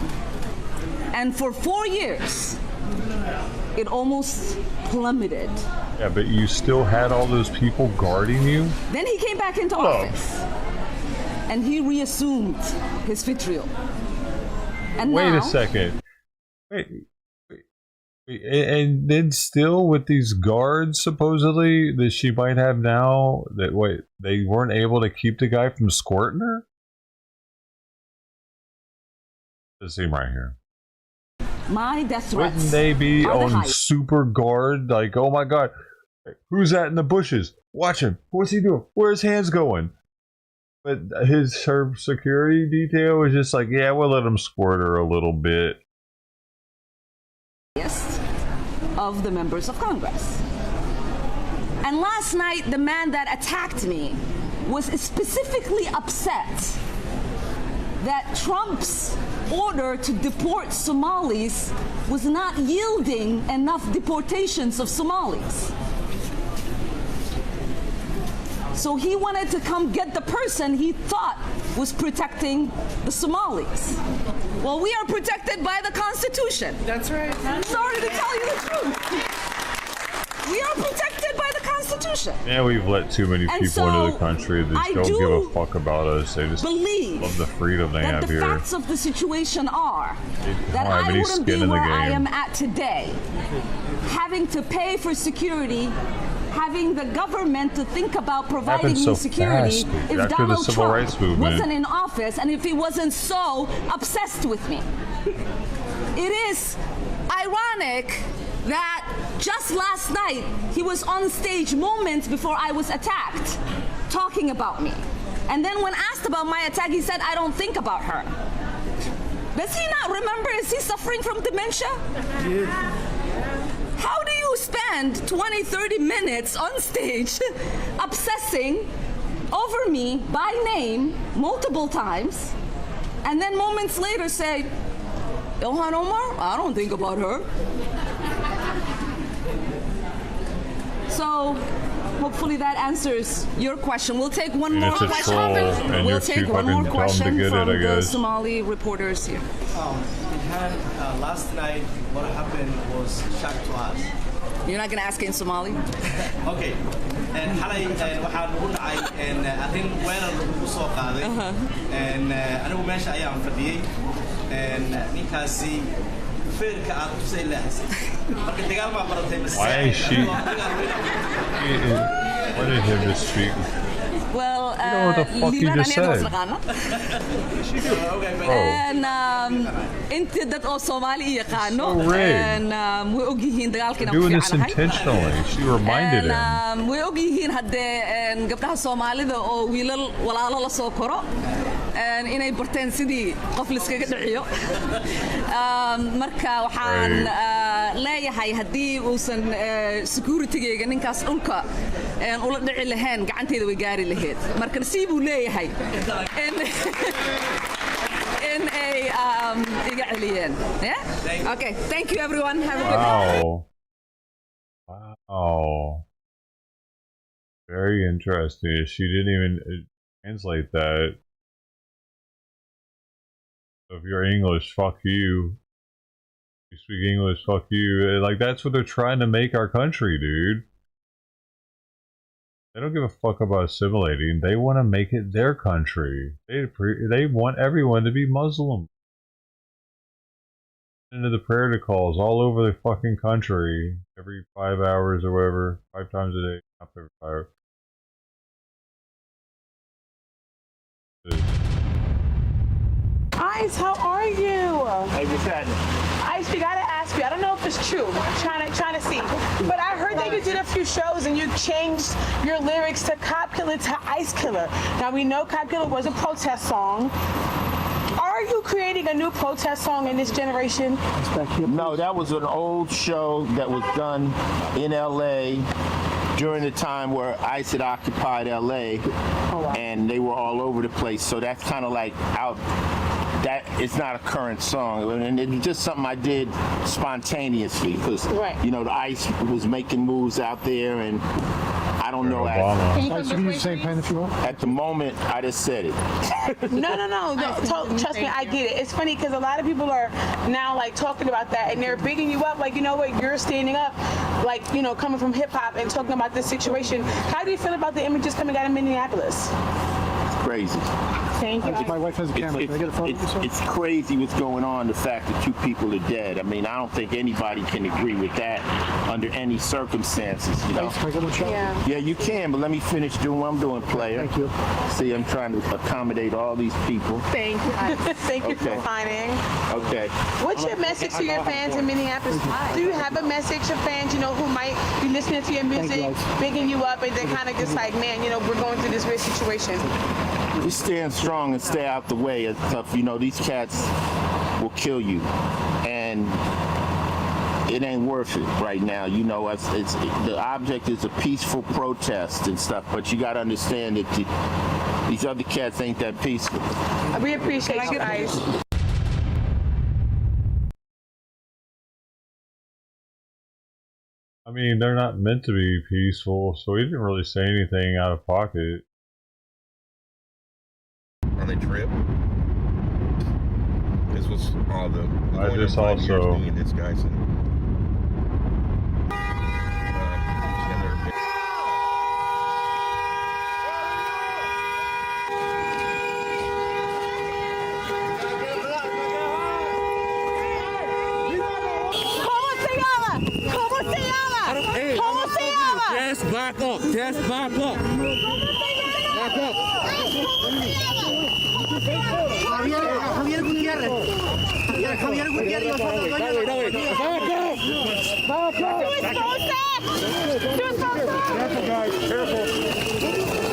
And for 4 years, it almost plummeted. Yeah, but you still had all those people guarding you? Then he came back into office. And he reassumed his vitriol. And Wait now, a second. Wait. And then still with these guards, supposedly, that she might have now, that they weren't able to keep the guy from squirting her? Does seem right here. my death threats. Wouldn't they be are the on highest. super guard? Like, oh my god, who's that in the bushes? Watch him. What's he doing? Where his hands going? But her security detail was just like, yeah, we'll let him squirt her a little bit. Of the members of Congress. And last night, the man that attacked me was specifically upset that Trump's order to deport Somalis was not yielding enough deportations of Somalis. So he wanted to come get the person he thought was protecting the Somalis. Well, we are protected by the Constitution. That's right. I'm sorry to tell you the truth. We are protected by the Constitution. Yeah, we've let too many And people so into the country that I don't do give a fuck about us. They just believe love the freedom they that have the here. facts of the situation are They that don't have I any wouldn't be skin in the where I game. am at today, having to pay for security, having the government to think about providing Happened so me security fast, if after the Donald Civil Trump Rights Movement. wasn't in office and if he wasn't so obsessed with me. It is ironic that just last night he was on stage moments before I was attacked talking about me. And then when asked about my attack, he said, I don't think about her. Does he not remember? Is he suffering from dementia? How do you spend 20, 30 minutes on stage obsessing over me by name multiple times and then moments later say, Ilhan Omar, I don't think about her. So hopefully that answers your question. We'll take one more it's a question. troll, and We'll you're take too one more fucking dumb to question get it, from I the guess. Somali reporters here. Last night, what happened was shock to us. You're not going to ask in Somali? Okay. And xalay waxaa nagu dhacay arrin weerar lagu soo qaaday anigu meesha ayaan fadhiyey ninkaasi feerka aad tusay leexisay marka dagaal baa baratay Why is she? Why did him to speak? Well, You know what the fuck you just said. And inta dad oo Soomaali yaqaano So rigged. and way og yihiin dagaalkiina Doing this intentionally. She reminded him. way og yihiin haddee gabdhaha Soomaalida oo wiilal walaalo la soo koro inay barteen sidii qof la iskaga dhiciyo marka waxaan leeyahay haddii uusan security-gayga ninkaas dhulka ula dhici lahayn gacanteeda way gaari lahayd marka nasiib uu leeyahay in ay iga celiyeen yeah? Okay, thank you everyone, have a good day. Wow. Very interesting. She didn't even translate that. So if you're English, fuck you. If you speak English, fuck you. Like, that's what they're trying to make our country, dude. They don't give a fuck about assimilating. They want to make it their country. They want everyone to be Muslim. Into the prayer calls all over the fucking country every 5 hours or whatever, 5 times a day. Not every 5 hours. Ice, how are you? Hey, what's happening? Ice, we gotta ask you. I don't know if it's true. I'm trying to see. But I heard that you did a few shows and you changed your lyrics to Cop Killer to Ice Killer. Now we know Cop Killer was a protest song. Are you creating a new protest song in this generation? No, that was an old show that was done in LA during the time where ICE had occupied LA, and they were all over the place. So that's kind of like out. That it's not a current song, and it's just something I did spontaneously because you know the ICE was making moves out there, and I don't know. You can use the same pen if you want. At the moment, I just said it. No. Trust me, I get it. It's funny because a lot of people are now like talking about that, and they're bigging you up. Like, you know what? You're standing up, like, you know, coming from hip hop and talking about this situation. How do you feel about the images coming out of Minneapolis? Crazy. Thank you. My wife has a camera. Can I get a photo? It's crazy what's going on, the fact that 2 people are dead. I mean, I don't think anybody can agree with that under any circumstances, you know? Can I get a shot? Yeah, you can, but let me finish doing what I'm doing, player. Thank you. See, I'm trying to accommodate all these people. Thank you. Thank you for finding. Okay. What's your message to your fans in Minneapolis? Do you have a message to fans, you know, who might be listening to your music, bigging you up, and they're kind of just like, man, you know, we're going through this weird situation? Just stand strong and stay out the way. It's tough. You know, these cats will kill you. And it ain't worth it right now. You know, it's the object is a peaceful protest and stuff, but you got to understand that these other cats ain't that peaceful. We appreciate you guys. I mean, they're not meant to be peaceful, so he didn't really say anything out of pocket. On the trip, this was all the I just also me and this guy said, Just back up. Just back up. Back up. Javier Gutiérrez. Javier Gutiérrez. Back up. Careful.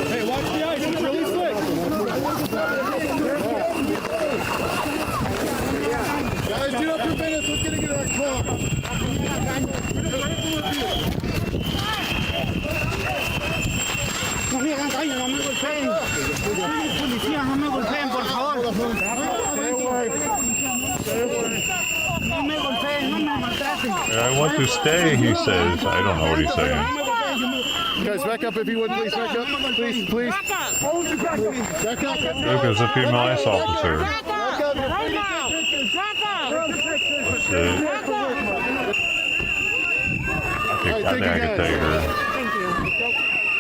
Hey, watch the ice. It's really slick. Guys, get up your minutes. Let's get into that car. No me golpeen. Policía, no me golpeen, por favor. No me golpeen, no me maltraten. I want to stay, he says. I don't know what he's saying. Guys, back up if you would, please. Back up. Please, please. Back up. Look, there's a female ICE officer. Back up. Right now. That's it. I think I can take her.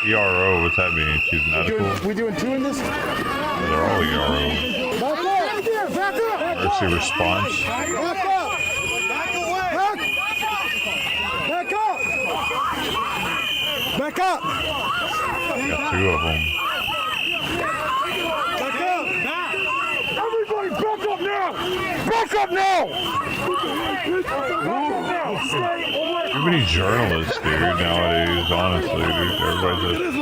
ERO, what's that mean? She's medical? We doing 2 in this? Yeah, they're all ERO. Back up! Emergency response. Back up! Back up! Back up! Got 2 of them. Back up! Everybody back up now! Back up now! Too many journalists, dude, nowadays, honestly, dude. Everybody's just...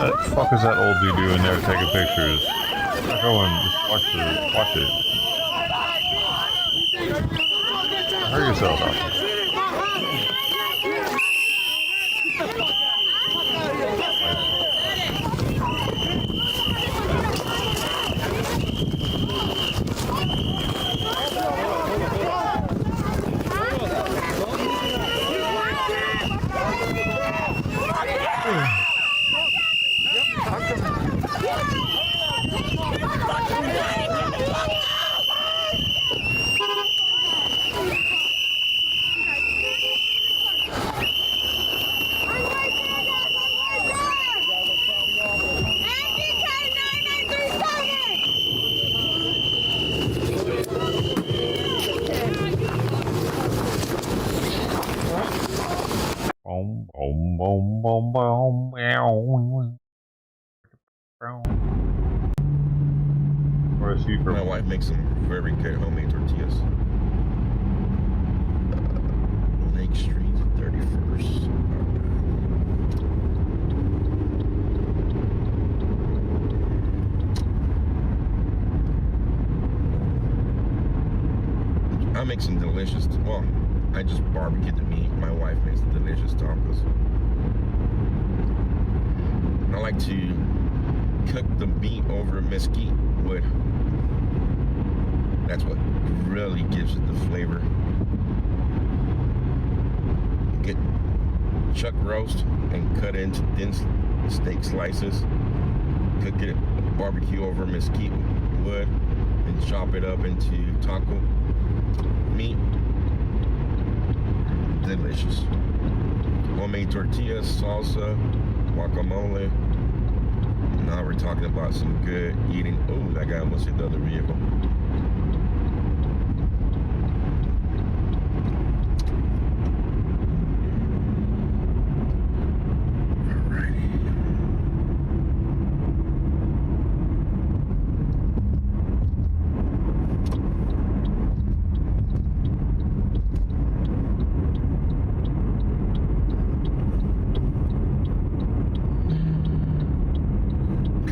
What the fuck is that old dude doing there taking pictures? Go and just watch it. Hurry yourself out. My wife makes some very good homemade tortillas. Lake Street, 31st. make some delicious, well, I just barbecued the meat. My wife makes delicious tacos. I like to cook the meat over mesquite wood. That's what really gives it the flavor. Get chuck roast and cut it into thin steak slices. Cook it, barbecue over mesquite wood, and chop it up into taco meat. Delicious. Homemade tortillas, salsa, guacamole. Now we're talking about some good eating. Oh, that guy almost hit the other vehicle.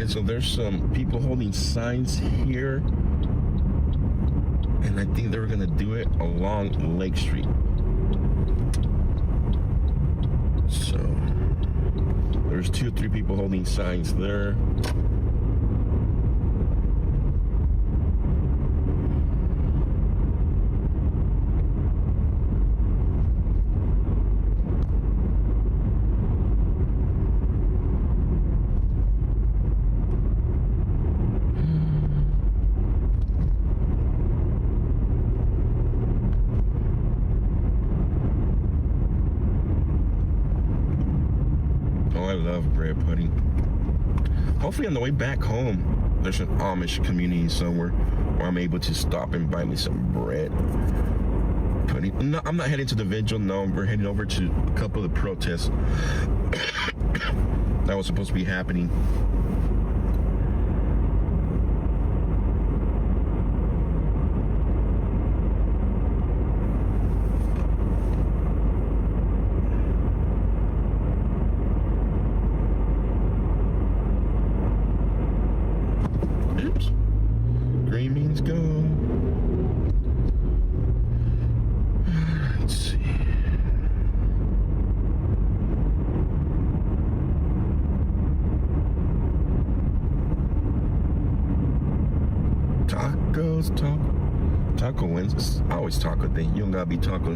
So there's some people holding signs here, and I think they were gonna do it along Lake Street. So there's 2 or 3 people holding signs there. I love bread pudding. Hopefully on the way back home, there's an Amish community somewhere where I'm able to stop and buy me some bread pudding. No, I'm not heading to the vigil. No, we're heading over to a couple of the protests that was supposed to be happening. Green beans go. Let's see. Tacos, Taco Wednesday. Always taco day. You don't gotta be taco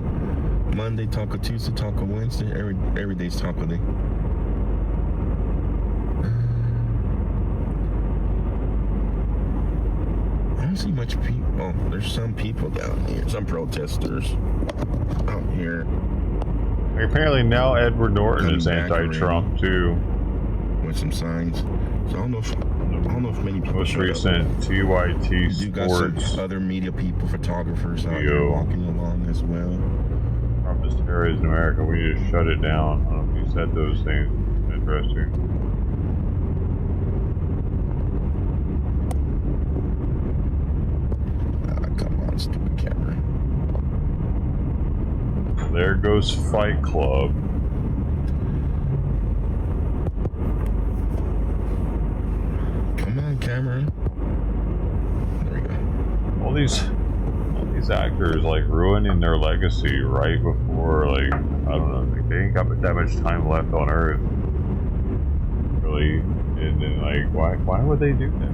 Monday, taco Tuesday, taco Wednesday. Every day's taco day. I don't see much people. Oh, there's some people down here. Some protesters out here. Apparently now Edward Norton is anti-Trump too. With some signs. So I don't know if many people. Most recent TYT You got some other media people, photographers out here walking along as well. Trump is terrorized in America. We need to shut it down. I don't know if you said those things. Interesting. Come on, stupid camera. There goes Fight Club. Come on, camera. There we go. All these actors like ruining their legacy right before, like, I don't know, like, they ain't got that much time left on Earth. Really, and then like, why would they do that?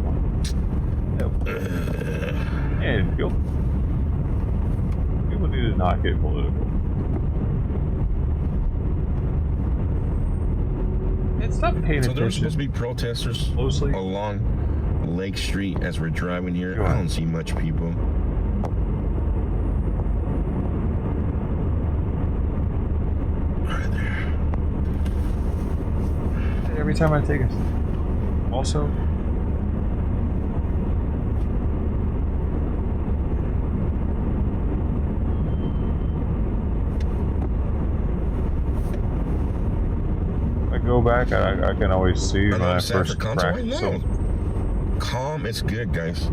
And people need to not get political. And stop paying attention. So there's supposed to be protesters closely along Lake Street as we're driving here. I don't see much people. Right there. Every time I take it. Also, go back, I can always see when I first practice. So calm is good, guys.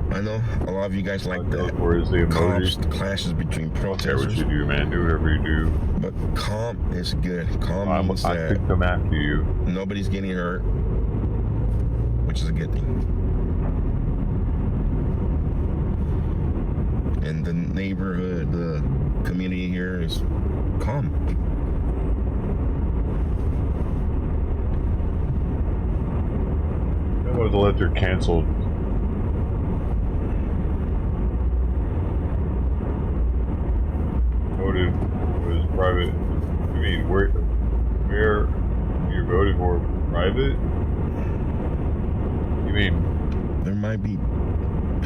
I know a lot of you guys like the clashes between protesters. What you do, man. Do whatever you do. But calm is good. Calm means I could come after you. Nobody's getting hurt, which is a good thing. And the neighborhood, the community here is calm. That was electric canceled. Voted was private. I mean, where you voted for private? You mean there might be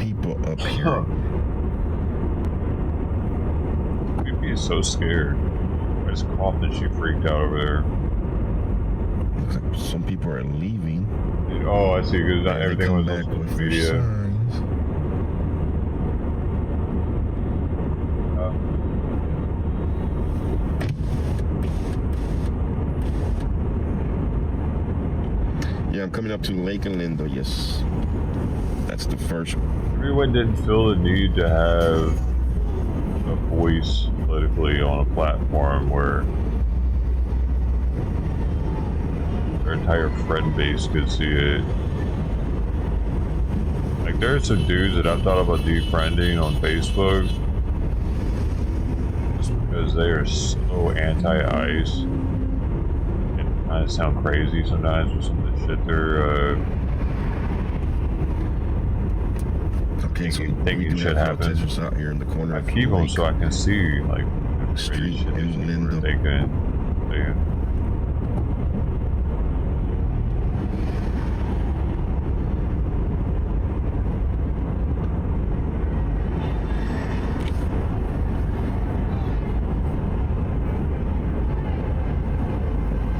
people up here? You'd be so scared. I just coughed and she freaked out over there. Looks like some people are leaving. Oh, I see. Because not everything was on social media. Yeah, I'm coming up to Lake Lindo. Yes, that's the first. Everyone didn't feel the need to have a voice politically on a platform where their entire friend base could see it. Like, there's some dudes that I've thought about defriending on Facebook just because they are so anti-ICE and kind of sound crazy sometimes with some of the shit they're thinking shit happens. Out here in the corner. I keep them so I can see like street shit and they can.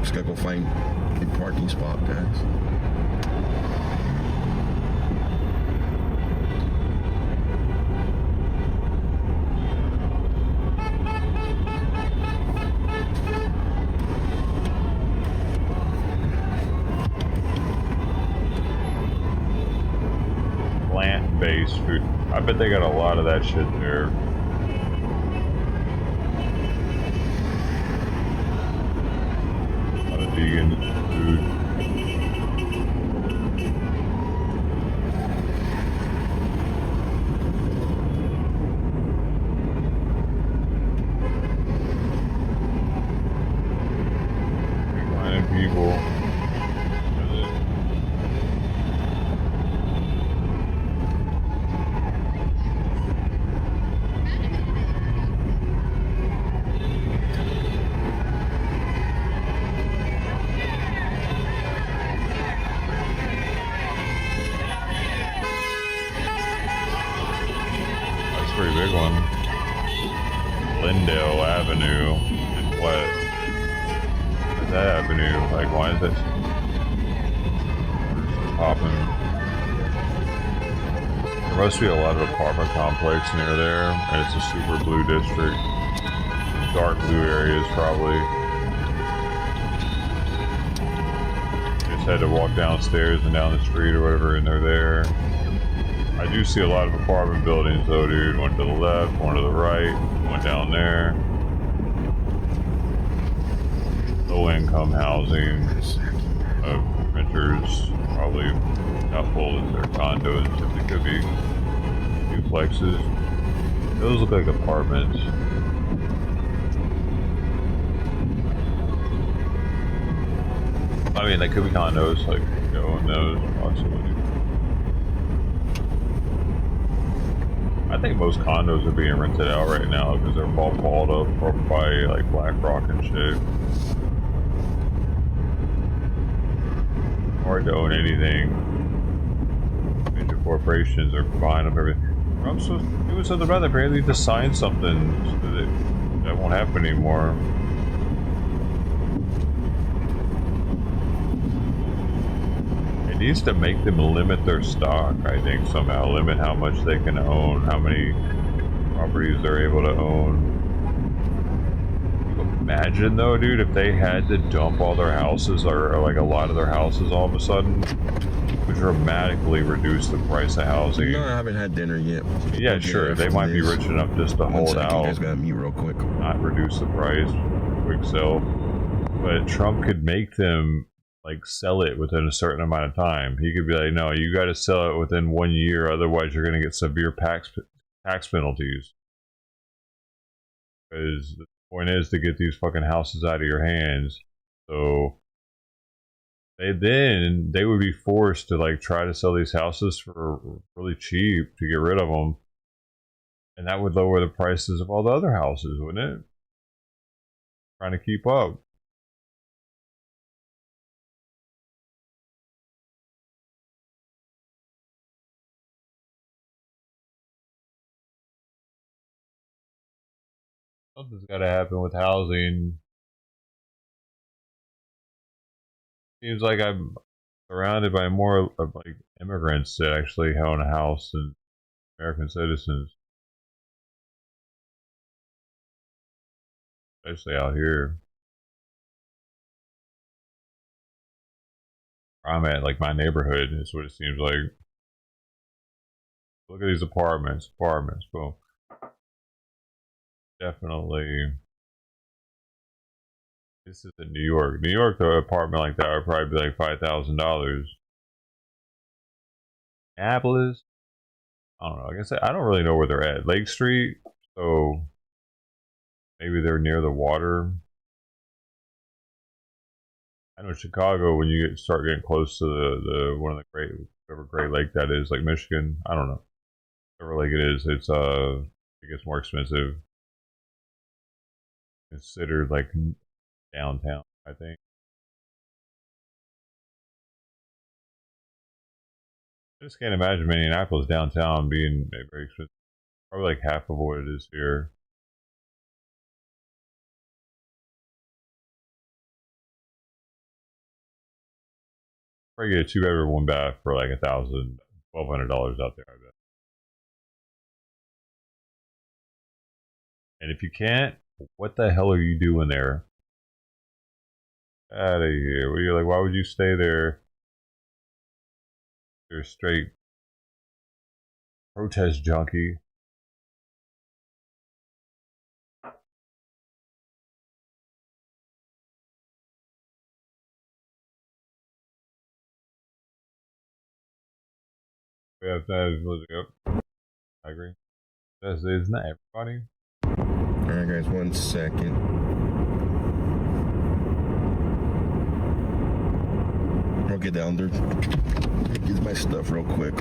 Just gotta go find a parking spot, guys. Plant-based food. I bet they got a lot of that shit there. A lot of vegan food. Finding people. Pretty big one. Glendale Avenue. What is that avenue? Like, why is it popping? There must be a lot of apartment complex near there, and it's a super blue district. Dark blue areas, probably. Just had to walk downstairs and down the street or whatever, and they're there. I do see a lot of apartment buildings though, dude. One to the left, one to the right, one down there. Low income housing, renters, probably not full as their condos, typically could be duplexes. Those look like apartments. I mean, they could be condos, like, no one knows, possibly. I think most condos are being rented out right now because they're all balled up by like BlackRock and shit. Hard to own anything. Major corporations are buying up everything. Trump's supposed to do something about that. Apparently, to sign something so that won't happen anymore. Needs to make them limit their stock, I think, somehow. Limit how much they can own, how many properties they're able to own. Imagine though, dude, if they had to dump all their houses, or like a lot of their houses all of a sudden, would dramatically reduce the price of housing. No, I haven't had dinner yet. Yeah, sure, they might be rich enough just to hold out. You guys got me real quick. Not reduce the price, quick sell. But Trump could make them like sell it within a certain amount of time. He could be like, no, you got to sell it within 1 year, otherwise you're going to get severe tax penalties. Because the point is to get these fucking houses out of your hands. So they would be forced to like try to sell these houses for really cheap to get rid of them, and that would lower the prices of all the other houses, wouldn't it? Trying to keep up. Something's got to happen with housing. Seems like I'm surrounded by more of like immigrants that actually own a house than American citizens, especially out here. I'm at, like my neighborhood is what it seems like. Look at these apartments, boom. Definitely. This is in New York. New York, though, an apartment like that would probably be like $5,000. Minneapolis, I don't know. Like I said, I don't really know where they're at. Lake Street, so maybe they're near the water. I know Chicago, when you start getting close to the one of the whatever great lake that is, like Michigan, I don't know. Whatever lake it is, it gets more expensive. Considered like downtown, I think. I just can't imagine Minneapolis downtown being very expensive. Probably like half of what it is here. Probably get a 2-bedroom, 1-bath for like $1,000, $1,200 out there, I bet. And if you can't, what the hell are you doing there? Out of here. What are you like? Why would you stay there? You're a straight protest junkie. We have to up. I agree. Isn't that everybody? Alright guys, 1 second. I'll get down there. Get my stuff real quick.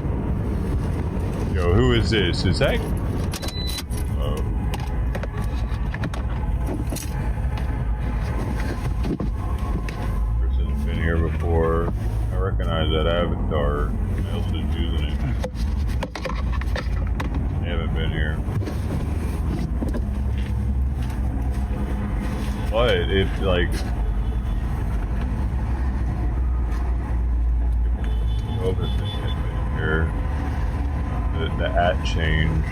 Yo, who is this? Is that? Oh. Person's been here before. I recognize that avatar. Who else is using it? They haven't been here. But it's like here, the at change.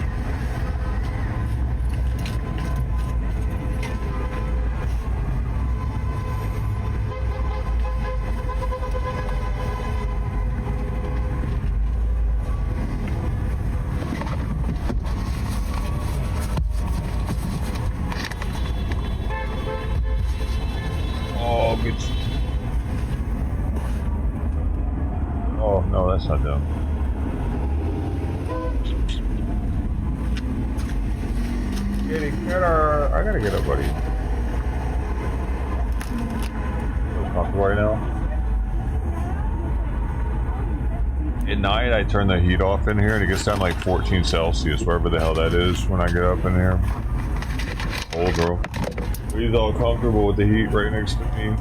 Oh, good. Oh no, that's not them. I gotta get up, buddy. So comfortable right now. At night, I turn the heat off in here, and it gets down to like 14 Celsius, wherever the hell that is, when I get up in here. Old bro. He's all comfortable with the heat right next to me.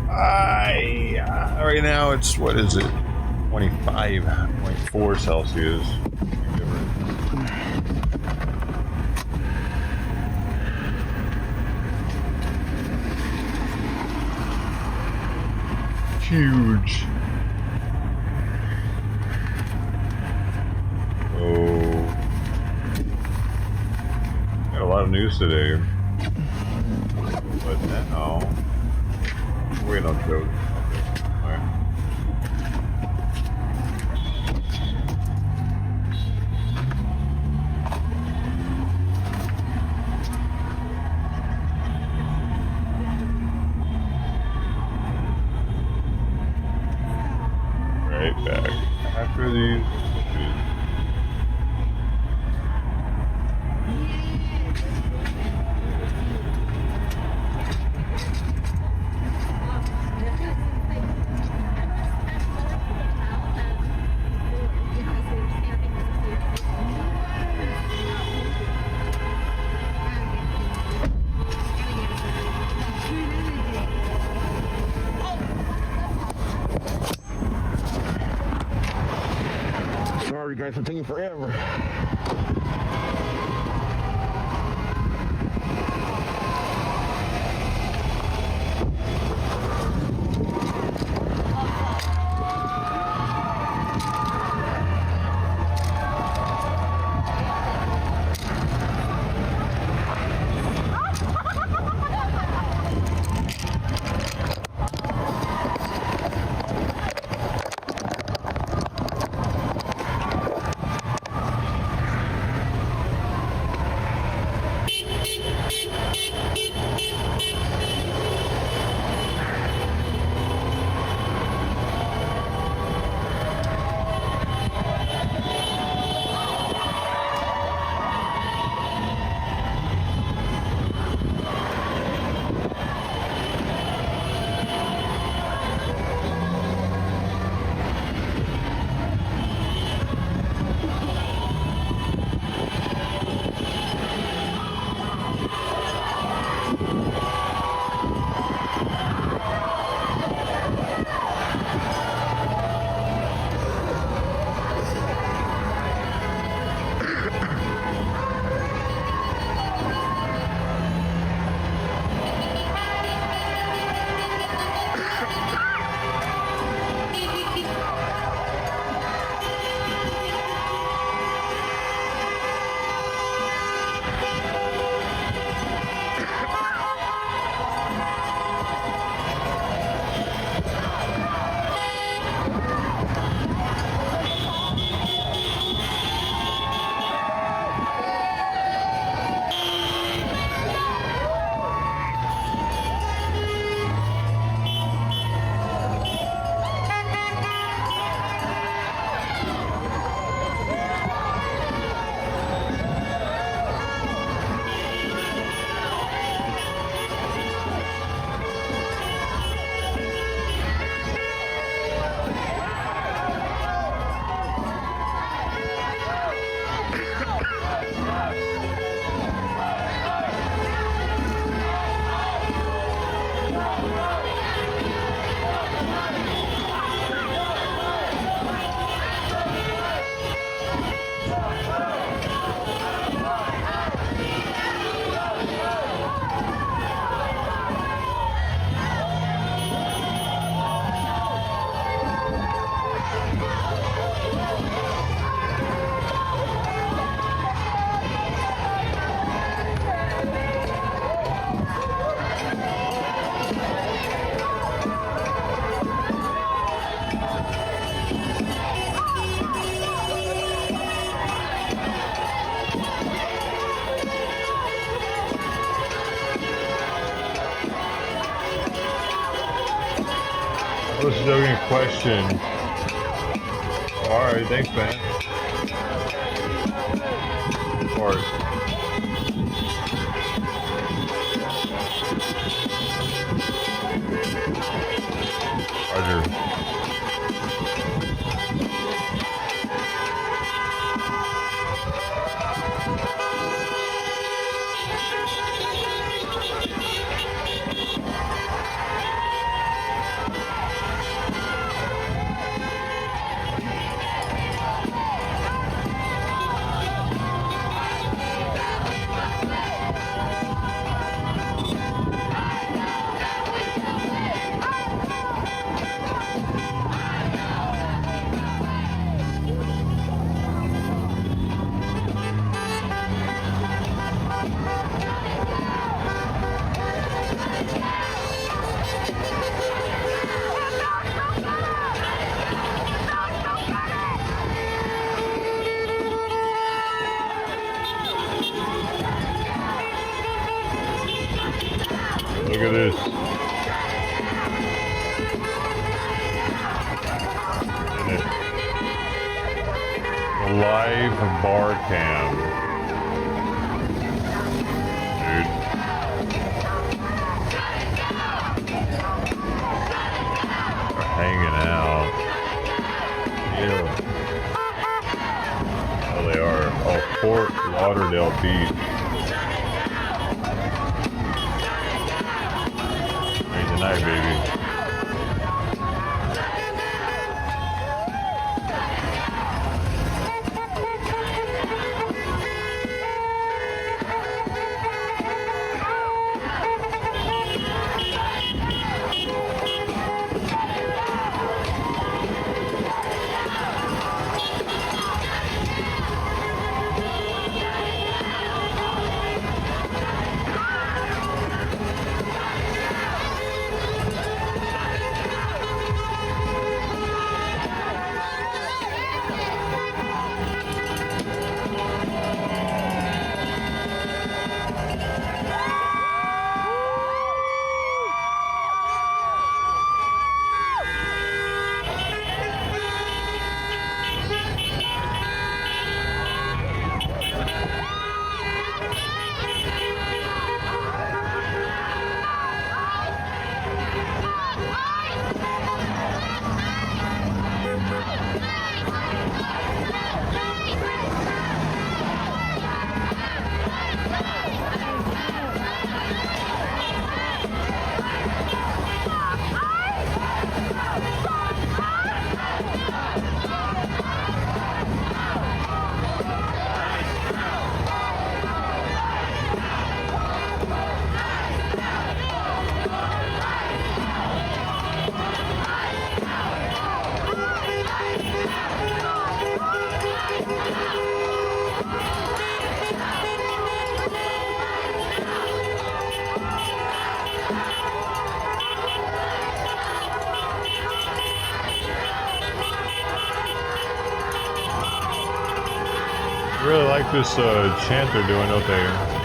Right now, it's, what is it? 25.4 Celsius. Huge. Oh, got a lot of news today, but now wait on Joe. Alright. Right back after these. guys for taking forever. was joking question. Alright, thanks, man. Of course. Roger. Look at this. A live bar cam. Dude. They're hanging out. Yeah. Oh, they are. Oh, Fort Lauderdale Beach. Night, baby. really like this chant they're doing, don't they?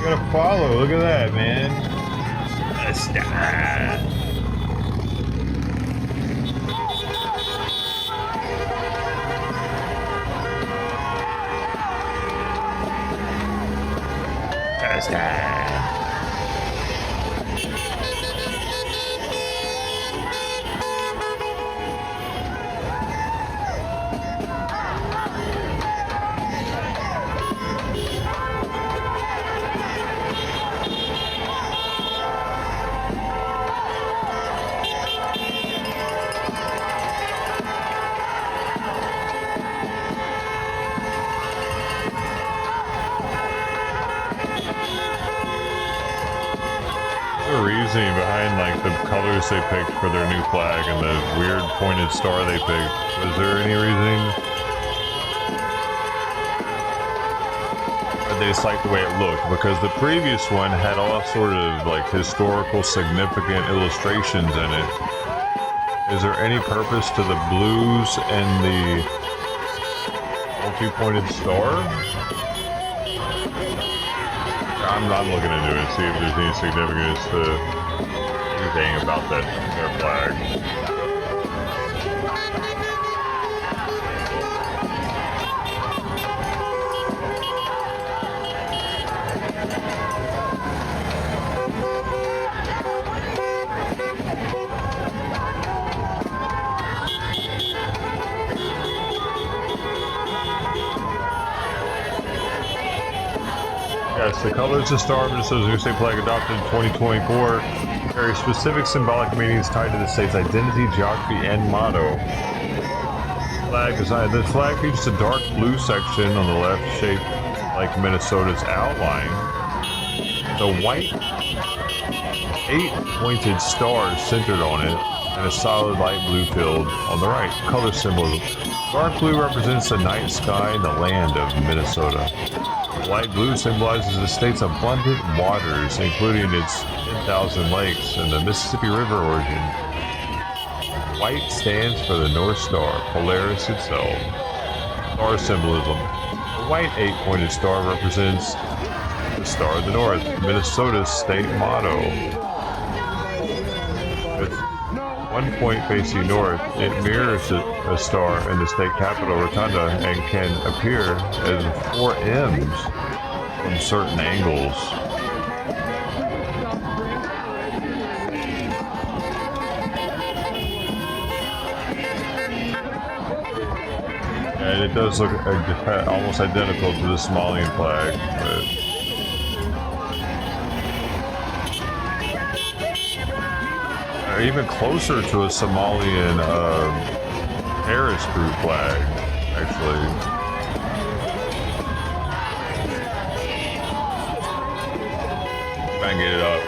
Gotta follow. Look at that, man. That's that. That's that. Reasoning behind like the colors they picked for their new flag and the weird pointed star they picked. Was there any reasoning? Or they just like the way it looked? Because the previous one had all sort of like historical significant illustrations in it. Is there any purpose to the blues and the multi-pointed star? I'm not looking into it, see if there's any significance to anything about that their flag. Yes, the colors of Star of Minnesota's new state flag adopted in 2024 carry specific symbolic meanings tied to the state's identity, geography, and motto. Flag design. The flag features a dark blue section on the left shaped like Minnesota's outline. The white 8-pointed star centered on it and a solid light blue field on the right. Color symbolism. Dark blue represents the night sky and the land of Minnesota. Light blue symbolizes the state's abundant waters, including its 10,000 lakes and the Mississippi River origin. White stands for the North Star, Polaris itself. Star symbolism. The white 8-pointed star represents the Star of the North, Minnesota's state motto. one point facing north, it mirrors a star in the state capitol rotunda and can appear as 4 M's from certain angles. And it does look almost identical to the Somalian flag. Or even closer to a Somalian Paris group flag, actually. Try and get it up.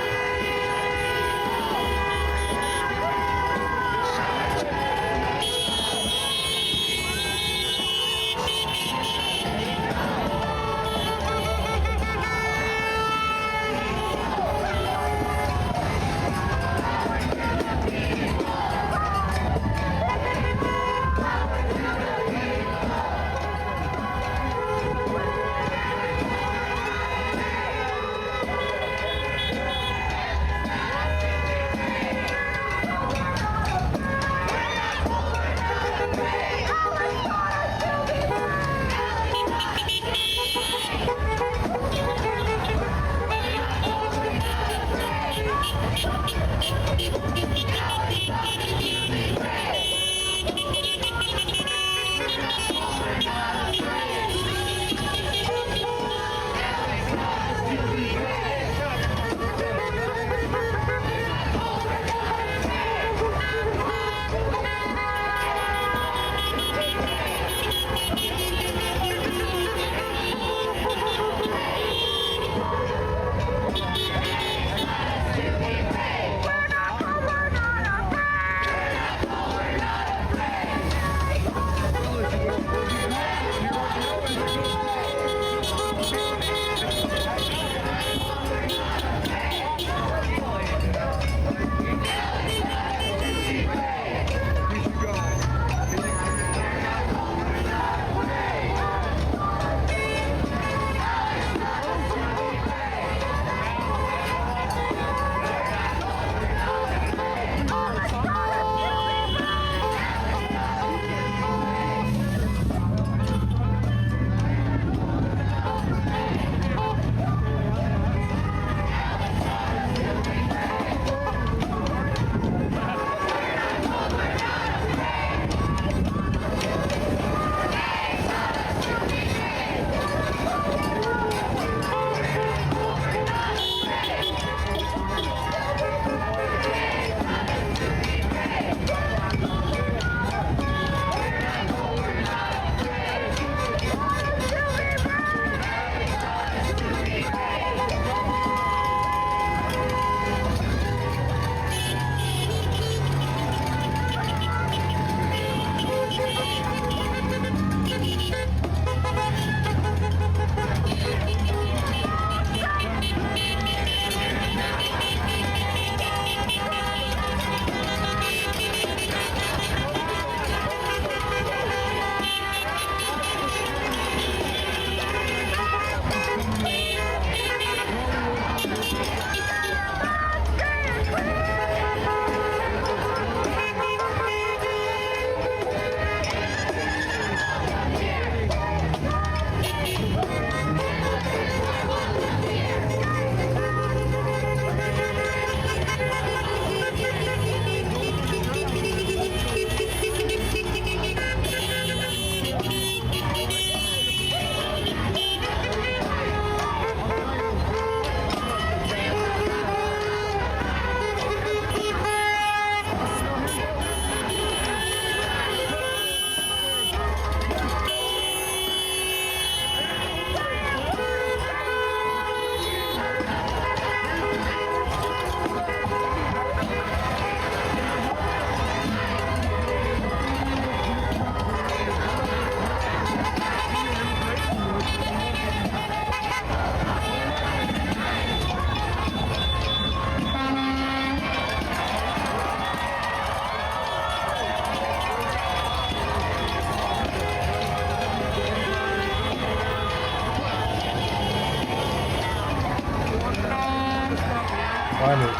Finally.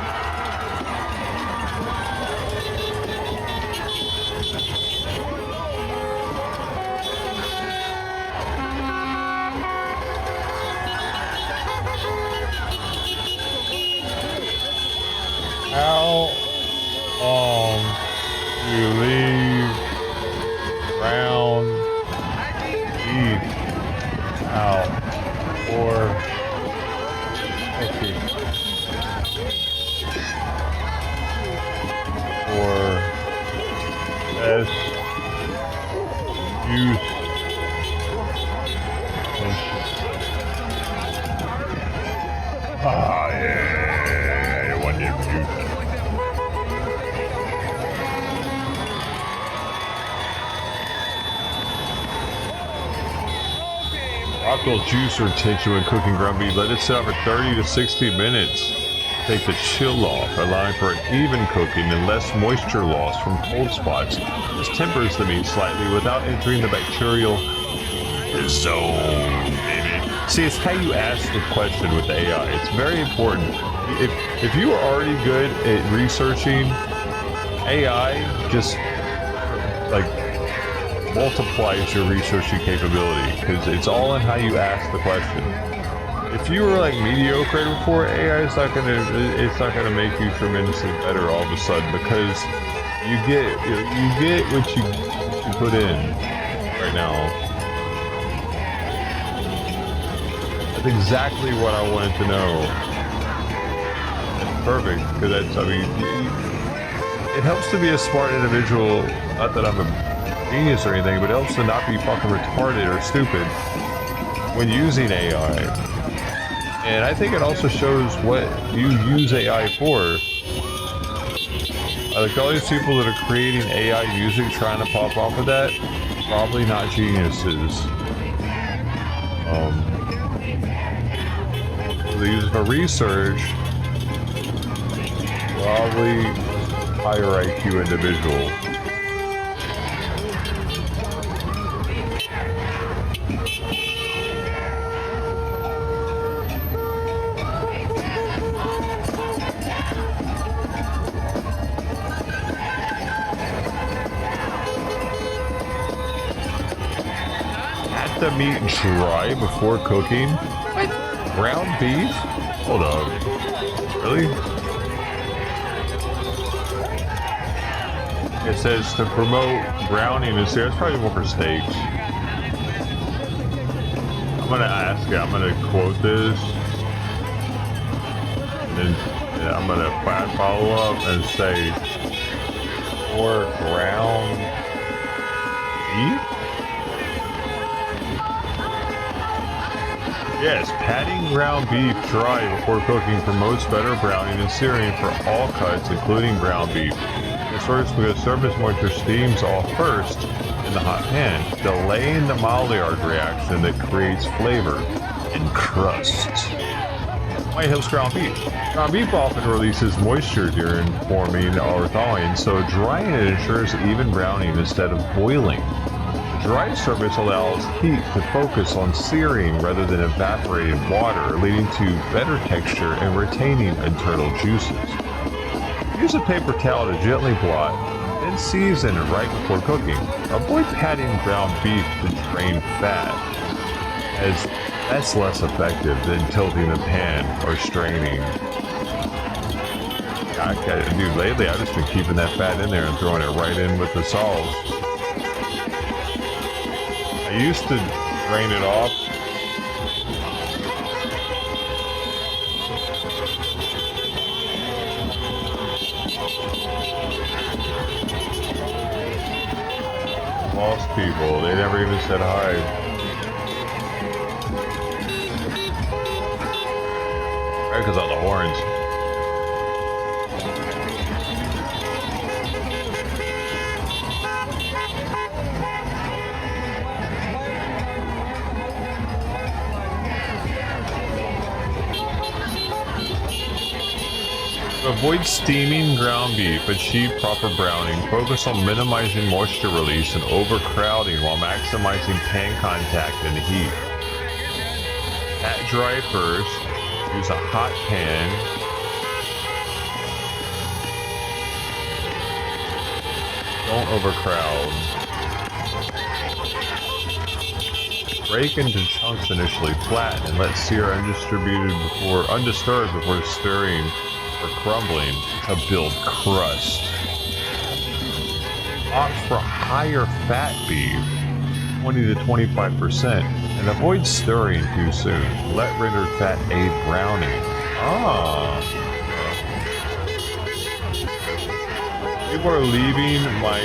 leave ground beef out for cooking. For best use. Ah, yeah, I want them to. Rockwell juicer takes you when cooking ground beef. Let it sit out for 30 to 60 minutes. Take the chill off, allowing for an even cooking and less moisture loss from cold spots. This tempers the meat slightly without entering the bacterial zone, baby. See, it's how you ask the question with the AI. It's very important. If you are already good at researching, AI just like multiplies your researching capability because it's all in how you ask the question. If you were like mediocre before, AI is not gonna make you tremendously better all of a sudden because you get what you put in right now. That's exactly what I wanted to know. It's perfect because it helps to be a smart individual. Not that I'm a genius or anything, but it helps to not be fucking retarded or stupid when using AI. And I think it also shows what you use AI for. Like all these people that are creating AI music trying to pop off of that, probably not geniuses. They use it for research, probably higher IQ individual. The meat dry before cooking? What? Ground beef? Hold up. Really? It says to promote browning and that's probably more for steaks. I'm gonna ask it, I'm gonna quote this. And then I'm gonna follow up and say for ground beef? Yes, patting ground beef dry before cooking promotes better browning and searing for all cuts, including ground beef. This works because surface moisture steams off first in the hot pan, delaying the Maillard reaction that creates flavor and crust. White Hills ground beef. Ground beef often releases moisture during forming or thawing, so drying it ensures even browning instead of boiling. Dry surface allows heat to focus on searing rather than evaporated water, leading to better texture and retaining internal juices. Use a paper towel to gently blot, then season it right before cooking. Avoid patting ground beef to drain fat, as that's less effective than tilting the pan or straining. Dude, lately I've just been keeping that fat in there and throwing it right in with the sauce. I used to drain it off. Lost people, they never even said hi. Right, because of the horns. Avoid steaming ground beef, achieve proper browning. Focus on minimizing moisture release and overcrowding while maximizing pan contact and heat. Pat dry first. Use a hot pan. Don't overcrowd. Break into chunks initially, flatten and let sear undisturbed before stirring or crumbling to build crust. Opt for higher fat beef, 20 to 25%, and avoid stirring too soon. Let rendered fat aid browning. Ah. People are leaving my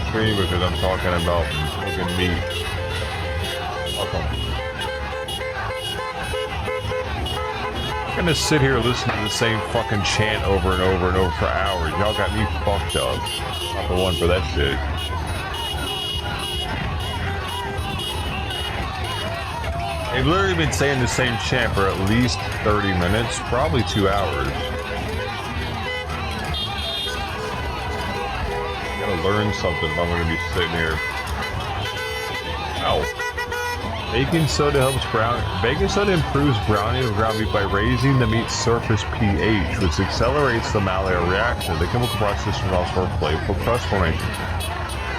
stream because I'm talking about cooking meat. Welcome. I'm gonna sit here listening to the same fucking chant over and over and over for hours. Y'all got me fucked up. Not the one for that shit. They've literally been saying the same chant for at least 30 minutes, probably 2 hours. Learn something if I'm going to be sitting here. Ow. Baking soda helps brown. Baking soda improves browning of ground beef by raising the meat's surface pH, which accelerates the Maillard reaction. The chemical process allows for flavorful crust formation.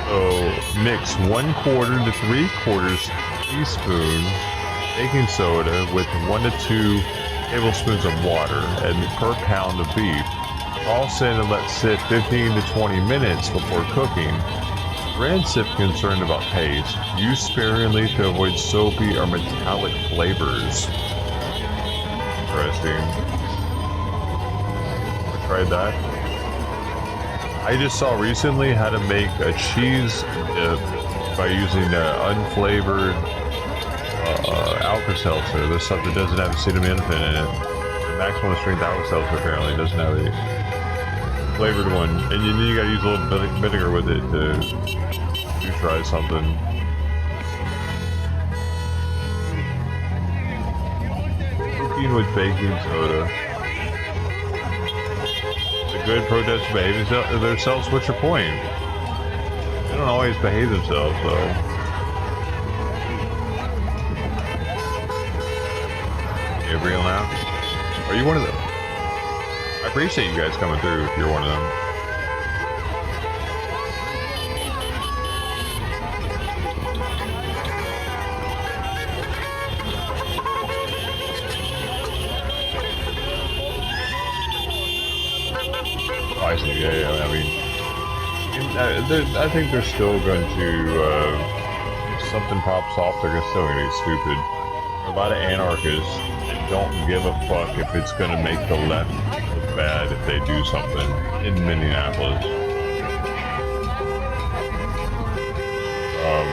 So mix 1/4 to 3/4 teaspoon baking soda with 1 to 2 tablespoons of water and per pound of beef. Toss in and let sit 15 to 20 minutes before cooking. Rinse if concerned about taste. Use sparingly to avoid soapy or metallic flavors. Interesting. I tried that. I just saw recently how to make a cheese dip by using unflavored Alka-Seltzer. This stuff that doesn't have acetaminophen in it. The maximum strength Alka-Seltzer apparently doesn't have a flavored one, and you gotta use a little bit of vinegar with it to try something. Cooking with baking soda. The good protest behave themselves. What's your point? They don't always behave themselves, though. You real now? Are you one of them? I appreciate you guys coming through if you're one of them. Oh, I see. Yeah. I mean, I think they're still going to, if something pops off, they're still going to get stupid. There are a lot of anarchists that don't give a fuck if it's going to make the left look bad if they do something in Minneapolis.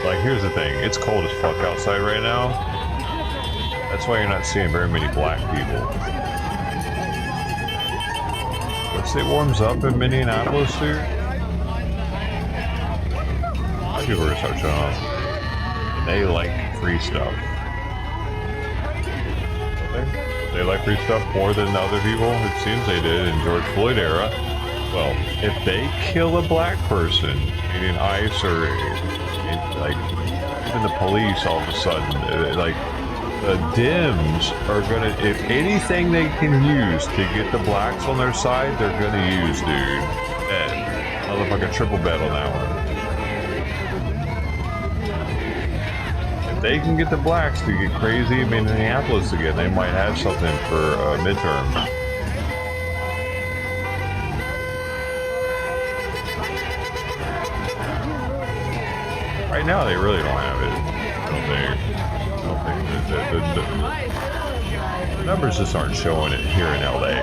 Like, here's the thing. It's cold as fuck outside right now. That's why you're not seeing very many black people. Once it warms up in Minneapolis, dude, a lot of people are going to start showing up. And they like free stuff. They like free stuff more than other people. It seems they did in George Floyd era. Well, if they kill a black person, meaning ICE or like even the police, all of a sudden, like the Dems are gonna, if anything they can use to get the blacks on their side, they're gonna use, dude. Bet. Motherfucking triple bet on that one. They can get the blacks to get crazy in Minneapolis again. They might have something for midterms. Right now, they really don't have it. I don't think the numbers just aren't showing it here in LA,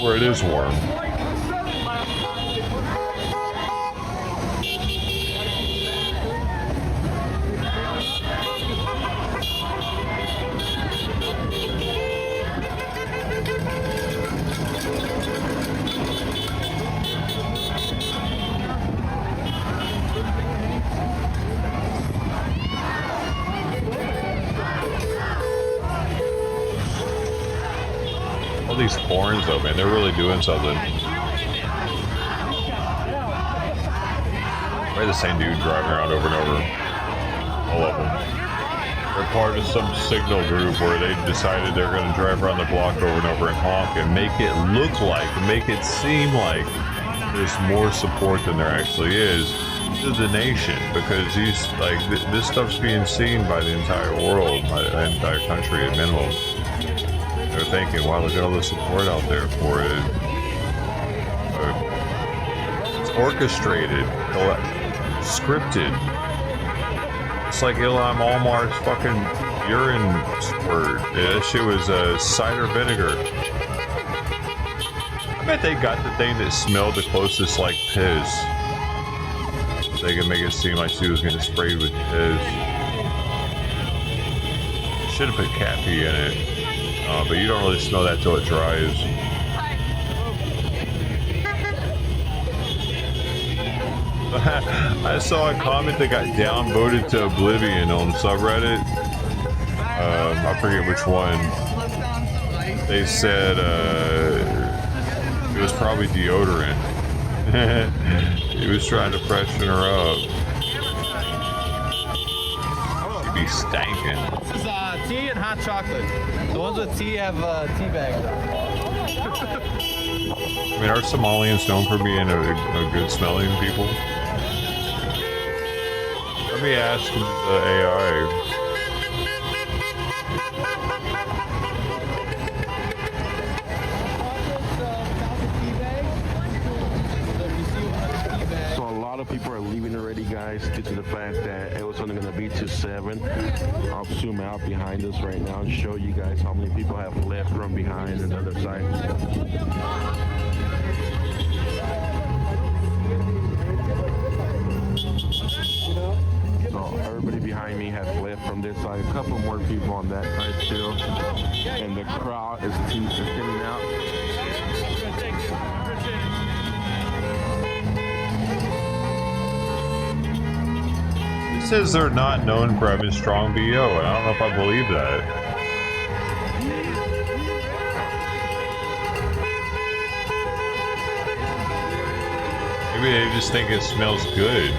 where it is warm. These horns though, man, they're really doing something. Probably the same dude driving around over and over. All of them. They're part of some signal group where they decided they're going to drive around the block over and over and honk and make it look like, make it seem like there's more support than there actually is to the nation, because these, like, this stuff's being seen by the entire world, by the entire country at minimum. They're thinking, wow, look at all the support out there for it. orchestrated, scripted. It's like Ilhan Almar's fucking urine squirt. Yeah, that shit was cider vinegar. I bet they got the thing that smelled the closest like piss. So they could make it seem like she was getting sprayed with piss. Should have put cat pee in it. But you don't really smell that till it dries. I saw a comment that got downvoted to oblivion on subreddit. I forget which one. They said it was probably deodorant. He was trying to freshen her up. She'd be stankin'. This is tea and hot chocolate. The ones with tea have tea bags on. I mean, are Somalians known for being a good smelling people? Let me ask the AI. So a lot of people are leaving already, guys, due to the fact that it was only going to be to 7. I'll zoom out behind us right now and show you guys how many people have left from behind and the other side. So everybody behind me has left from this side. A couple more people on that side still. And the crowd is thinning out. It says they're not known for having strong BO, and I don't know if I believe that. Maybe they just think it smells good.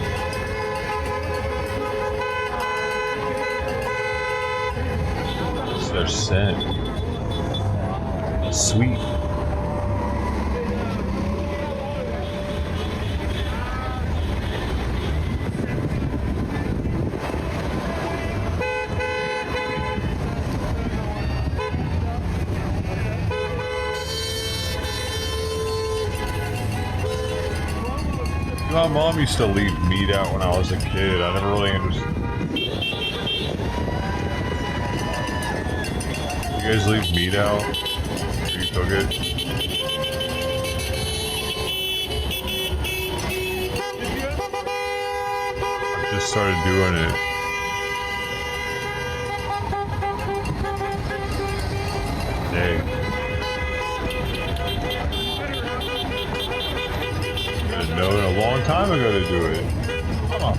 It's their scent. It's sweet. My mom used to leave meat out when I was a kid. I never really understood. You guys leave meat out? Or you cook it? I just started doing it. Dang. Known a long time ago to do it. Come on.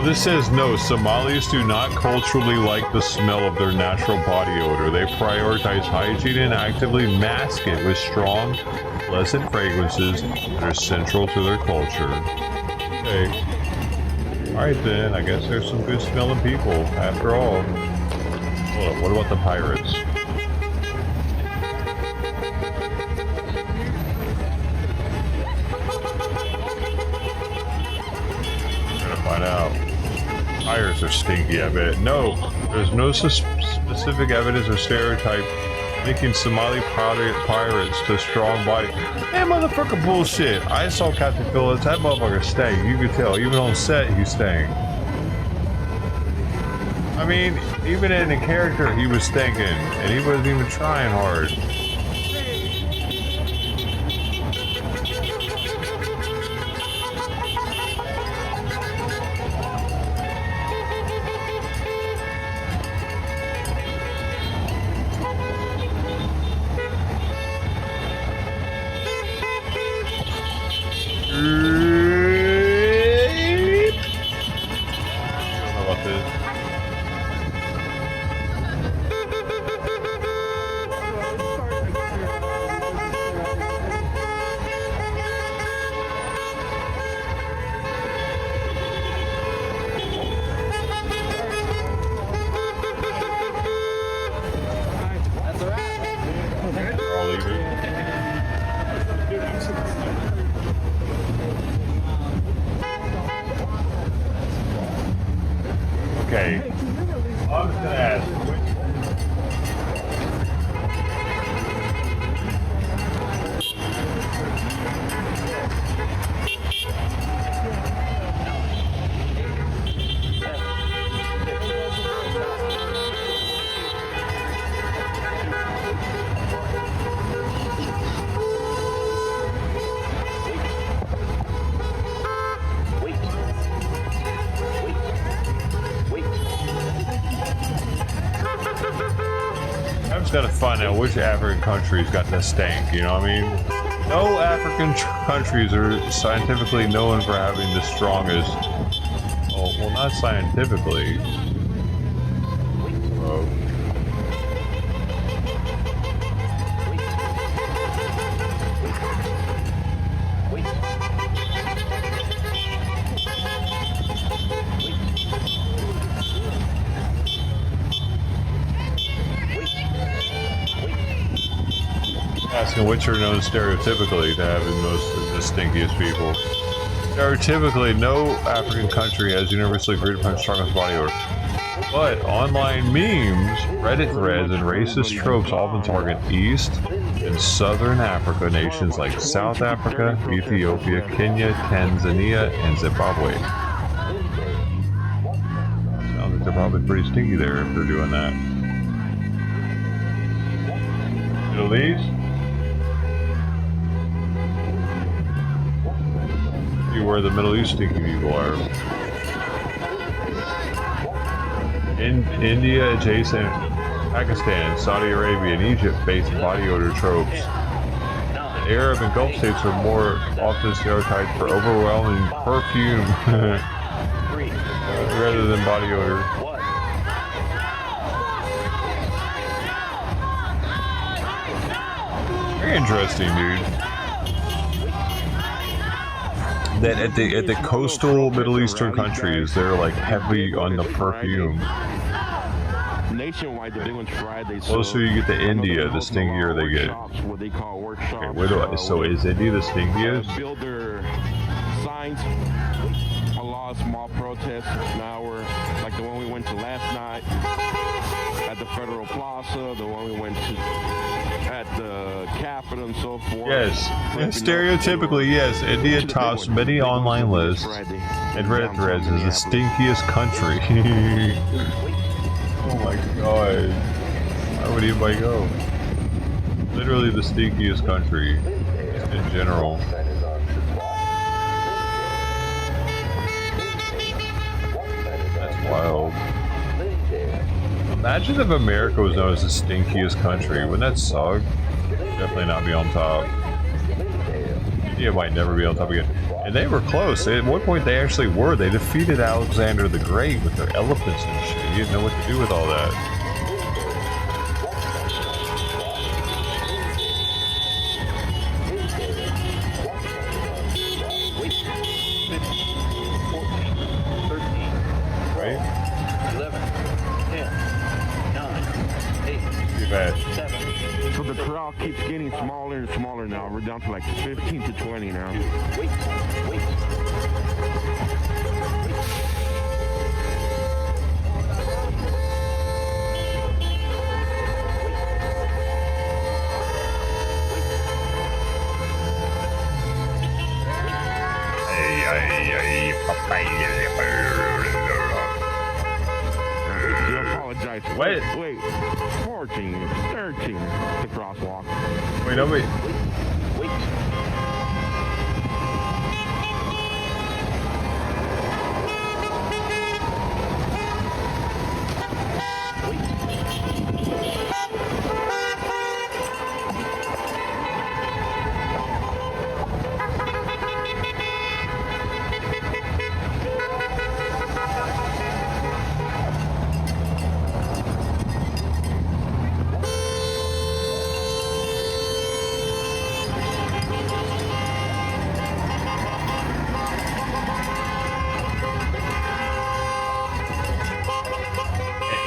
This says no, Somalis do not culturally like the smell of their natural body odor. They prioritize hygiene and actively mask it with strong, pleasant fragrances that are central to their culture. Okay. Alright then, I guess there's some good smelling people after all. Hold up, what about the pirates? I'm gonna find out. Pirates are stinky, I bet. No, there's no specific evidence or stereotype linking Somali pirates to strong body. Man, motherfucker, bullshit. I saw Captain Phillips. That motherfucker stank. You could tell. Even on set, he stank. I mean, even in the character, he was stinking, and he wasn't even trying hard. gotta find out which African country's got the stank, you know what I mean? No African countries are scientifically known for having the strongest... Oh, well, not scientifically. Oh. Asking which are known stereotypically to have the stinkiest people. Stereotypically, no African country has universally agreed upon strongest body odor. But online memes, Reddit threads, and racist tropes often target East and Southern Africa nations like South Africa, Ethiopia, Kenya, Tanzania, and Zimbabwe. Sounds like they're probably pretty stinky there if they're doing that. Middle East? Where the Middle East stinky people are. In India, adjacent Pakistan, Saudi Arabia, and Egypt face body odor tropes. The Arab and Gulf states are more often stereotyped for overwhelming perfume rather than body odor. Very interesting, dude. That at the coastal Middle Eastern countries, they're like heavy on the perfume. Nationwide, the big one's Friday. Closer you get to India, the stinkier they get. Okay, so is India the stinkiest? Builder signs, a lot of small protests. Now we're like the one we went to last night at the Federal Plaza, the one we went to at the Capitol and so forth. Yes, stereotypically, yes, India tops many online lists and Reddit threads as the stinkiest country. Oh my god. Why would anybody go? Literally the stinkiest country, just in general. That's wild. Imagine if America was known as the stinkiest country. Wouldn't that suck? Definitely not be on top. India might never be on top again. And they were close. At one point they actually were. They defeated Alexander the Great with their elephants and shit. He didn't know what to do with all that. Right? 11, 10, 9, 8, Too bad. 7. So the crowd keeps getting smaller and smaller now. We're down to like 15 to 20 now. Wait. You apologize. Wait. 14, 13, the crosswalk. Wait, no, wait.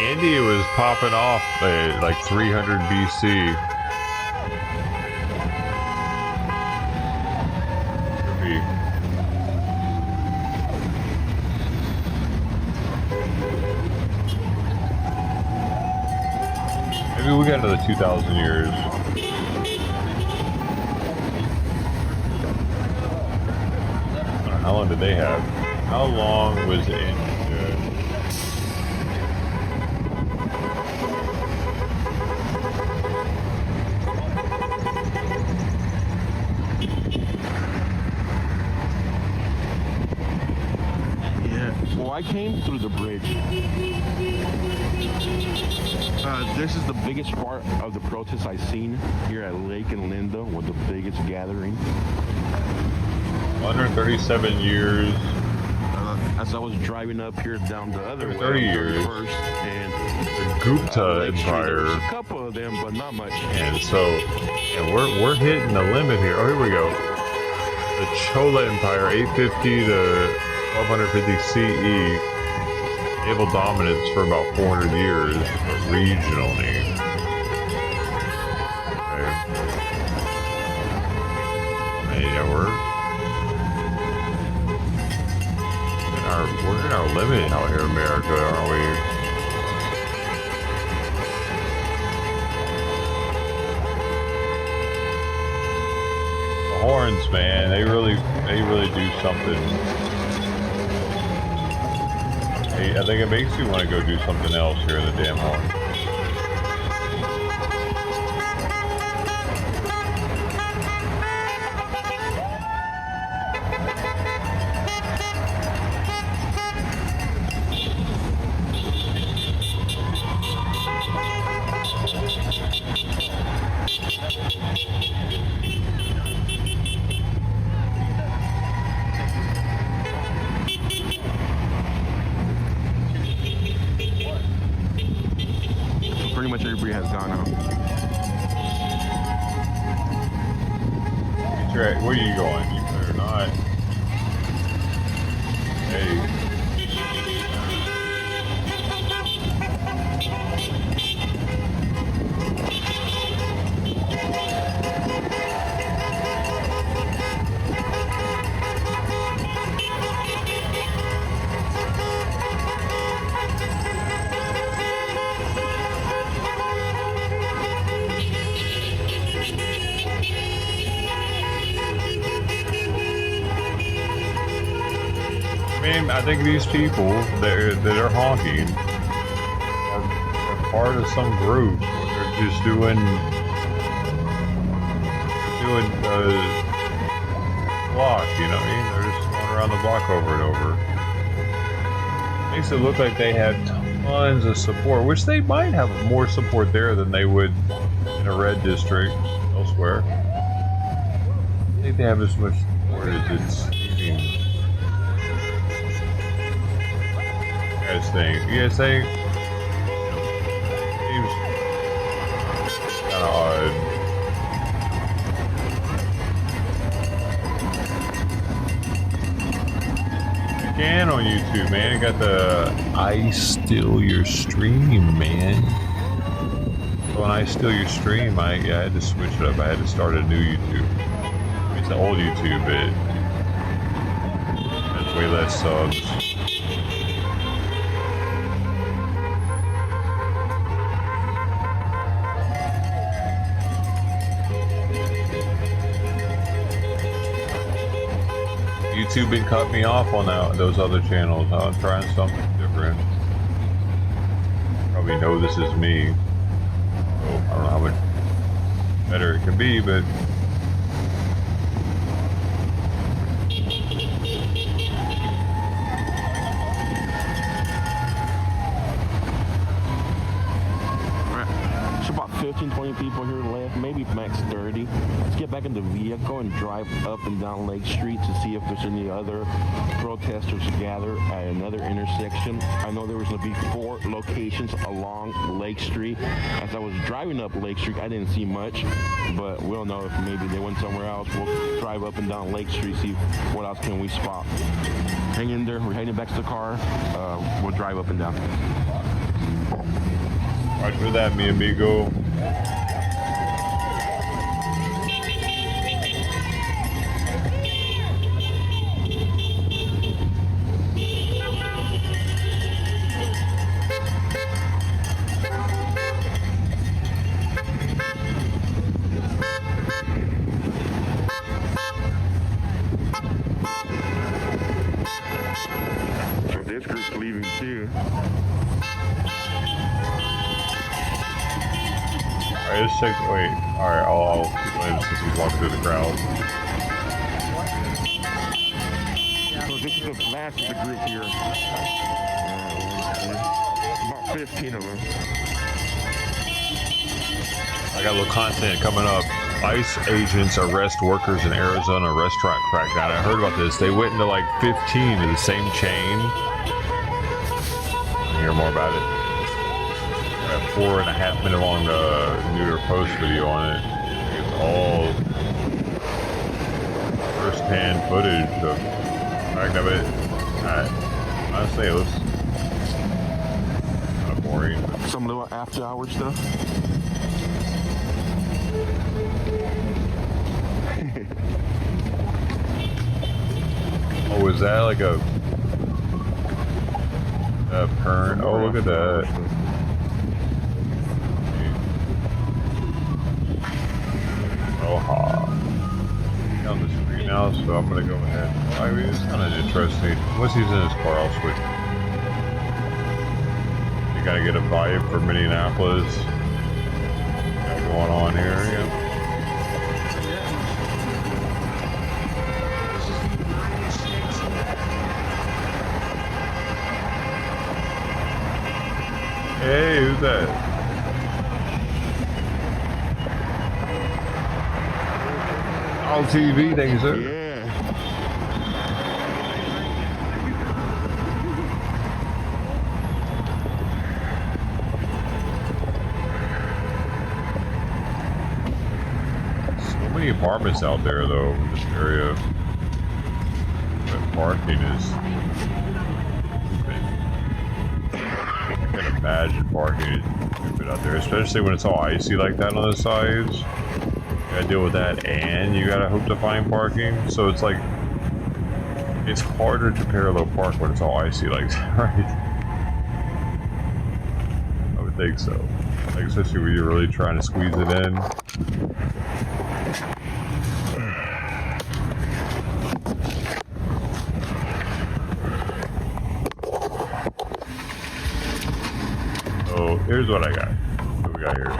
India was popping off at like 300 BC. Maybe we got another 2,000 years. How long did they have? How long was India? Well, I came through the bridge. This is the biggest part of the protest I've seen here at Lake and Linda, with the biggest gathering. 137 years. As I was driving up here down the other way, 30 years. First, and the Gupta Empire. There's a couple of them, but not much. And so, and we're hitting the limit here. Oh, here we go. The Chola Empire, 850 to 1250 CE. Naval dominance for about 400 years, but regionally. Okay. Yeah, we're in our limit out here in America, aren't we? The horns, man, they really do something. I think it makes you want to go do something else here in the damn horn. Pretty much everybody has gone out. Where are you going? You better not. Hey. I think these people that are honking are part of some group. They're just doing block, you know what I mean? They're just going around the block over and over. Makes it look like they have tons of support, which they might have more support there than they would in a red district elsewhere. I think they have as much support as it's seeming. You guys think? Seems kind of odd. You can on YouTube, man. You got the I Steal Your Stream, man. So when I steal your stream, I had to switch it up. I had to start a new YouTube. I mean, it's an old YouTube, but it has way less subs. YouTube been cut me off on those other channels. I'm trying something different. Probably know this is me. So I don't know how much better it can be, but It's about 15, 20 people here left, maybe max 30. Let's get back in the vehicle and drive up and down Lake Street to see if there's any other protesters gathered at another intersection. I know there was going to be 4 locations along Lake Street. As I was driving up Lake Street, I didn't see much, but we'll know if maybe they went somewhere else. We'll drive up and down Lake Street, see what else can we spot. Hang in there. We're heading back to the car. We'll drive up and down. Watch for that, mi amigo. So this group's leaving too. Alright, let's check. Wait. Alright, I'll keep him since he's walking through the crowd. So this is the last of the group here. About 15 of them. I got a little content coming up. ICE agents arrest workers in Arizona restaurant crackdown. I heard about this. They went into like 15 of the same chain. I'll hear more about it. Got a 4.5 minute long New York Post video on it. It's all first-hand footage of fact of it. Honestly, it was kind of boring. Some little after-hour stuff. Oh, is that like a pern? Oh, look at that. Oh, ha. On the screen now, so I'm gonna go ahead. I mean, it's kind of interesting. Once he's in his car, I'll switch. You gotta get a vibe for Minneapolis. What's going on here? Yeah. Hey, who's that? All TV things, sir. Yeah. So many apartments out there, though, in this area. But parking is. I can imagine parking is stupid out there, especially when it's all icy like that on the sides. You gotta deal with that, and you gotta hope to find parking. So it's like it's harder to parallel park when it's all icy like that, right? I would think so. Like, especially when you're really trying to squeeze it in. So here's what I got. What we got here?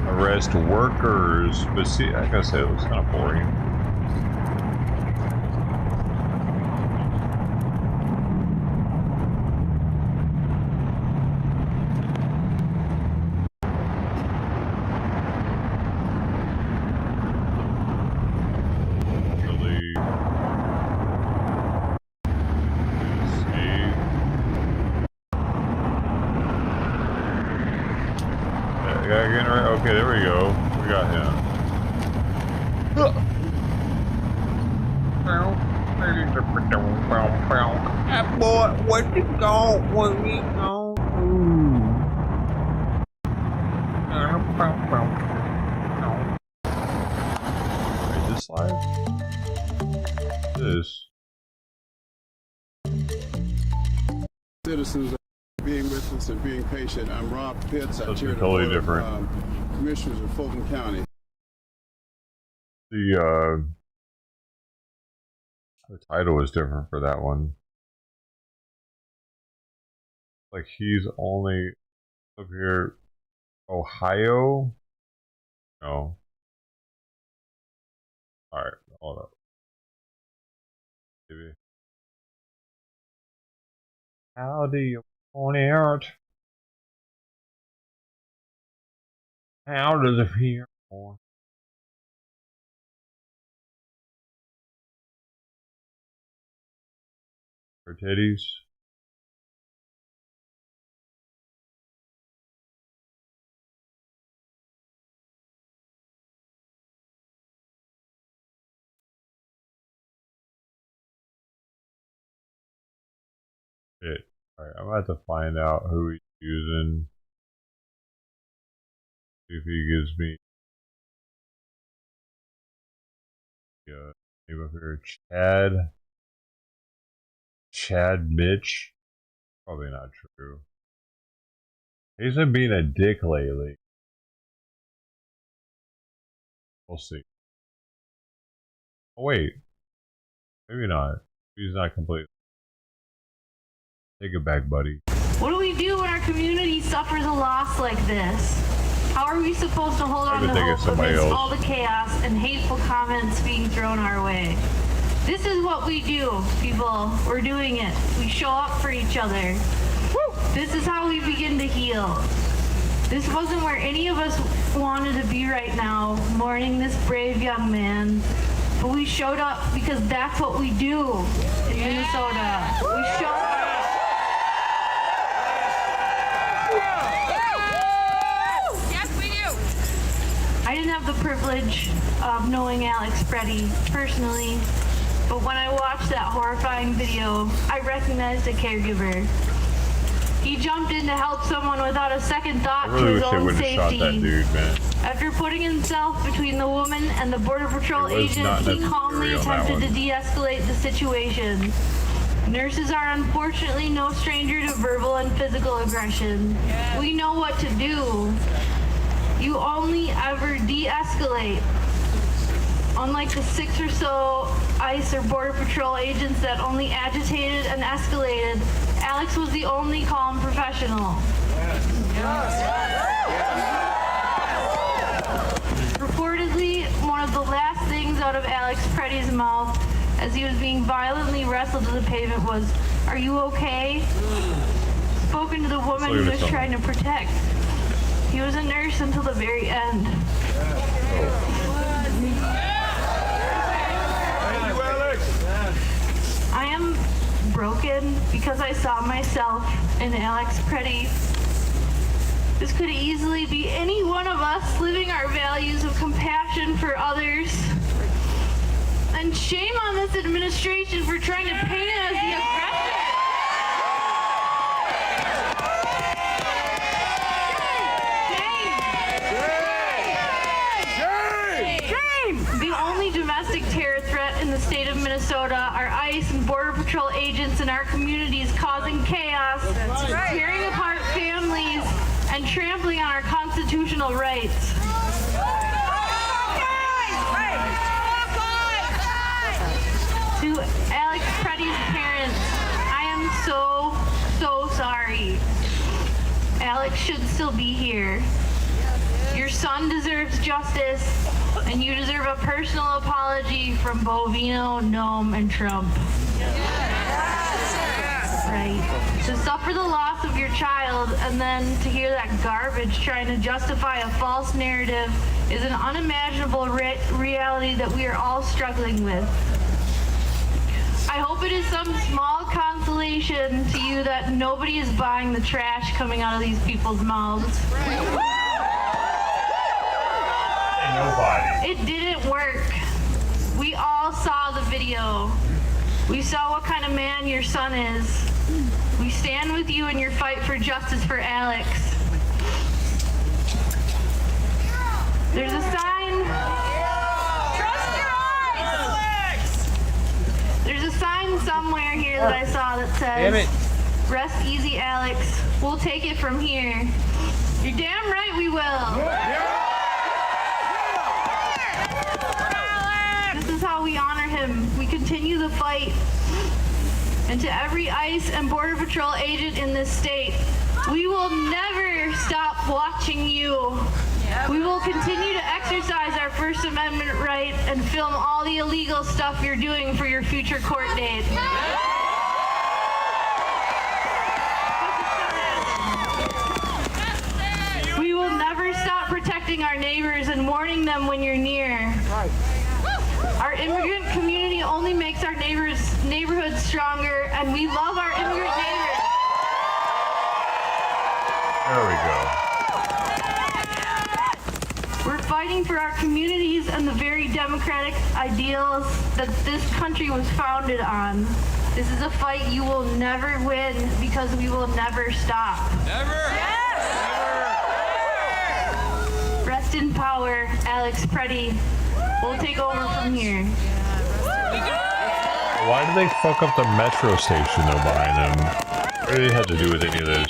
Arrest workers, but see, like I said, it looks kind of boring. Okay, there we go. We got him. Boy, what you gon' what we gon' Is this live? This. Citizens being with us and being patient. I'm Rob Pitts. I chair the totally board different. of commissioners of Fulton County. The title is different for that one. Like he's only up here, Ohio. No. All right, hold up. Maybe. How do you point out? How does it feel? Her titties. Shit. Alright, I'm about to find out who he's using. See if he gives me name up here. Chad Mitch. Probably not true. He's been being a dick lately. We'll see. Oh wait. Maybe not. He's not completely. Take it back, buddy. What do we do when our community suffers a loss like this? How are we supposed to hold on to hope amidst all the chaos and hateful comments being thrown our way? This is what we do, people. We're doing it. We show up for each other. This is how we begin to heal. This wasn't where any of us wanted to be right now, mourning this brave young man. But we showed up because that's what we do in Minnesota. We show up. Yes, we do. I didn't have the privilege of knowing Alex Preddy personally, but when I watched that horrifying video, I recognized a caregiver. He jumped in to help someone without a second thought to his own safety. That dude, man. After putting himself between the woman and the Border Patrol agent, he calmly attempted to de-escalate the situation. Nurses are unfortunately no stranger to verbal and physical aggression. We know what to do. You only ever de-escalate. Unlike the 6 or so ICE or Border Patrol agents that only agitated and escalated, Alex was the only calm professional. Reportedly, one of the last things out of Alex Preddy's mouth as he was being violently wrestled to the pavement was, "Are you okay?" Spoken to the woman he was trying to protect. He was a nurse until the very end. I am broken because I saw myself in Alex Preddy. This could easily be any one of us living our values of compassion for others. And shame on this administration for trying to paint it as the aggressor. The only domestic terror threat in the state of Minnesota are ICE and Border Patrol agents in our communities causing chaos, tearing apart families, and trampling on our constitutional rights. To Alex Preddy's parents, I am so sorry. Alex should still be here. Your son deserves justice, and you deserve a personal apology from Bovino, Nome, and Trump. Right. To suffer the loss of your child and then to hear that garbage trying to justify a false narrative is an unimaginable reality that we are all struggling with. I hope it is some small consolation to you that nobody is buying the trash coming out of these people's mouths. Nobody. It didn't work. We all saw the video. We saw what kind of man your son is. We stand with you in your fight for justice for Alex. There's a sign. Trust your eyes, Alex. There's a sign somewhere here that I saw that says, "Rest easy, Alex. We'll take it from here." You're damn right we will. This is how we honor him. We continue the fight. And to every ICE and Border Patrol agent in this state, we will never stop watching you. We will continue to exercise our First Amendment right and film all the illegal stuff you're doing for your future court date. We will never stop protecting our neighbors and warning them when you're near. Our immigrant community only makes our neighborhoods stronger, and we love our immigrant neighbors. There we go. We're fighting for our communities and the very democratic ideals that this country was founded on. This is a fight you will never win because we will never stop. Never! Yes! Never! Rest in power, Alex Preddy. We'll take over from here. Why did they fuck up the metro station though behind them? What did it have to do with any of this?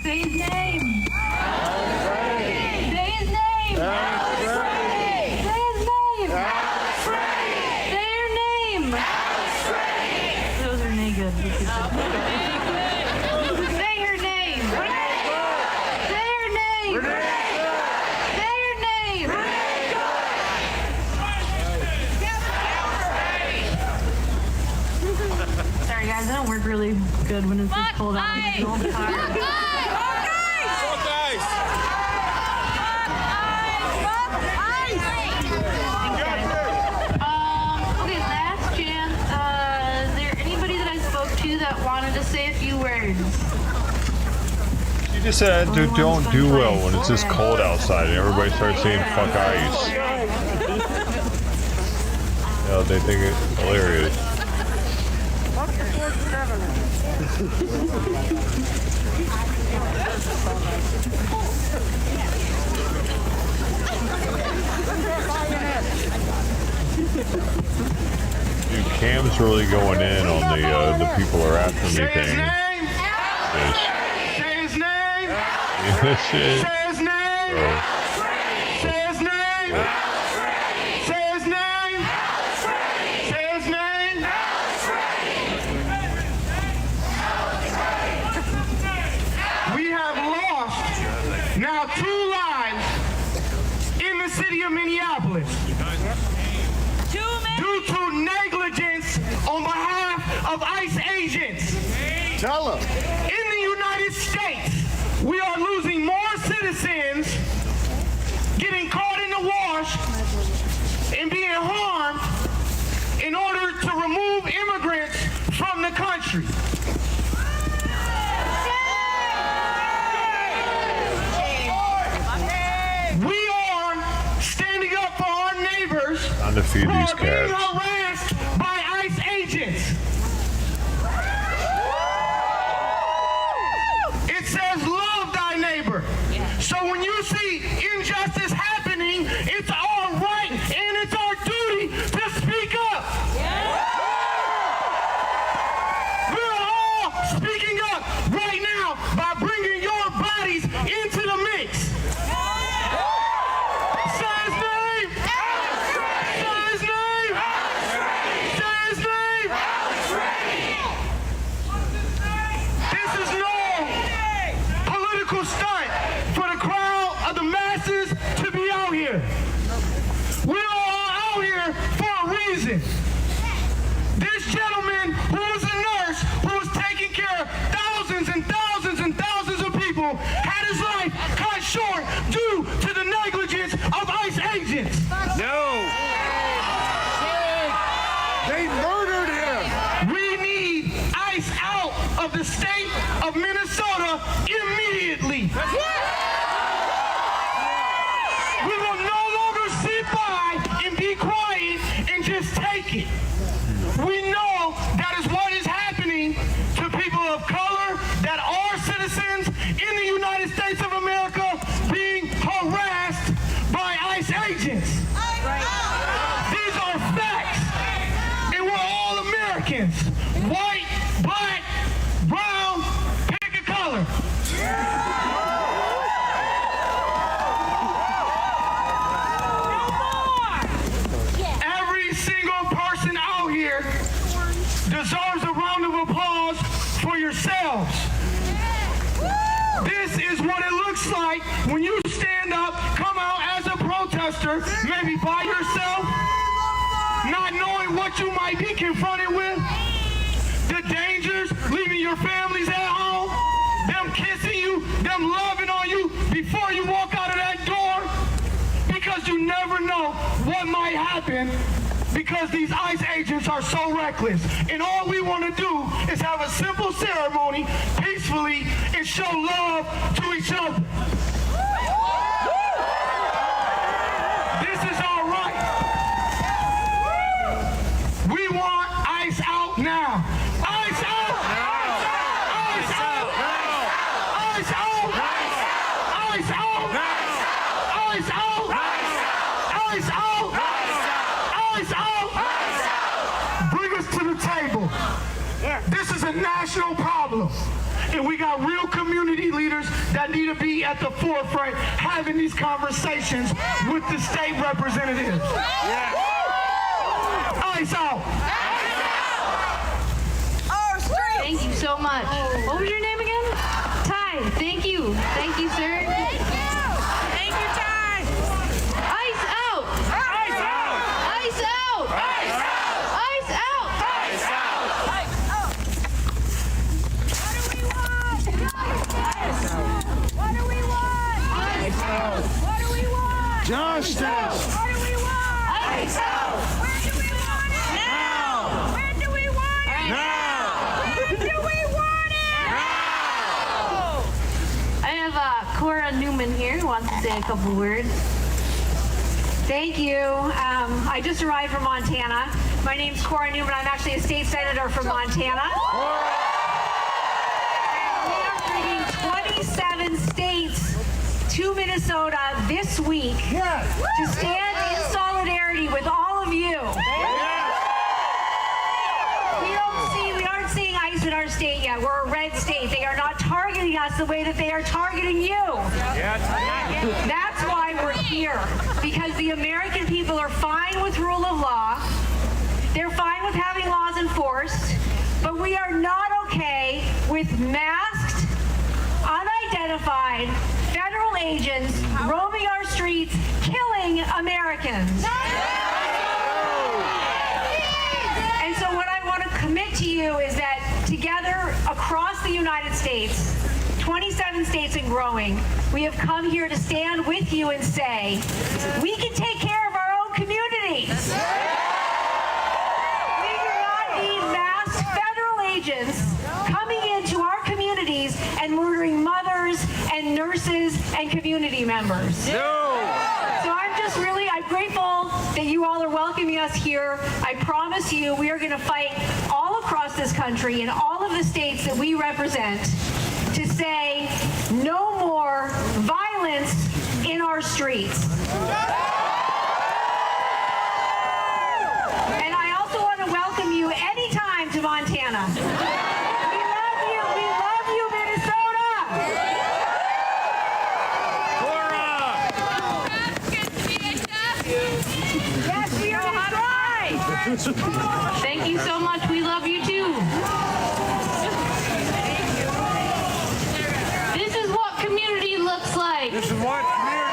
Say his name. Say his name. Say his name. Say your name. Those are naked. Say your name. Say your name. Say your name. Sorry guys, I don't work really good when it's this cold out. I'm so tired. Okay, last chance. Is there anybody that I spoke to that wanted to say a few words? You just said don't do well when it's this cold outside and everybody starts saying fuck ice. Yeah, they think it's hilarious. Dude, Cam's really going in on the people are after me thing. Say his name. Shit. Say his name. Bro. Say his name. Say his name. Say his name. We have lost now 2 lives in the city of Minneapolis due to negligence on behalf of ICE agents. Tell them. In the United States, we are losing more citizens getting caught in the wash and being harmed in order to remove immigrants from the country. We are standing up for our neighbors Time to feed who these are being cats. harassed by ICE agents. It says love thy neighbor. So when you see injustice happening, it's our right and it's our duty to speak up. We're all speaking up right now by bringing your bodies into the mix. Say his name. Say his name. Say his name. This is no political stunt for the crowd of the masses to be out here. We're all out here for a reason. This gentleman who was a nurse, who was taking care of thousands and thousands and thousands of people, had his life cut short due to the negligence of ICE agents. No. They murdered him. We need ICE out of the state of Minnesota immediately. We will no longer sit by and be quiet and just take it. We know that is what is happening to people of color that are citizens in the United States of America being harassed by ICE agents. These are facts. And we're all Americans. White, black, brown, pick a color. Every single person out here deserves a round of applause for yourselves. This is what it looks like when you stand up, come out as a protester, maybe by yourself, not knowing what you might be confronted with, the dangers, leaving your families at home, them kissing you, them loving on you before you walk out of that door, because you never know what might happen because these ICE agents are so reckless. And all we want to do is have a simple ceremony peacefully and show love to each other. This is our right. We want ICE out now. ICE out! ICE out! ICE out! ICE out! ICE out! ICE out! ICE out! Bring us to the table. This is a national problem. And we got real community leaders that need to be at the forefront having these conversations with the state representatives. ICE out! Thank you so much. What was your name again? Ty. Thank you. Thank you, sir. Thank you, Ty. ICE out. ICE out. ICE out. ICE out. ICE out. ICE out. Cora Newman here who wants to say a couple words. Thank you. I just arrived from Montana. My name's Cora Newman. I'm actually a state senator from Montana. And we are bringing 27 states to Minnesota this week to stand in solidarity with all of you. We aren't seeing ICE in our state yet. We're a red state. They are not targeting us the way that they are targeting you. That's why we're here, because the American people are fine with rule of law. They're fine with having laws enforced, but we are not okay with masked, unidentified federal agents roaming our streets, killing Americans. And so what I want to commit to you is that together across the United States, 27 states and growing, we have come here to stand with you and say, we can take care of our own communities. We do not need masked federal agents coming into our communities and murdering mothers and nurses and community members. So I'm grateful that you all are welcoming us here. I promise you we are going to fight all across this country in all of the states that we represent to say no more violence in our streets. And I also want to welcome you anytime to Montana. We love you, Minnesota. Yes, we are going to try. Thank you so much. We love you too. This is what community looks like. This is what community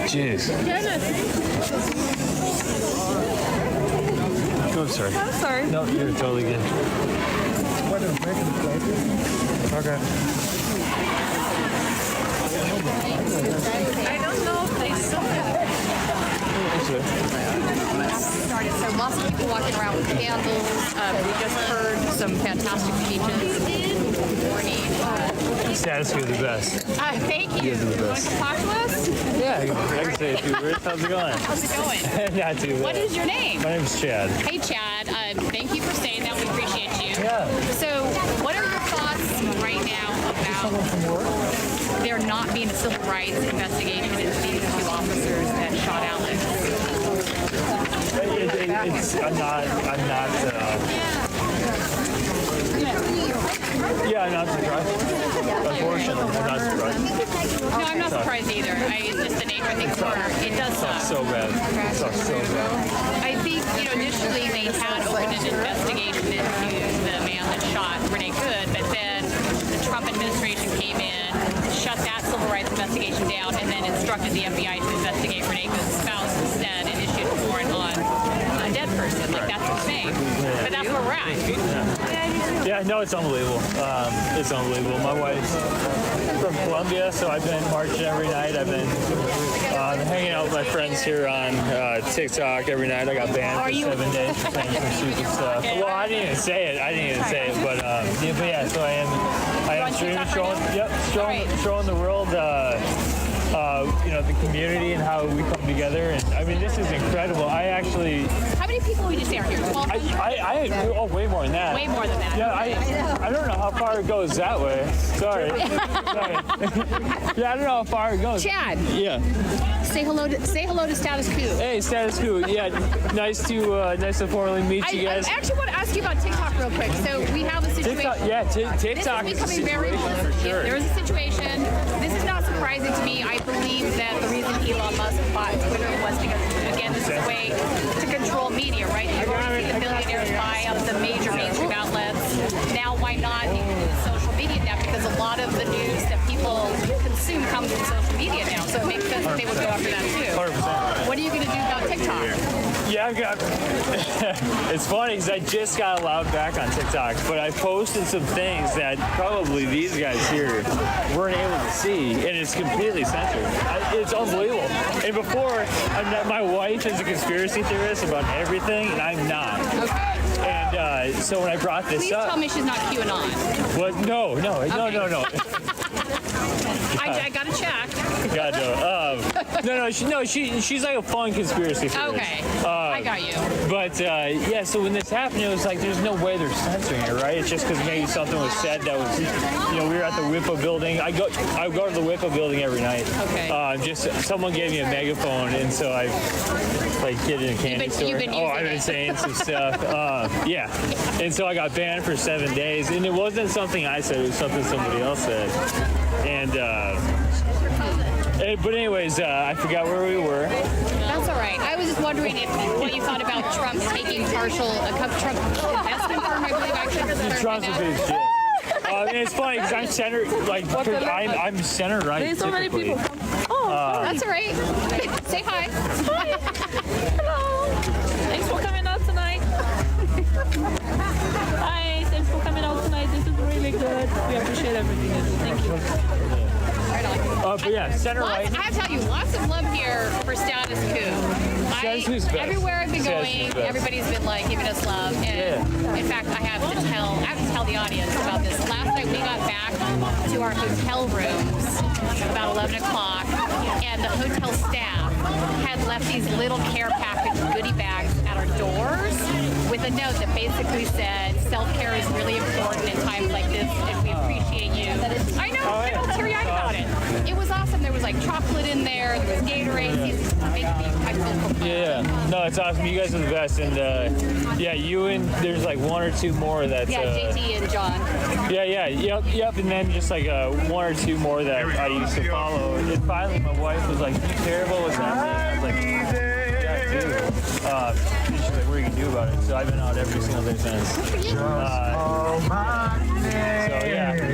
Jeez. Oh, I'm sorry. I'm sorry. No, you're totally good. Okay. I don't know if they saw it. Started, so lots of people walking around with candles. We just heard some fantastic speeches. Morning. Status, you're the best. Thank you. You guys are the You want best. to talk to us? Yeah, I can say a few words. How's it going? How's it going? Not too bad. What is your name? My name is Chad. Hey, Chad. Thank you for saying that. We appreciate you. Yeah. So, what are your thoughts right now about there not being a civil rights investigation into these two officers that shot Alex? I'm not surprised. Unfortunately, I'm not surprised. No, I'm not surprised either. It's just the nature of things where it does suck. So bad. It sucks so bad. I think, initially they had opened an investigation into the man that shot Renee Good, but then the Trump administration came in, shut that civil rights investigation down, and then instructed the FBI to investigate Renee Good's spouse instead and issued a warrant on a dead person. Like, that's insane. But that's where we're at. Yeah, no, it's unbelievable. It's unbelievable. My wife's from Colombia, so I've been marching every night. I've been hanging out with my friends here on TikTok every night. I got banned for 7 days for saying some stupid stuff. Well, I didn't even say it. But yeah, so I am streaming, showing the world the community and how we come together. And I mean, this is incredible. I actually. How many people would you say are here? 12? Way more than that. Way more than that. Yeah, I don't know how far it goes that way. Sorry. Sorry. Yeah, I don't know how far it goes. Chad. Yeah. Say hello to Status Quo. Hey, Status Quo. Yeah, nice to formally meet you guys. I actually want to ask you about TikTok real quick. So we have a situation. TikTok this is becoming is very for sure. There is a situation. This is not surprising to me. I believe that the reason Elon Musk bought Twitter was because, again, this is a way to control media, right? You've already seen the billionaires buy out the major mainstream outlets. Now, why not use social media now? Because a lot of the news that people consume comes from social media now. So it makes sense that they would go after that too. 100%. What are you going to do about TikTok? Yeah, it's funny because I just got allowed back on TikTok, but I posted some things that probably these guys here weren't able to see, and it's completely censored. It's unbelievable. And before, my wife is a conspiracy theorist about everything, and I'm not. Okay. And so when I brought this Please up... tell me she's not QAnon. What? No. I got to check. God, no. She's like a fun conspiracy theorist. Okay, I got you. But so when this happened, it was like there's no way they're censoring it, right? It's just because maybe something was said that was, we were at the WIPA building. I go to the WIPA building every night. Okay. Just someone gave me a megaphone, and so I kid in a candy store. I've been saying some stuff. And so I got banned for 7 days, and it wasn't something I said; it was something somebody else said. And but anyways, I forgot where we were. That's all right. I was just wondering what you thought about Trump taking Trump investment firm, I believe actually. Trump's a big shit. It's funny because I'm center, I'm center right. There's so many people. That's all right. Say hi. Hi. Hello. Thanks for coming out tonight. Hi. Thanks for coming out tonight. This is really good. We appreciate everything you do. Thank you. But yeah, center right. I have to tell you, lots of love here for Status Quo. Everywhere I've been going, everybody's been giving us love. And in fact, I have to tell the audience about this. Last night we got back to our hotel rooms about 11 o'clock, and the hotel staff had left these little care package goodie bags at our doors with a note that basically said, self-care is really important in times like this, and we appreciate you. I know, I'm all teary-eyed about it. It was awesome. There was chocolate in there was Gatorade. Yeah, no, it's awesome. You guys are the best, and you and there's one or two more that. JT and John. Yep, and then just one or two more that I used to follow. And finally, my wife was like, "Do you care about what's happening?" I was like, "Yeah, I do." And she's like, "What are you gonna do about it?" So I've been out every single day since.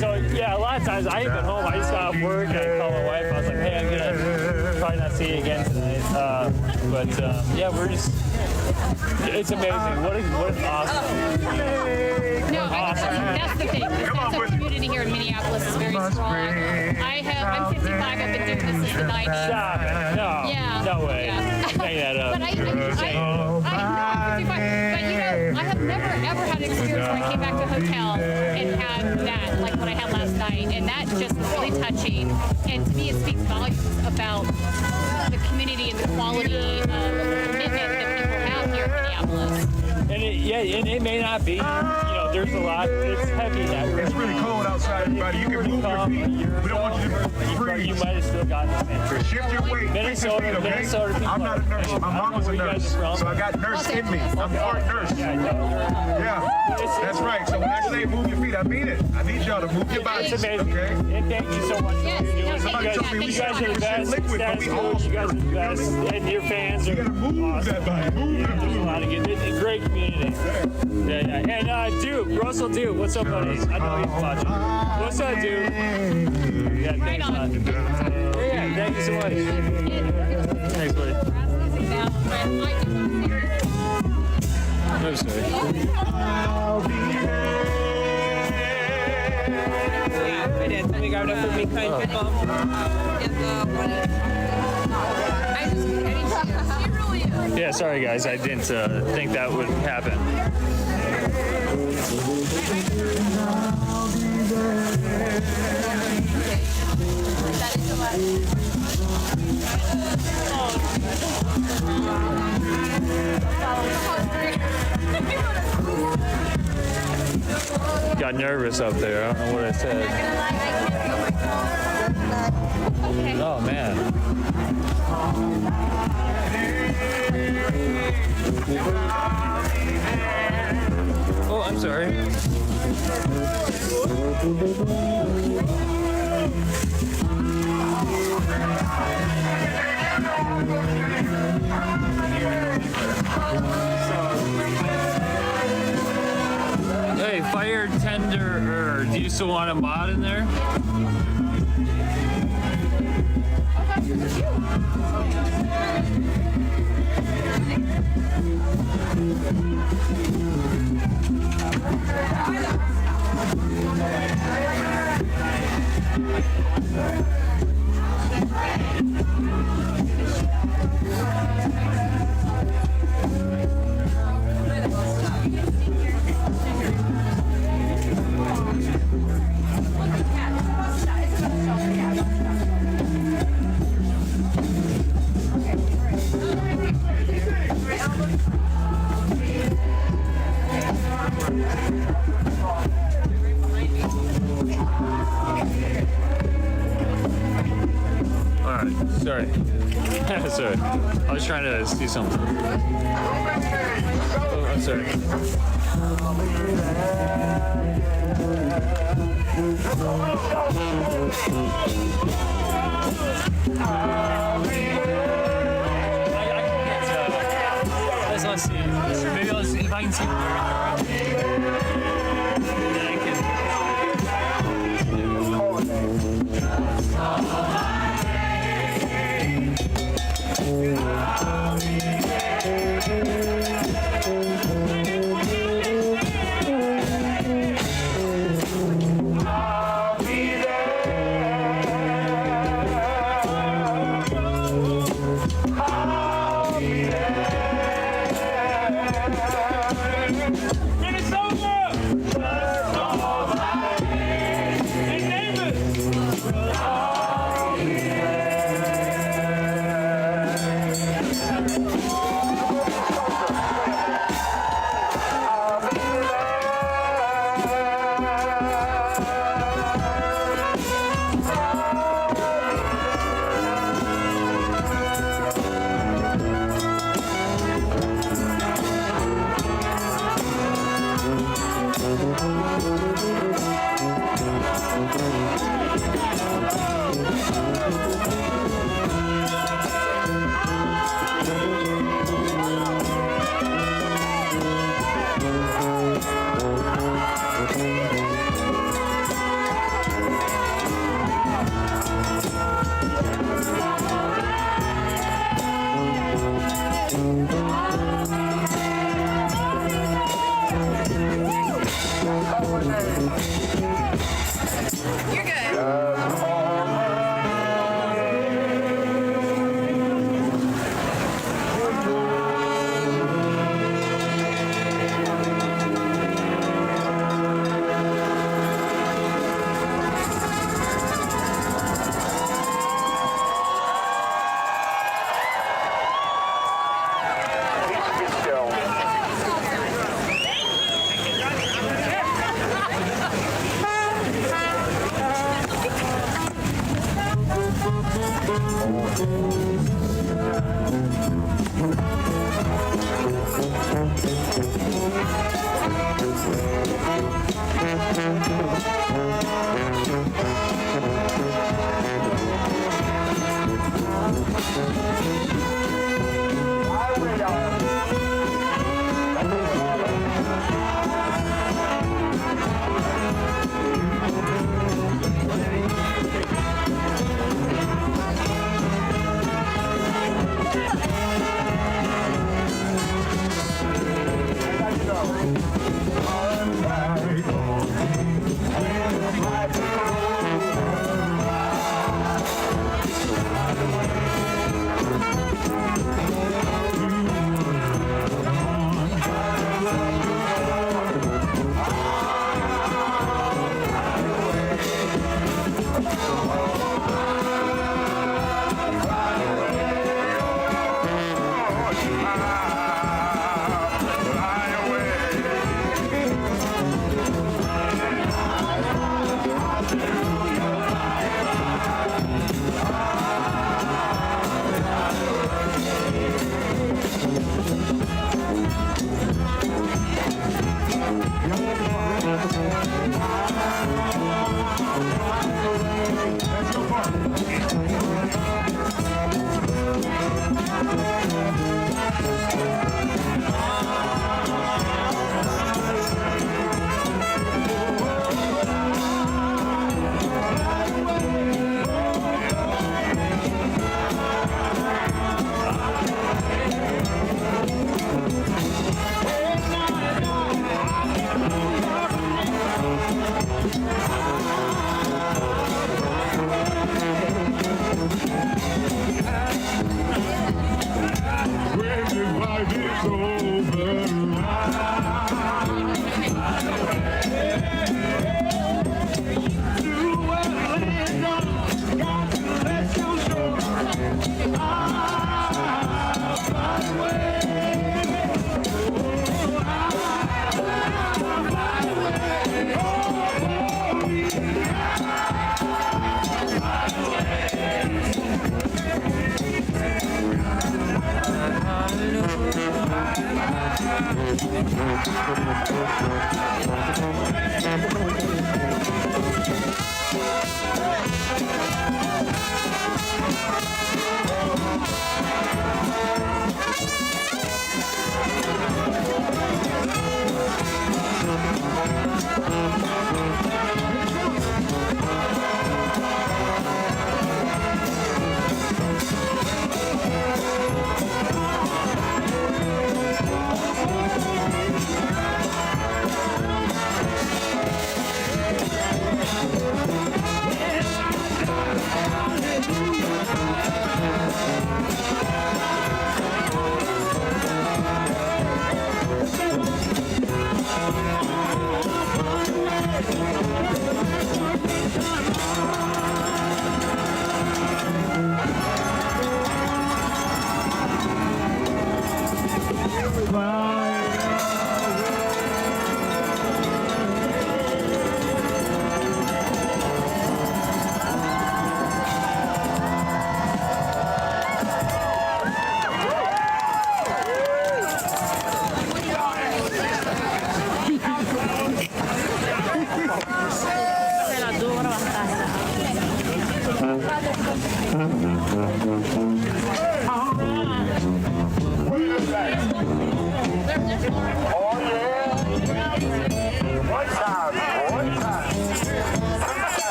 So a lot of times I ain't been home. I just got off work and I called my wife. I was like, "Hey, I'm gonna probably not see you again tonight." We're just. It's amazing. What an awesome. No, that's the thing. The sense of community here in Minneapolis is very strong. I'm 55. I've been doing this since the 90s. Stop it. No. Yeah. No way. Yeah. Hang that up. But I'm 55. But I have never ever had an experience where I came back to a hotel and had that, like what I had last night, and that just was really touching. And to me, it speaks volumes about the community and the quality of commitment that people have here in Minneapolis. And it may not be. There's a lot. It's heavy. It's really cold outside, everybody. You can move your feet. We don't want you to freeze. You might have still gotten the same. Shift your weight. Minnesota people. I'm not a nurse. My mom was a nurse, so I got nurse in me. I'm part nurse. Yeah, that's right. So when I say move your feet, I mean it. I need y'all to move your bodies. It's amazing. Okay? And thank you so much for what you're doing. Somebody told me You guys are the best. liquid, but we all You guys are the best. And your fans are move that body. Move that There's a lot of good. It's a great community. And Duke, Russell Duke, what's up, buddy? I know he's watching. What's up, Duke? Yeah, thanks a lot. Yeah, thank you so much. Thanks, buddy. I'm sorry. Yeah, I did. Let me grab it up for me. Yeah, sorry guys, I didn't think that would happen. Got nervous up there. I don't know what I said. Oh man. Oh, I'm sorry. Hey, fire tender, do you still want a mod in there? Alright, sorry. Sorry. I was trying to see something. Oh, I'm sorry. Let's see. Maybe I'll see if I can see them around. Then I can. You're good. All right.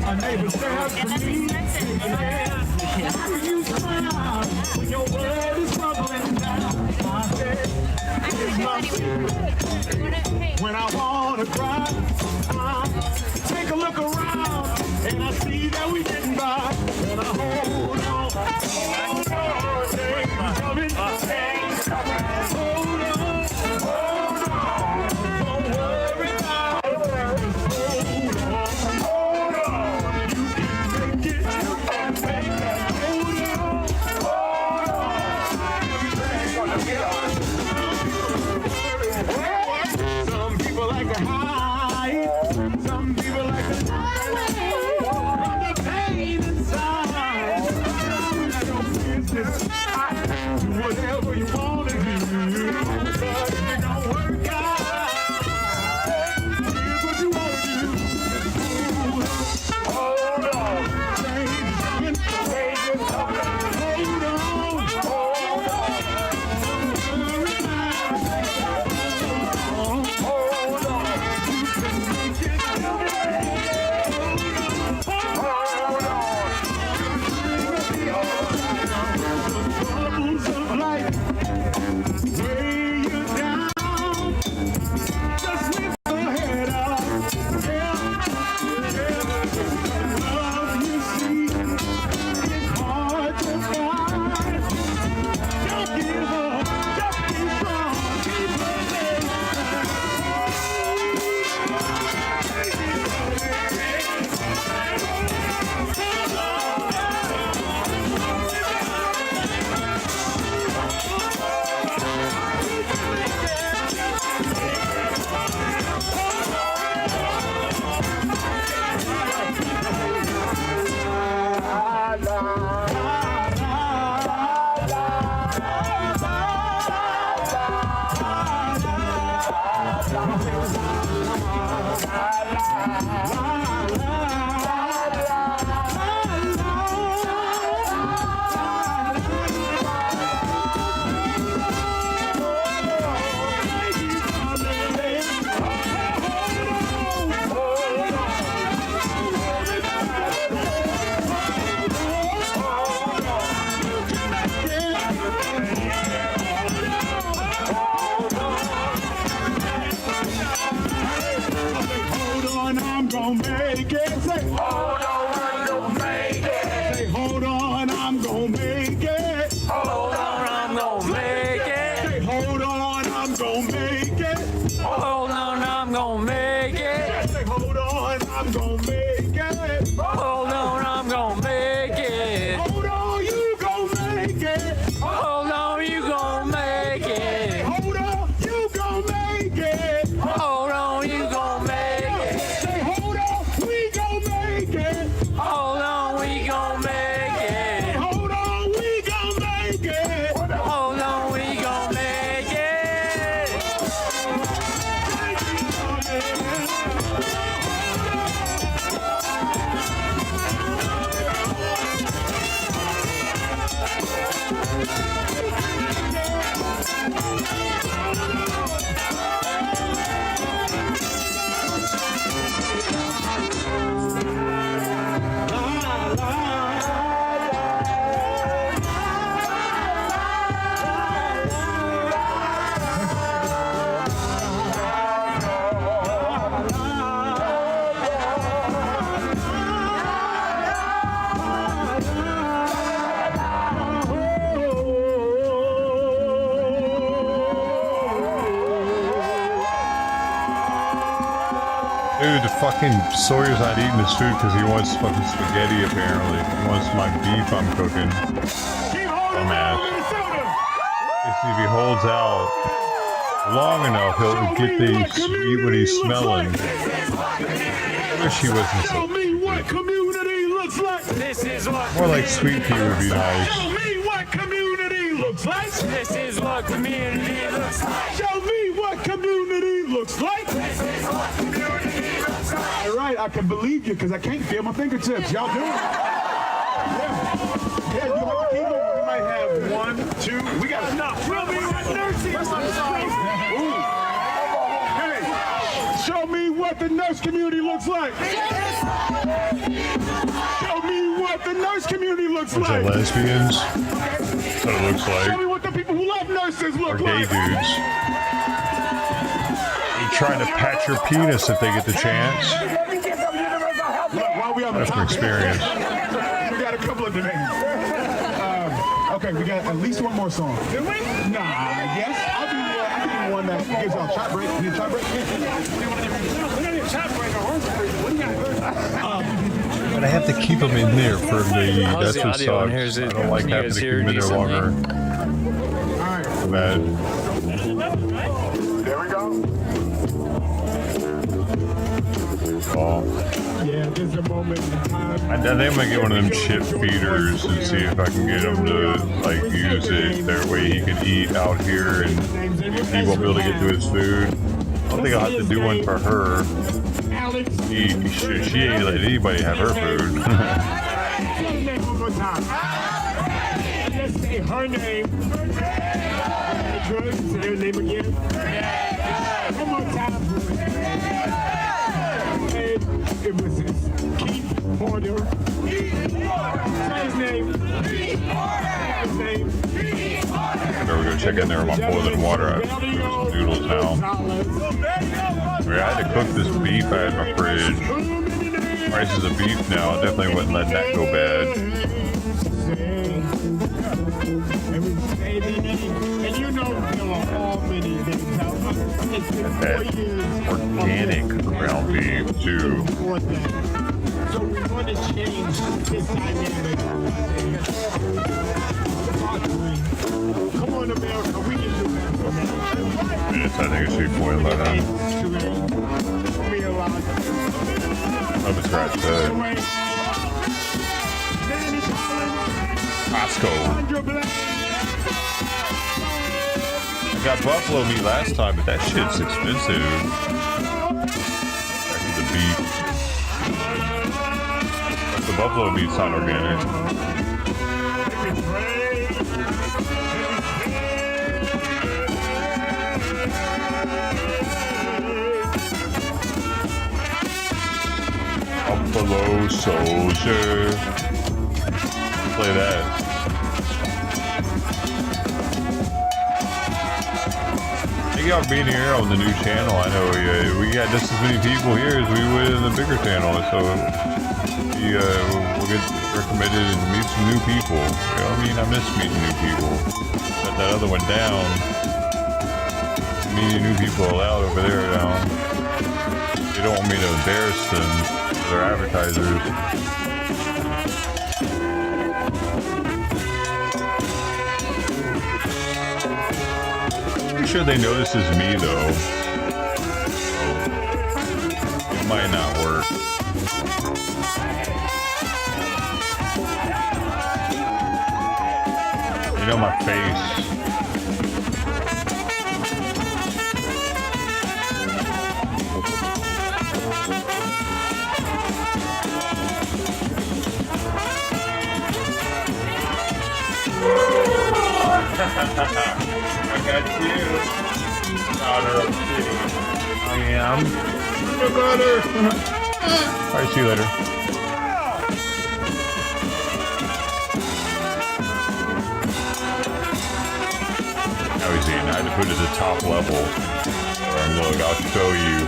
A neighbor said to me, you smile when your world is crumbling down. I said, it's my secret. When I want to cry, take a look around and I see that we didn't buy. And I hold on, things coming, things coming. Hold on, don't worry about it. Hold on, you can make it, you can make it. Hold on, everything's gonna be alright. Some people like to hide, some people like to hide the pain inside. No business, do whatever you want to do, but if it don't work out, here's what you want to do. Hold on, change is coming, change is coming. Hold on, hold on, don't worry about it. Hold on, you can make it. Hold on, it's gonna be alright. The troubles of life weigh you down. Just lift your head up. Love you see is hard to find. Don't give up, just be strong, keep moving. I'm gonna make it. Say, hold on, I'm gonna make it. Say, hold on, I'm gonna make it. Hold on, I'm gonna make it. Say, hold on, I'm gonna make it. Hold Dude, the fucking Sawyer's not eating his food because he wants fucking spaghetti, apparently. He wants my beef I'm cooking. Dumbass. If he holds out long enough, he'll get the eat what he's smelling. I wish he wasn't so... This is what More like sweet pea would be nice. Show me what community looks like. This is what community looks like. Show me what community looks like. This is what community looks like. All right, I can believe you because I can't feel my fingertips. Y'all do it. Yeah, you have to keep it. We might have 1, 2. We got enough. Show me what nursing looks like. Hey, show me what the nurse community looks like. Show me what the nurse community looks Bunch like. of lesbians. That's what it looks like. Show me what the people who love nurses Or look gay like. dudes. They're trying to pat your penis if they get the chance. Look, while we on the That's from topic, experience. we got a couple of demands. Okay, we got at least one more song. Did we? Nah, yes. I'll do one that gives y'all a shot break. You need a shot break? We don't need a shot break. Our horns are freezing. What do you got? But I have to keep them in there for the... How's That's the what audio in sucks. here? Is I it- don't like can you having guys to keep hear them in there decently? longer. Bad. There we go. Oh. Yeah, there's a moment in time. I think I'm gonna get one of them chip feeders and see if I can get him to like use it. That way he can eat out here and he won't be able to get to his food. I don't think I'll have to do one for her. She ain't letting anybody have her food. Let's say her name. Good. Say her name again. One more time. It was Keith Porter. Say his name. Keith Porter. His name. There we go. Check in there. I'm boiling water. I'm doing some noodles now. I had to cook this beef I had in my fridge. Prices of beef now. I definitely wouldn't let that go bad. And you know there are all many things. That organic ground beef too. So we want to change this dynamic. Come on, America, we can do that. Minutes, I think it should be boiled by then. I'm gonna scratch that. Costco. I got buffalo meat last time, but that shit's expensive. Back to the beef. But the buffalo meat's not organic. Buffalo Soldier. Play that. Thank y'all for being here on the new channel. I know we got just as many people here as we would in the bigger channel, so we'll get recommended and meet some new people. You know, I mean, I miss meeting new people. Got that other one down. Meeting new people allowed over there now. They don't want me to embarrass them. Their advertisers. Pretty sure they know this is me though. It might not work. You know my face. I got you, daughter of the city. I am your brother. Alright, see you later. Now he's eating. I had to put it at the top level. Look, I'll show you.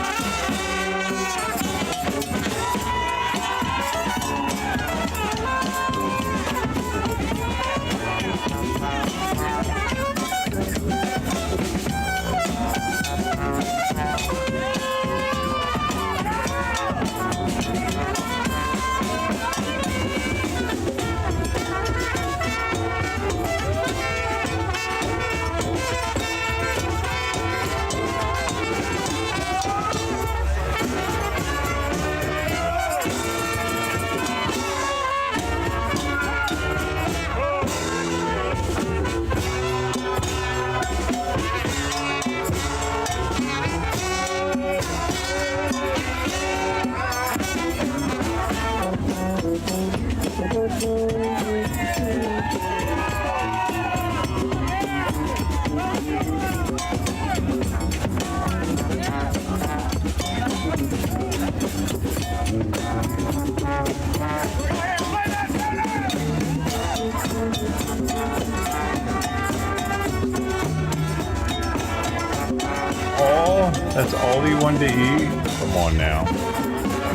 That's all you wanted to eat? Come on now.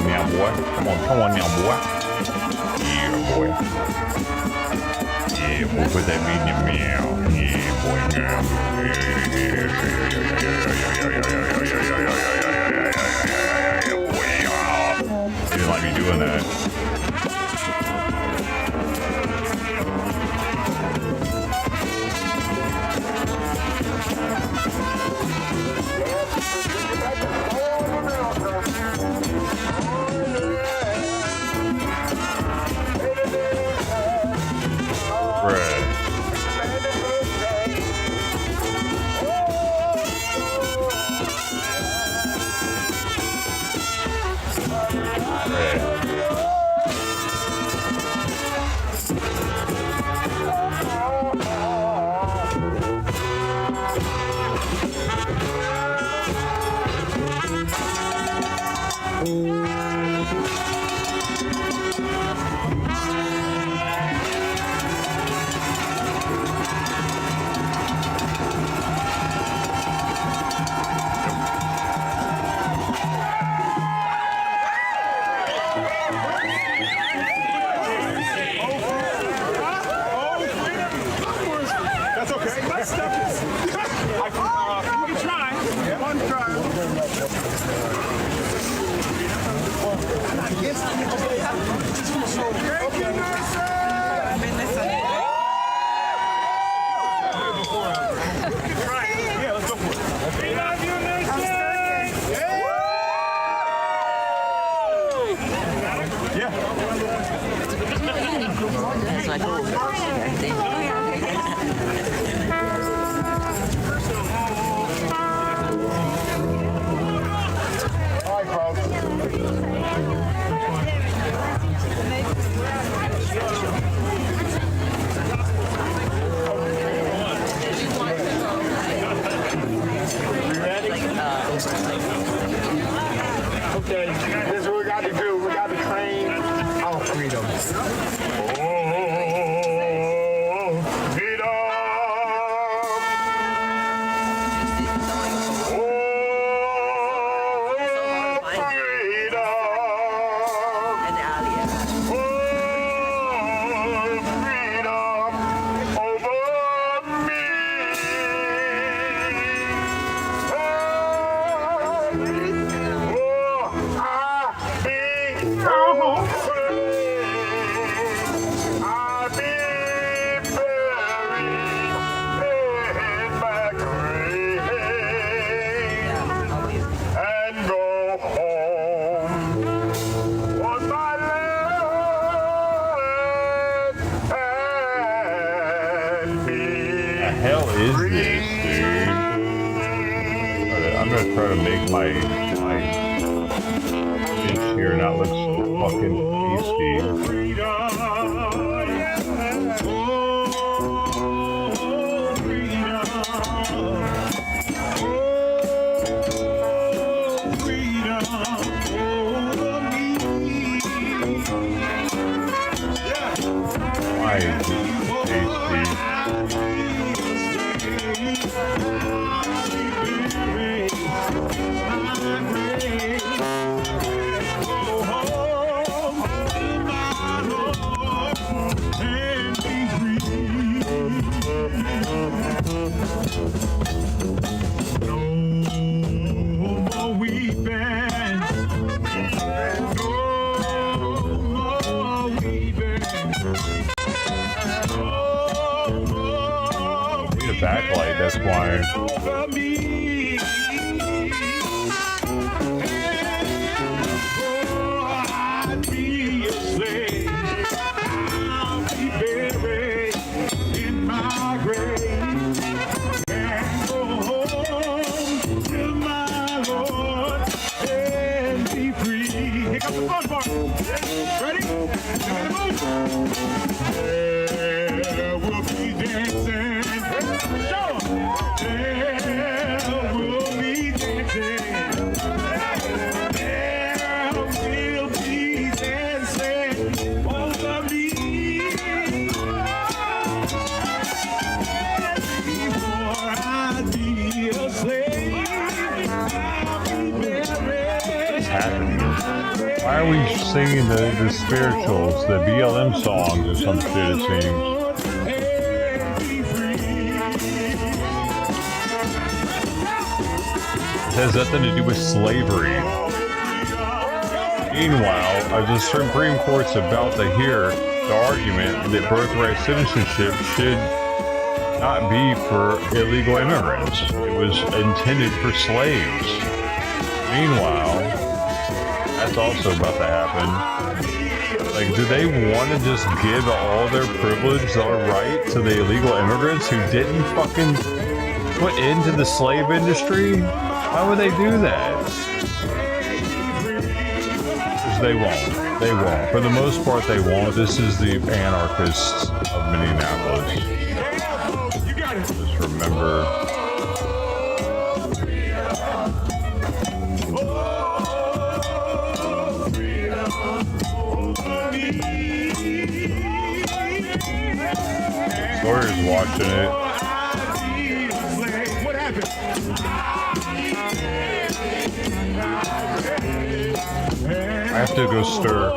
Now, boy. Come on now, boy. Yeah, boy. Yeah, boy, put that meat in your mouth. Yeah, boy. You didn't like me doing that. That's okay. Let's step this. You can try. One try. Thank you, nurses. Yeah, let's go for it. We love you, nurses. Yeah. That's my goal. Okay, this is what we got to do. We got to train our freedom. Hell is this, dude? I'm gonna try to make my dish here not look so fucking tasty. Why is it tasty? Backlight, that's why. Here comes the fun part. Ready? There will be dancing. Show 'em. There will Why are we singing the spirituals, the BLM songs or some shit it seems? It has nothing to do with slavery. Meanwhile, the Supreme Court's about to hear the argument that birthright citizenship should not be for illegal immigrants. It was intended for slaves. Meanwhile, that's also about to happen. Like, do they want to just give all their privilege or right to the illegal immigrants who didn't fucking put into the slave industry? Why would they do that? Because they won't. They won't. For the most part, they won't. This is the anarchists of Minneapolis. Just remember. Sawyer's watching it. What happened? I have to go stir.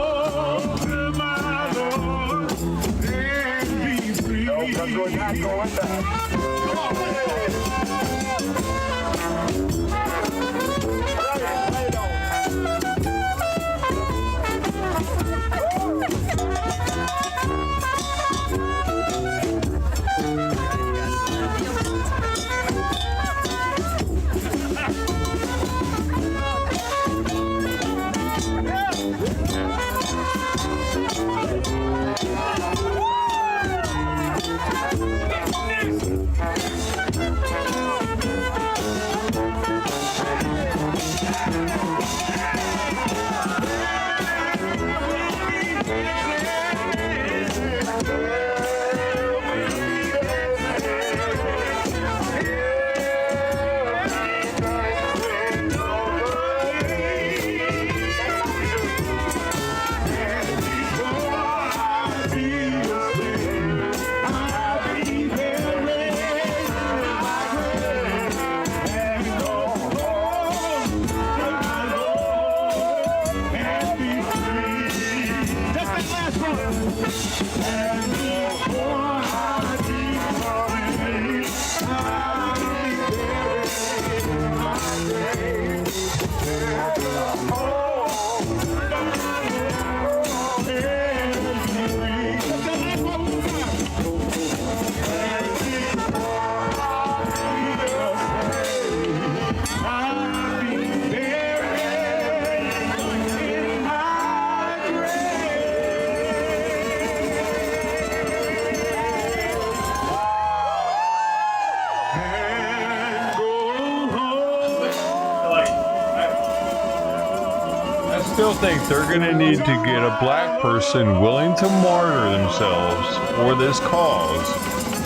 I still think they're going to need to get a black person willing to martyr themselves for this cause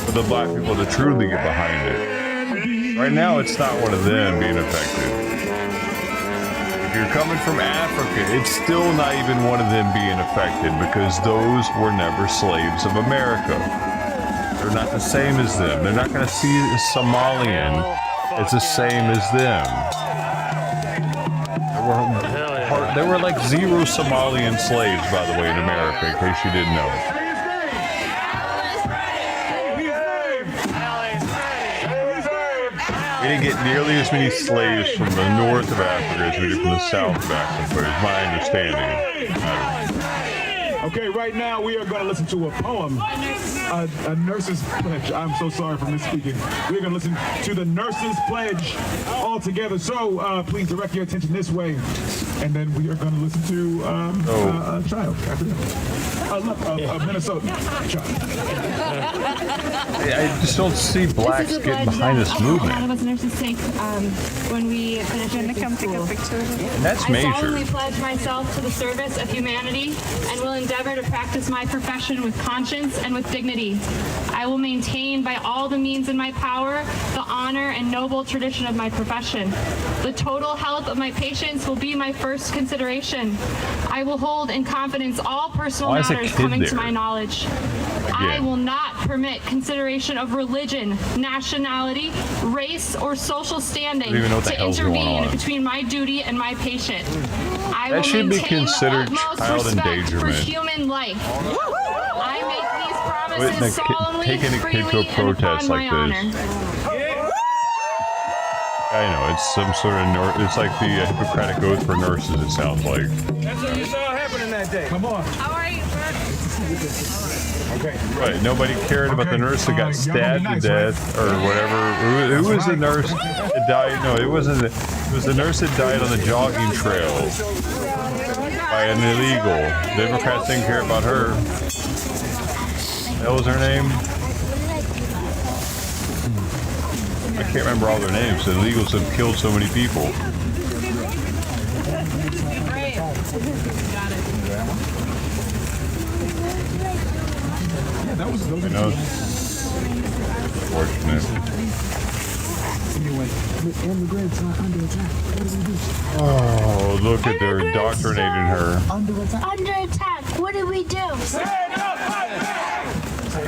for the black people to truly get behind it. Right now, it's not one of them being affected. If you're coming from Africa, it's still not even one of them being affected because those were never slaves of America. They're not the same as them. They're not going to see a Somalian as the same as them. There were like 0 Somalian slaves, by the way, in America, in case you didn't know. We didn't get nearly as many slaves from the north of Africa as we did from the south of Africa, is my understanding. Okay, right now we are going to listen to a poem, a nurse's pledge. I'm so sorry for misspeaking. We're going to listen to the nurse's pledge all together. So please direct your attention this way, and then we are going to listen to a child after that. A Minnesota child. I just don't see blacks getting behind this movement. A lot of us nurses take when we finish in come take a picture. And that's major. I solemnly pledge myself to the service of humanity and will endeavor to practice my profession with conscience and with dignity. I will maintain by all the means in my power the honor and noble tradition of my profession. The total health of my patients will be my first consideration. I will hold in confidence all personal matters coming to my knowledge. I will not permit consideration of religion, nationality, race, or social standing to intervene between my duty and my patient. I That will should be maintain considered the utmost child respect endangerment. for human life. I make these Putting promises a solemnly, taking a kid to a freely, and protest upon like my this. honor. I know, it's some sort of it's like the Hippocratic Oath for nurses, it sounds like. That's what you saw happening that day. Come on. How are you, sir? Okay. Right, nobody cared about the nurse that got stabbed to death or whatever. Who was the nurse that died? No, it wasn't. It was the nurse that died on the jogging trail by an illegal. The Democrats didn't care about her. That was her name? I can't remember all their names. The illegals have killed so many people. Yeah, those are Unfortunate. Immigrants are under attack. What do we do? Oh, look at they're indoctrinating her. Under attack. Under attack. What do we do? Say it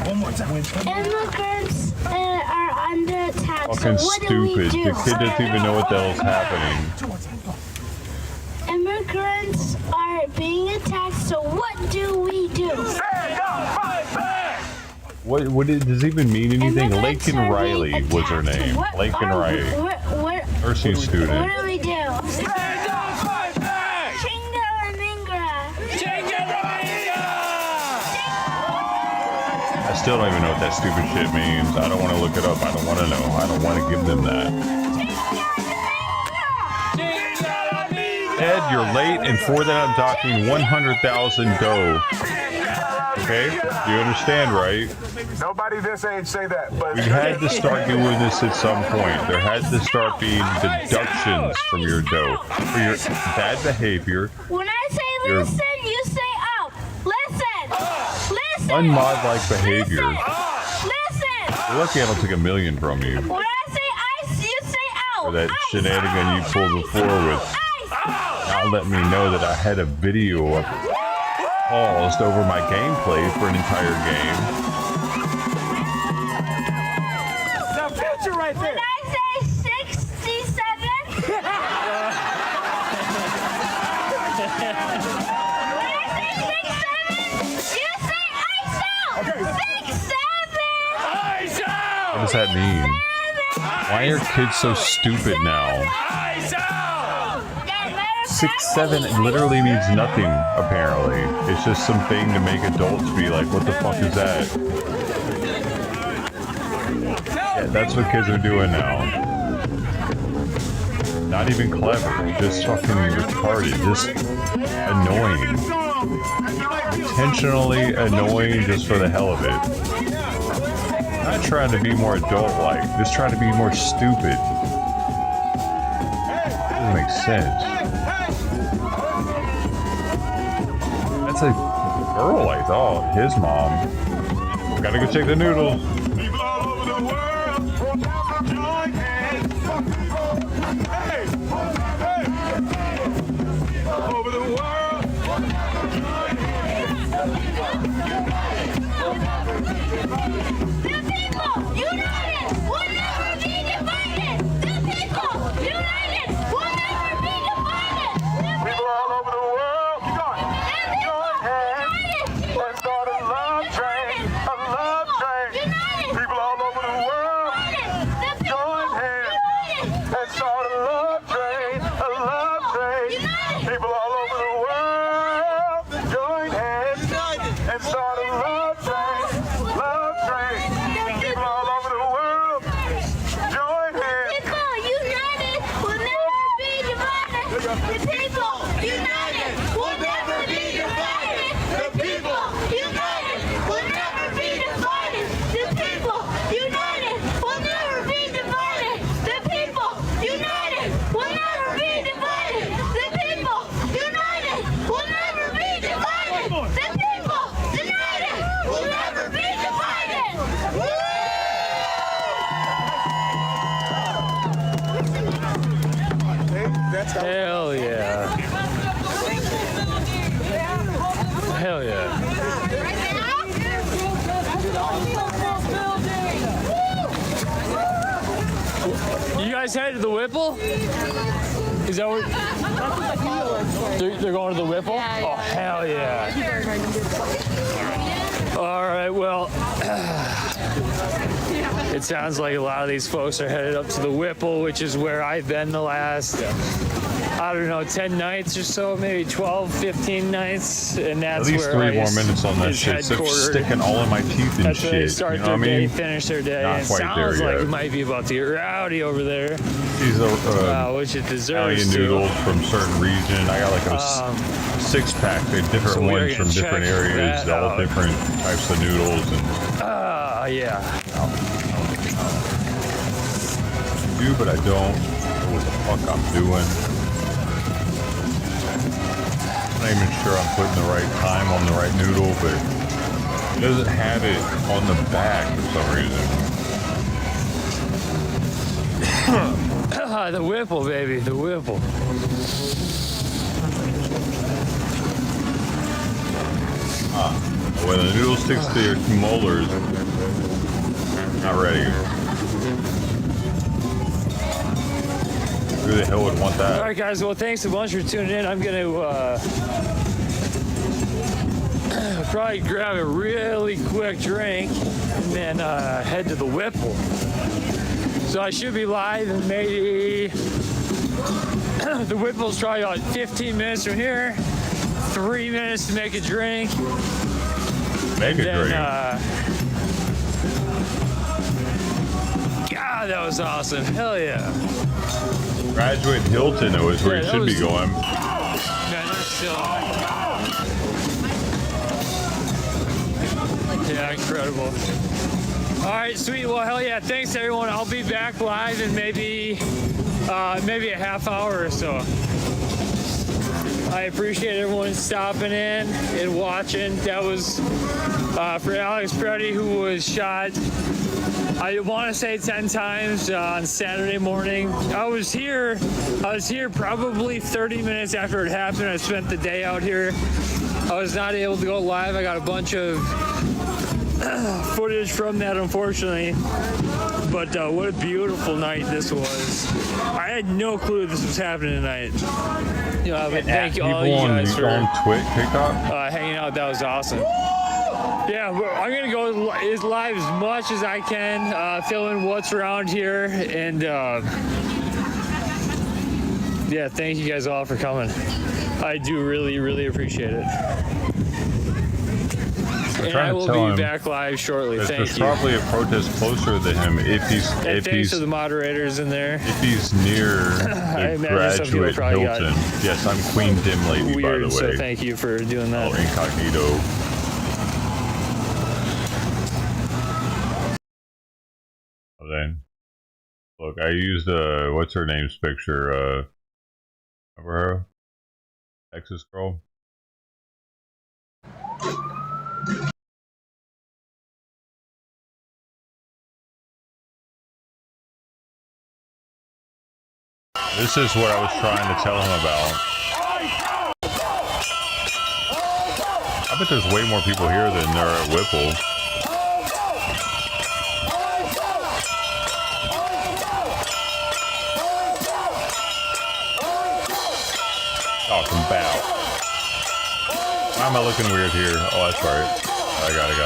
one more time. Immigrants are under attack. Fucking so what do we stupid. do? The kid doesn't even know what the hell's happening. Immigrants are being attacked. So what do we do? What does it even mean anything? Immigrants Lakin are Riley being was her attacked. name. What Lakin are- Riley. What Nursing student. do we do? I still don't even know what that stupid shit means. I don't want to look it up. I don't want to know. I don't want to give them that. Ed, you're late, and for that I'm docking 100,000 dough. Okay? You understand, right? Nobody this age say that, but We had to start doing this at some point. There had to start being deductions from your dough for your bad behavior. When I say Your- listen, you say up. Listen. Listen. Unmod-like behavior. Listen. You're lucky I don't take $1 million from you When I say ice, you say out. for that shenanigan you pulled the floor with. Now let me know that I had a video paused over my gameplay for an entire game. now picture right there. When I say 67. When I say 67, you say ice out. 67. Ice out. What does that mean? Why are kids so stupid now? Ice out. 6'7" literally means nothing, apparently. It's just something to make adults be like, what the fuck is that? Yeah, that's what kids are doing now. Not even clever, just fucking retarded, just annoying. Intentionally annoying just for the hell of it. Not trying to be more adult-like, just trying to be more stupid. Doesn't make sense. That's a girl, I thought. His mom. Gotta go check the noodles. People all over the world, join hands. Hey, hey, over the world, join hands. The people united will never be divided. The people united will never be divided. People all over the world, keep going. Join hands and start a love train, a love train. People all over the world, join hands and start a love train, a love train. People all over the world, join hands and start a love train, love train. People all over the world, join hands. People united will never be divided. The people united will never be divided. The people united will never be divided. The people united will never be divided. The people united will never be divided. The people united will never be divided. The people united will never be divided. Hell yeah. Hell yeah. You guys headed to the Whipple? Is that what? They're going to the Whipple? Oh, hell yeah. All right, well, it sounds like a lot of these folks are headed up to the Whipple, which is where I've been the last, I don't know, 10 nights or so, maybe 12, 15 nights. And that's at least where 3 more minutes on that is shit. So headquartered. sticking all in my teeth and That's shit. where they start You know their what I day, mean? finish their day. Not And it quite sounds there like yet. it might be about to get rowdy over there. These are Which it deserves Italian to. noodles from certain region. I got like a 6-pack. They're different so we are ones from gonna different check areas, that all out. different types of noodles. And Yeah. do, but I don't know what the fuck I'm doing. I'm not even sure I'm putting the right time on the right noodle, but it doesn't have it on the back for some reason. The Whipple, baby, the Whipple. When the noodle sticks to your molars, not ready. Who the hell would want that? All right, guys. Well, thanks a bunch for tuning in. I'm going to probably grab a really quick drink and then head to the Whipple. So I should be live in maybe the Whipple's probably about 15 minutes from here. 3 minutes to make a drink. Make a drink. God, that was awesome. Hell yeah. Graduate Hilton though is where Yeah, it that should be was- going. Man, they're still. Yeah, incredible. All right, sweet. Well, hell yeah. Thanks, everyone. I'll be back live in maybe a half hour or so. I appreciate everyone stopping in and watching. That was for Alex Preddy, who was shot, I want to say 10 times on Saturday morning. I was here probably 30 minutes after it happened. I spent the day out here. I was not able to go live. I got a bunch of footage from that, unfortunately. But what a beautiful night this was. I had no clue this was happening tonight. But thank you all you guys for on TikTok. hanging out. That was awesome. Yeah, I'm gonna go as live as much as I can, filming what's around here, and yeah, thank you guys all for coming. I do really, really appreciate it. And I will be back live shortly. Thank There's you. probably a protest closer to him if he's And thanks to the moderators in there. if he's near I the imagine some people Graduate probably got Hilton. Yes, I'm Queen Dim Lady, Weird, by the so way. thank you for doing that. Oh, incognito. Well, then, look, I used what's her name's picture? Remember her? Texas girl. This is what I was trying to tell him about. I bet there's way more people here than there are at Whipple. Talking about. Why am I looking weird here? Oh, that's right. I got it.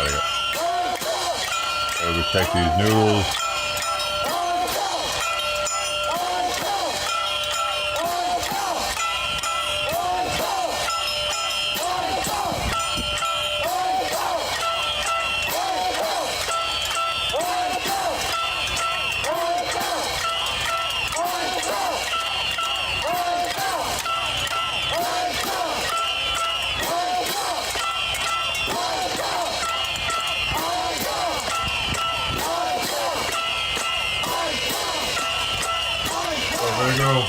Gotta go check these noodles. There we go.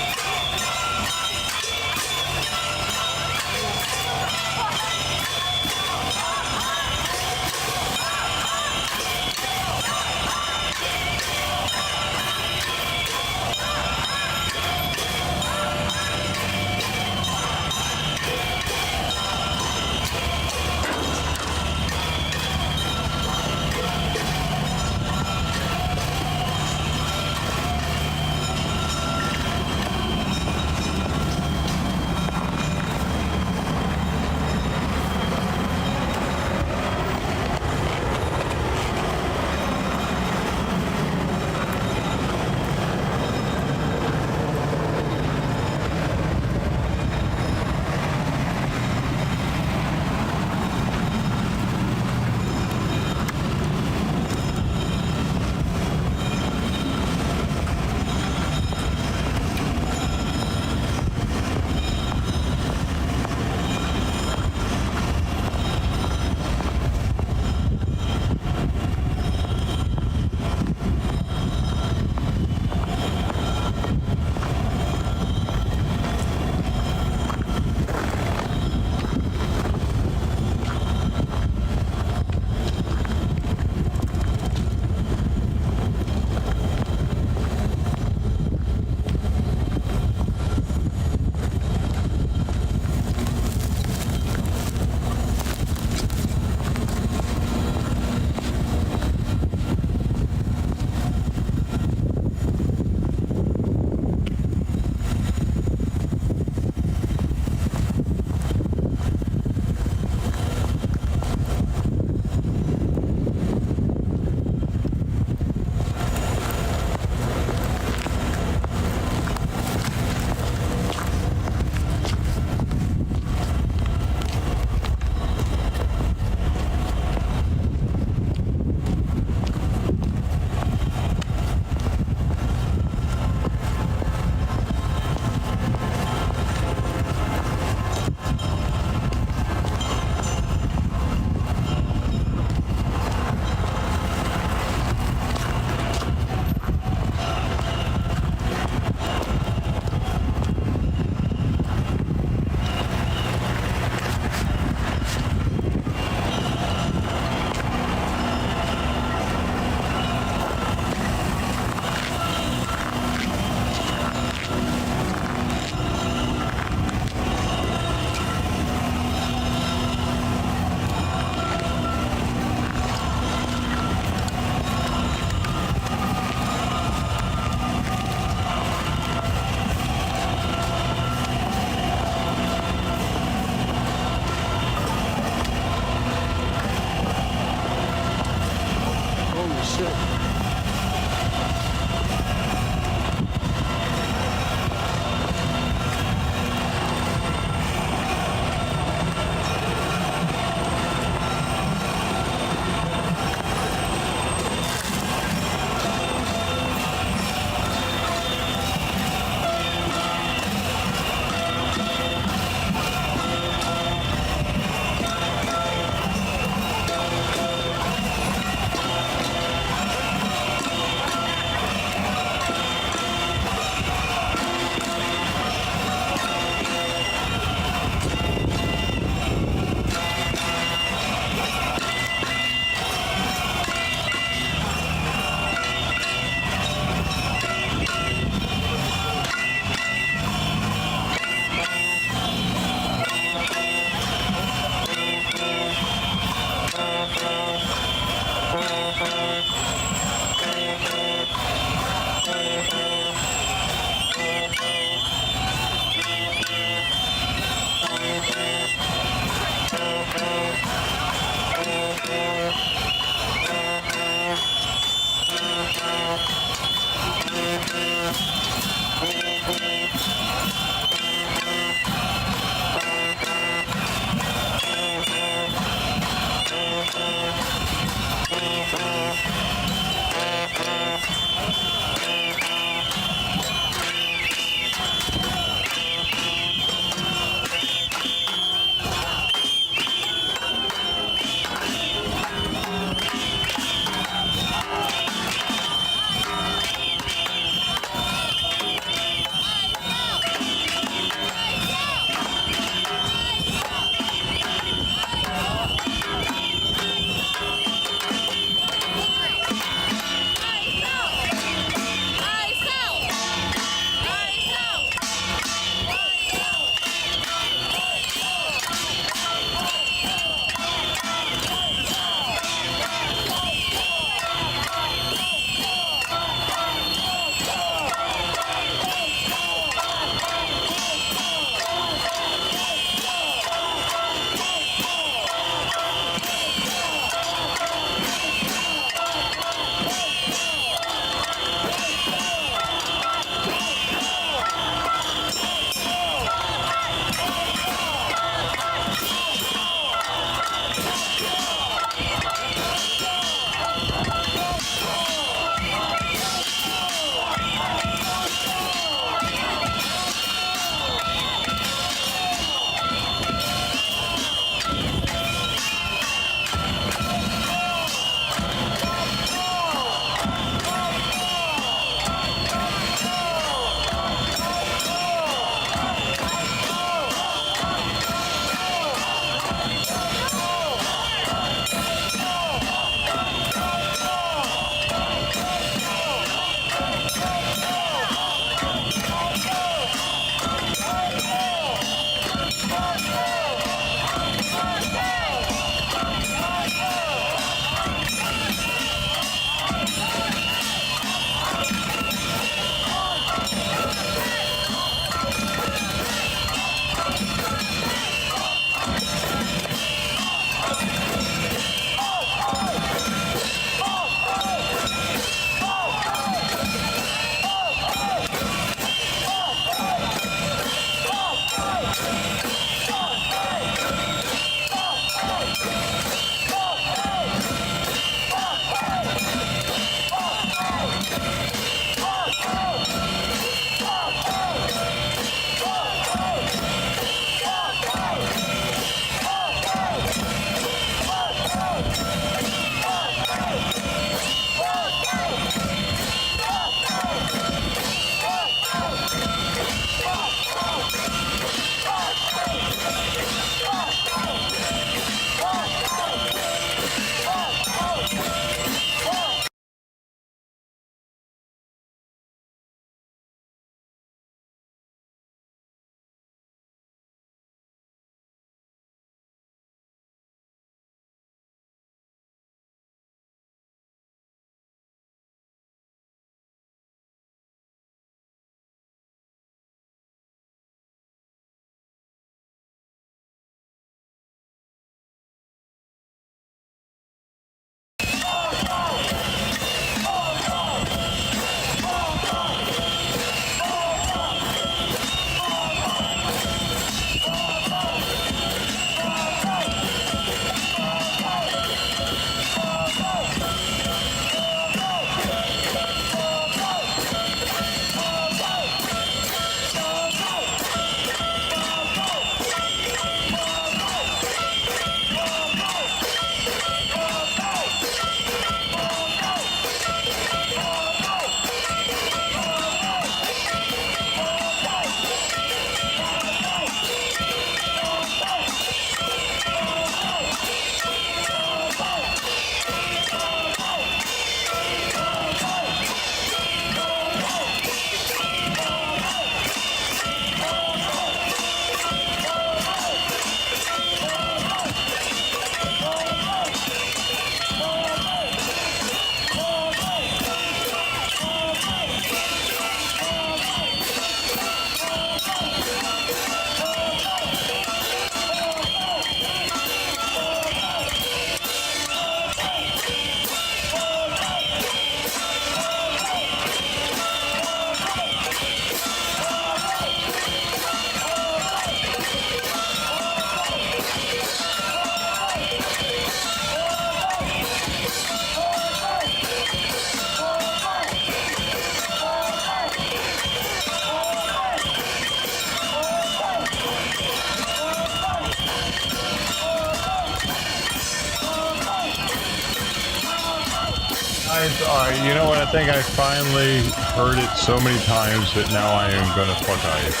guys, you know what? I think I finally heard it so many times that now I am gonna fuck ice.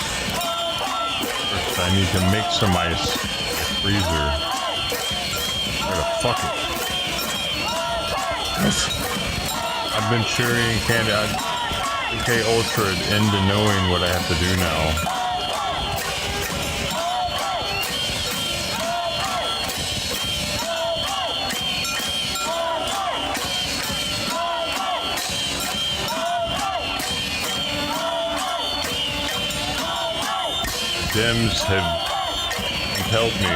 First, I need to make some ice in the freezer. I'm gonna fuck it. I've been cheering Candy MK Ultra into knowing what I have to do now. Dems have compelled me.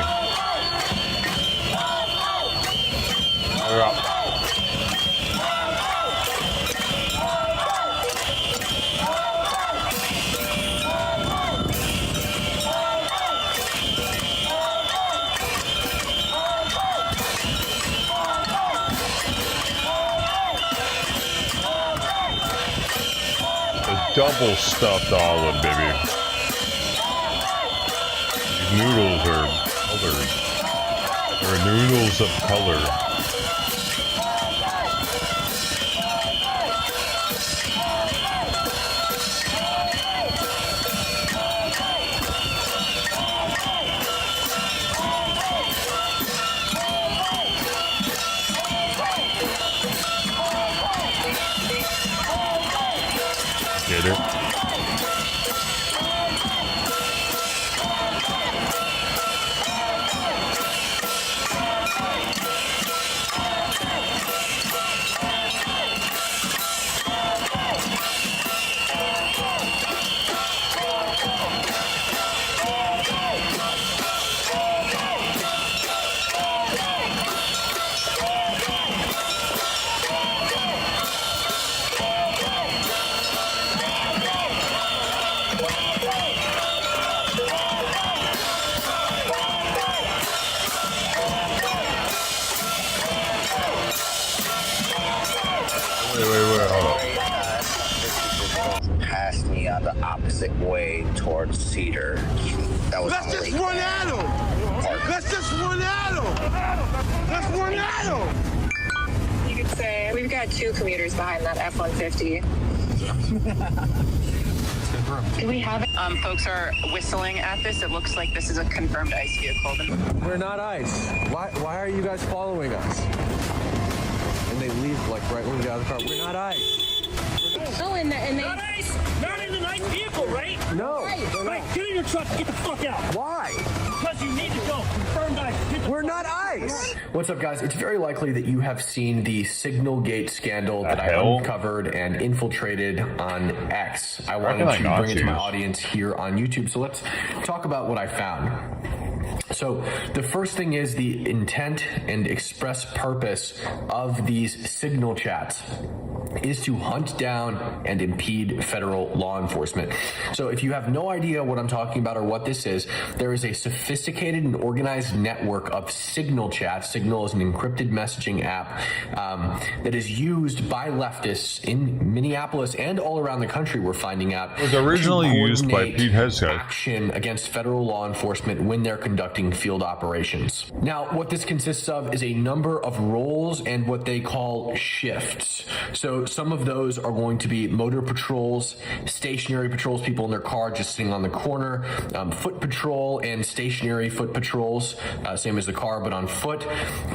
A double stuffed olive, baby. Noodles are colored. They're noodles of color. Get it? Passed me on the opposite way towards Cedar. That was Let's just run at him. Let's just run at him. Let's run at him. You could say we've got two commuters behind that F-150. Do we have it? Folks are whistling at this. It looks like this is a confirmed ICE vehicle. We're not ICE. Why are you guys following us? And they leave like right when we get out of the car. We're not ICE. Oh, and they... Not ICE! Not in an ICE vehicle, right? No. Right, get in your truck and get the fuck out. Why? Because you need to go. Confirmed ICE. We're not ICE. What's up, guys? It's very likely that you have seen the Signalgate scandal that I uncovered and infiltrated on X. I wanted to bring it to my audience here on YouTube. So let's talk about what I found. So the first thing is the intent and express purpose of these signal chats is to hunt down and impede federal law enforcement. So if you have no idea what I'm talking about or what this is, there is a sophisticated and organized network of signal chats. Signal is an encrypted messaging app that is used by leftists in Minneapolis and all around the country, we're finding out. It was originally used by Pete Hegseth. Action against federal law enforcement when they're conducting field operations. Now, what this consists of is a number of roles and what they call shifts. So some of those are going to be motor patrols, stationary patrols, people in their car just sitting on the corner, foot patrol and stationary foot patrols, same as the car, but on foot.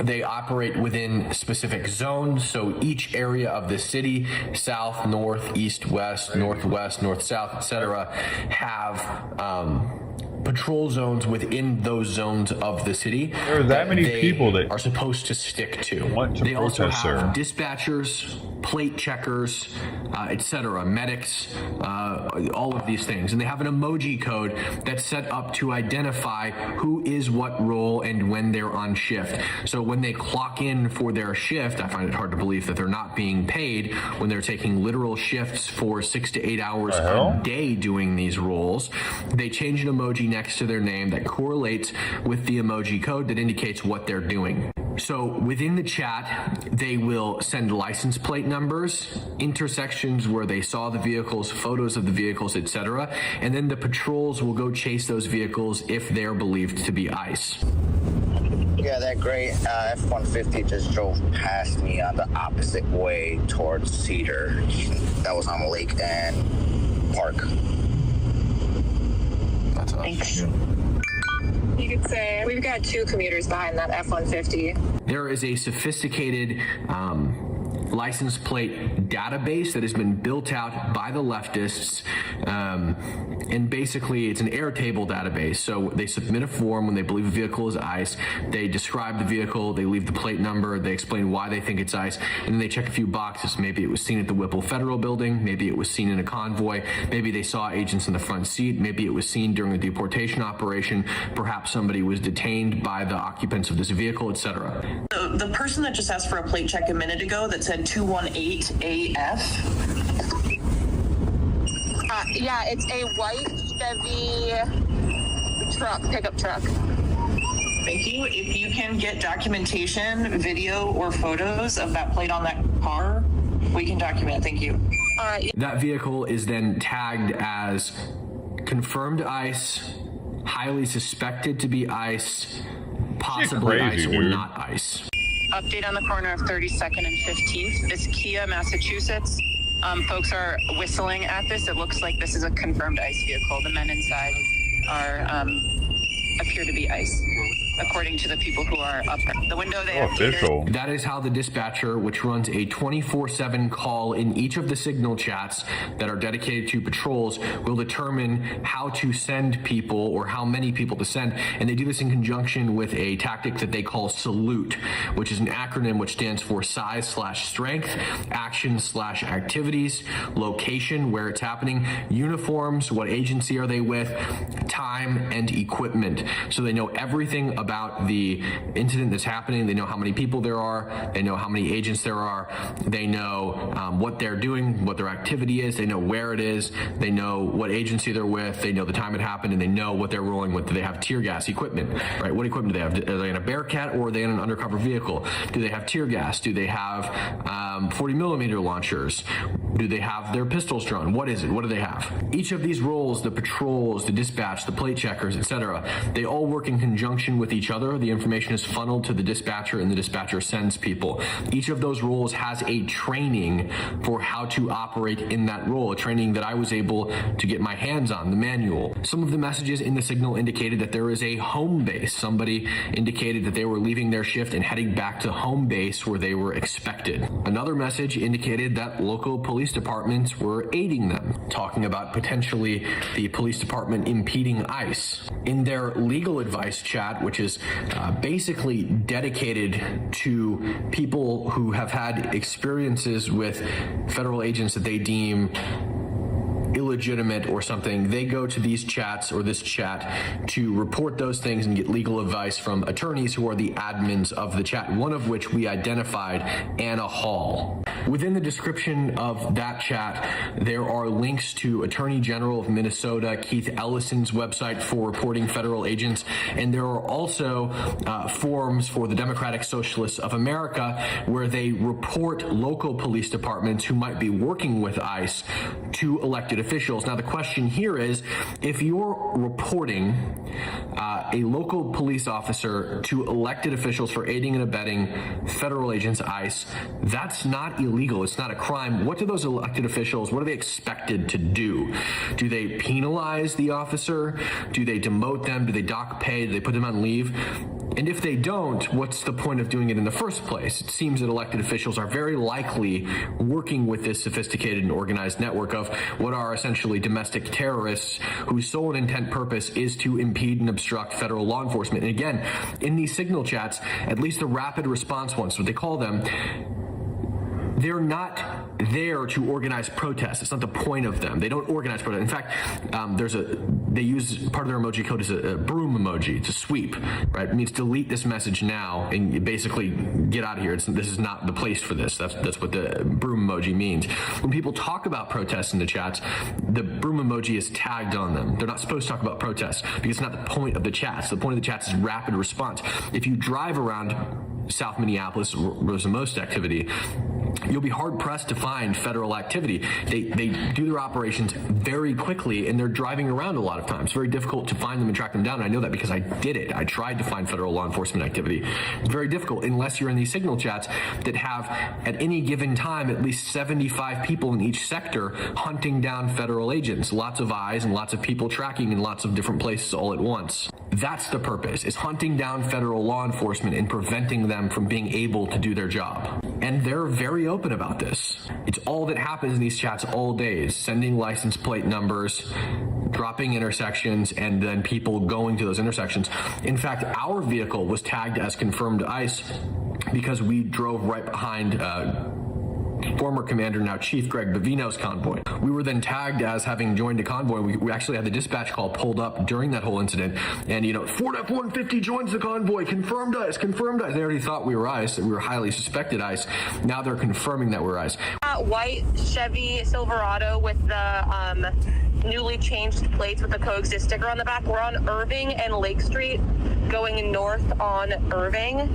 They operate within specific zones. So each area of the city, south, north, east, west, northwest, north, south, etc., have patrol zones within those zones of the city. There are that many people that are supposed to stick to. They also have dispatchers, plate checkers, etc., medics, all of these things. And they have an emoji code that's set up to identify who is what role and when they're on shift. So when they clock in for their shift, I find it hard to believe that they're not being paid when they're taking literal shifts for 6 to 8 hours a day doing these roles. They change an emoji next to their name that correlates with the emoji code that indicates what they're doing. So within the chat, they will send license plate numbers, intersections where they saw the vehicles, photos of the vehicles, etc. And then the patrols will go chase those vehicles if they're believed to be ICE. Yeah, that gray F-150 just drove past me on the opposite way towards Cedar. That was on Lake and Park. That's us. Thanks. You could say we've got 2 commuters behind that F-150. There is a sophisticated license plate database that has been built out by the leftists, and basically it's an Airtable database. So they submit a form when they believe a vehicle is ICE, they describe the vehicle, they leave the plate number, they explain why they think it's ICE, and then they check a few boxes. Maybe it was seen at the Whipple Federal Building, maybe it was seen in a convoy, maybe they saw agents in the front seat, maybe it was seen during a deportation operation, perhaps somebody was detained by the occupants of this vehicle, etc. The person that just asked for a plate check a minute ago that said 218 AF. Yeah, it's a white Chevy truck, pickup truck. Thank you. If you can get documentation, video, or photos of that plate on that car, we can document it. Thank you. That vehicle is then tagged as confirmed ICE, highly suspected to be ICE, possibly crazy, ICE or dude. not ICE. Update on the corner of 32nd and 15th. This Kia, Massachusetts. Folks are whistling at this. It looks like this is a confirmed ICE vehicle. The men inside are appear to be ICE, according to the people who are up the window. They official. That is how the dispatcher, which runs a 24/7 call in each of the signal chats that are dedicated to patrols, will determine how to send people or how many people to send. And they do this in conjunction with a tactic that they call SALUTE, which is an acronym which stands for size/strength, action/activities, location, where it's happening, uniforms, what agency are they with, time, and equipment. So they know everything about the incident that's happening. They know how many people there are. They know how many agents there are. They know what they're doing, what their activity is. They know where it is. They know what agency they're with. They know the time it happened, and they know what they're rolling with. Do they have tear gas equipment? Right? What equipment do they have? Are they in a Bearcat or are they in an undercover vehicle? Do they have tear gas? Do they have 40 millimeter launchers? Do they have their pistols drawn? What is it? What do they have? Each of these roles, the patrols, the dispatch, the plate checkers, etc., they all work in conjunction with each other. The information is funneled to the dispatcher, and the dispatcher sends people. Each of those roles has a training for how to operate in that role, a training that I was able to get my hands on, the manual. Some of the messages in the signal indicated that there is a home base. Somebody indicated that they were leaving their shift and heading back to home base where they were expected. Another message indicated that local police departments were aiding them, talking about potentially the police department impeding ICE. In their legal advice chat, which is basically dedicated to people who have had experiences with federal agents that they deem illegitimate or something, they go to these chats or this chat to report those things and get legal advice from attorneys who are the admins of the chat, one of which we identified, Anna Hall. Within the description of that chat, there are links to Attorney General of Minnesota, Keith Ellison's website for reporting federal agents, and there are also forums for the Democratic Socialists of America where they report local police departments who might be working with ICE to elected officials. Now, the question here is, if you're reporting a local police officer to elected officials for aiding and abetting federal agents, ICE, that's not illegal. It's not a crime. What do those elected officials, what are they expected to do? Do they penalize the officer? Do they demote them? Do they dock pay? Do they put them on leave? And if they don't, what's the point of doing it in the first place? It seems that elected officials are very likely working with this sophisticated and organized network of what are essentially domestic terrorists whose sole and intent purpose is to impede and obstruct federal law enforcement. And again, in these signal chats, at least the rapid response ones, what they call them, they're not there to organize protests. It's not the point of them. They don't organize protests. In fact, they use part of their emoji code is a broom emoji. It's a sweep, right? It means delete this message now and basically get out of here. This is not the place for this. That's what the broom emoji means. When people talk about protests in the chats, the broom emoji is tagged on them. They're not supposed to talk about protests because it's not the point of the chats. The point of the chats is rapid response. If you drive around South Minneapolis was the most activity, you'll be hard-pressed to find federal activity. They do their operations very quickly, and they're driving around a lot of times. It's very difficult to find them and track them down. I know that because I did it. I tried to find federal law enforcement activity. It's very difficult unless you're in these signal chats that have, at any given time, at least 75 people in each sector hunting down federal agents. Lots of eyes and lots of people tracking in lots of different places all at once. That's the purpose, is hunting down federal law enforcement and preventing them from being able to do their job. And they're very open about this. It's all that happens in these chats all days, sending license plate numbers, dropping intersections, and then people going to those intersections. In fact, our vehicle was tagged as confirmed ICE because we drove right behind former commander, now Chief Greg Bavino's convoy. We were then tagged as having joined a convoy. We actually had the dispatch call pulled up during that whole incident, and Ford F-150 joins the convoy, confirmed ICE, confirmed ICE. They already thought we were ICE, and we were highly suspected ICE. Now they're confirming that we're ICE. White Chevy Silverado with the newly changed plates with the coexist sticker on the back. We're on Irving and Lake Street, going north on Irving.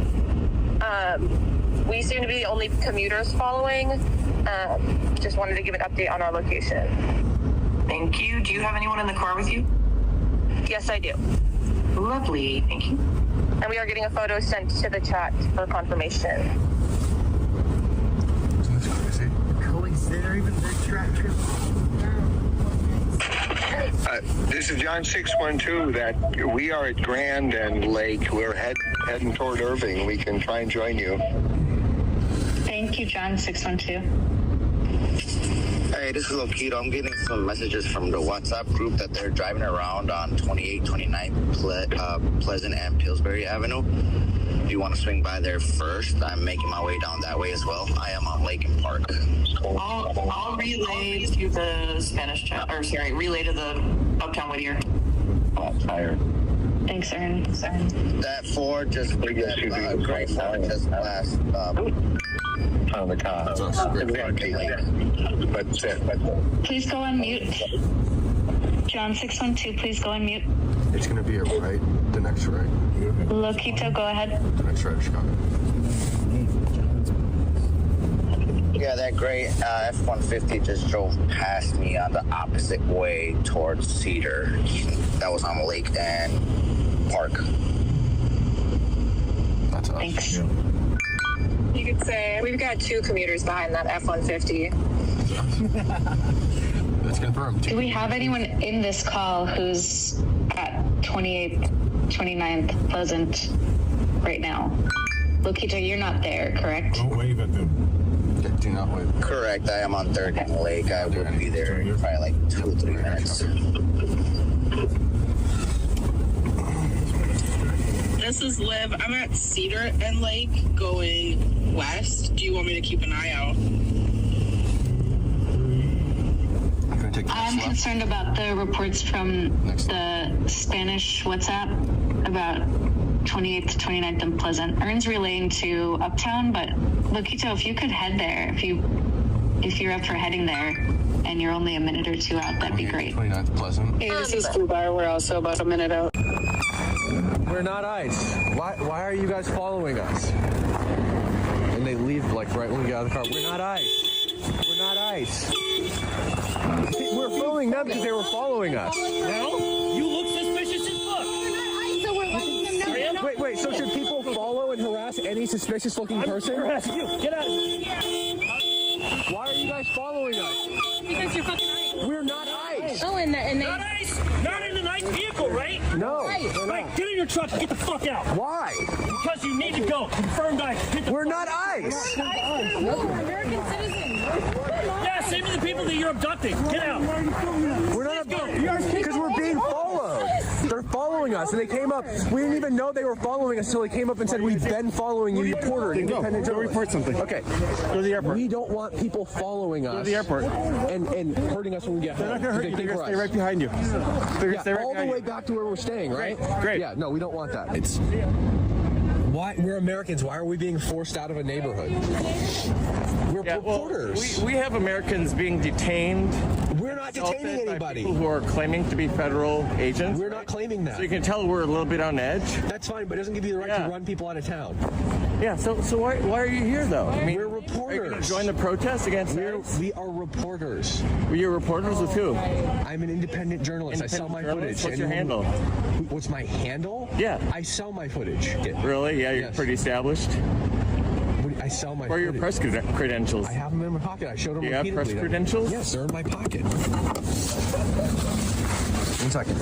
We seem to be the only commuters following. Just wanted to give an update on our location. Thank you. Do you have anyone in the car with you? Yes, I do. Lovely. Thank you. And we are getting a photo sent to the chat for confirmation. That's crazy. Consider even their track trip. This is John 612. That we are at Grand and Lake. We're heading toward Irving. We can try and join you. Thank you, John 612. Hey, this is Lokito. I'm getting some messages from the WhatsApp group that they're driving around on 28, 29 Pleasant and Pillsbury Avenue. If you want to swing by there first, I'm making my way down that way as well. I am on Lake and Park. I'll relay to the Spanish chat, relay to the Uptown Whittier. Tired. Thanks, Aaron. That Ford just great Ford just passed. On the car. That's us. Please go on mute. John 612, please go on mute. It's going to be a right, the next right. Lokito, go ahead. The next right, Chicago. Yeah, that gray F-150 just drove past me on the opposite way towards Cedar. That was on Lake and Park. That's us. Thanks. Yeah. You could say we've got two commuters behind that F-150. That's confirmed. Do we have anyone in this call who's at 28th, 29th Pleasant right now? Lokito, you're not there, correct? Don't wave at them. Do not wave. Correct. I am on 3rd and Lake. I will be there in probably like 2 or 3 minutes. This is Liv. I'm at Cedar and Lake going west. Do you want me to keep an eye out? I'm concerned about the reports from the Spanish WhatsApp about 28th to 29th and Pleasant. Ern's relaying to Uptown, but Lokito, if you could head there, if you're up for heading there and you're only a minute or two out, that'd be great. 29th Pleasant. Hey, this is Fubar. We're also about a minute out. We're not ICE. Why are you guys following us? And they leave like right when we get out of the car. We're not ICE. We're not ICE. We're following them because they were following us. No? You look suspicious as fuck. So we're letting them know. Wait, so should people follow and harass any suspicious looking person? Harassing you. Get out of here. Why are you guys following us? Because you're fucking ICE. We're not ICE. Oh, and they... Not ICE. Not in an ICE vehicle, right? No. Right, get in your truck and get the fuck out. Why? Because you need to go. Confirmed ICE. We're not ICE. No, we're American citizens. Yeah, same with the people that you're abducting. Get out. We're not because we're being followed. They're following us, and they came up. We didn't even know they were following us until they came up and said, "We've been following you, reporter." Independent Go report something. Okay. Go to the airport. We don't want people following us. Go to the airport. And hurting us when we get home. They're not going to hurt you. They're going to stay right behind you. All the way back to where we're staying, right? Great. Yeah. No, we don't want that. It's. Why we're Americans? Why are we being forced out of a neighborhood? We're reporters. We have Americans being detained. We're not detaining anybody. People who are claiming to be federal agents. We're not claiming that. So you can tell we're a little bit on edge. That's fine, but it doesn't give you the right to run people out of town. Yeah, so why are you here, though? I mean, we're reporters. Are you going to join the protest against ICE? We are reporters. Were you reporters with who? I'm an independent journalist. I sell my footage. What's your handle? What's my handle? Yeah. I sell my footage. Really? Yeah, you're pretty established. I sell my Where are your press credentials? I have them in my pocket. I showed them repeatedly. You have press credentials? Yes, they're in my pocket. 1 second.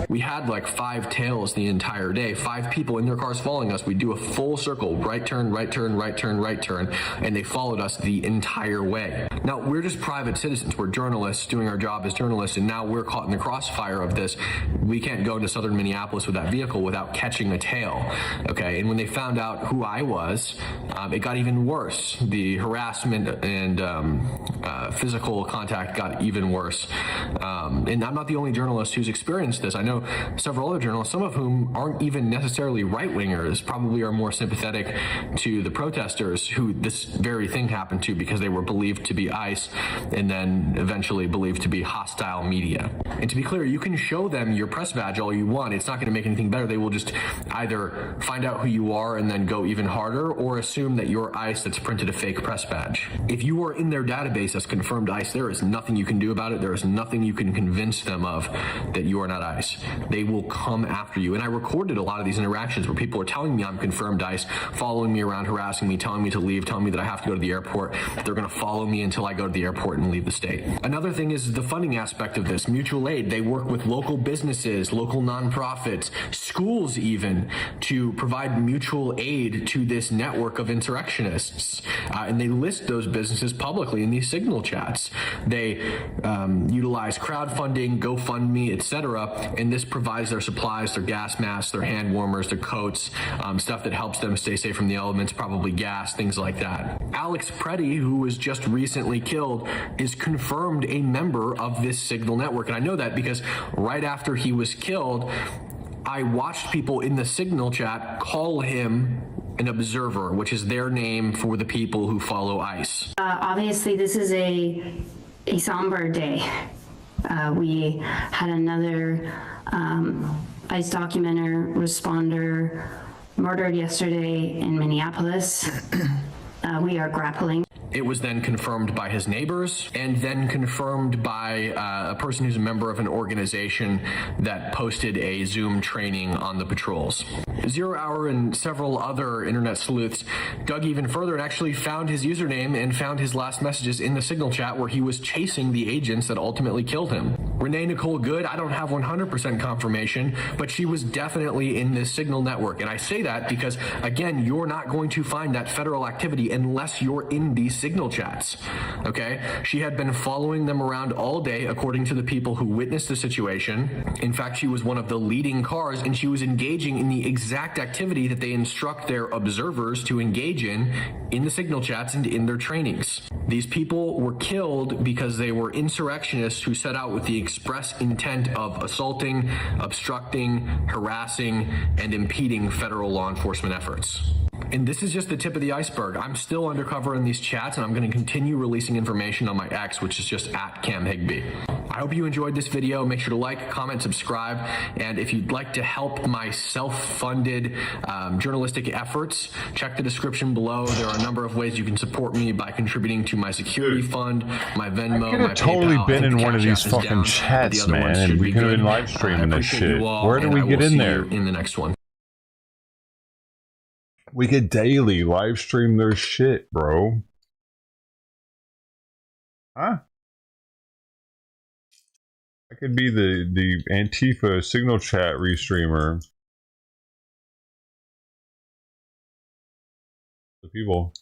We had like 5 tails the entire day, 5 people in their cars following us. We do a full circle, right turn, right turn, right turn, right turn, and they followed us the entire way. Now, we're just private citizens. We're journalists doing our job as journalists, and now we're caught in the crossfire of this. We can't go into southern Minneapolis with that vehicle without catching a tail, okay? And when they found out who I was, it got even worse. The harassment and physical contact got even worse. And I'm not the only journalist who's experienced this. I know several other journalists, some of whom aren't even necessarily right-wingers, probably are more sympathetic to the protesters who this very thing happened to because they were believed to be ICE and then eventually believed to be hostile media. And to be clear, you can show them your press badge all you want. It's not going to make anything better. They will just either find out who you are and then go even harder, or assume that you're ICE that's printed a fake press badge. If you are in their database as confirmed ICE, there is nothing you can do about it. There is nothing you can convince them of that you are not ICE. They will come after you. And I recorded a lot of these interactions where people are telling me I'm confirmed ICE, following me around, harassing me, telling me to leave, telling me that I have to go to the airport. They're going to follow me until I go to the airport and leave the state. Another thing is the funding aspect of this. Mutual aid. They work with local businesses, local nonprofits, schools even, to provide mutual aid to this network of insurrectionists. And they list those businesses publicly in these signal chats. They utilize crowdfunding, GoFundMe, etc. And this provides their supplies, their gas masks, their hand warmers, their coats, stuff that helps them stay safe from the elements, probably gas, things like that. Alex Preddy, who was just recently killed, is confirmed a member of this signal network. And I know that because right after he was killed, I watched people in the signal chat call him an observer, which is their name for the people who follow ICE. Obviously, this is a somber day. We had another ICE documenter responder murdered yesterday in Minneapolis. We are grappling. It was then confirmed by his neighbors and then confirmed by a person who's a member of an organization that posted a Zoom training on the patrols. 0 Hour and several other internet sleuths dug even further and actually found his username and found his last messages in the signal chat where he was chasing the agents that ultimately killed him. Renee Nicole Good, I don't have 100% confirmation, but she was definitely in this signal network. And I say that because, again, you're not going to find that federal activity unless you're in these signal chats, okay? She had been following them around all day, according to the people who witnessed the situation. In fact, she was one of the leading cars, and she was engaging in the exact activity that they instruct their observers to engage in the signal chats and in their trainings. These people were killed because they were insurrectionists who set out with the express intent of assaulting, obstructing, harassing, and impeding federal law enforcement efforts. And this is just the tip of the iceberg. I'm still undercover in these chats, and I'm going to continue releasing information on my X, which is just @CamHigby. I hope you enjoyed this video. Make sure to like, comment, subscribe, and if you'd like to help my self-funded journalistic efforts, check the description below. There are a number of ways you can support me by contributing to my security fund, my Venmo, I could have totally been in one of these fucking chats, man, and we could have been live streaming this shit. Where do we get in there? In the next one. We could daily live stream their shit, bro. Huh? I could be the Antifa signal chat restreamer. The people.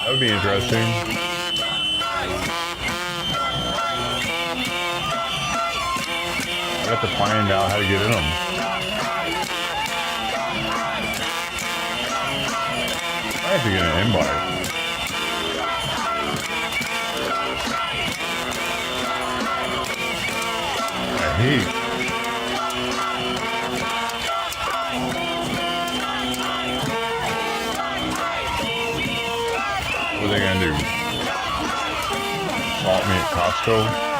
That would be interesting. I have to find out how to get in them. I have to get an invite. I hate help me at Costco?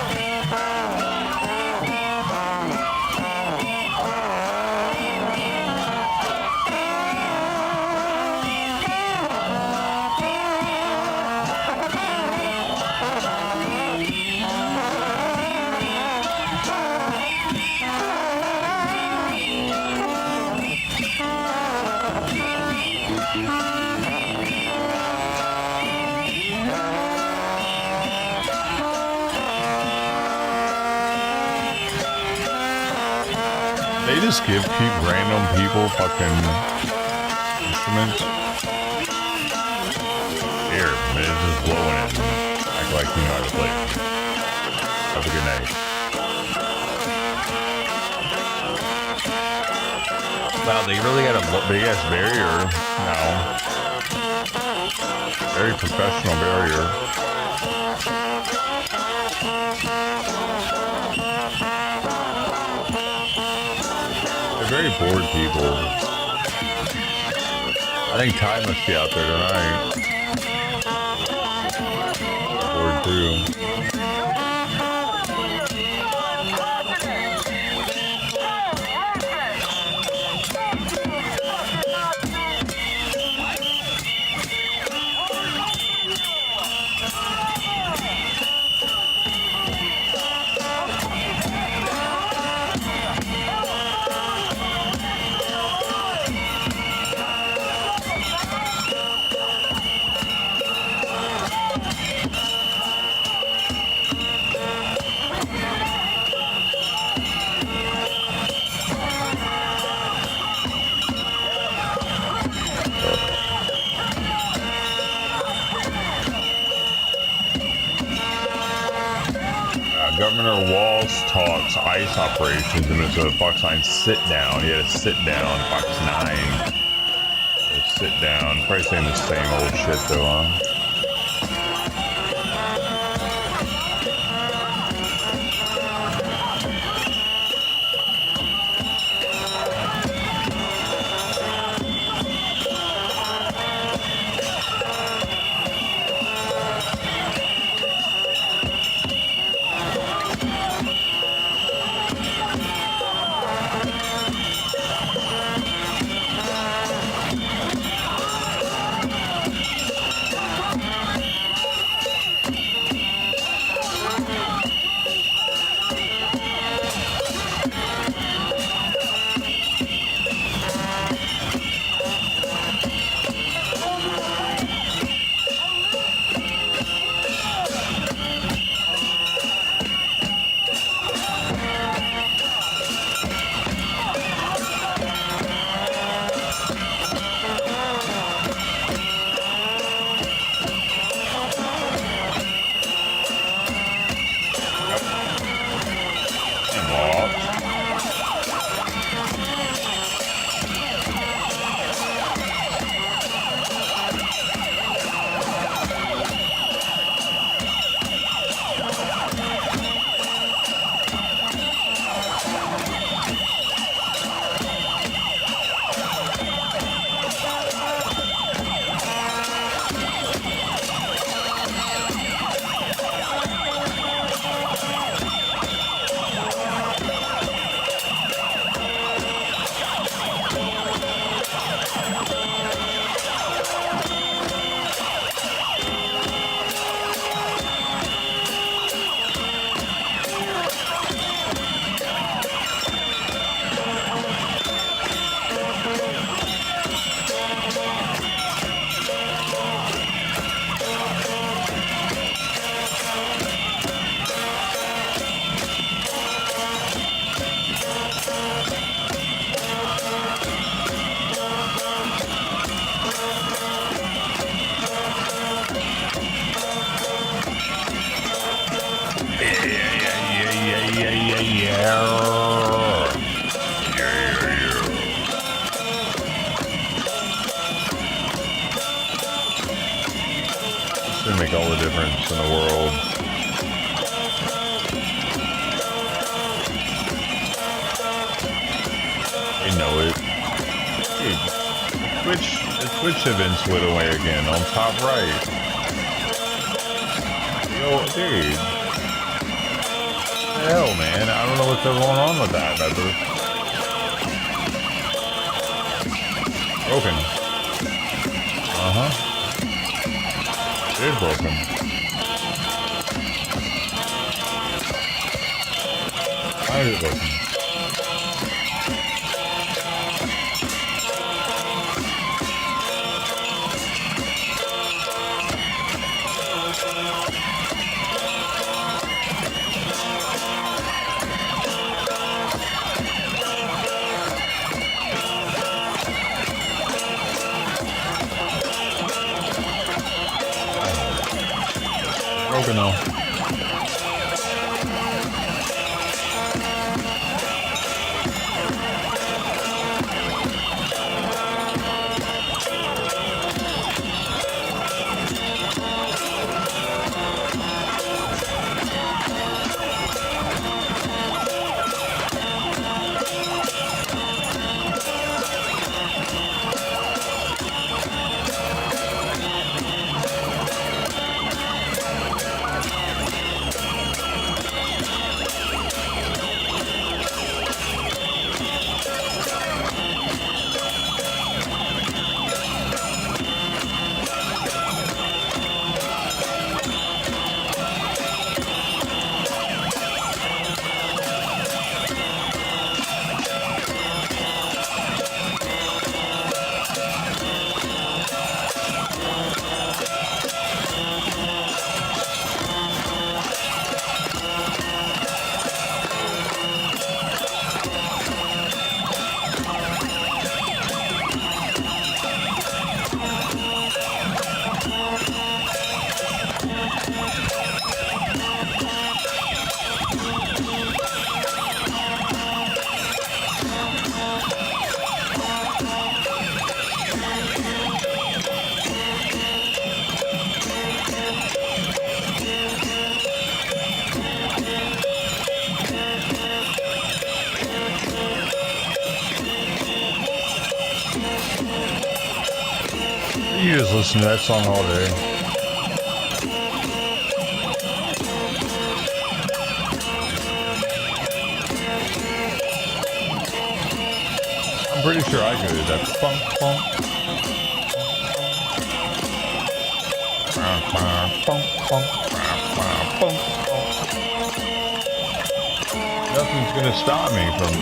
They just keep random people fucking instruments. Here, man, it's just blowing it. Act like you know how to play. Have a good night. Wow, they really got a big ass barrier now. Very professional barrier. Very bored people. I think Ty must be out there tonight. Bored too. Governor Walz talks ICE operations, and there's a box 9 sit down. He had a sit down, box 9. A sit down. Probably saying the same old shit though, huh? It's gonna make all the difference in the world. They know it. Dude, the Twitch events went away again on top right. Yo, dude. Hell, man. I don't know what's going on with that, brother. Broken. It is broken. Why is it broken? Broken though. You just listen to that song all day. I'm pretty sure I could. That funk, funk. Nothing's gonna stop me from.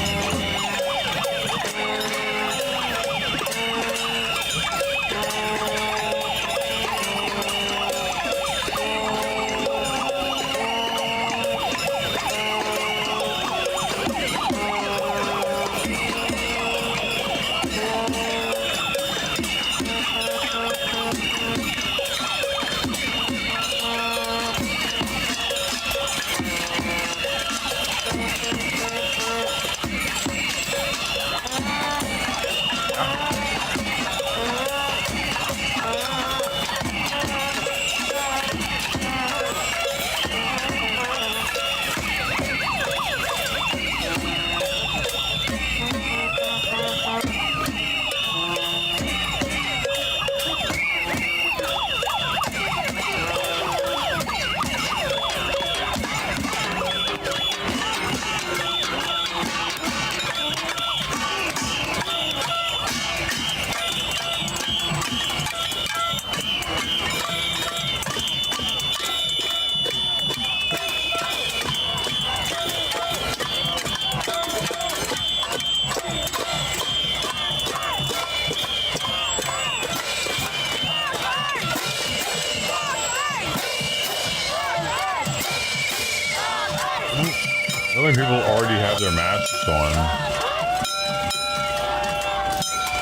So many people already have their masks on.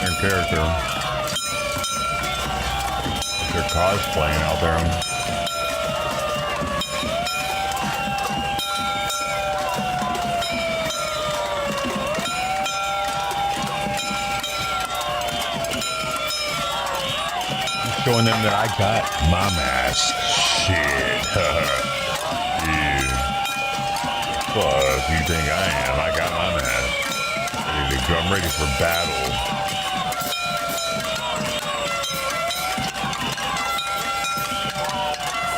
Their character. They're cosplaying out there. I'm showing them that I got my mask. Shit. Yeah. But if you think I am, I got my mask. I'm ready for battle.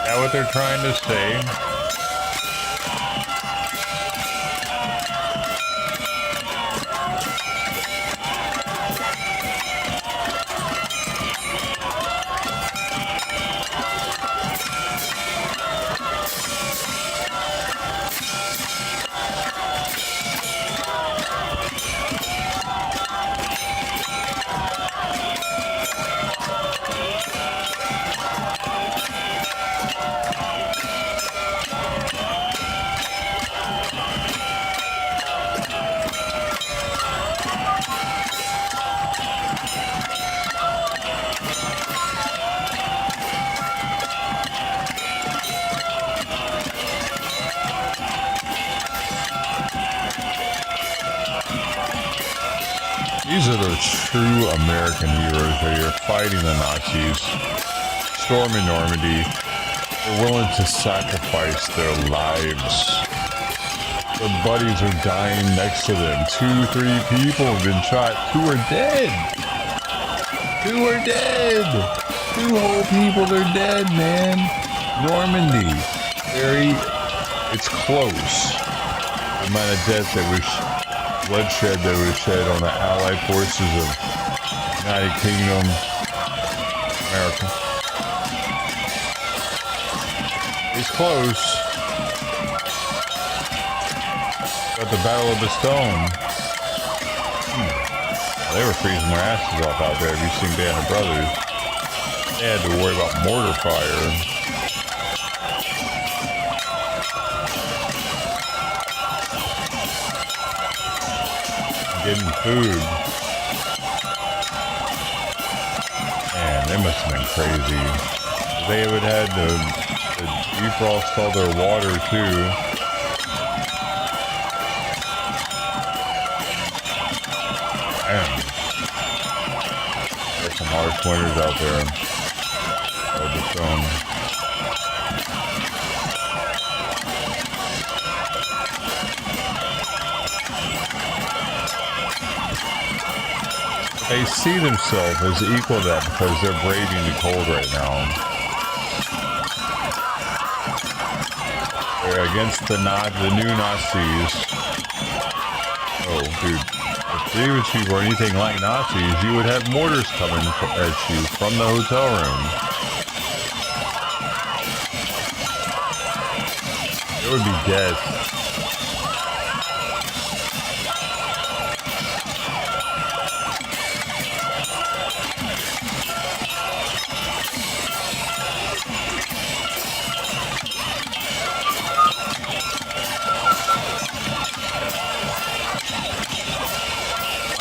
That what they're trying to say. These are the true American heroes right here, fighting the Nazis, storming Normandy. They're willing to sacrifice their lives. Their buddies are dying next to them. 2, 3 people have been shot. 2 are dead. 2 are dead. 2 whole people are dead, man. Normandy. It's close. The amount of death that was bloodshed that was shed on the Allied forces of United Kingdom, America. It's close. Got the Battle of Bastogne. They were freezing their asses off out there. Have you seen Band of Brothers? They had to worry about mortar fire. Getting food. Man, they must have been crazy. They would have had to defrost all their water too. Man. There's some harsh winters out there. Oh, the sun. They see themselves as equal to that because they're braving the cold right now. They're against the new Nazis. Oh, dude. If you were anything like Nazis, you would have mortars coming at you from the hotel room. There would be death.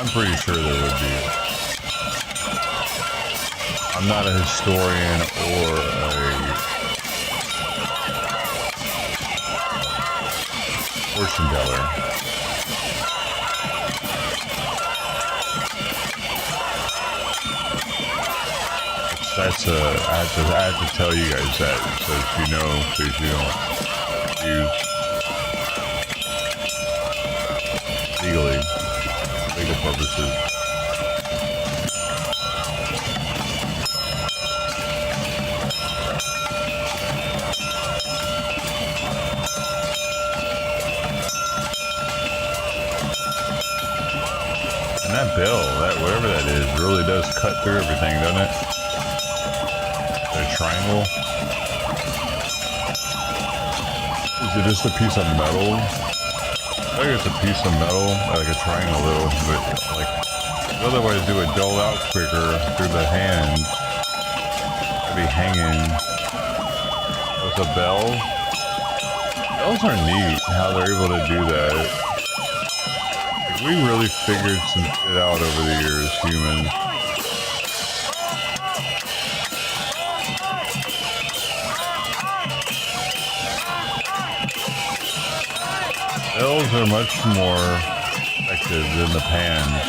I'm pretty sure there would be. I'm not a historian or a fortune teller. I have to tell you guys that so that you know, please you don't use legal purposes. And that bell, whatever that is, really does cut through everything, doesn't it? A triangle. Is it just a piece of metal? I think it's a piece of metal, like a triangle little, but like otherwise do it dull out quicker through the hand. I'd be hanging with a bell. Bells are neat how they're able to do that. Like, we really figured some shit out over the years, humans. Bells are much more effective than the pans.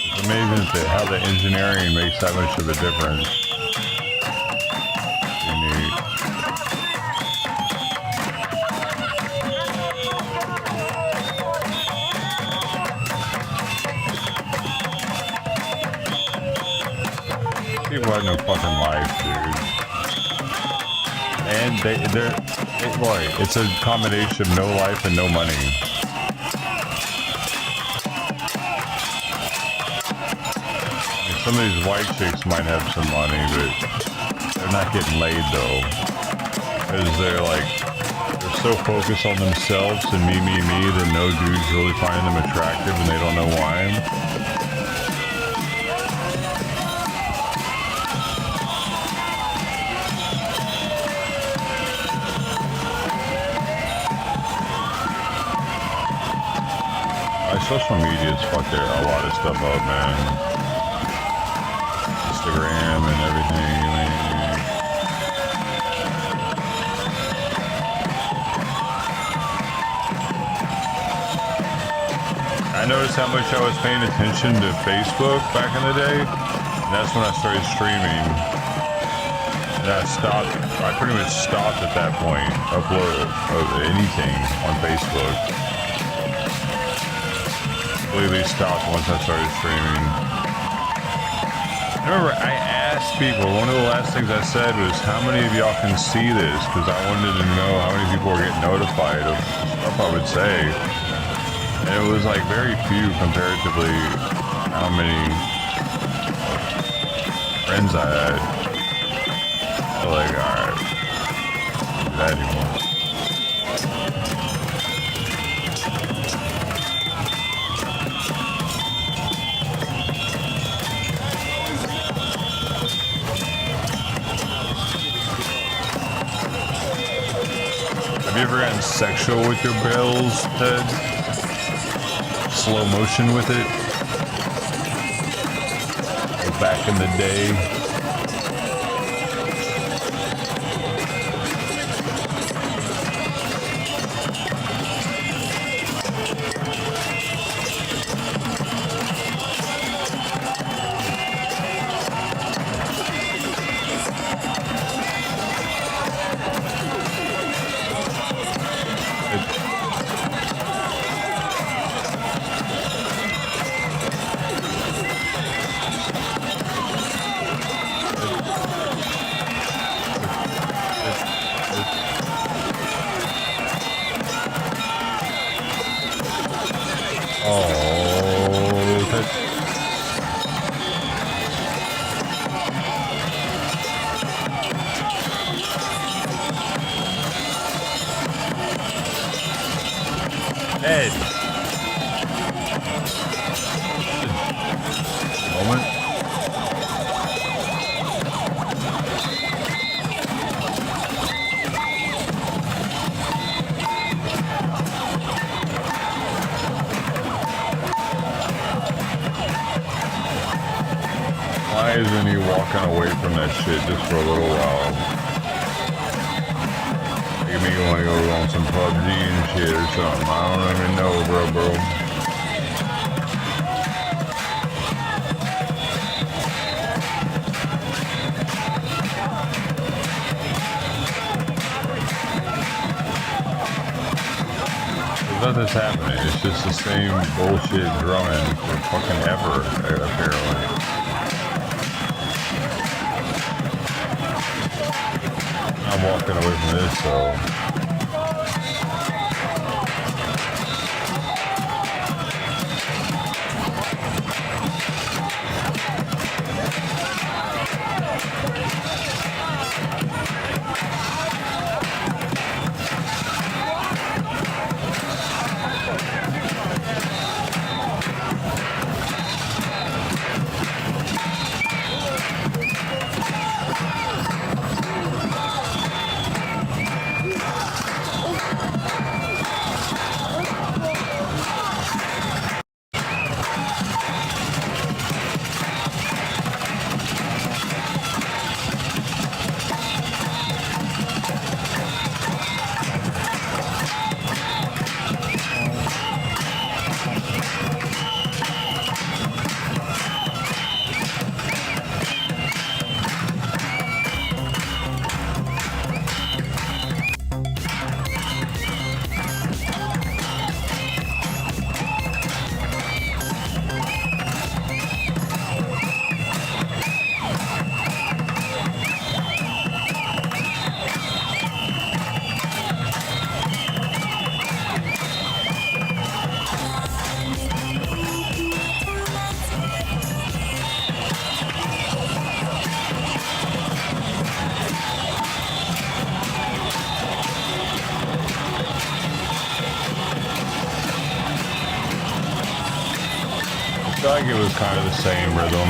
It's amazing how the engineering makes that much of a difference. have no fucking life, dude. And it's a combination of no life and no money. I mean, some of these white chicks might have some money, but they're not getting laid though. Because they're so focused on themselves and me, that no dude's really finding them attractive and they don't know why. Social media's fucked there a lot of stuff up, man. Instagram and everything. I noticed how much I was paying attention to Facebook back in the day, and that's when I started streaming. And I pretty much stopped at that point, upload of anything on Facebook. Completely stopped once I started streaming. I remember I asked people, one of the last things I said was, how many of y'all can see this? Because I wanted to know how many people are getting notified of stuff I would say. And it was like very few comparatively how many friends I had. So like, alright, don't do that anymore. Have you ever gotten sexual with your bills, Ted? Slow motion with it? Back in the day. Ed. Moment. Why isn't he walking away from that shit just for a little while? Maybe you want to go on some PUBG and shit or something. I don't even know, bro. Nothing's happening. It's just the same bullshit drumming for fucking ever, apparently. I'm walking away from this, so. like it was kind of the same rhythm.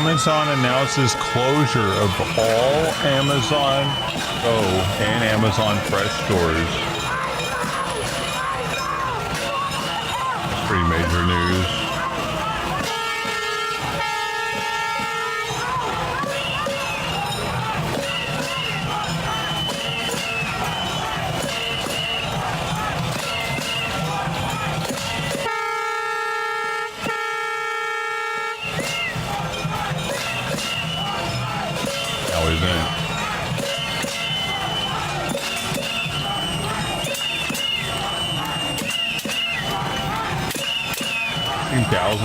Amazon announces closure of all Amazon Go and Amazon Fresh stores. That's pretty major news.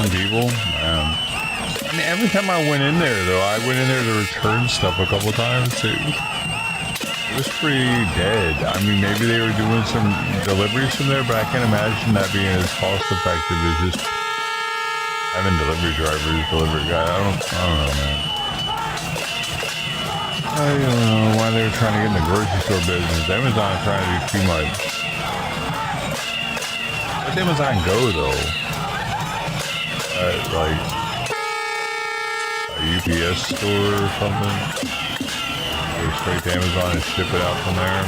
People, I mean, every time I went in there, though, I went in there to return stuff a couple times. It was pretty dead. I mean, maybe they were doing some deliveries from there, but I can't imagine that being as cost effective as just having delivery drivers deliver. I don't know, man. I don't know why they were trying to get in the grocery store business. Amazon is trying to do too much. Where's Amazon Go, though? Like a UPS store or something. Go straight to Amazon and ship it out from there.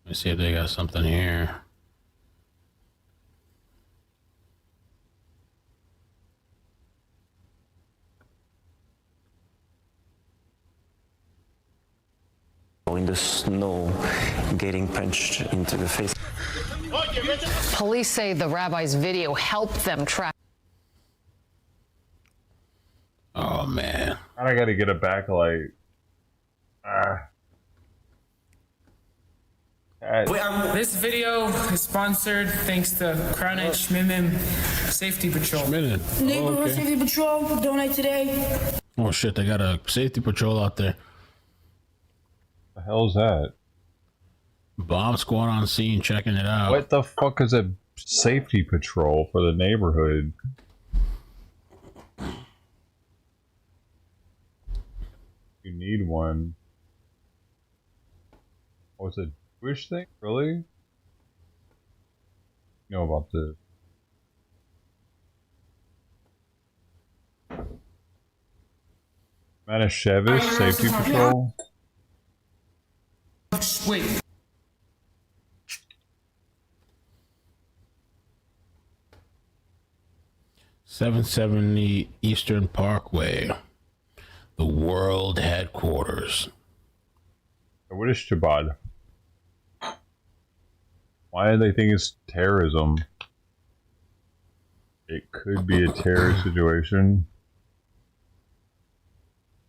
Let me see if they got something here. In the snow, getting punched into the face. Police say the rabbi's video helped them track. Oh man! I gotta get a backlight. This video is sponsored thanks to Crown Edge Schmimim Safety Patrol. Neighborhood Safety Patrol, donate today. Oh shit! They got a safety patrol out there. The hell's that? Bomb squad on scene checking it out. What the fuck is a safety patrol for the neighborhood? You need one. Oh, it's a Jewish thing? Really? You know about this. Manischewitz Safety Patrol? Wait. $770 Eastern Parkway, the world headquarters. What is Shabbat? Why do they think it's terrorism? It could be a terror situation.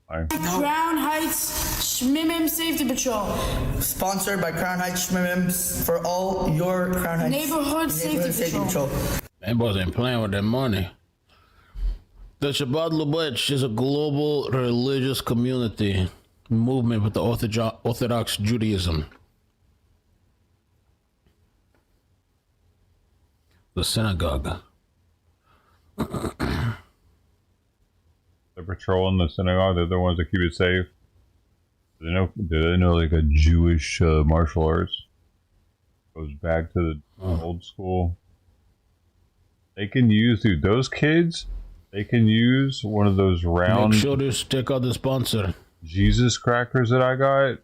Crown Heights Schmimim Safety Patrol. Sponsored by Crown Heights Schmimims for all your Crown Heights Neighborhood Safety Patrol. Man, boys ain't playing with their money. The Shabbat Lubavitch is a global religious community movement with the Orthodox Judaism. The synagogue. They're patrolling the synagogue. They're the ones that keep it safe. Do they know like a Jewish martial arts? Goes back to the old school. They can use, dude, those kids, they can use one of those round... Make sure to stick out the sponsor. Jesus crackers that I got.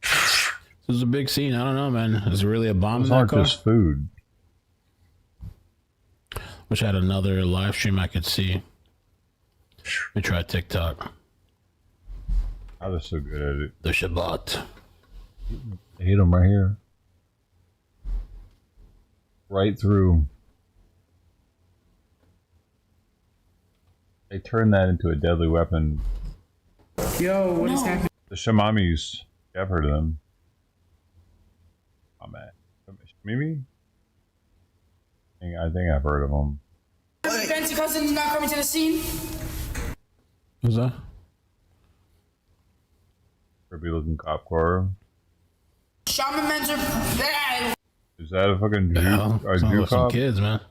This is a big scene. I don't know, man. Is it really a bomb in It's that not car? just food. Wish I had another live stream I could see. Let me try TikTok. I was so good at it. The Shabbat. I hit him right here. Right through. They turned that into a deadly weapon. Yo, what is happening? The Shamamis. Yeah, I've heard of them. Oh man. Mimi? I think I've heard of them. Fancy cousin is not coming to the scene. Who's that? Creepy looking cop car. Shaman men are bad. Is that a fucking Jew? A Sounds Jew like some cop? kids, man. Is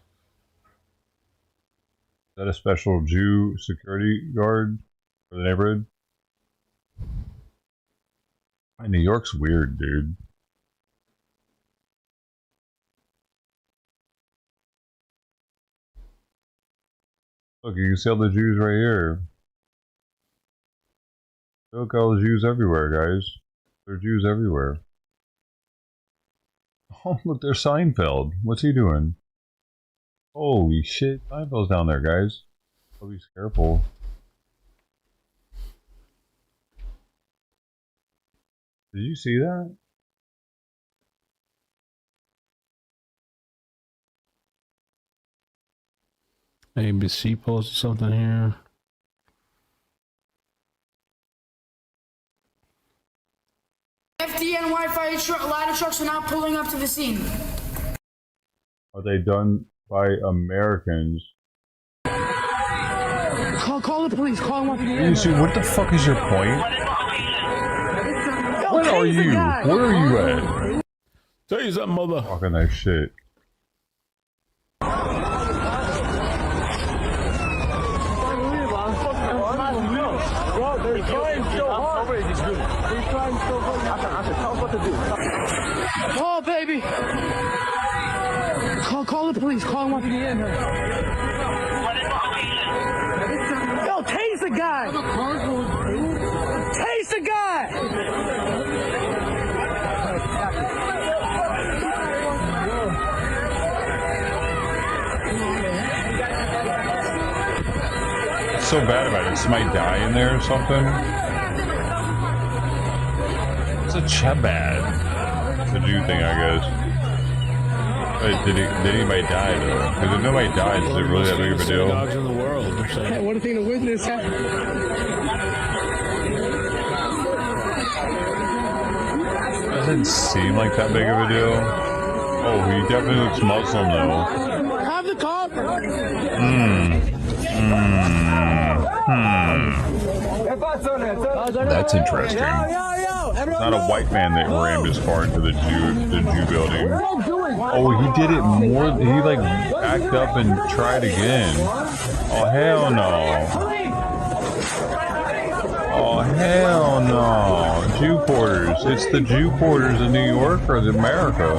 that a special Jew security guard for the neighborhood? New York's weird, dude. Look, you can see all the Jews right here. Look, all the Jews everywhere, guys. There are Jews everywhere. Oh, look, there's Seinfeld. What's he doing? Holy shit, Seinfeld's down there, guys. Please be careful. Did you see that? ABC posted something here. FD and Wi-Fi ladder trucks are not pulling up to the scene. Are they done by Americans? Call the police. Call them up again. You see, what the fuck is your point? Where are you? Where are you at? Tell you something, mother. Talking that shit. Oh, baby. Call the police. Call them up again. Yo, tase the guy. Tase the guy. What's so bad about it? Somebody die in there or something? It's a Chabad. It's a Jew thing, I guess. Wait, did anybody die though? Because if nobody died, is it really that big of a deal? Dogs in the world. What a thing to witness. Doesn't seem like that big of a deal. Oh, he definitely looks Muslim though. Have the cop. That's interesting. It's not a white man that rammed his car into the Jew building. Oh, he did it more. He like backed up and tried again. Oh hell no! Oh hell no! Jew quarters. It's the Jew quarters in New York or America.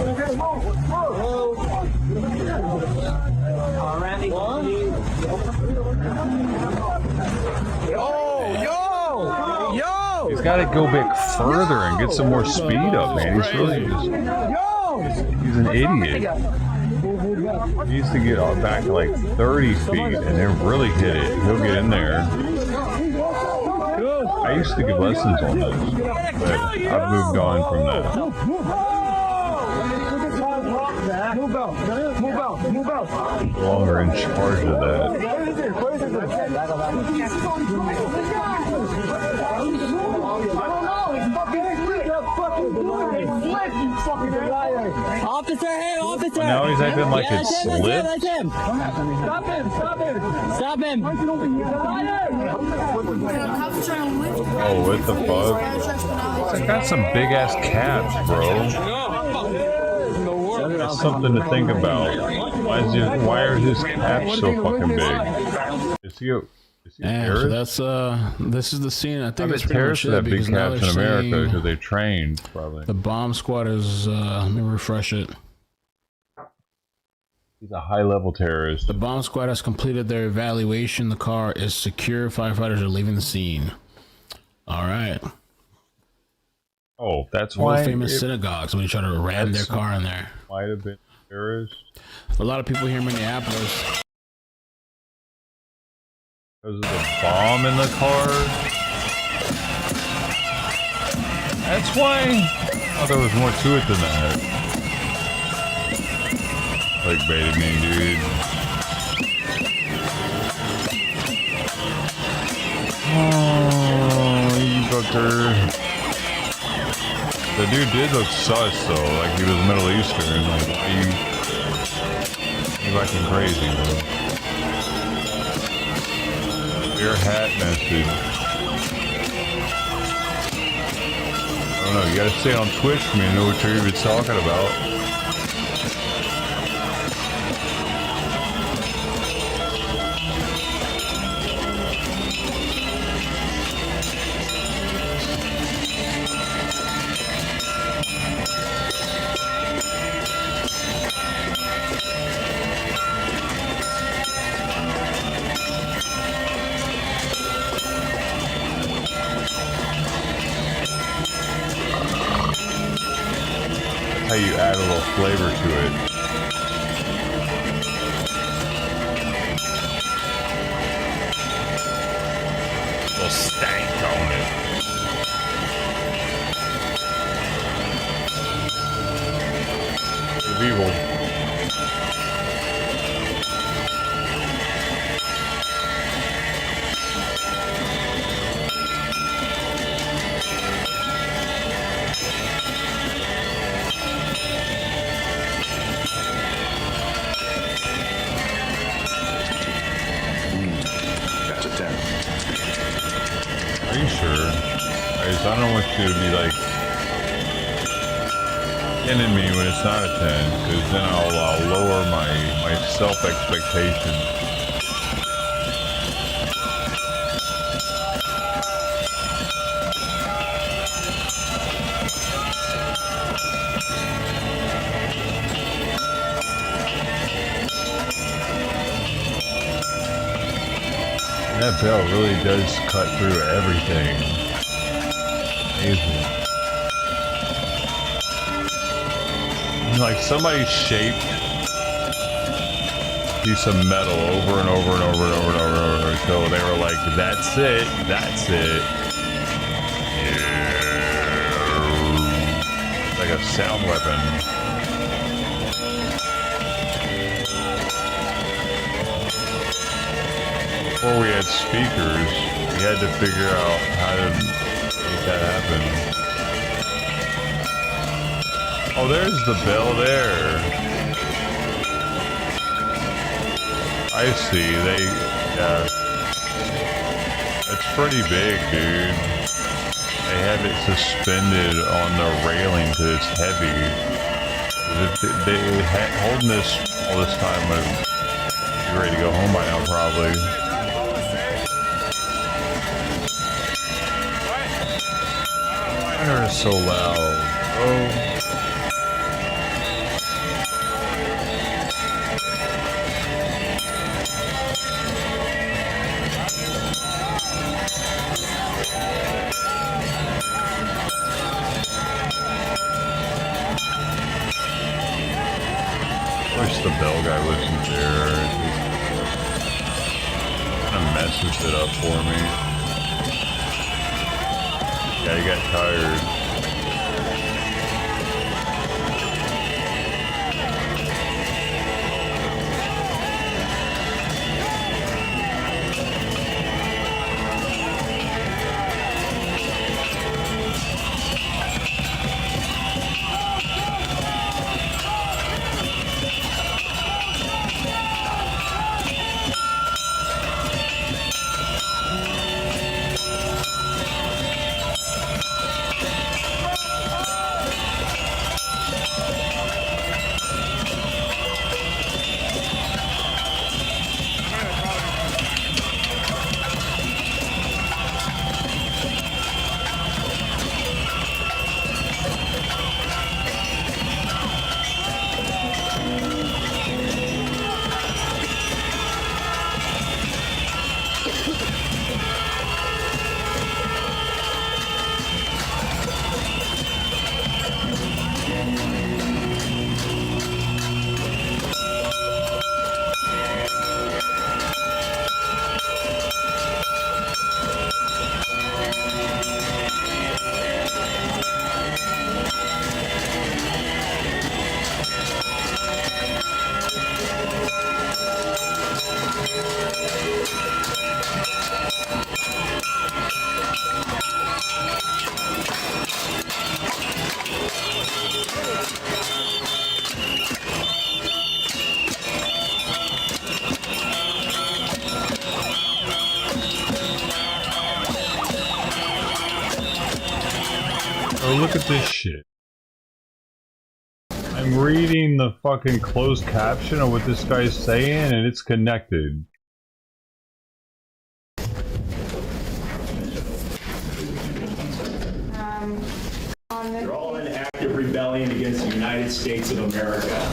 He's got to go back further and get some more speed up, man. He's really he's an idiot. He needs to get back to like 30 feet and then really hit it. He'll get in there. I used to give lessons on this, but I've moved on from that. Move out. Move out. Move out. No longer in charge of that. Officer, hey, officer! Now he's acting like it's slipped. That's him. Stop him! Stop him! Stop him! Oh, what the fuck? I got some big ass caps, bro. That's something to think about. Why are his caps so fucking big? Is he a terrorist? So this is the scene. I think I it's bet terrorists have big caps in America because they trained, probably. The bomb squad is, let me refresh it. He's a high-level terrorist. The bomb squad has completed their evaluation. The car is secure. Firefighters are leaving the scene. All right. Oh, that's World why. famous synagogues when you try to ram their car in there. Might have been terrorists. A lot of people here in Minneapolis. Because of the bomb in the car. That's why. Oh, there was more to it than that. Clickbaited me, dude. Oh, you fucker. The dude did look sus though, like he was Middle Eastern. Like, why you acting crazy, bro? Your hat message. I don't know, you gotta stay on Twitch for me to know what you're even talking about. How you add a little flavor to it. A little stank on it. The evil. That's a 10. Are you sure? Guys, I don't want you to be like ending me when it's not a 10, because then I'll lower my self-expectation. That bell really does cut through everything. Amazing. Like somebody shaped a piece of metal over and over and over and over and over and over until they were like, that's it, that's it. Yeah. Like a sound weapon. Before we had speakers, we had to figure out how to make that happen. Oh, there's the bell there. I see, yeah. It's pretty big, dude. They have it suspended on the railing because it's heavy. Holding this all this time, I'd be ready to go home by now, probably. It's so loud. Oh. Wish the bell guy wasn't there. Kind of messes it up for me. Yeah, he got tired. Oh, look at this shit. I'm reading the fucking closed caption of what this guy's saying, and it's connected. You're all in active rebellion against the United States of America.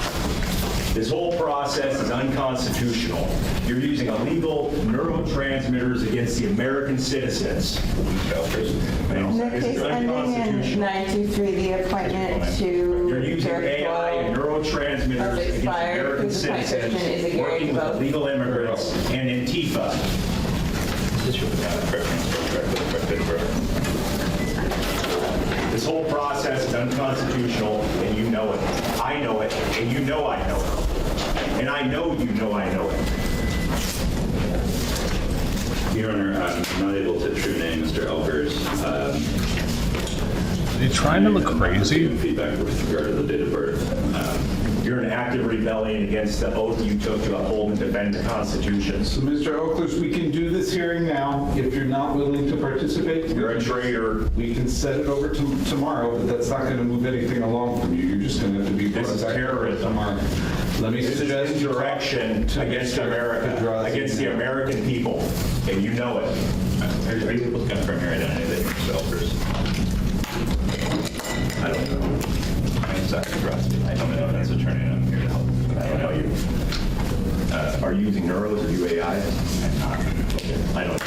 This whole process is unconstitutional. You're using illegal neurotransmitters against the American citizens. In the case ending in 923, the appointment to You're using AI and neurotransmitters against American citizens, working with illegal immigrants and Antifa. This whole process is unconstitutional, and you know it. I know it, and you know I know it. And I know you know I know it. Your Honor, I'm not able to true name Mr. Elkers. Are you trying to look crazy? Feedback with regard to the date of birth. You're in active rebellion against the oath you took to uphold and defend the Constitution. So, Mr. Oaklers, we can do this hearing now. If you're not willing to participate, you're a traitor. We can set it over to tomorrow, but that's not going to move anything along from you. You're just going to have to be. This is terrorism. Let me this suggest is insurrection against America, against the American people, and you know it. Are you able to confirm your identity, Mr. Elkers? I don't know. I'm sorry, I don't know. That's attorney, and I'm here to help. I don't know you. Are you using neuros or you AI? I'm not. I don't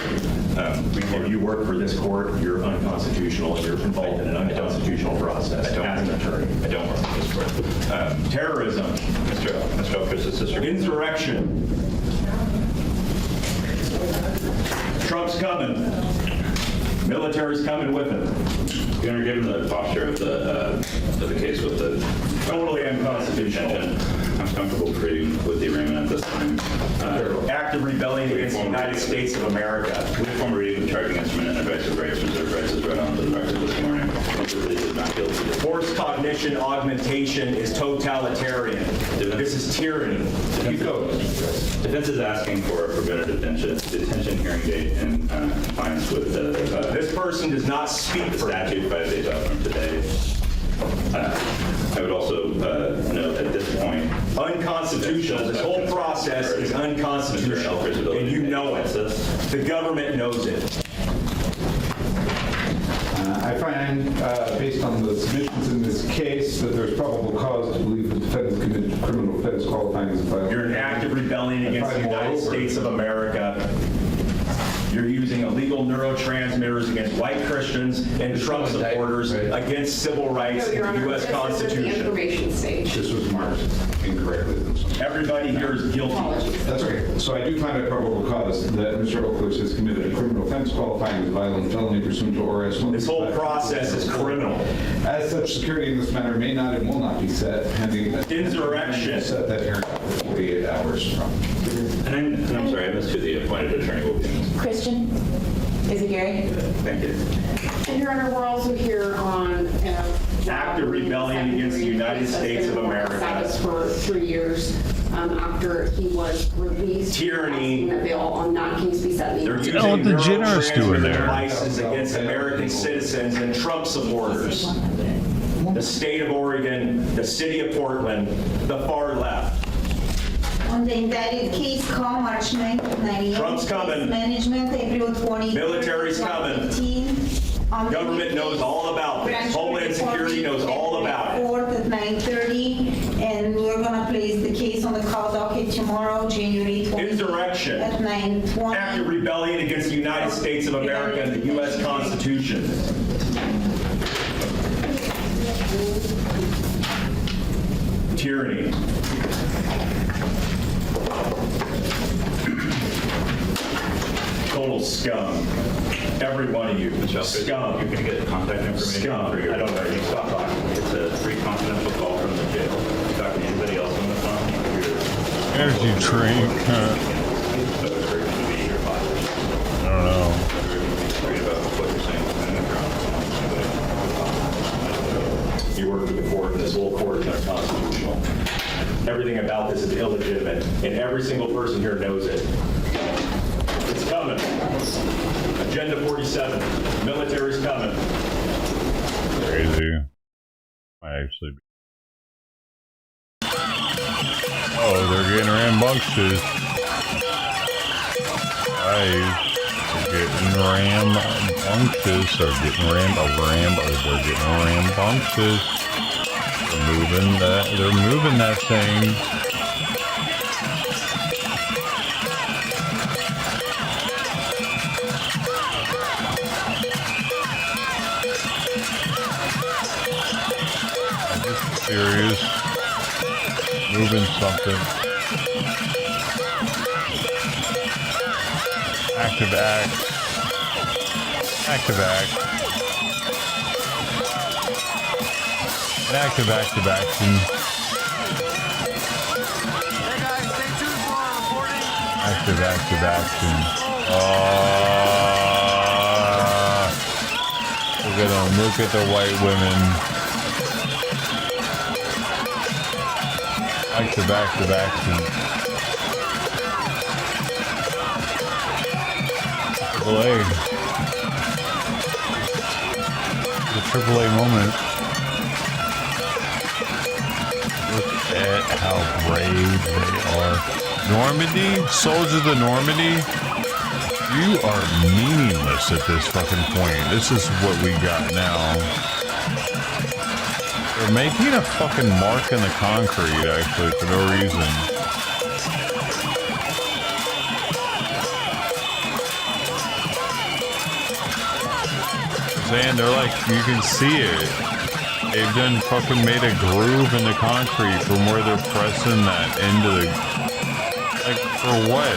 know. Before you work for this court, you're unconstitutional. You're involved in an unconstitutional process as an attorney. I don't work for this court. Terrorism. Mr. Elkers, is this your insurrection. Trump's coming. Military's coming with him. Your Honor, given the posture of the case with the totally unconstitutional. I'm comfortable proceeding with the arraignment at this time. Active rebellion against the United States of America. With former reading of the charging instrument and advice of rights, reserved rights is read onto the record this morning. Is not guilty. Forced cognition augmentation is totalitarian. This is tyranny. Defense is asking for a preventive detention hearing date in compliance with the... this person does not speak for statute 5 days out from today. I would also note at this point... Unconstitutional. This whole process is unconstitutional, and you know it. The government knows it. I find, based on the submissions in this case, that there's probable cause to believe the defendant committed a criminal offense qualifying as a violation. You're in active rebellion against the United States of America. You're using illegal neurotransmitters against white Christians and Trump supporters against civil rights in the U.S. Constitution. This was marked incorrectly. Everybody here is guilty. That's okay. So I do find it probable cause that Mr. Oaklers has committed a criminal offense qualifying as violent felony pursuant to ORS 1. This whole process is criminal. As such, security in this matter may not and will not be set pending that insurrection. Set that hearing for 48 hours from. And I'm sorry, I missed who the appointed attorney will be. Christian? Is it Gary? Thank you. And Your Honor, we're also here on active rebellion against the United States of America. Status for 3 years after he was released. Tyranny. A bill on non-case be set. They're using what the generous doing there? devices against American citizens and Trump supporters. The state of Oregon, the city of Portland, the far left. On the indicted case, call March 9th, 1998. Trump's coming. Management, April 20. Military's coming. Government knows all about this. Homeland Security knows all about it. 4th at 9:30, and we're gonna place the case on the call docket tomorrow, January 20th. Insurrection. At 9:20. Active rebellion against the United States of America and the U.S. Constitution. Tyranny. Total scum. Every one of you. Scum. You're going to get contact information Scum. for your... I don't know. You stop talking. It's a free confidential call from the jail. If you talk to anybody else on the phone, Energy drink. I don't know. You work for the court, and this whole court is unconstitutional. Everything about this is illegitimate, and every single person here knows it. It's coming. Agenda 47. Military's coming. crazy. Might actually be. Oh, they're getting rambunctious. Guys, they're getting rambunctious. They're getting they're getting rambunctious. They're moving that thing. Serious. Moving something. Active act. Active act. An active action. Hey guys, stay tuned for our reporting. Active action. Look at the white women. Active action. AAA. The AAA moment. Look at how brave they are. Normandy? Soldiers of Normandy? You are meaningless at this fucking point. This is what we got now. They're making a fucking mark in the concrete, actually, for no reason. And they're like, you can see it. They've done fucking made a groove in the concrete from where they're pressing that into the... Like, for what?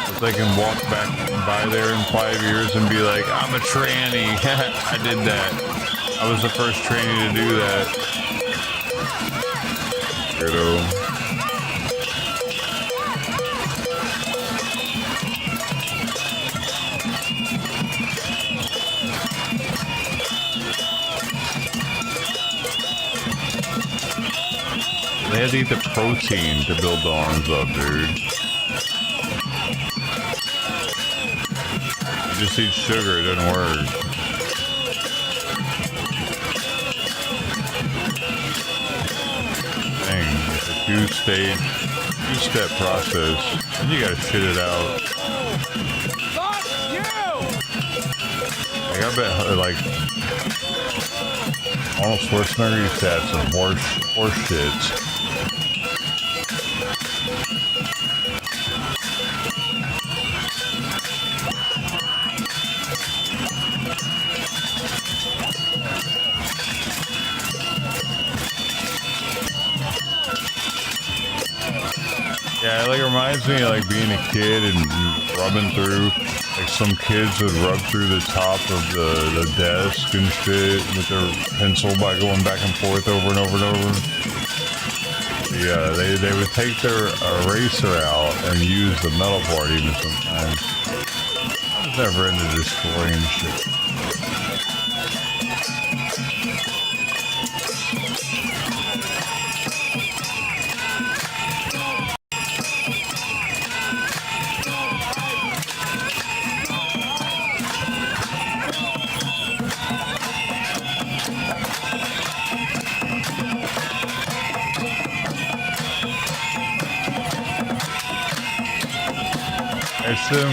If they can walk back by there in 5 years and be like, I'm a tranny. I did that. I was the first tranny to do that. Weirdo. They had to eat the protein to build the arms up, dude. You just eat sugar, it doesn't work. Dang, it's a two-step process. And you gotta shit it out. Fuck you! Like, I bet, like, Arnold Schwarzenegger used to have some horse shits. Yeah, it like reminds me of like being a kid and rubbing through, like some kids would rub through the top of the desk and shit with their pencil by going back and forth over and over and over. Yeah, they would take their eraser out and use the metal part even sometimes. I was never into destroying shit.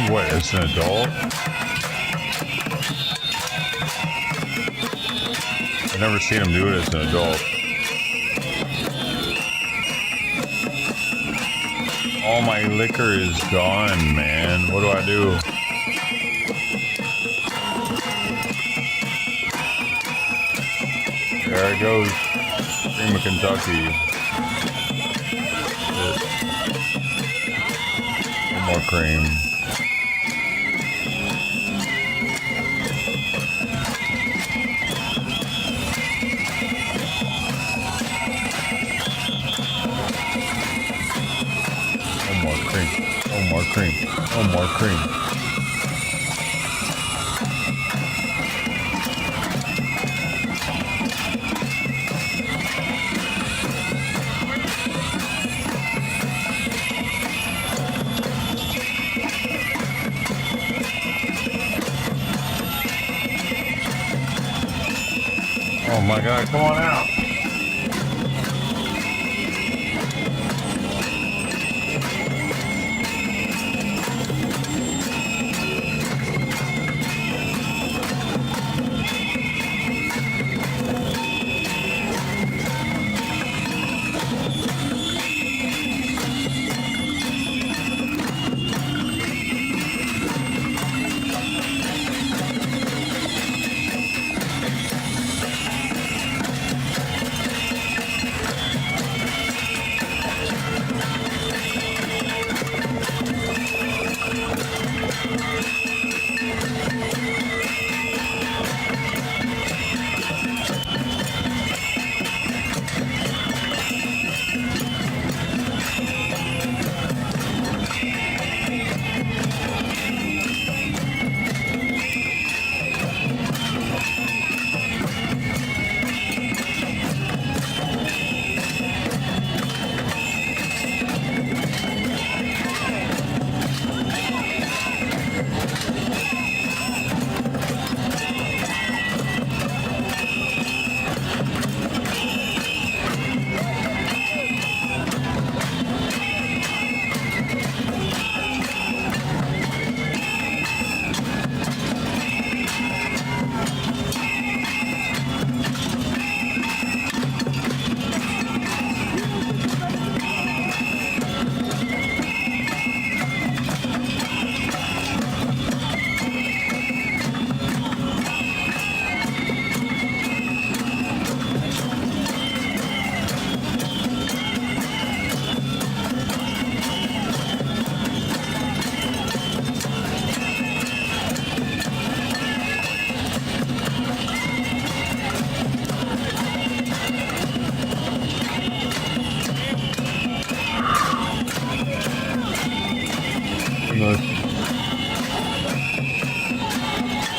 What, as an adult? I've never seen him do it as an adult. All my liquor is gone, man. What do I do? There it goes. Cream of Kentucky. One more cream. No more cream. Oh my god, come on out.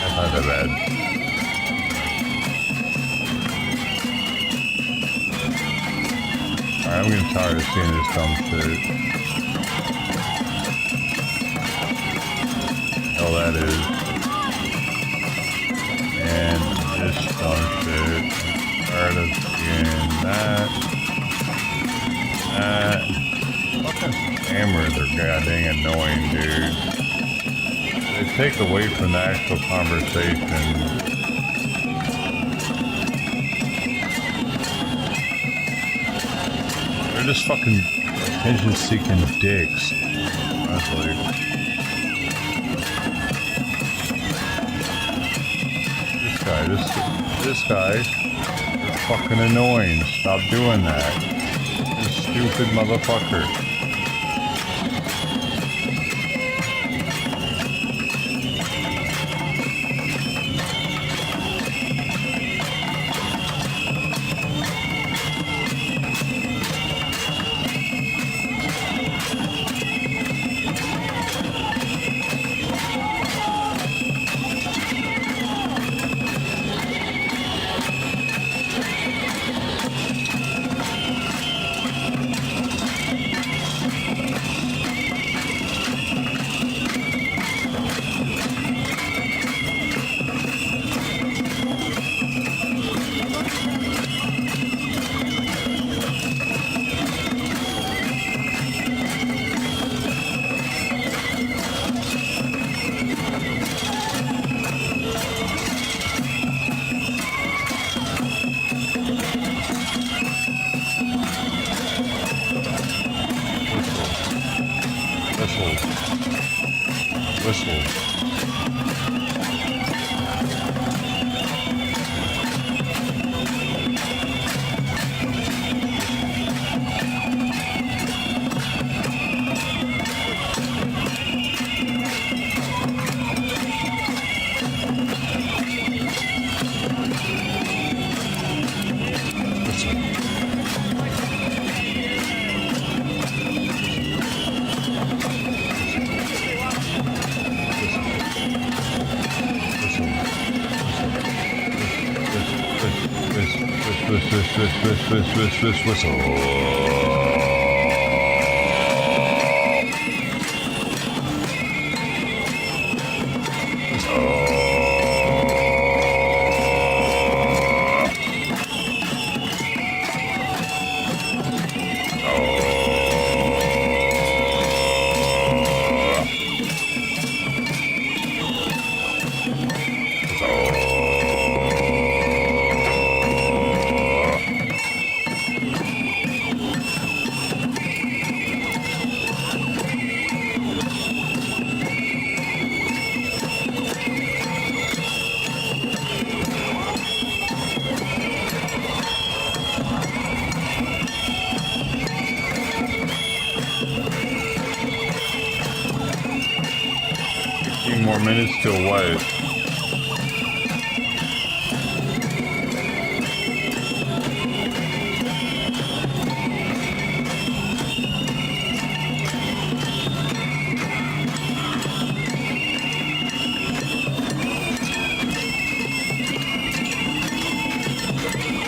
That's not that bad. Alright, I'm getting tired of seeing this dumb shit. Hell that is. And this dumb shit. Tired of seeing that. Fucking scammers are goddamn annoying, dude. They take away from the actual conversation. They're just fucking attention-seeking dicks, honestly. This guy, you're fucking annoying. Stop doing that. You stupid motherfucker. Whistle. minutes till what?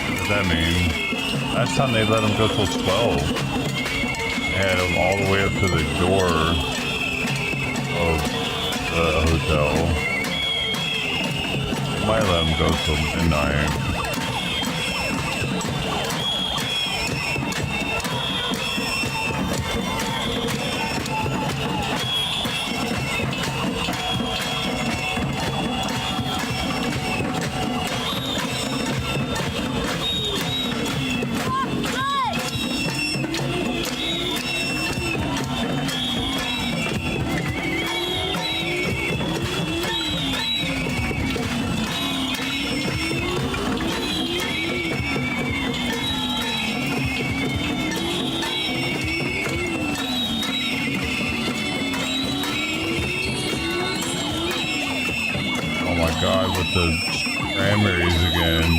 What does that mean? Last time they let him go till 12. They had him all the way up to the door of the hotel. They might let him go till midnight. God, with the cranberries again.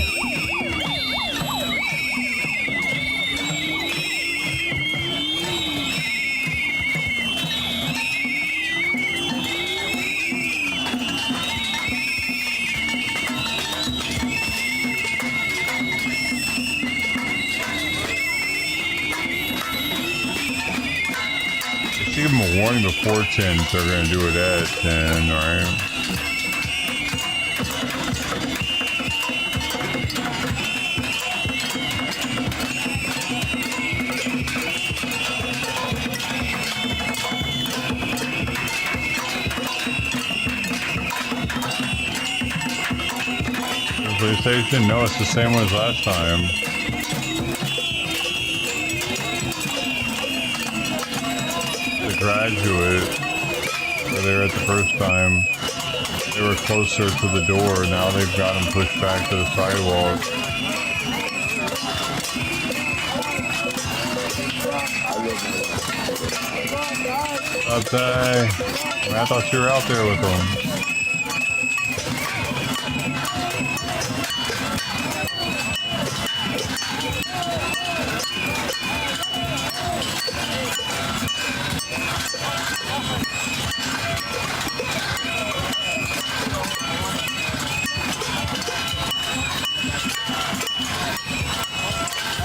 If you give them a warning before 10, so they're going to do it at 10, right? Station? No, it's the same one as last time. The graduate, where they were at the first time, they were closer to the door. Now they've got them pushed back to the sidewalk. Upside. I thought you were out there with them.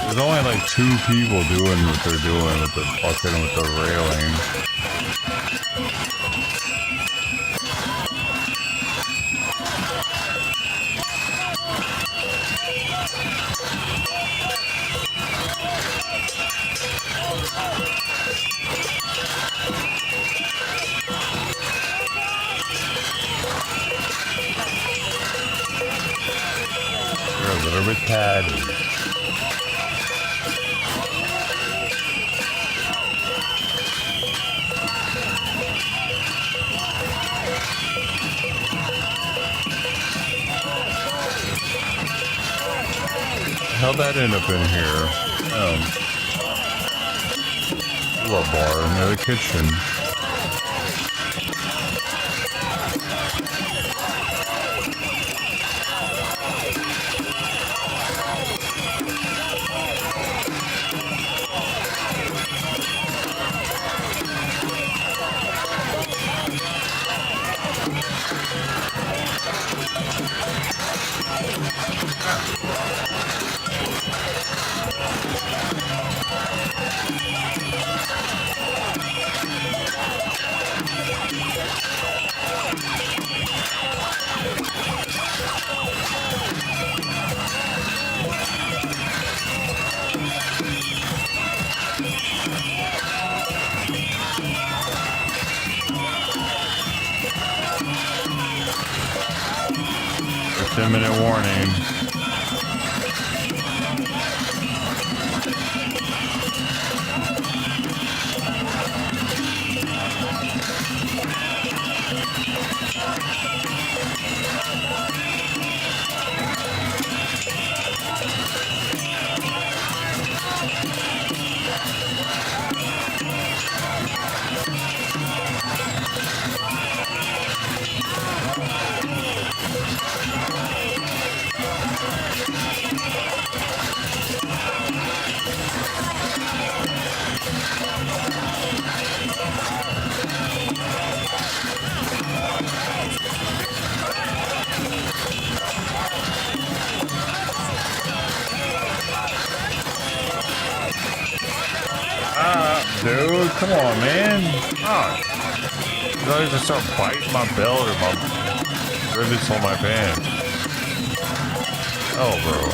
There's only like 2 people doing what they're doing with the fucking with the railing. They're a little bit tatty. How'd that end up in here? A bar near the kitchen. A 10-minute warning. come on, man. Oh. I just start biting my belt or my rivets on my pants. Oh, bro.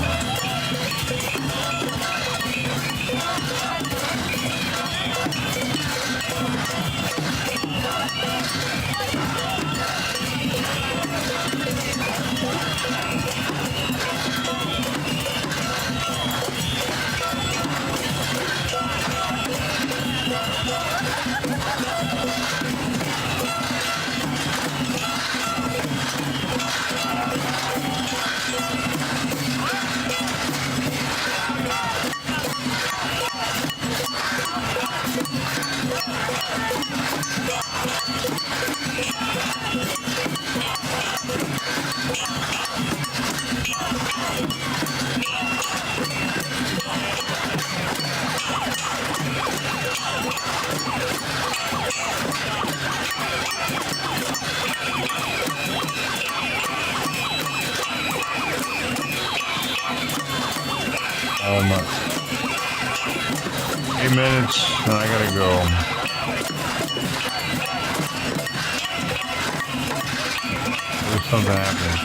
My 8 minutes and I gotta go. There's something happening.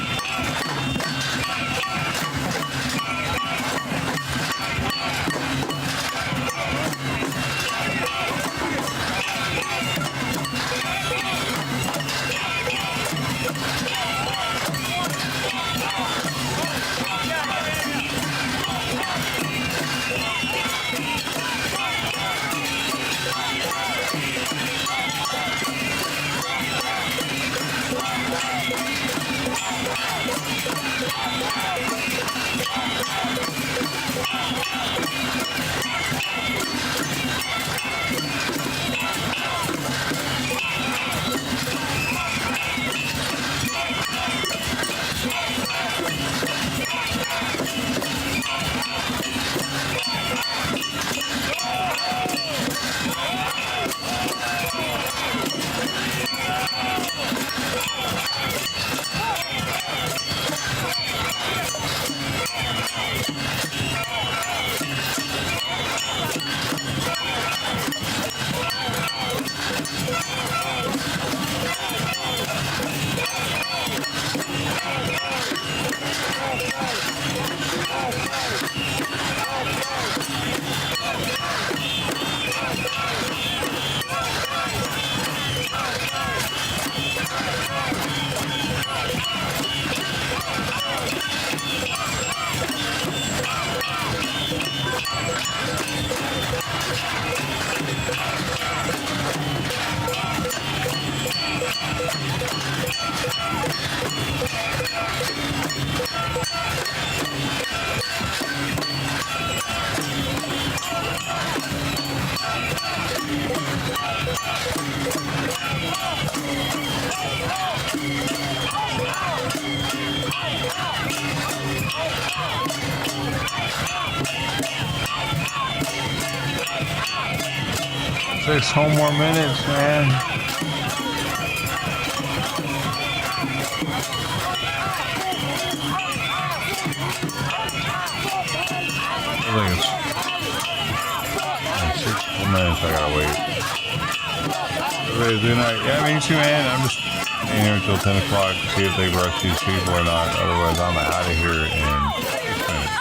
Six whole more minutes, man. I think it's 6 more minutes. I gotta wait. Everybody's good night. Yeah, me too, man. I'm just staying here until 10 o'clock to see if they rush these people or not. Otherwise, I'm out of here in 6 minutes.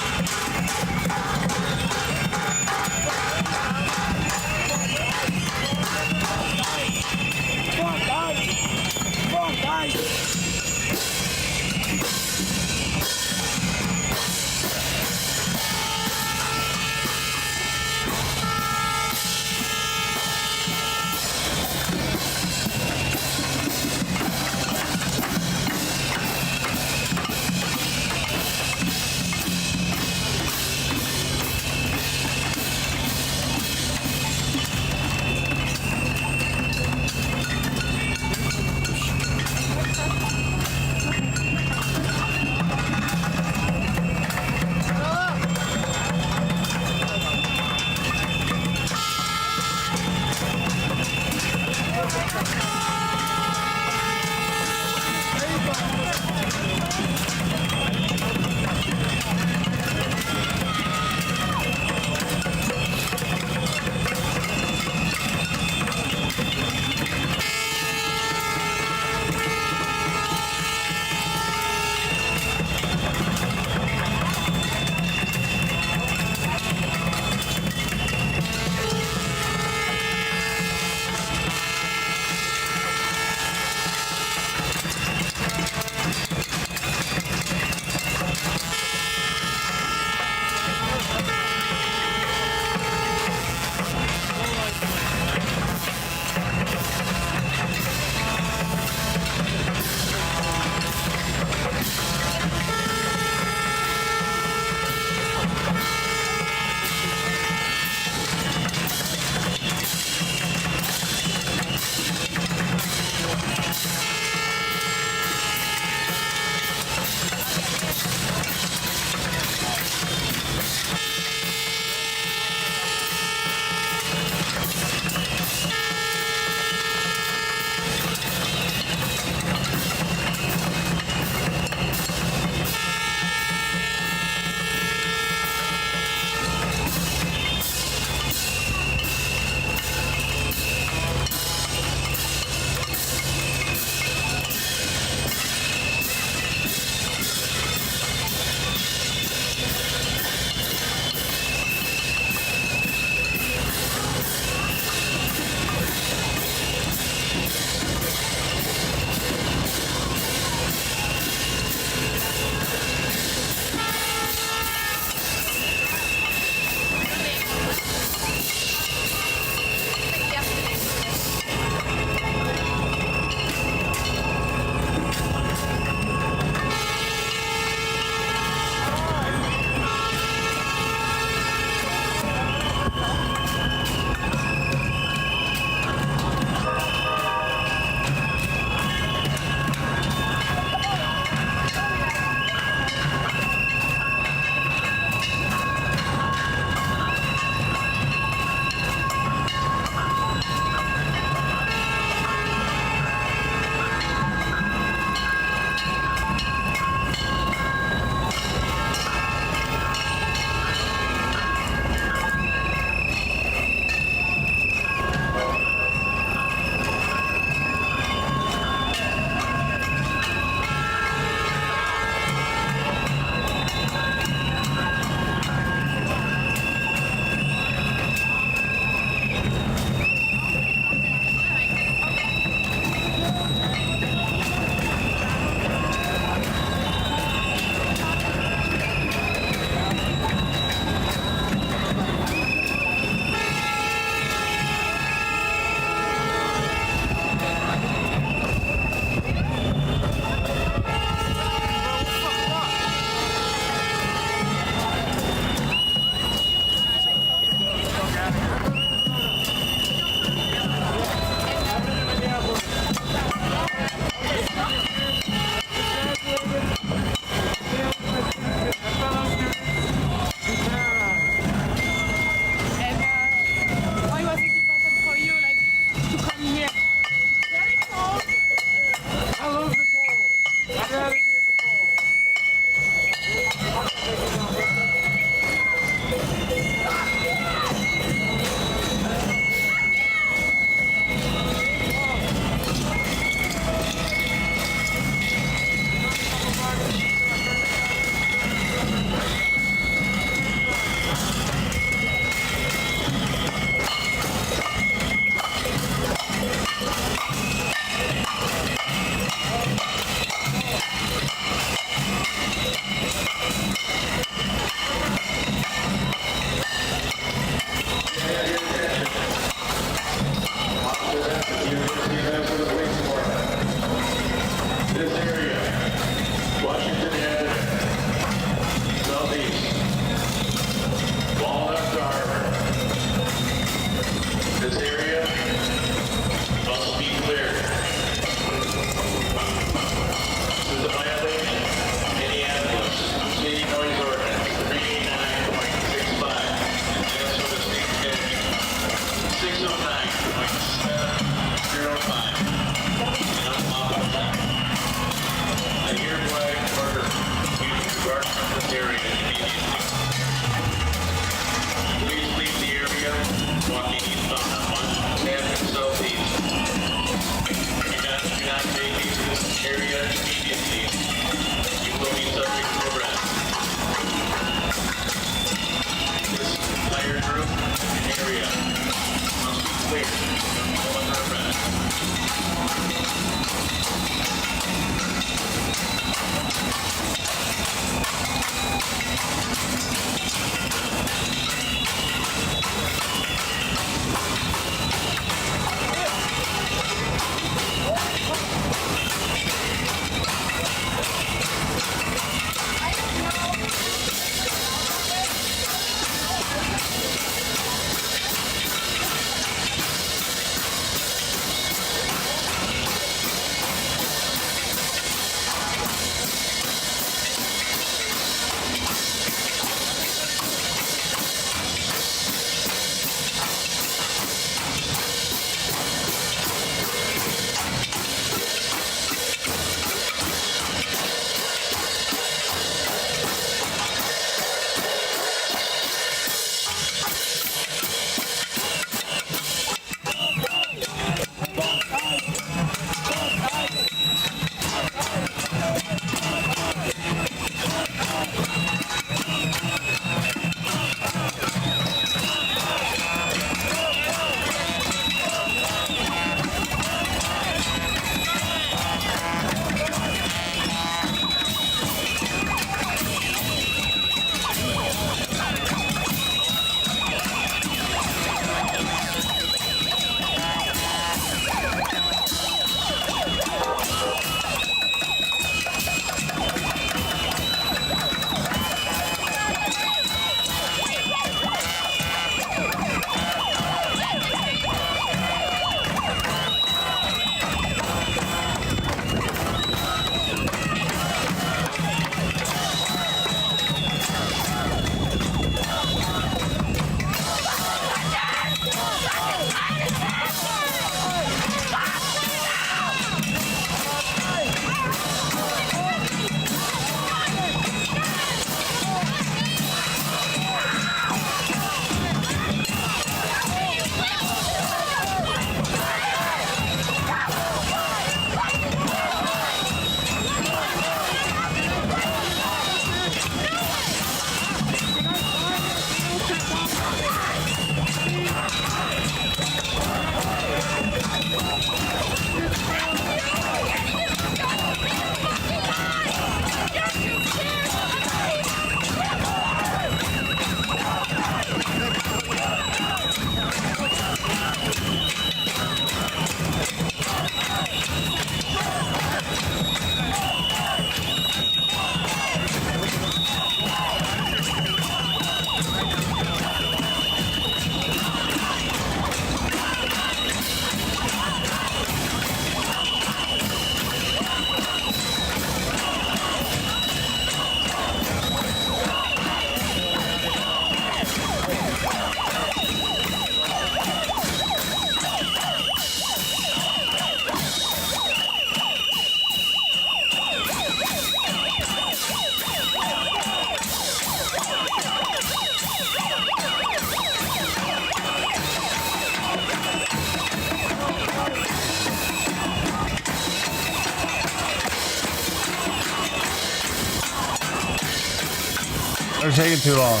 taking too long.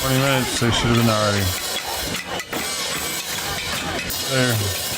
20 minutes, they should have been already. There.